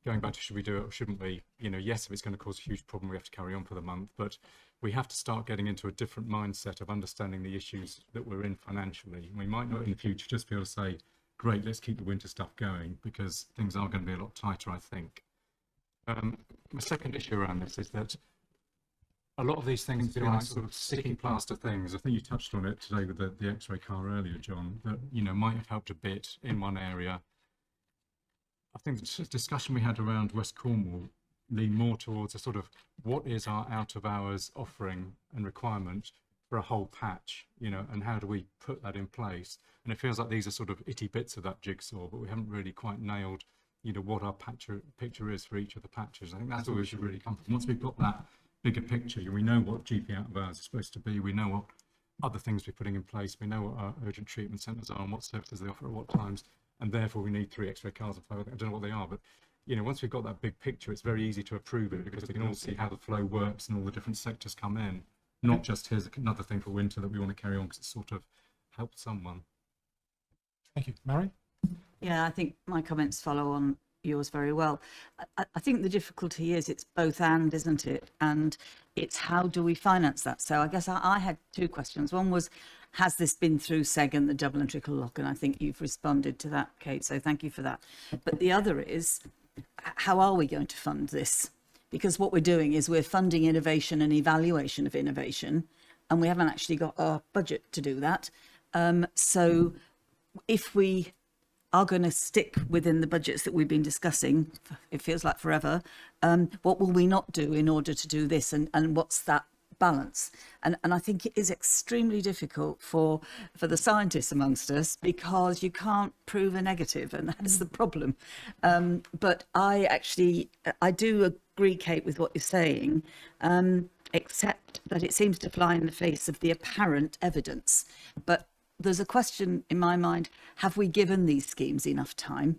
going back to should we do it or shouldn't we, you know, yes, if it's going to cause a huge problem, we have to carry on for the month, but we have to start getting into a different mindset of understanding the issues that we're in financially. We might not in the future just be able to say, great, let's keep the winter stuff going, because things are going to be a lot tighter, I think. My second issue around this is that a lot of these things feel like sort of sticky plaster things. I think you touched on it today with the X-ray car earlier, John, that, you know, might have helped a bit in one area. I think the discussion we had around West Cornwall leaned more towards a sort of what is our out of hours offering and requirement for a whole patch, you know, and how do we put that in place? And it feels like these are sort of itty bits of that jigsaw, but we haven't really quite nailed, you know, what our picture is for each of the patches. I think that's where we should really come from. Once we've got that bigger picture, we know what GP out of hours is supposed to be, we know what other things we're putting in place, we know what our urgent treatment centres are and what services they offer at what times, and therefore we need 3 X-ray cars and 5, I don't know what they are, but you know, once we've got that big picture, it's very easy to approve it, because we can all see how the flow works and all the different sectors come in, not just here's another thing for winter that we want to carry on because it sort of helped someone. Thank you. Mary? Yeah, I think my comments follow on yours very well. I think the difficulty is it's both and, isn't it? And it's how do we finance that? So I guess I had 2 questions. One was, has this been through SEG and the double and trickle lock? And I think you've responded to that, Kate, so thank you for that. But the other is, how are we going to fund this? Because what we're doing is we're funding innovation and evaluation of innovation, and we haven't actually got our budget to do that. So if we are going to stick within the budgets that we've been discussing, it feels like forever, what will we not do in order to do this, and what's that balance? And I think it is extremely difficult for the scientists amongst us, because you can't prove a negative, and that's the problem. But I do agree, Kate, with what you're saying, except that it seems to fly in the face of the apparent evidence. But there's a question in my mind, have we given these schemes enough time?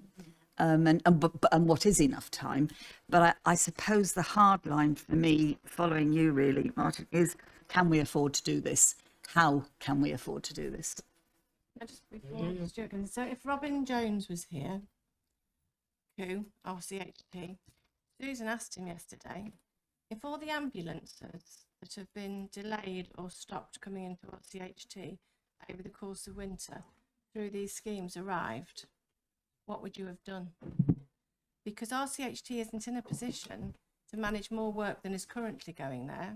And what is enough time? But I suppose the hard line for me, following you really, Martin, is, can we afford to do this? How can we afford to do this? Just before Stuart goes, so if Robin Jones was here, who, RCHP, Susan asked him yesterday, if all the ambulances that have been delayed or stopped coming into RCHT over the course of winter through these schemes arrived, what would you have done? Because RCHT isn't in a position to manage more work than is currently going there,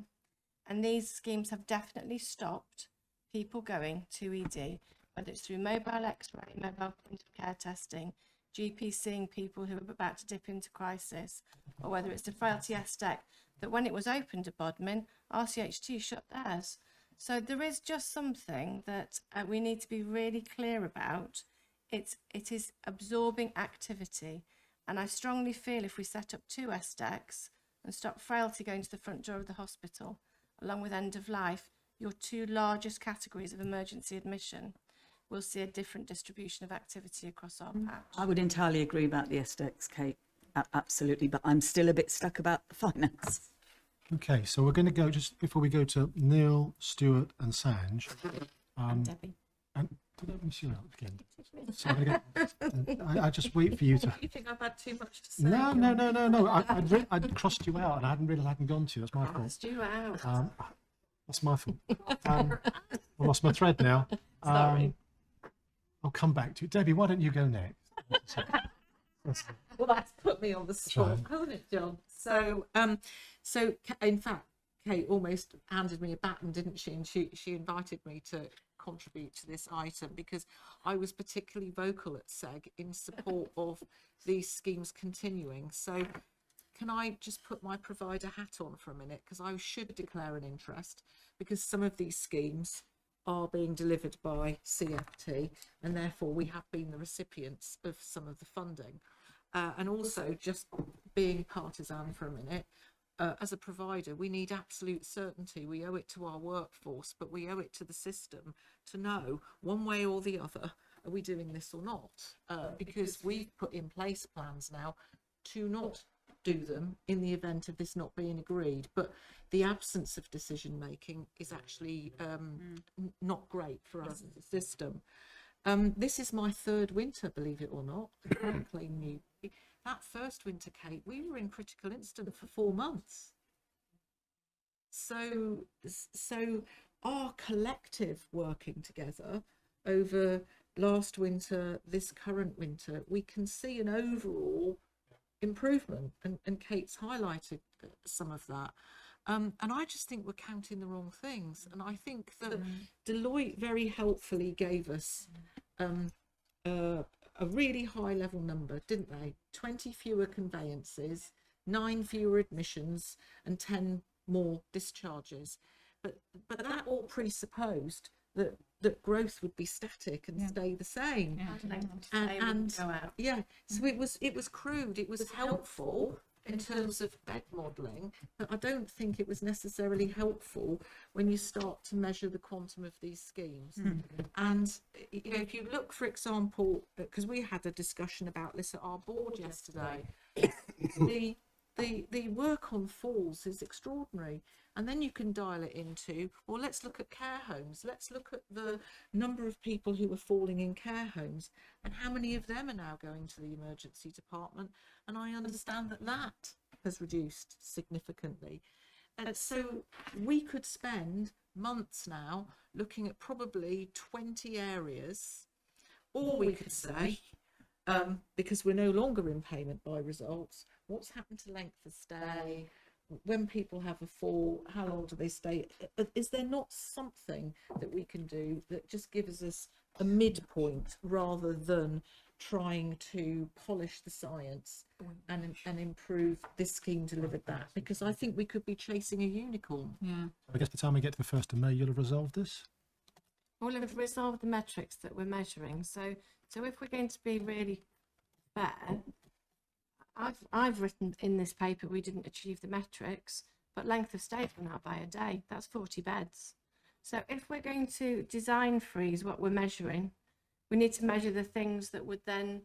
and these schemes have definitely stopped people going to ED, whether it's through mobile X-ray, mobile point of care testing, GP seeing people who are about to dip into crisis, or whether it's the frailty SDEC, that when it was opened to Bodmin, RCHT shut theirs. So there is just something that we need to be really clear about. It is absorbing activity, and I strongly feel if we set up 2 SDECs and stop frailty going to the front door of the hospital, along with end of life, your 2 largest categories of emergency admission, we'll see a different distribution of activity across our patch. I would entirely agree about the SDECs, Kate. Absolutely, but I'm still a bit stuck about the finance. Okay, so we're going to go, just before we go to Neil, Stuart and Sanj. And Debbie. And let me see you out again. So I'm gonna get, I just wait for you to... You think I've had too much to say? No. I'd crossed you out and I hadn't realised I hadn't gone to you. That's my fault. Crossed you out. That's my fault. I lost my thread now. Sorry. I'll come back to you. Debbie, why don't you go next? Well, that's put me on the spot, hasn't it, John? So, in fact, Kate almost handed me a baton, didn't she? And she invited me to contribute to this item because I was particularly vocal at SEG in support of these schemes continuing. So, can I just put my provider hat on for a minute? Because I should declare an interest because some of these schemes are being delivered by CFT and therefore we have been the recipients of some of the funding. And also just being partisan for a minute, as a provider, we need absolute certainty. We owe it to our workforce, but we owe it to the system to know one way or the other, are we doing this or not? Because we've put in place plans now to not do them in the event of this not being agreed. But the absence of decision making is actually not great for us as a system. This is my third winter, believe it or not. That first winter, Kate, we were in critical incident for 4 months. So our collective working together over last winter, this current winter, we can see an overall improvement, and Kate's highlighted some of that. And I just think we're counting the wrong things. And I think that Deloitte very helpfully gave us a really high level number, didn't they? 20 fewer conveyances, 9 fewer admissions, and 10 more discharges. But that all presupposed that growth would be static and stay the same. So it was crude. It was helpful in terms of bed modelling, but I don't think it was necessarily helpful when you start to measure the quantum of these schemes. And you know, if you look, for example, because we had a discussion about this at our board yesterday, the work on falls is extraordinary. And then you can dial it into, well, let's look at care homes. Let's look at the number of people who are falling in care homes and how many of them are now going to the emergency department. And I understand that has reduced significantly. And so we could spend months now looking at probably 20 areas, or we could say, because we're no longer in payment by results, what's happened to length of stay? When people have a fall, how long do they stay? Is there not something that we can do that just gives us a midpoint rather than trying to polish the science and improve this scheme delivered that? Because I think we could be chasing a unicorn. I guess by the time we get to the 1st of May, you'll have resolved this? We'll have resolved the metrics that we're measuring. So if we're going to be really fair, I've written in this paper we didn't achieve the metrics, but length of stay went out by a day. That's 40 beds. So if we're going to design freeze what we're measuring, we need to measure the things that would then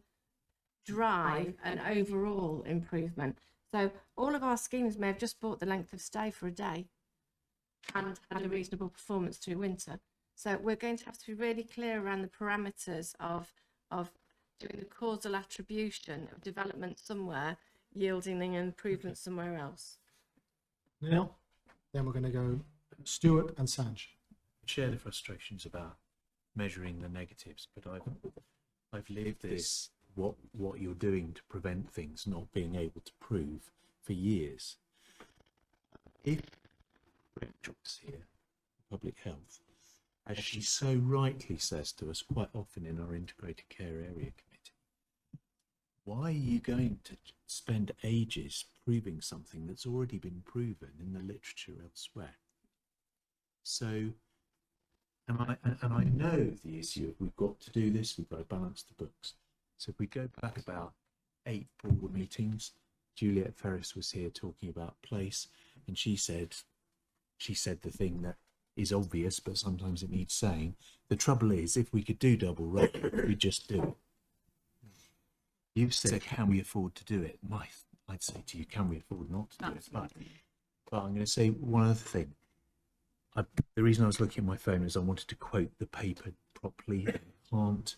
drive an overall improvement. So all of our schemes may have just brought the length of stay for a day and had a reasonable performance through winter. So we're going to have to be really clear around the parameters of doing the causal attribution of development somewhere yielding an improvement somewhere else. Neil, then we're going to go Stuart and Sanj. Share the frustrations about measuring the negatives, but I've lived this what you're doing to prevent things not being able to prove for years. If Rachel's here, public health, as she so rightly says to us quite often in our integrated care area committee, why are you going to spend ages proving something that's already been proven in the literature elsewhere? So, and I know the issue of we've got to do this, we've got to balance the books. So if we go back about 8 board meetings, Juliet Ferris was here talking about place, and she said the thing that is obvious, but sometimes it needs saying. The trouble is, if we could do double rate, we'd just do it. You've said, can we afford to do it? I'd say to you, can we afford not to do it? But I'm going to say one other thing. The reason I was looking at my phone is I wanted to quote the paper properly. I can't.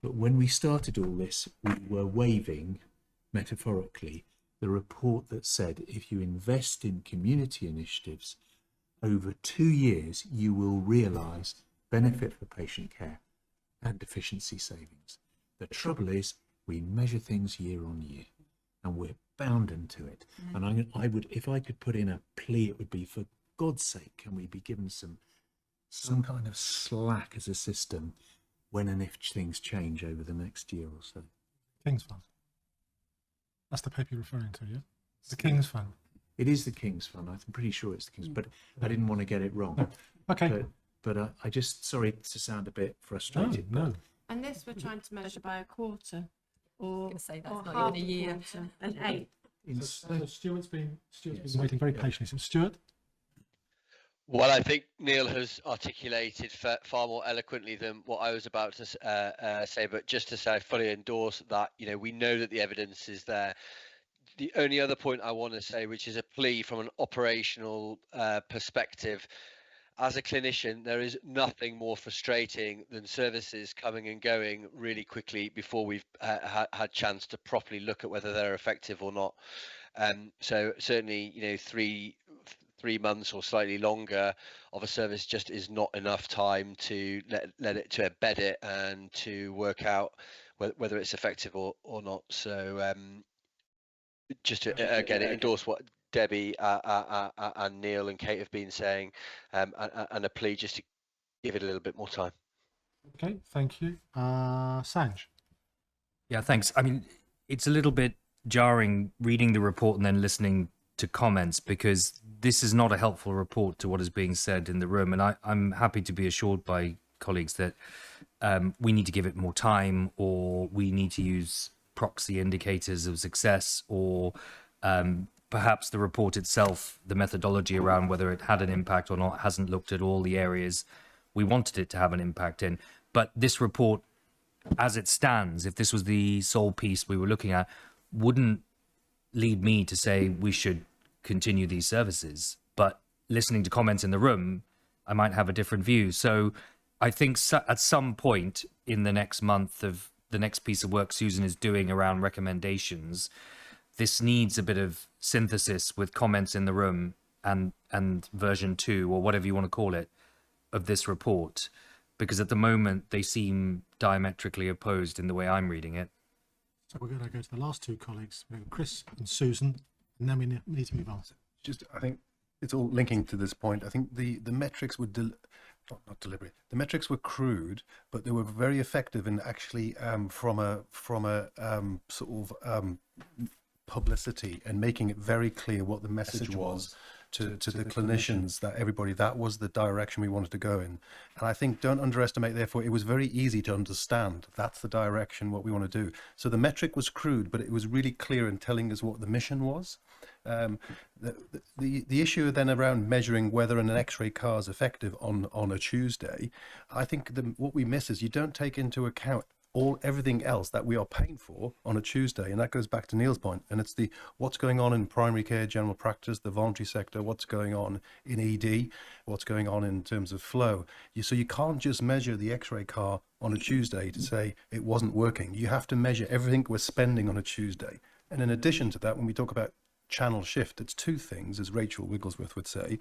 But when we started all this, we were waiving, metaphorically, the report that said if you invest in community initiatives over 2 years, you will realise benefit for patient care and efficiency savings. The trouble is, we measure things year on year, and we're bounden to it. And I would, if I could put in a plea, it would be, for God's sake, can we be given some kind of slack as a system when and if things change over the next year or so? King's Fund. That's the paper you're referring to, yeah? The King's Fund. It is the King's Fund. I'm pretty sure it's the King's, but I didn't want to get it wrong. No. Okay. But I just, sorry to sound a bit frustrated. No. And this we're trying to measure by a quarter, or say that's or not half even a year. quarter, an eighth. So Stuart's been waiting very patiently. So Stuart? Well, I think Neil has articulated far more eloquently than what I was about to say, but just to say I fully endorse that. You know, we know that the evidence is there. The only other point I want to say, which is a plea from an operational perspective, as a clinician, there is nothing more frustrating than services coming and going really quickly before we've had chance to properly look at whether they're effective or not. So certainly, you know, three months or slightly longer of a service just is not enough time to let it to embed it and to work out whether it's effective or not. So just to again endorse what Debbie and Neil and Kate have been saying, and a plea just to give it a little bit more time. Okay, thank you. Sanj? Yeah, thanks. I mean, it's a little bit jarring reading the report and then listening to comments, because this is not a helpful report to what is being said in the room. And I'm happy to be assured by colleagues that we need to give it more time, or we need to use proxy indicators of success, or perhaps the report itself, the methodology around whether it had an impact or not, hasn't looked at all the areas we wanted it to have an impact in. But this report, as it stands, if this was the sole piece we were looking at, wouldn't lead me to say we should continue these services. But listening to comments in the room, I might have a different view. So I think at some point in the next month of the next piece of work Susan is doing around recommendations, this needs a bit of synthesis with comments in the room and version 2, or whatever you want to call it, of this report, because at the moment they seem diametrically opposed in the way I'm reading it. So we're going to go to the last two colleagues, Chris and Susan, and then we need to move on. Just, I think it's all linking to this point. I think the metrics were not deliberate. The metrics were crude, but they were very effective in actually from a sort of publicity and making it very clear what the message was to the clinicians, that everybody, that was the direction we wanted to go in. And I think, don't underestimate, therefore, it was very easy to understand that's the direction, what we want to do. So the metric was crude, but it was really clear in telling us what the mission was. The issue then around measuring whether an X-ray car is effective on a Tuesday, I think what we miss is you don't take into account everything else that we are paying for on a Tuesday. And that goes back to Neil's point, and it's the what's going on in primary care, general practice, the voluntary sector, what's going on in ED, what's going on in terms of flow. So you can't just measure the X-ray car on a Tuesday to say it wasn't working. You have to measure everything we're spending on a Tuesday. And in addition to that, when we talk about channel shift, it's two things, as Rachel Wigglesworth would say.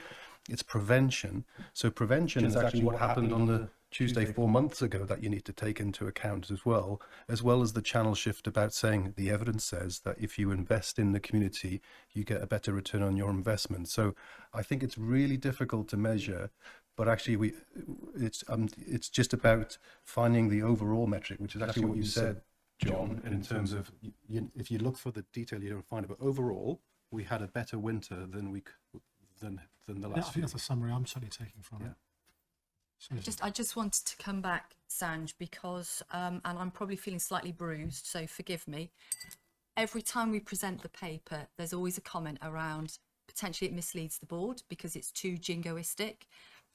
It's prevention. So prevention is actually what happened on the Tuesday 4 months ago that you need to take into account as well as the channel shift about saying the evidence says that if you invest in the community, you get a better return on your investment. So I think it's really difficult to measure, but actually it's just about finding the overall metric, which is actually what you said, John, in terms of if you look for the detail, you don't find it. But overall, we had a better winter than the last. I think that's a summary I'm certainly taking from it. I just wanted to come back, Sanj, because and I'm probably feeling slightly bruised, so forgive me. Every time we present the paper, there's always a comment around potentially it misleads the board because it's too jingoistic,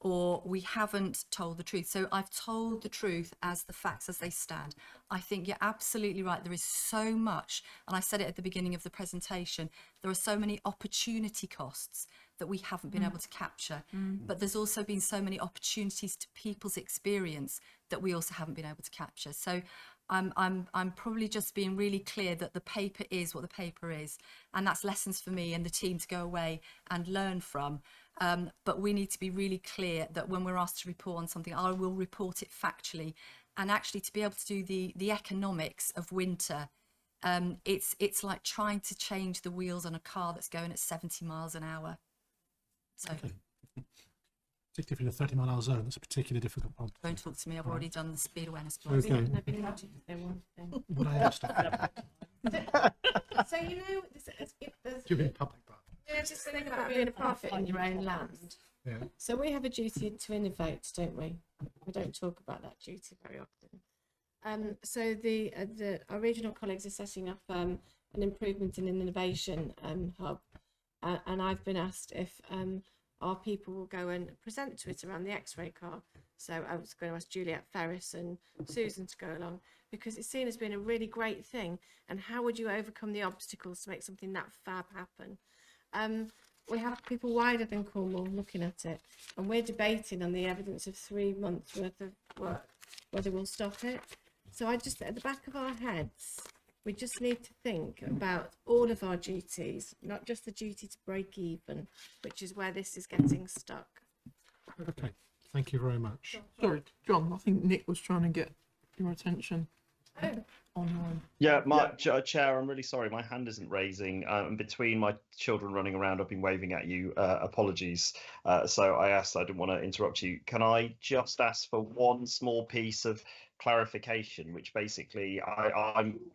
or we haven't told the truth. So I've told the truth as the facts as they stand. I think you're absolutely right. There is so much, and I said it at the beginning of the presentation, there are so many opportunity costs that we haven't been able to capture. But there's also been so many opportunities to people's experience that we also haven't been able to capture. So I'm probably just being really clear that the paper is what the paper is, and that's lessons for me and the team to go away and learn from. But we need to be really clear that when we're asked to report on something, I will report it factually. And actually, to be able to do the economics of winter, it's like trying to change the wheels on a car that's going at 70 miles an hour. So. Okay. Particularly in a 30-mile-an-hour zone, that's a particularly difficult problem. Don't talk to me. I've already done the speed awareness course. Okay. What I understand. So you know, You've been public, but there's this thing about being a prophet in your own land. yeah. So we have a duty to innovate, don't we? We don't talk about that duty very often. So our regional colleagues are setting up an improvement in an innovation hub, and I've been asked if our people will go and present to it around the X-ray car. So I was going to ask Juliet Ferris and Susan to go along, because it's seen as being a really great thing. And how would you overcome the obstacles to make something that fab happen? We have people wider than Cornwall looking at it, and we're debating on the evidence of 3 months worth of work, whether we'll stop it. So I just, at the back of our heads, we just need to think about all of our duties, not just the duty to break even, which is where this is getting stuck. Okay, thank you very much. Sorry, John, I think Nick was trying to get your attention online. Yeah, Chair, I'm really sorry. My hand isn't raising. Between my children running around, I've been waving at you. Apologies. So I didn't want to interrupt you. Can I just ask for one small piece of clarification, which basically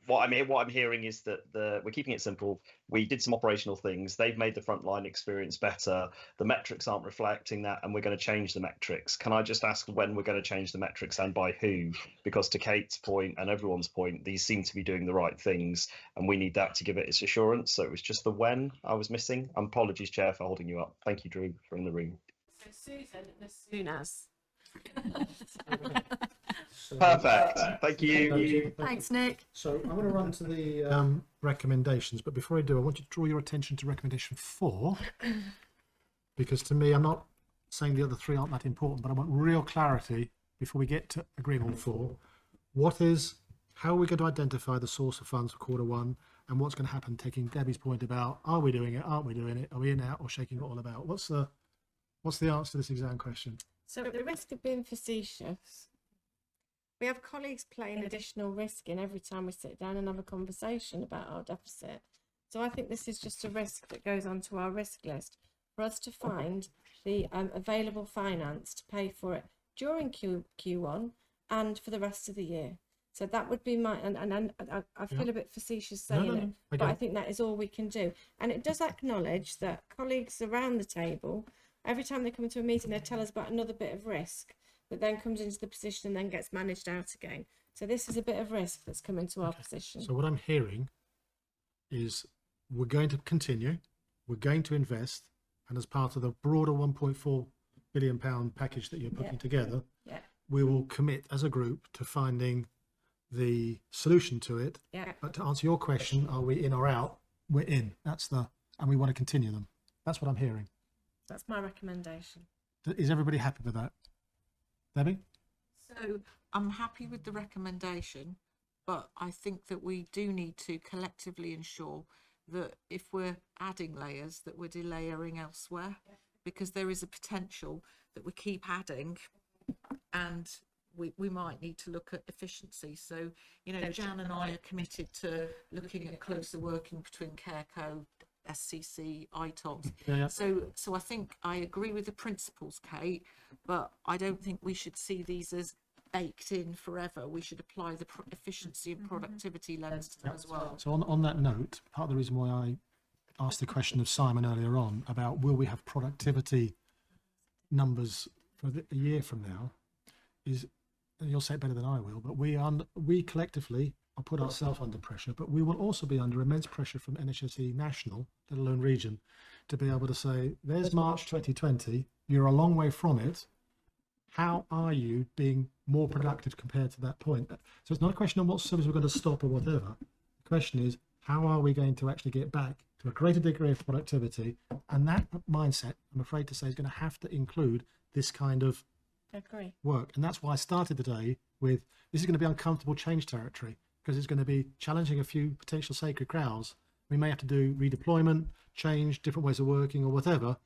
what I'm hearing is that we're keeping it simple. We did some operational things. They've made the frontline experience better. The metrics aren't reflecting that, and we're going to change the metrics. Can I just ask when we're going to change the metrics and by who? Because to Kate's point and everyone's point, these seem to be doing the right things, and we need that to give it its assurance. So it was just the when I was missing. Apologies, Chair, for holding you up. Thank you, Drew, for in the room. So Susan, as soon as. Perfect. Thank you. Thanks, Nick. So I'm going to run to the recommendations, but before I do, I want you to draw your attention to recommendation 4, because to me, I'm not saying the other 3 aren't that important, but I want real clarity before we get to agreeing on 4. How are we going to identify the source of funds for Q1, and what's going to happen, taking Debbie's point about, are we doing it, aren't we doing it, are we in, out, or shaking it all about? What's the answer to this exam question? So at the risk of being facetious, we have colleagues playing additional risk in every time we sit down and have a conversation about our deficit. So I think this is just a risk that goes onto our risk list for us to find the available finance to pay for it during Q1 and for the rest of the year. So that would be my, and I feel a bit facetious saying it, but I think that is all we can do. And it does acknowledge that colleagues around the table, every time they come into a meeting, they tell us about another bit of risk that then comes into the position and then gets managed out again. So this is a bit of risk that's come into our position. So what I'm hearing is we're going to continue, we're going to invest, and as part of the broader £1.4 billion package that you're putting together, we will commit as a group to finding the solution to it. But to answer your question, are we in or out? We're in. And we want to continue them. That's what I'm hearing. That's my recommendation. Is everybody happy with that? Debbie? So I'm happy with the recommendation, but I think that we do need to collectively ensure that if we're adding layers, that we're delayering elsewhere, because there is a potential that we keep adding and we might need to look at efficiency. So, Jan and I are committed to looking at closer working between CareCo, SCC, ITOX. So I think I agree with the principles, Kate, but I don't think we should see these as baked in forever. We should apply the efficiency and productivity lens to them as well. So on that note, part of the reason why I asked the question of Simon earlier on about will we have productivity numbers for a year from now is, and you'll say it better than I will, but we collectively will put ourselves under pressure, but we will also be under immense pressure from NHSE national, let alone region, to be able to say, there's March 2020, you're a long way from it, how are you being more productive compared to that point? So it's not a question on what service we're going to stop or whatever. The question is, how are we going to actually get back to a greater degree of productivity? And that mindset, I'm afraid to say, is going to have to include this kind of Agree. work. And that's why I started the day with, this is going to be uncomfortable change territory, because it's going to be challenging a few potential sacred cows. We may have to do redeployment, change, different ways of working or whatever,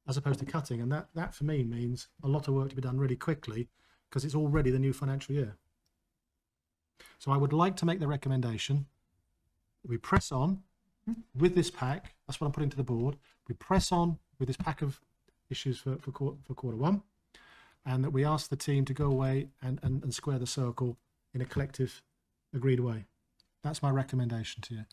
as opposed to cutting. And that for me means a lot of work to be done really quickly, because it's already the new financial year. So I would like to make the recommendation, we press on with this pack. That's what I'm putting to the board. We press on with this pack of issues for quarter one, and that we ask the team to go away and square the circle in a collective, agreed way. That's my recommendation to you.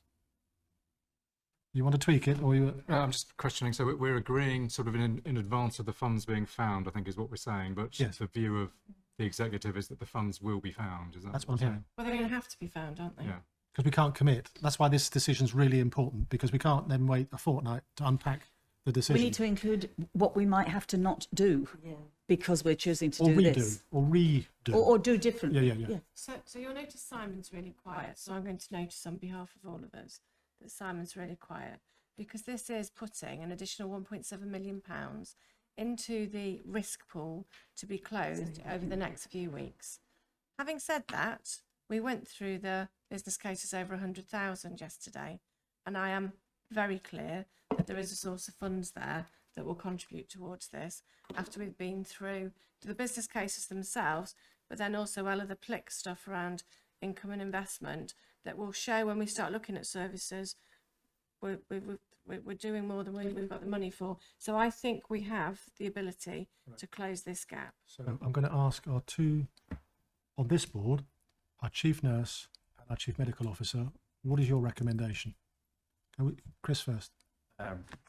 You want to tweak it, or you? I'm just questioning. So we're agreeing sort of in advance of the funds being found, I think is what we're saying. But yes, the view of the executive is that the funds will be found. Is that? That's what I'm hearing. Well, they're going to have to be found, aren't they? Yeah. Because we can't commit. That's why this decision is really important, because we can't then wait a fortnight to unpack the decision. We need to include what we might have to not do because we're choosing to or do redo, this. or redo. Or do differently. Yeah. So you'll notice Simon's really quiet. So I'm going to notice on behalf of all of us that Simon's really quiet, because this is putting an additional £1.7 million into the risk pool to be closed over the next few weeks. Having said that, we went through the business cases over 100,000 yesterday, and I am very clear that there is a source of funds there that will contribute towards this after we've been through the business cases themselves, but then also all of the PLIC stuff around income and investment that will show when we start looking at services we're doing more than we've got the money for. So I think we have the ability to close this gap. So I'm going to ask our two on this board, our chief nurse and our chief medical officer, what is your recommendation? Chris first.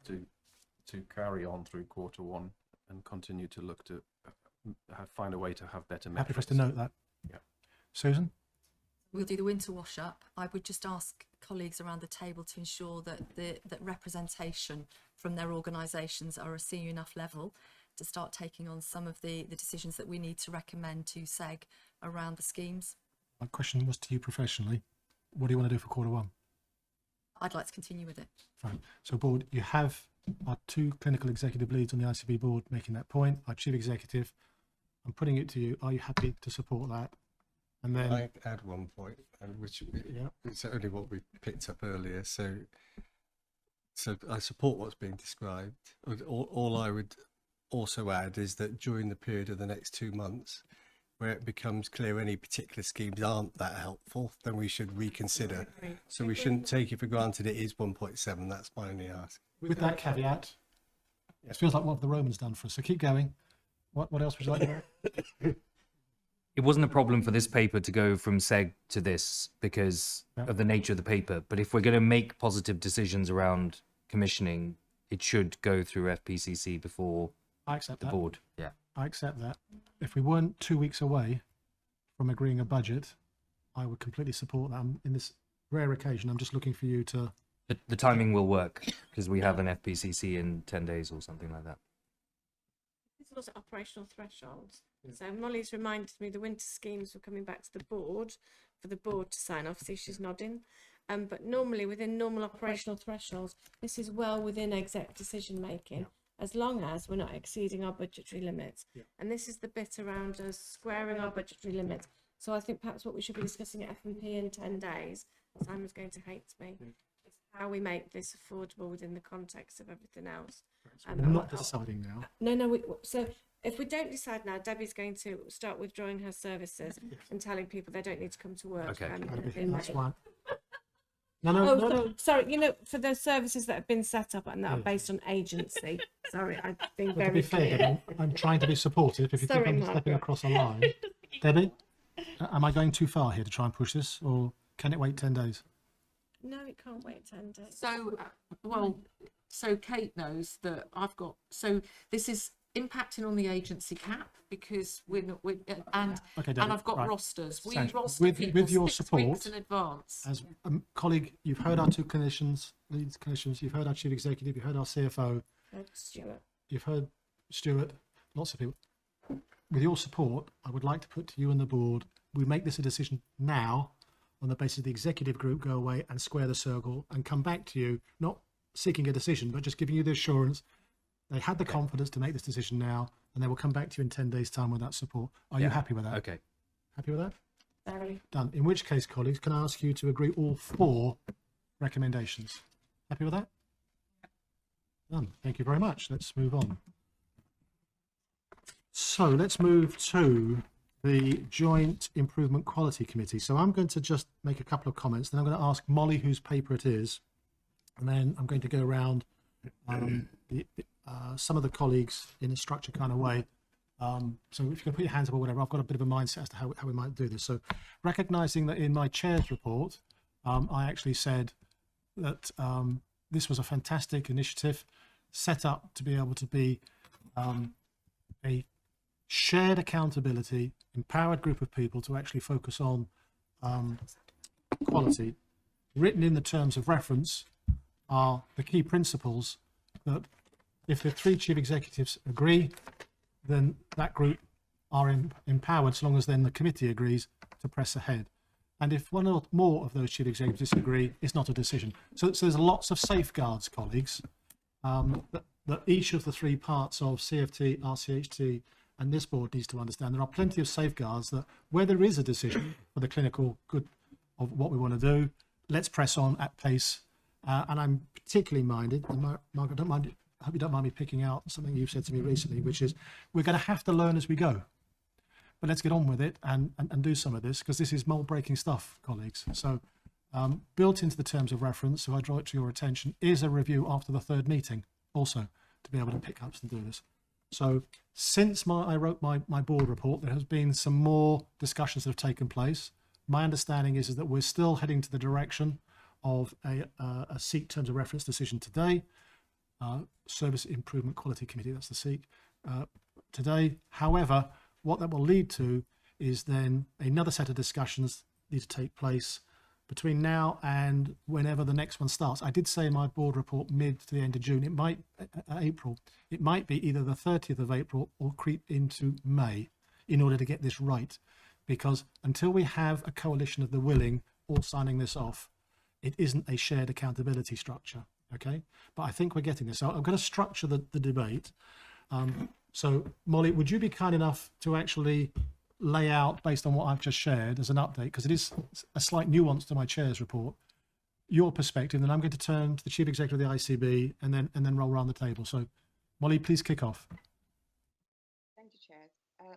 To carry on through quarter one and continue to look to find a way to have better metrics. Happy for us to note that. Yeah. Susan? We'll do the winter wash up. I would just ask colleagues around the table to ensure that that representation from their organisations are a senior enough level to start taking on some of the decisions that we need to recommend to SEG around the schemes. My question was to you professionally. What do you want to do for quarter one? I'd like to continue with it. Fine. So board, you have our two clinical executive leads on the ICB board making that point, our chief executive. I'm putting it to you. Are you happy to support that? And then I add one point, and which it's only what we picked up earlier. So I support what's being described. All I would also add is that during the period of the next 2 months, where it becomes clear any particular schemes aren't that helpful, then we should reconsider. So we shouldn't take it for granted it is 1.7. That's my only ask. with that caveat, it feels like what have the Romans done for us. So keep going. What else would you like to know? It wasn't a problem for this paper to go from SEG to this because of the nature of the paper. But if we're going to make positive decisions around commissioning, it should go through FPCC before I accept the that. board. Yeah. I accept that. If we weren't 2 weeks away from agreeing a budget, I would completely support that. In this rare occasion, I'm just looking for you to... The timing will work because we have an FPCC in 10 days or something like that. This was operational thresholds. So Molly's reminded me the winter schemes were coming back to the board for the board to sign off. See, she's nodding. But normally within normal operational thresholds, this is well within exec decision making, as long as we're not exceeding our budgetary limits. And this is the bit around us squaring our budgetary limits. So I think perhaps what we should be discussing at F&P in 10 days, Simon's going to hate me, is how we make this affordable within the context of everything else. We're not deciding now. No. So if we don't decide now, Debbie's going to start withdrawing her services and telling people they don't need to come to work. Okay. That's fine. No. Sorry, you know, for those services that have been set up and that are based on agency. Sorry, I've been But very to be fair, clear. Debbie, I'm trying to be supportive. If you Sorry, think I'm stepping Margaret. across a line, Debbie, am I going too far here to try and push this, or can it wait 10 days? No, it can't wait 10 days. So, so Kate knows that I've got, so this is impacting on the agency cap because and Okay, Debbie, I've got right. rosters. We Thanks. roster with people your 6 support weeks in advance. as a colleague, you've heard our two clinicians, lead clinicians, you've heard our chief executive, you've heard our CFO, Stuart. you've heard Stuart, lots of people. with your support, I would like to put to you and the board, we make this a decision now on the basis of the executive group go away and square the circle and come back to you, not seeking a decision, but just giving you the assurance they had the confidence to make this decision now, and they will come back to you in 10 days' time with that support. Are you happy with that? Okay. Happy with that? Very. Done. In which case, colleagues, can I ask you to agree all 4 recommendations? Happy with that? Done. Thank you very much. Let's move on. So let's move to the Joint Improvement Quality Committee. So I'm going to just make a couple of comments, then I'm going to ask Molly whose paper it is, and then I'm going to go around some of the colleagues in a structured kind of way. So if you can put your hands up or whatever, I've got a bit of a mindset as to how we might do this. So recognizing that in my chair's report, I actually said that this was a fantastic initiative set up to be able to be a shared accountability, empowered group of people to actually focus on quality. Written in the terms of reference are the key principles that if the 3 chief executives agree, then that group are empowered, so long as then the committee agrees to press ahead. And if one or more of those chief executives disagree, it's not a decision. So there's lots of safeguards, colleagues, that each of the 3 parts of CFT, RCHT, and this board needs to understand. There are plenty of safeguards that where there is a decision for the clinical good of what we want to do, let's press on at pace. And I'm particularly minded, and Margaret, I hope you don't mind me picking out something you've said to me recently, which is we're going to have to learn as we go. But let's get on with it and do some of this, because this is mold-breaking stuff, colleagues. So built into the terms of reference, so I draw it to your attention, is a review after the 3rd meeting also to be able to pick up and do this. So since I wrote my board report, there has been some more discussions that have taken place. My understanding is that we're still heading to the direction of a SEEK terms of reference decision today. Service Improvement Quality Committee, that's the SEEK today. However, what that will lead to is then another set of discussions need to take place between now and whenever the next one starts. I did say in my board report mid to the end of June, it might April, it might be either the 30th of April or creep into May in order to get this right, because until we have a coalition of the willing all signing this off, it isn't a shared accountability structure. Okay, but I think we're getting this. So I'm going to structure the debate. So Molly, would you be kind enough to actually lay out, based on what I've just shared as an update, because it is a slight nuance to my chair's report, your perspective, and then I'm going to turn to the chief executive of the ICB and then roll around the table. So Molly, please kick off. Thank you, Chair.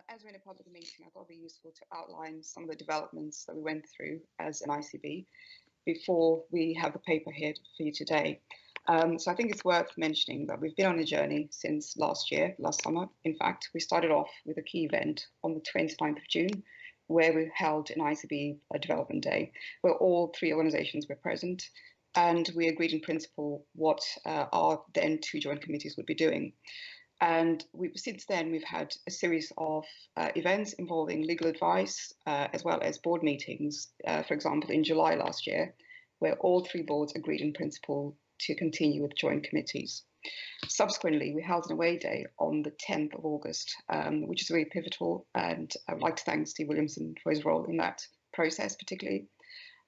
As we're in a public meeting, I thought it would be useful to outline some of the developments that we went through as an ICB before we have the paper here for you today. So I think it's worth mentioning that we've been on a journey since last summer. In fact, we started off with a key event on the 29th of June, where we held an ICB Development Day, where all 3 organisations were present, and we agreed in principle what our then 2 joint committees would be doing. And since then, we've had a series of events involving legal advice, as well as board meetings, for example, in July last year, where all 3 boards agreed in principle to continue with joint committees. Subsequently, we held an away day on the 10th of August, which is really pivotal, and I would like to thank Steve Williamson for his role in that process, particularly,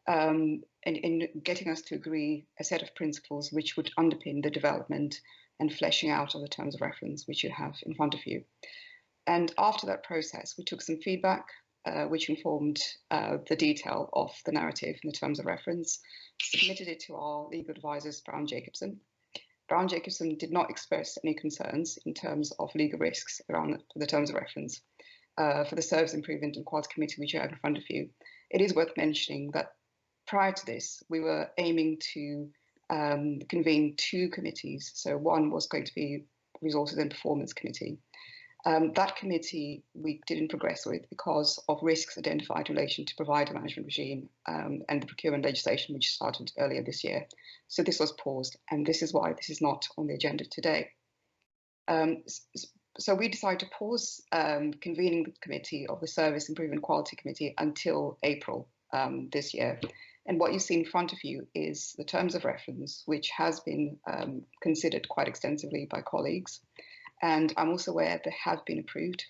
in getting us to agree a set of principles which would underpin the development and fleshing out of the terms of reference, which you have in front of you. And after that process, we took some feedback, which informed the detail of the narrative in the terms of reference, submitted it to our legal advisors, Brown Jacobson. Brown Jacobson did not express any concerns in terms of legal risks around the terms of reference. For the Service Improvement and Quality Committee, which you have in front of you, it is worth mentioning that prior to this, we were aiming to convene 2 committees. So one was going to be Resources and Performance Committee. That committee we didn't progress with because of risks identified in relation to provider management regime and the procurement legislation, which started earlier this year. So this was paused, and this is why this is not on the agenda today. So we decided to pause convening the committee of the Service Improvement Quality Committee until April this year. And what you see in front of you is the terms of reference, which has been considered quite extensively by colleagues. And I'm also aware they have been approved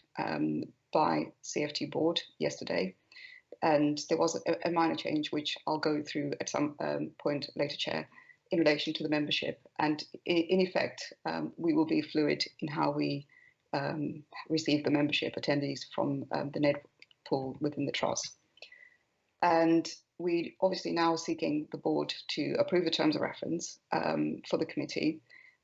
by CFT board yesterday. And there was a minor change, which I'll go through at some point later, Chair, in relation to the membership. And in effect, we will be fluid in how we receive the membership attendees from the NED pool within the trust. And we obviously now seeking the board to approve the terms of reference for the committee.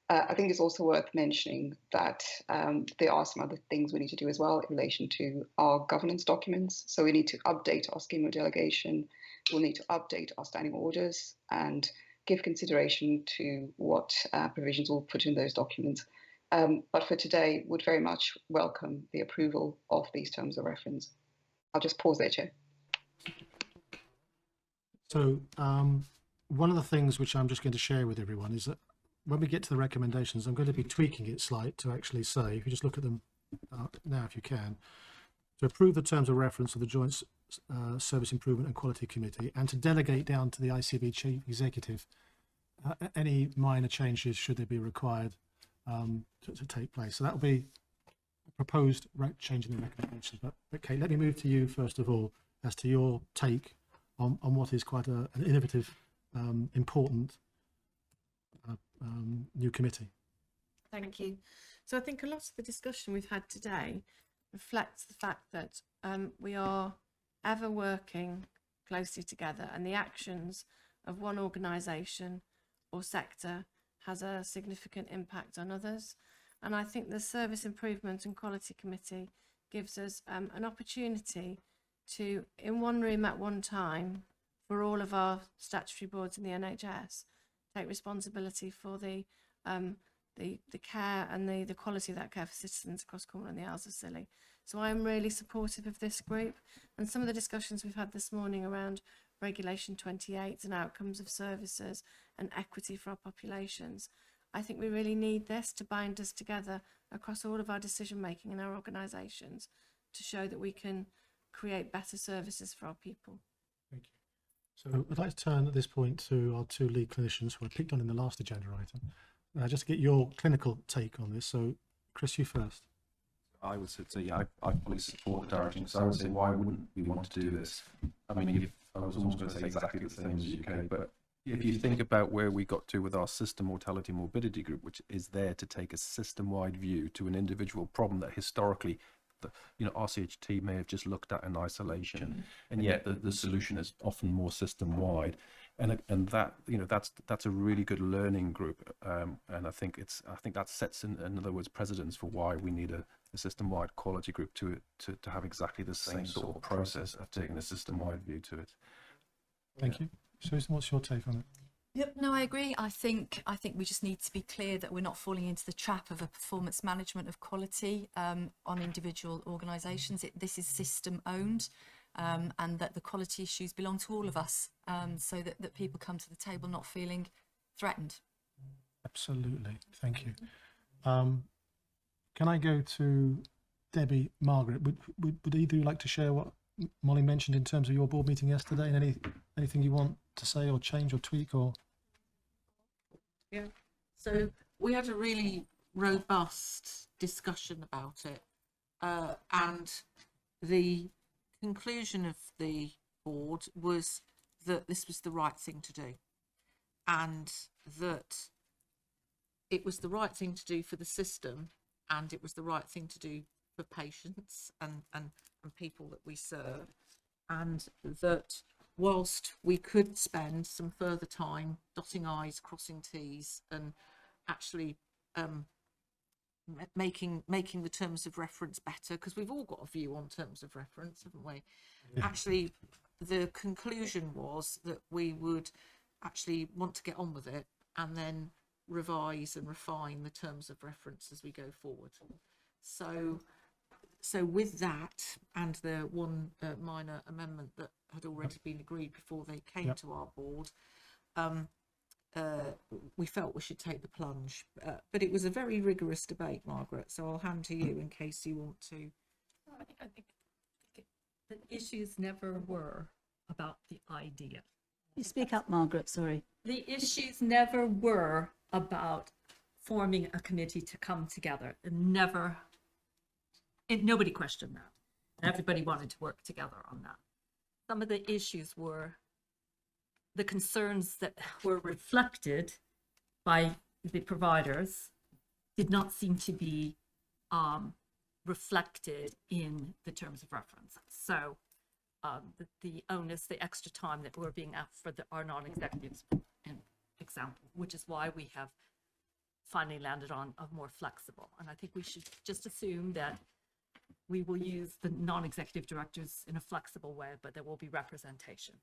I think it's also worth mentioning that there are some other things we need to do as well in relation to our governance documents. So we need to update our scheme of delegation. We'll need to update our standing orders and give consideration to what provisions we'll put in those documents. But for today, would very much welcome the approval of these terms of reference. I'll just pause there, Chair. So one of the things which I'm just going to share with everyone is that when we get to the recommendations, I'm going to be tweaking it slightly to actually say, if you just look at them now, if you can, to approve the terms of reference of the Joint Service Improvement and Quality Committee, and to delegate down to the ICB Chief Executive any minor changes, should they be required, to take place. So that will be a proposed change in the recommendations. But Kate, let me move to you first of all as to your take on what is quite an innovative, important new committee. Thank you. So I think a lot of the discussion we've had today reflects the fact that we are ever working closely together, and the actions of one organisation or sector has a significant impact on others. And I think the Service Improvement and Quality Committee gives us an opportunity to, in one room at one time, for all of our statutory boards in the NHS, take responsibility for the care and the quality of that care for citizens across Cornwall and the Isles of Scilly. So I'm really supportive of this group, and some of the discussions we've had this morning around Regulation 28 and outcomes of services and equity for our populations. I think we really need this to bind us together across all of our decision making in our organisations to show that we can create better services for our people. Thank you. So I'd like to turn at this point to our two lead clinicians who I picked on in the last agenda item, just to get your clinical take on this. So Chris, you first. I would say, yeah, I fully support the direction. So I would say, why wouldn't we want to do this? I mean, I was almost going to say exactly the same as UK, but if you think about where we got to with our system mortality morbidity group, which is there to take a system-wide view to an individual problem that historically, RCHT may have just looked at in isolation, and yet the solution is often more system-wide, and that that's a really good learning group, and I think that sets in other words precedents for why we need a system-wide quality group to have exactly the same sort of process of taking a system-wide view to it. Thank you. Susan, what's your take on it? Yep, no, I agree. I think we just need to be clear that we're not falling into the trap of a performance management of quality on individual organisations. This is system owned, and that the quality issues belong to all of us, so that people come to the table not feeling threatened. Absolutely. Thank you. Can I go to Debbie, Margaret? Would either of you like to share what Molly mentioned in terms of your board meeting yesterday, and anything you want to say or change or tweak or? Yeah. So we had a really robust discussion about it, and the conclusion of the board was that this was the right thing to do, and that it was the right thing to do for the system, and it was the right thing to do for patients and people that we serve, and that whilst we could spend some further time dotting I's, crossing T's, and actually making the terms of reference better, because we've all got a view on terms of reference, haven't we? Yeah. Actually, the conclusion was that we would actually want to get on with it and then revise and refine the terms of reference as we go forward. So with that, and the one minor amendment that had already been agreed before they came to our board, we felt we should take the plunge. But it was a very rigorous debate, Margaret, so I'll hand to you in case you want to. I think the issues never were about the idea. You speak up, Margaret, sorry. The issues never were about forming a committee to come together. Nobody questioned that. Everybody wanted to work together on that. Some of the issues were the concerns that were reflected by the providers did not seem to be reflected in the terms of reference. So the onus, the extra time that we're being asked for our non-executives, in example, which is why we have finally landed on a more flexible. And I think we should just assume that we will use the non-executive directors in a flexible way, but there will be representation.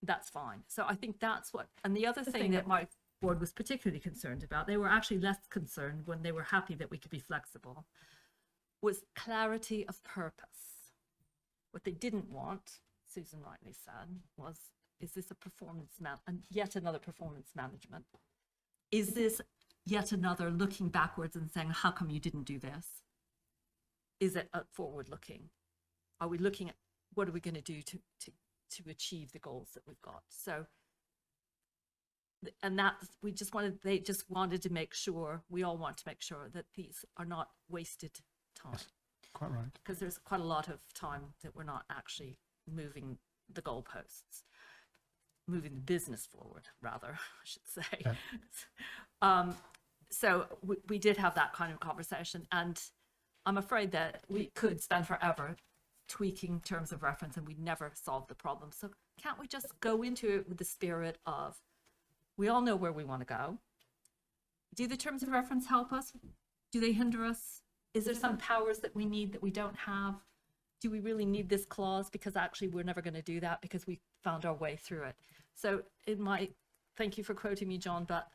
That's fine. So I think that's what, and the other thing that my board was particularly concerned about, they were actually less concerned when they were happy that we could be flexible, was clarity of purpose. What they didn't want, Susan rightly said, was, is this a yet another performance management? Is this yet another looking backwards and saying, how come you didn't do this? Is it forward looking? Are we looking at what are we going to do to achieve the goals that we've got? So, and that they just wanted to make sure, we all want to make sure that these are not wasted time. Yes, quite right. Because there's quite a lot of time that we're not actually moving the goalposts, moving the business forward, rather, I should say. Yeah. So we did have that kind of conversation, and I'm afraid that we could spend forever tweaking terms of reference and we'd never solve the problem. So can't we just go into it with the spirit of, we all know where we want to go. Do the terms of reference help us? Do they hinder us? Is there some powers that we need that we don't have? Do we really need this clause? Because actually we're never going to do that because we found our way through it. So thank you for quoting me, John, but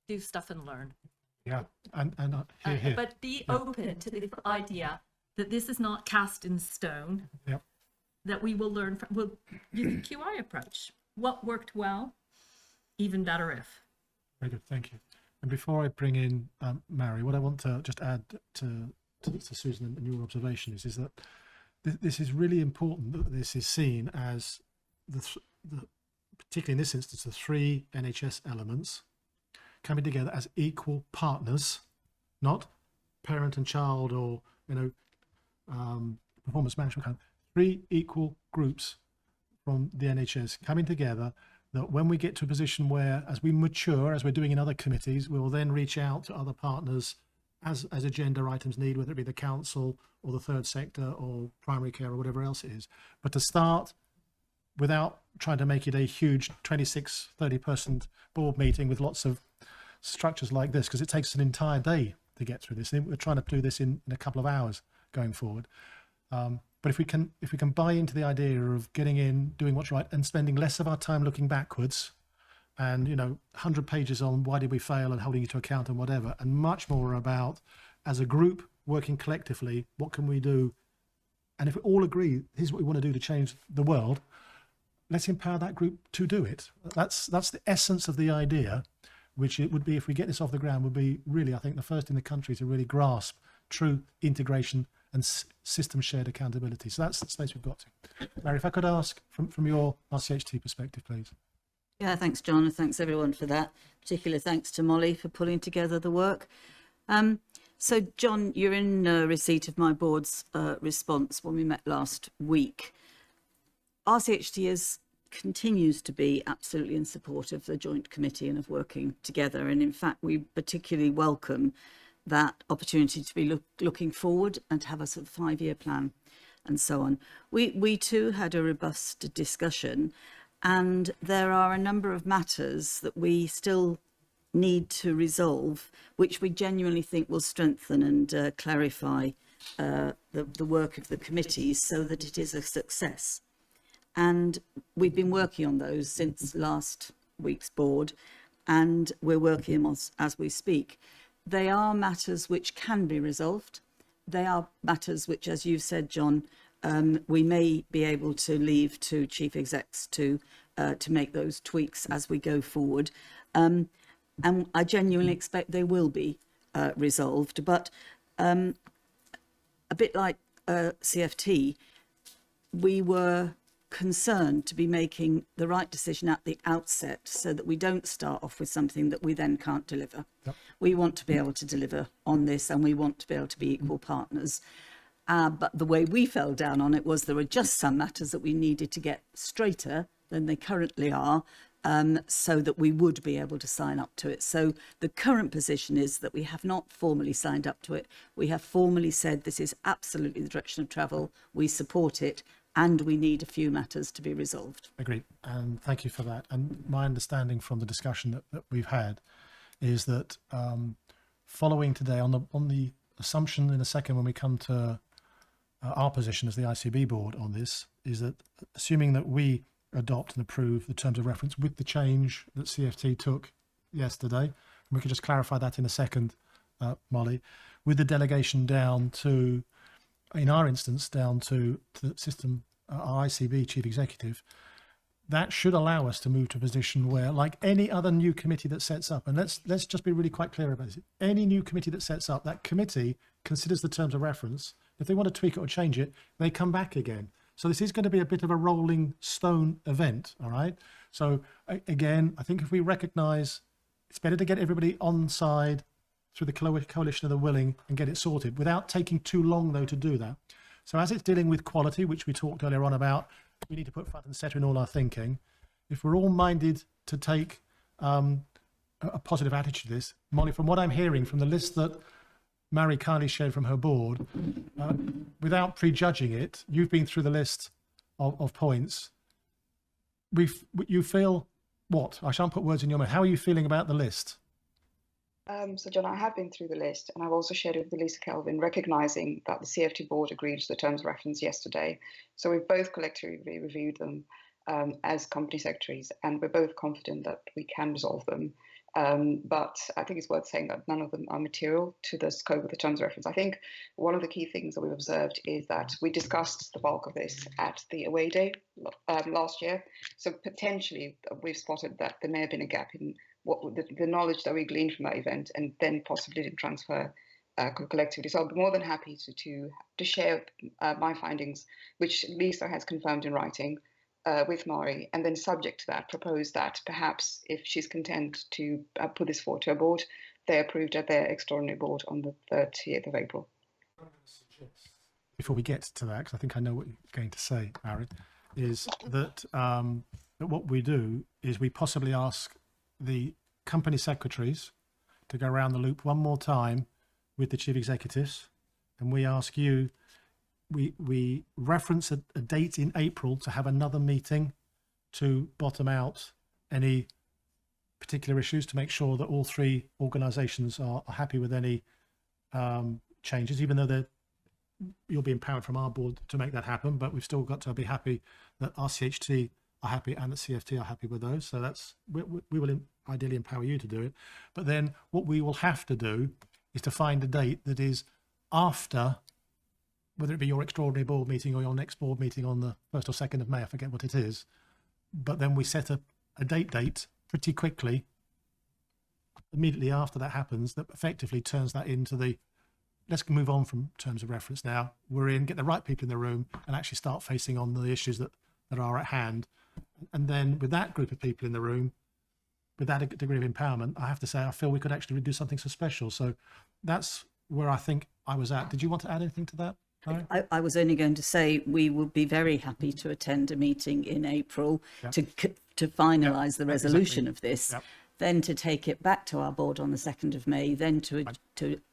do stuff and learn. Yeah, and here. But be open to the idea that this is not cast in stone. Yep. That we will learn from. We'll use the QI approach. What worked well, even better if. Very good, thank you. And before I bring in Mary, what I want to just add to Susan and your observation is that this is really important that this is seen as particularly in this instance, the three NHS elements coming together as equal partners, not parent and child or performance management kind of three equal groups from the NHS coming together, that when we get to a position where, as we mature, as we're doing in other committees, we will then reach out to other partners as agenda items need, whether it be the council or the third sector or primary care or whatever else it is. But to start without trying to make it a huge 26, 30-person board meeting with lots of structures like this, because it takes an entire day to get through this. We're trying to do this in a couple of hours going forward. But if we can buy into the idea of getting in, doing what's right, and spending less of our time looking backwards, and 100 pages on why did we fail and holding you to account and whatever, and much more about, as a group working collectively, what can we do? And if we all agree, here's what we want to do to change the world, let's empower that group to do it. That's the essence of the idea, which it would be, if we get this off the ground, would be really, I think, the first in the country to really grasp true integration and system shared accountability. So that's the space we've got to. Mary, if I could ask from your RCHT perspective, please. Yeah, thanks, John, and thanks everyone for that. Particular thanks to Molly for pulling together the work. So, John, you're in receipt of my board's response when we met last week. RCHT continues to be absolutely in support of the joint committee and of working together. And in fact, we particularly welcome that opportunity to be looking forward and to have a sort of 5-year plan and so on. We too had a robust discussion, and there are a number of matters that we still need to resolve, which we genuinely think will strengthen and clarify the work of the committees so that it is a success. And we've been working on those since last week's board, and we're working on as we speak. They are matters which can be resolved. They are matters which, as you've said, John, we may be able to leave to chief execs to make those tweaks as we go forward. And I genuinely expect they will be resolved. But a bit like CFT, we were concerned to be making the right decision at the outset so that we don't start off with something that we then can't deliver. Yep. We want to be able to deliver on this, and we want to be able to be equal partners. But the way we fell down on it was there were just some matters that we needed to get straighter than they currently are, so that we would be able to sign up to it. So the current position is that we have not formally signed up to it. We have formally said this is absolutely the direction of travel. We support it, and we need a few matters to be resolved. Agreed. And thank you for that. And my understanding from the discussion that we've had is that following today, on the assumption in a second when we come to our position as the ICB board on this, is that assuming that we adopt and approve the terms of reference with the change that CFT took yesterday, and we could just clarify that in a second, Molly, with the delegation down to, in our instance, down to the system, our ICB chief executive, that should allow us to move to a position where, like any other new committee that sets up, and let's just be really quite clear about this, any new committee that sets up, that committee considers the terms of reference. If they want to tweak it or change it, they come back again. So this is going to be a bit of a rolling stone event, all right? So again, I think if we recognise it's better to get everybody on side through the coalition of the willing and get it sorted without taking too long, though, to do that. So as it's dealing with quality, which we talked earlier on about, we need to put front and centre in all our thinking. If we're all minded to take a positive attitude to this, Molly, from what I'm hearing from the list that Mary kindly shared from her board, without prejudging it, you've been through the list of points. You feel what? I shan't put words in your mouth. How are you feeling about the list? So, John, I have been through the list, and I've also shared it with Lisa Kelvin, recognising that the CFT board agreed to the terms of reference yesterday. So we've both collectively reviewed them as company secretaries, and we're both confident that we can resolve them. But I think it's worth saying that none of them are material to the scope of the terms of reference. I think one of the key things that we've observed is that we discussed the bulk of this at the away day last year. So potentially we've spotted that there may have been a gap in what the knowledge that we gleaned from that event, and then possibly didn't transfer collectively. So I'll be more than happy to share my findings, which Lisa has confirmed in writing, with Maury, and then subject to that, propose that perhaps if she's content to put this forward to her board, they approved at their extraordinary board on the 30th of April. Before we get to that, because I think I know what you're going to say, Aaron, is that, that what we do is we possibly ask the company secretaries to go around the loop one more time with the chief executives, and we ask you, we reference a date in April to have another meeting to bottom out any particular issues, to make sure that all three organisations are happy with any changes, even though you'll be empowered from our board to make that happen, but we've still got to be happy that RCHT are happy and that CFT are happy with those. So that's we will ideally empower you to do it. But then what we will have to do is to find a date that is after, whether it be your extraordinary board meeting or your next board meeting on the 1st or 2nd of May, I forget what it is. But then we set a date pretty quickly, immediately after that happens, that effectively turns that into the, let's move on from terms of reference now. We're in, get the right people in the room and actually start facing on the issues that are at hand. And then with that group of people in the room, with that degree of empowerment, I have to say, I feel we could actually do something so special. So that's where I think I was at. Did you want to add anything to that? I was only going to say we would be very happy to attend a meeting in April to finalise the resolution of this, then to take it back to our board on the 2nd of May, then to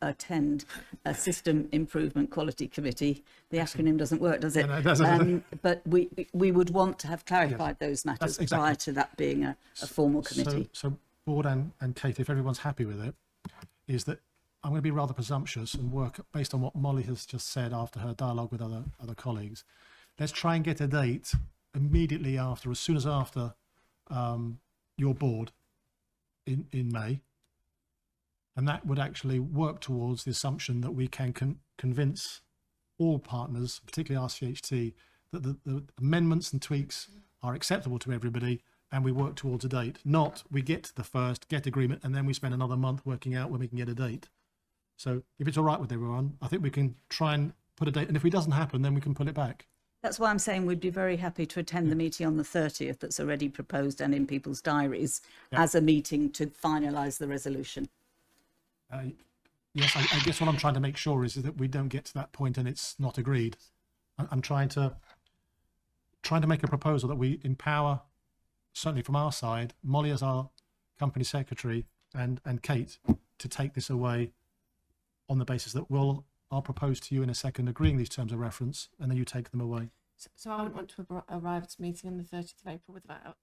attend a system improvement quality committee. The acronym doesn't work, does it? No, it doesn't. But we would want to have clarified those matters prior to that being a formal committee. So board and Kate, if everyone's happy with it, is that I'm going to be rather presumptuous and work based on what Molly has just said after her dialogue with other colleagues. Let's try and get a date immediately after, as soon as after your board in May, and that would actually work towards the assumption that we can convince all partners, particularly RCHT, that the amendments and tweaks are acceptable to everybody, and we work towards a date. Not we get to the 1st, get agreement, and then we spend another month working out when we can get a date. So if it's all right with everyone, I think we can try and put a date, and if it doesn't happen, then we can pull it back. That's why I'm saying we'd be very happy to attend the meeting on the 30th that's already proposed and in people's diaries as a meeting to finalise the resolution. Yes, I guess what I'm trying to make sure is that we don't get to that point and it's not agreed. I'm trying to make a proposal that we empower, certainly from our side, Molly as our company secretary and Kate to take this away on the basis that I'll propose to you in a second agreeing these terms of reference, and then you take them away. So I wouldn't want to arrive at a meeting on the 30th of April without.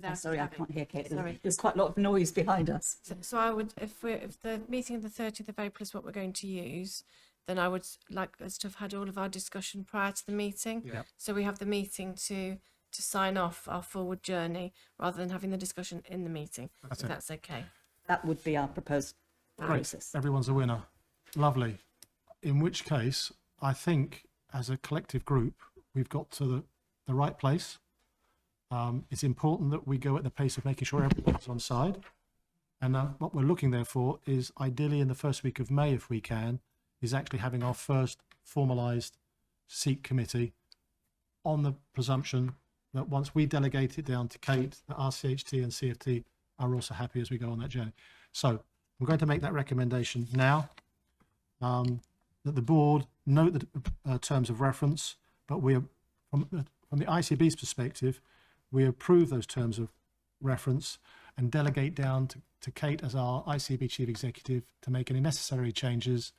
Oh, sorry, I can't hear Kate. Sorry. There's quite a lot of noise behind us. So I would, if the meeting of the 30th of April is what we're going to use, then I would like us to have had all of our discussion prior to the meeting. Yeah. So we have the meeting to sign off our forward journey rather than having the discussion in the meeting. That's if it. that's okay. That would be our proposed process. Everyone's a winner. Lovely. In which case, I think as a collective group, we've got to the right place. It's important that we go at the pace of making sure everyone's on side. And what we're looking there for is ideally in the first week of May, if we can, is actually having our first formalised seat committee on the presumption that once we delegate it down to Kate, that RCHT and CFT are also happy as we go on that journey. So I'm going to make that recommendation now, that the board note the terms of reference, but we are, from the ICB's perspective, we approve those terms of reference and delegate down to Kate as our ICB chief executive to make any necessary changes,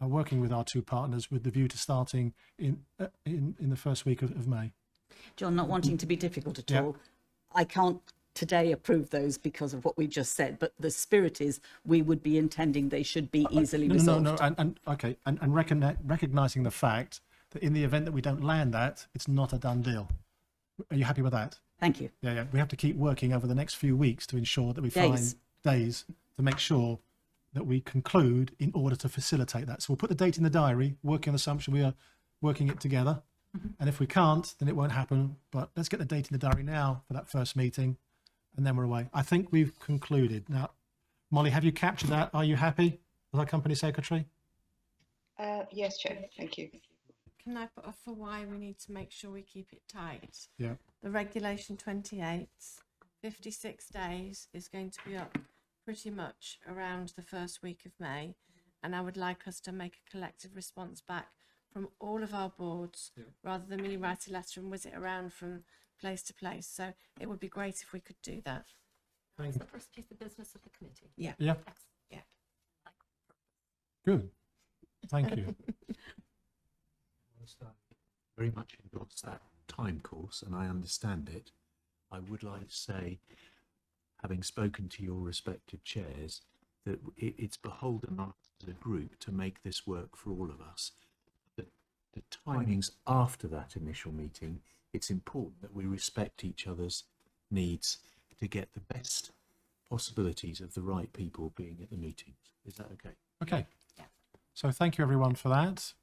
working with our two partners with the view to starting in the first week of May. John, not wanting to be difficult at Yeah. all, I can't today approve those because of what we just said, but the spirit is we would be intending they should be easily resolved. No, and recognizing the fact that in the event that we don't land that, it's not a done deal. Are you happy with that? Thank you. Yeah. We have to keep working over the next few weeks to ensure that we find days to make sure that we conclude in order to facilitate that. So we'll put the date in the diary, working on the assumption we are working it together. And if we can't, then it won't happen. But let's get the date in the diary now for that first meeting, and then we're away. I think we've concluded. Now, Molly, have you captured that? Are you happy as our company secretary? Yes, Chair. Thank you. Can I put off for why we need to make sure we keep it tight? Yeah. The regulation 28, 56 days is going to be up pretty much around the first week of May. And I would like us to make a collective response back from all of our boards rather than merely write a letter and whiz it around from place to place. So it would be great if we could do that. That's the first piece of business of the committee. Yeah. Yeah. Yeah. Good. Thank you. Very much endorse that time course, and I understand it. I would like to say, having spoken to your respective chairs, that it's beholden on us as a group to make this work for all of us. The timings after that initial meeting, it's important that we respect each other's needs to get the best possibilities of the right people being at the meetings. Is that okay? Okay. Yeah. So thank you everyone for that.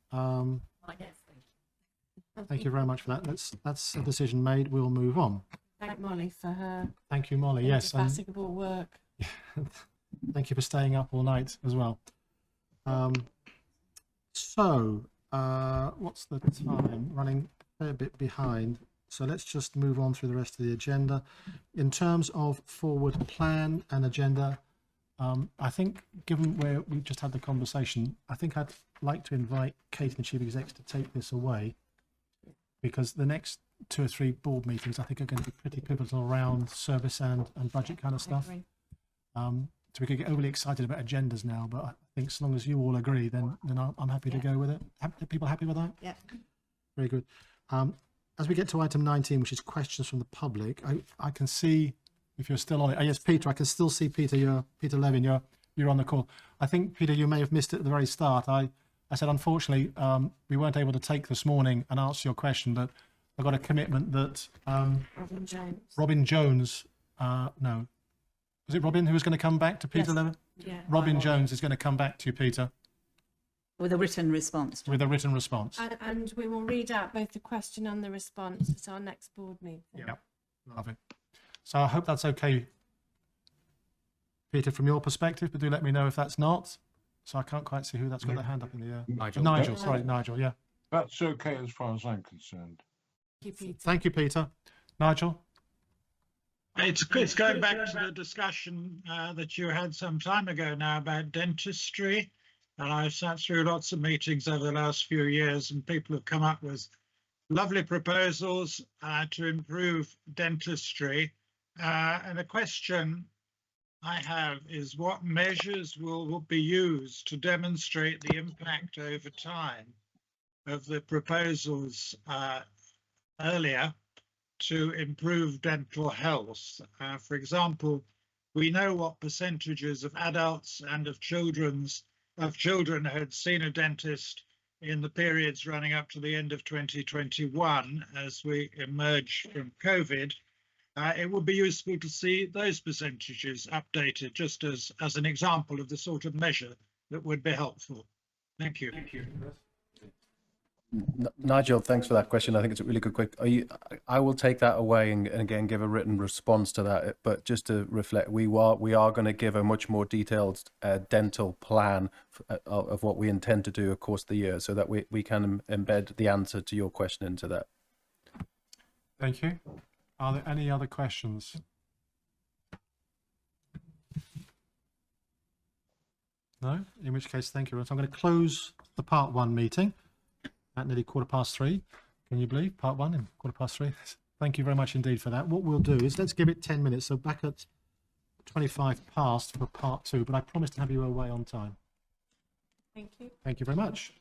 Thank you very much for that. That's a decision made. We'll move on. Thank Molly for her Thank you, Molly. Yes. And indefatigable work. thank you for staying up all night as well. What's the time? Running a bit behind. So let's just move on through the rest of the agenda. In terms of forward plan and agenda, I think given where we've just had the conversation, I think I'd like to invite Kate and the Chief Execs to take this away, because the next 2 or 3 board meetings I think are going to be pretty pivotal around service and budget kind of stuff. So we could get overly excited about agendas now, but I think as long as you all agree, then I'm happy to go with it. Are people happy with that? Yeah. Very good. As we get to item 19, which is questions from the public, I can see if you're still on it. Oh, yes, Peter, I can still see Peter. Peter Levin, you're on the call. I think, Peter, you may have missed it at the very start. I said, unfortunately, we weren't able to take this morning and answer your question, but I got a commitment that Robin Jones, no, was it Robin who was going to come back to Peter Levin? Yeah. Robin Jones is going to come back to you, Peter. With a written response. With a written response. And we will read out both the question and the response at our next board meeting. Yeah, love it. So I hope that's okay, Peter, from your perspective, but do let me know if that's not. So I can't quite see who that's got their hand up in the air. Nigel, sorry, Nigel, yeah. That's okay as far as I'm concerned. Thank you, Peter. Thank you, Peter. Nigel? It's going back to the discussion that you had some time ago now about dentistry And I've sat through lots of meetings over the last few years, and people have come up with lovely proposals to improve dentistry. And the question I have is, what measures will be used to demonstrate the impact over time of the proposals earlier to improve dental health? For example, we know what percentages of adults and of children had seen a dentist in the periods running up to the end of 2021 as we emerge from COVID. It would be useful to see those percentages updated, just as an example of the sort of measure that would be helpful. Thank you. Nigel, thanks for that question. I think it's a really good question. I will take that away and again give a written response to that. But just to reflect, we are going to give a much more detailed dental plan of what we intend to do across the year, so that we can embed the answer to your question into that. Thank you. Are there any other questions? No? In which case, thank you. So I'm going to close the part 1 meeting at nearly 3:15. Can you believe part 1 in 3:15? Thank you very much indeed for that. What we'll do is let's give it 10 minutes. So back at 25 past for part 2, but I promise to have you away on time. Thank you. Thank you very much.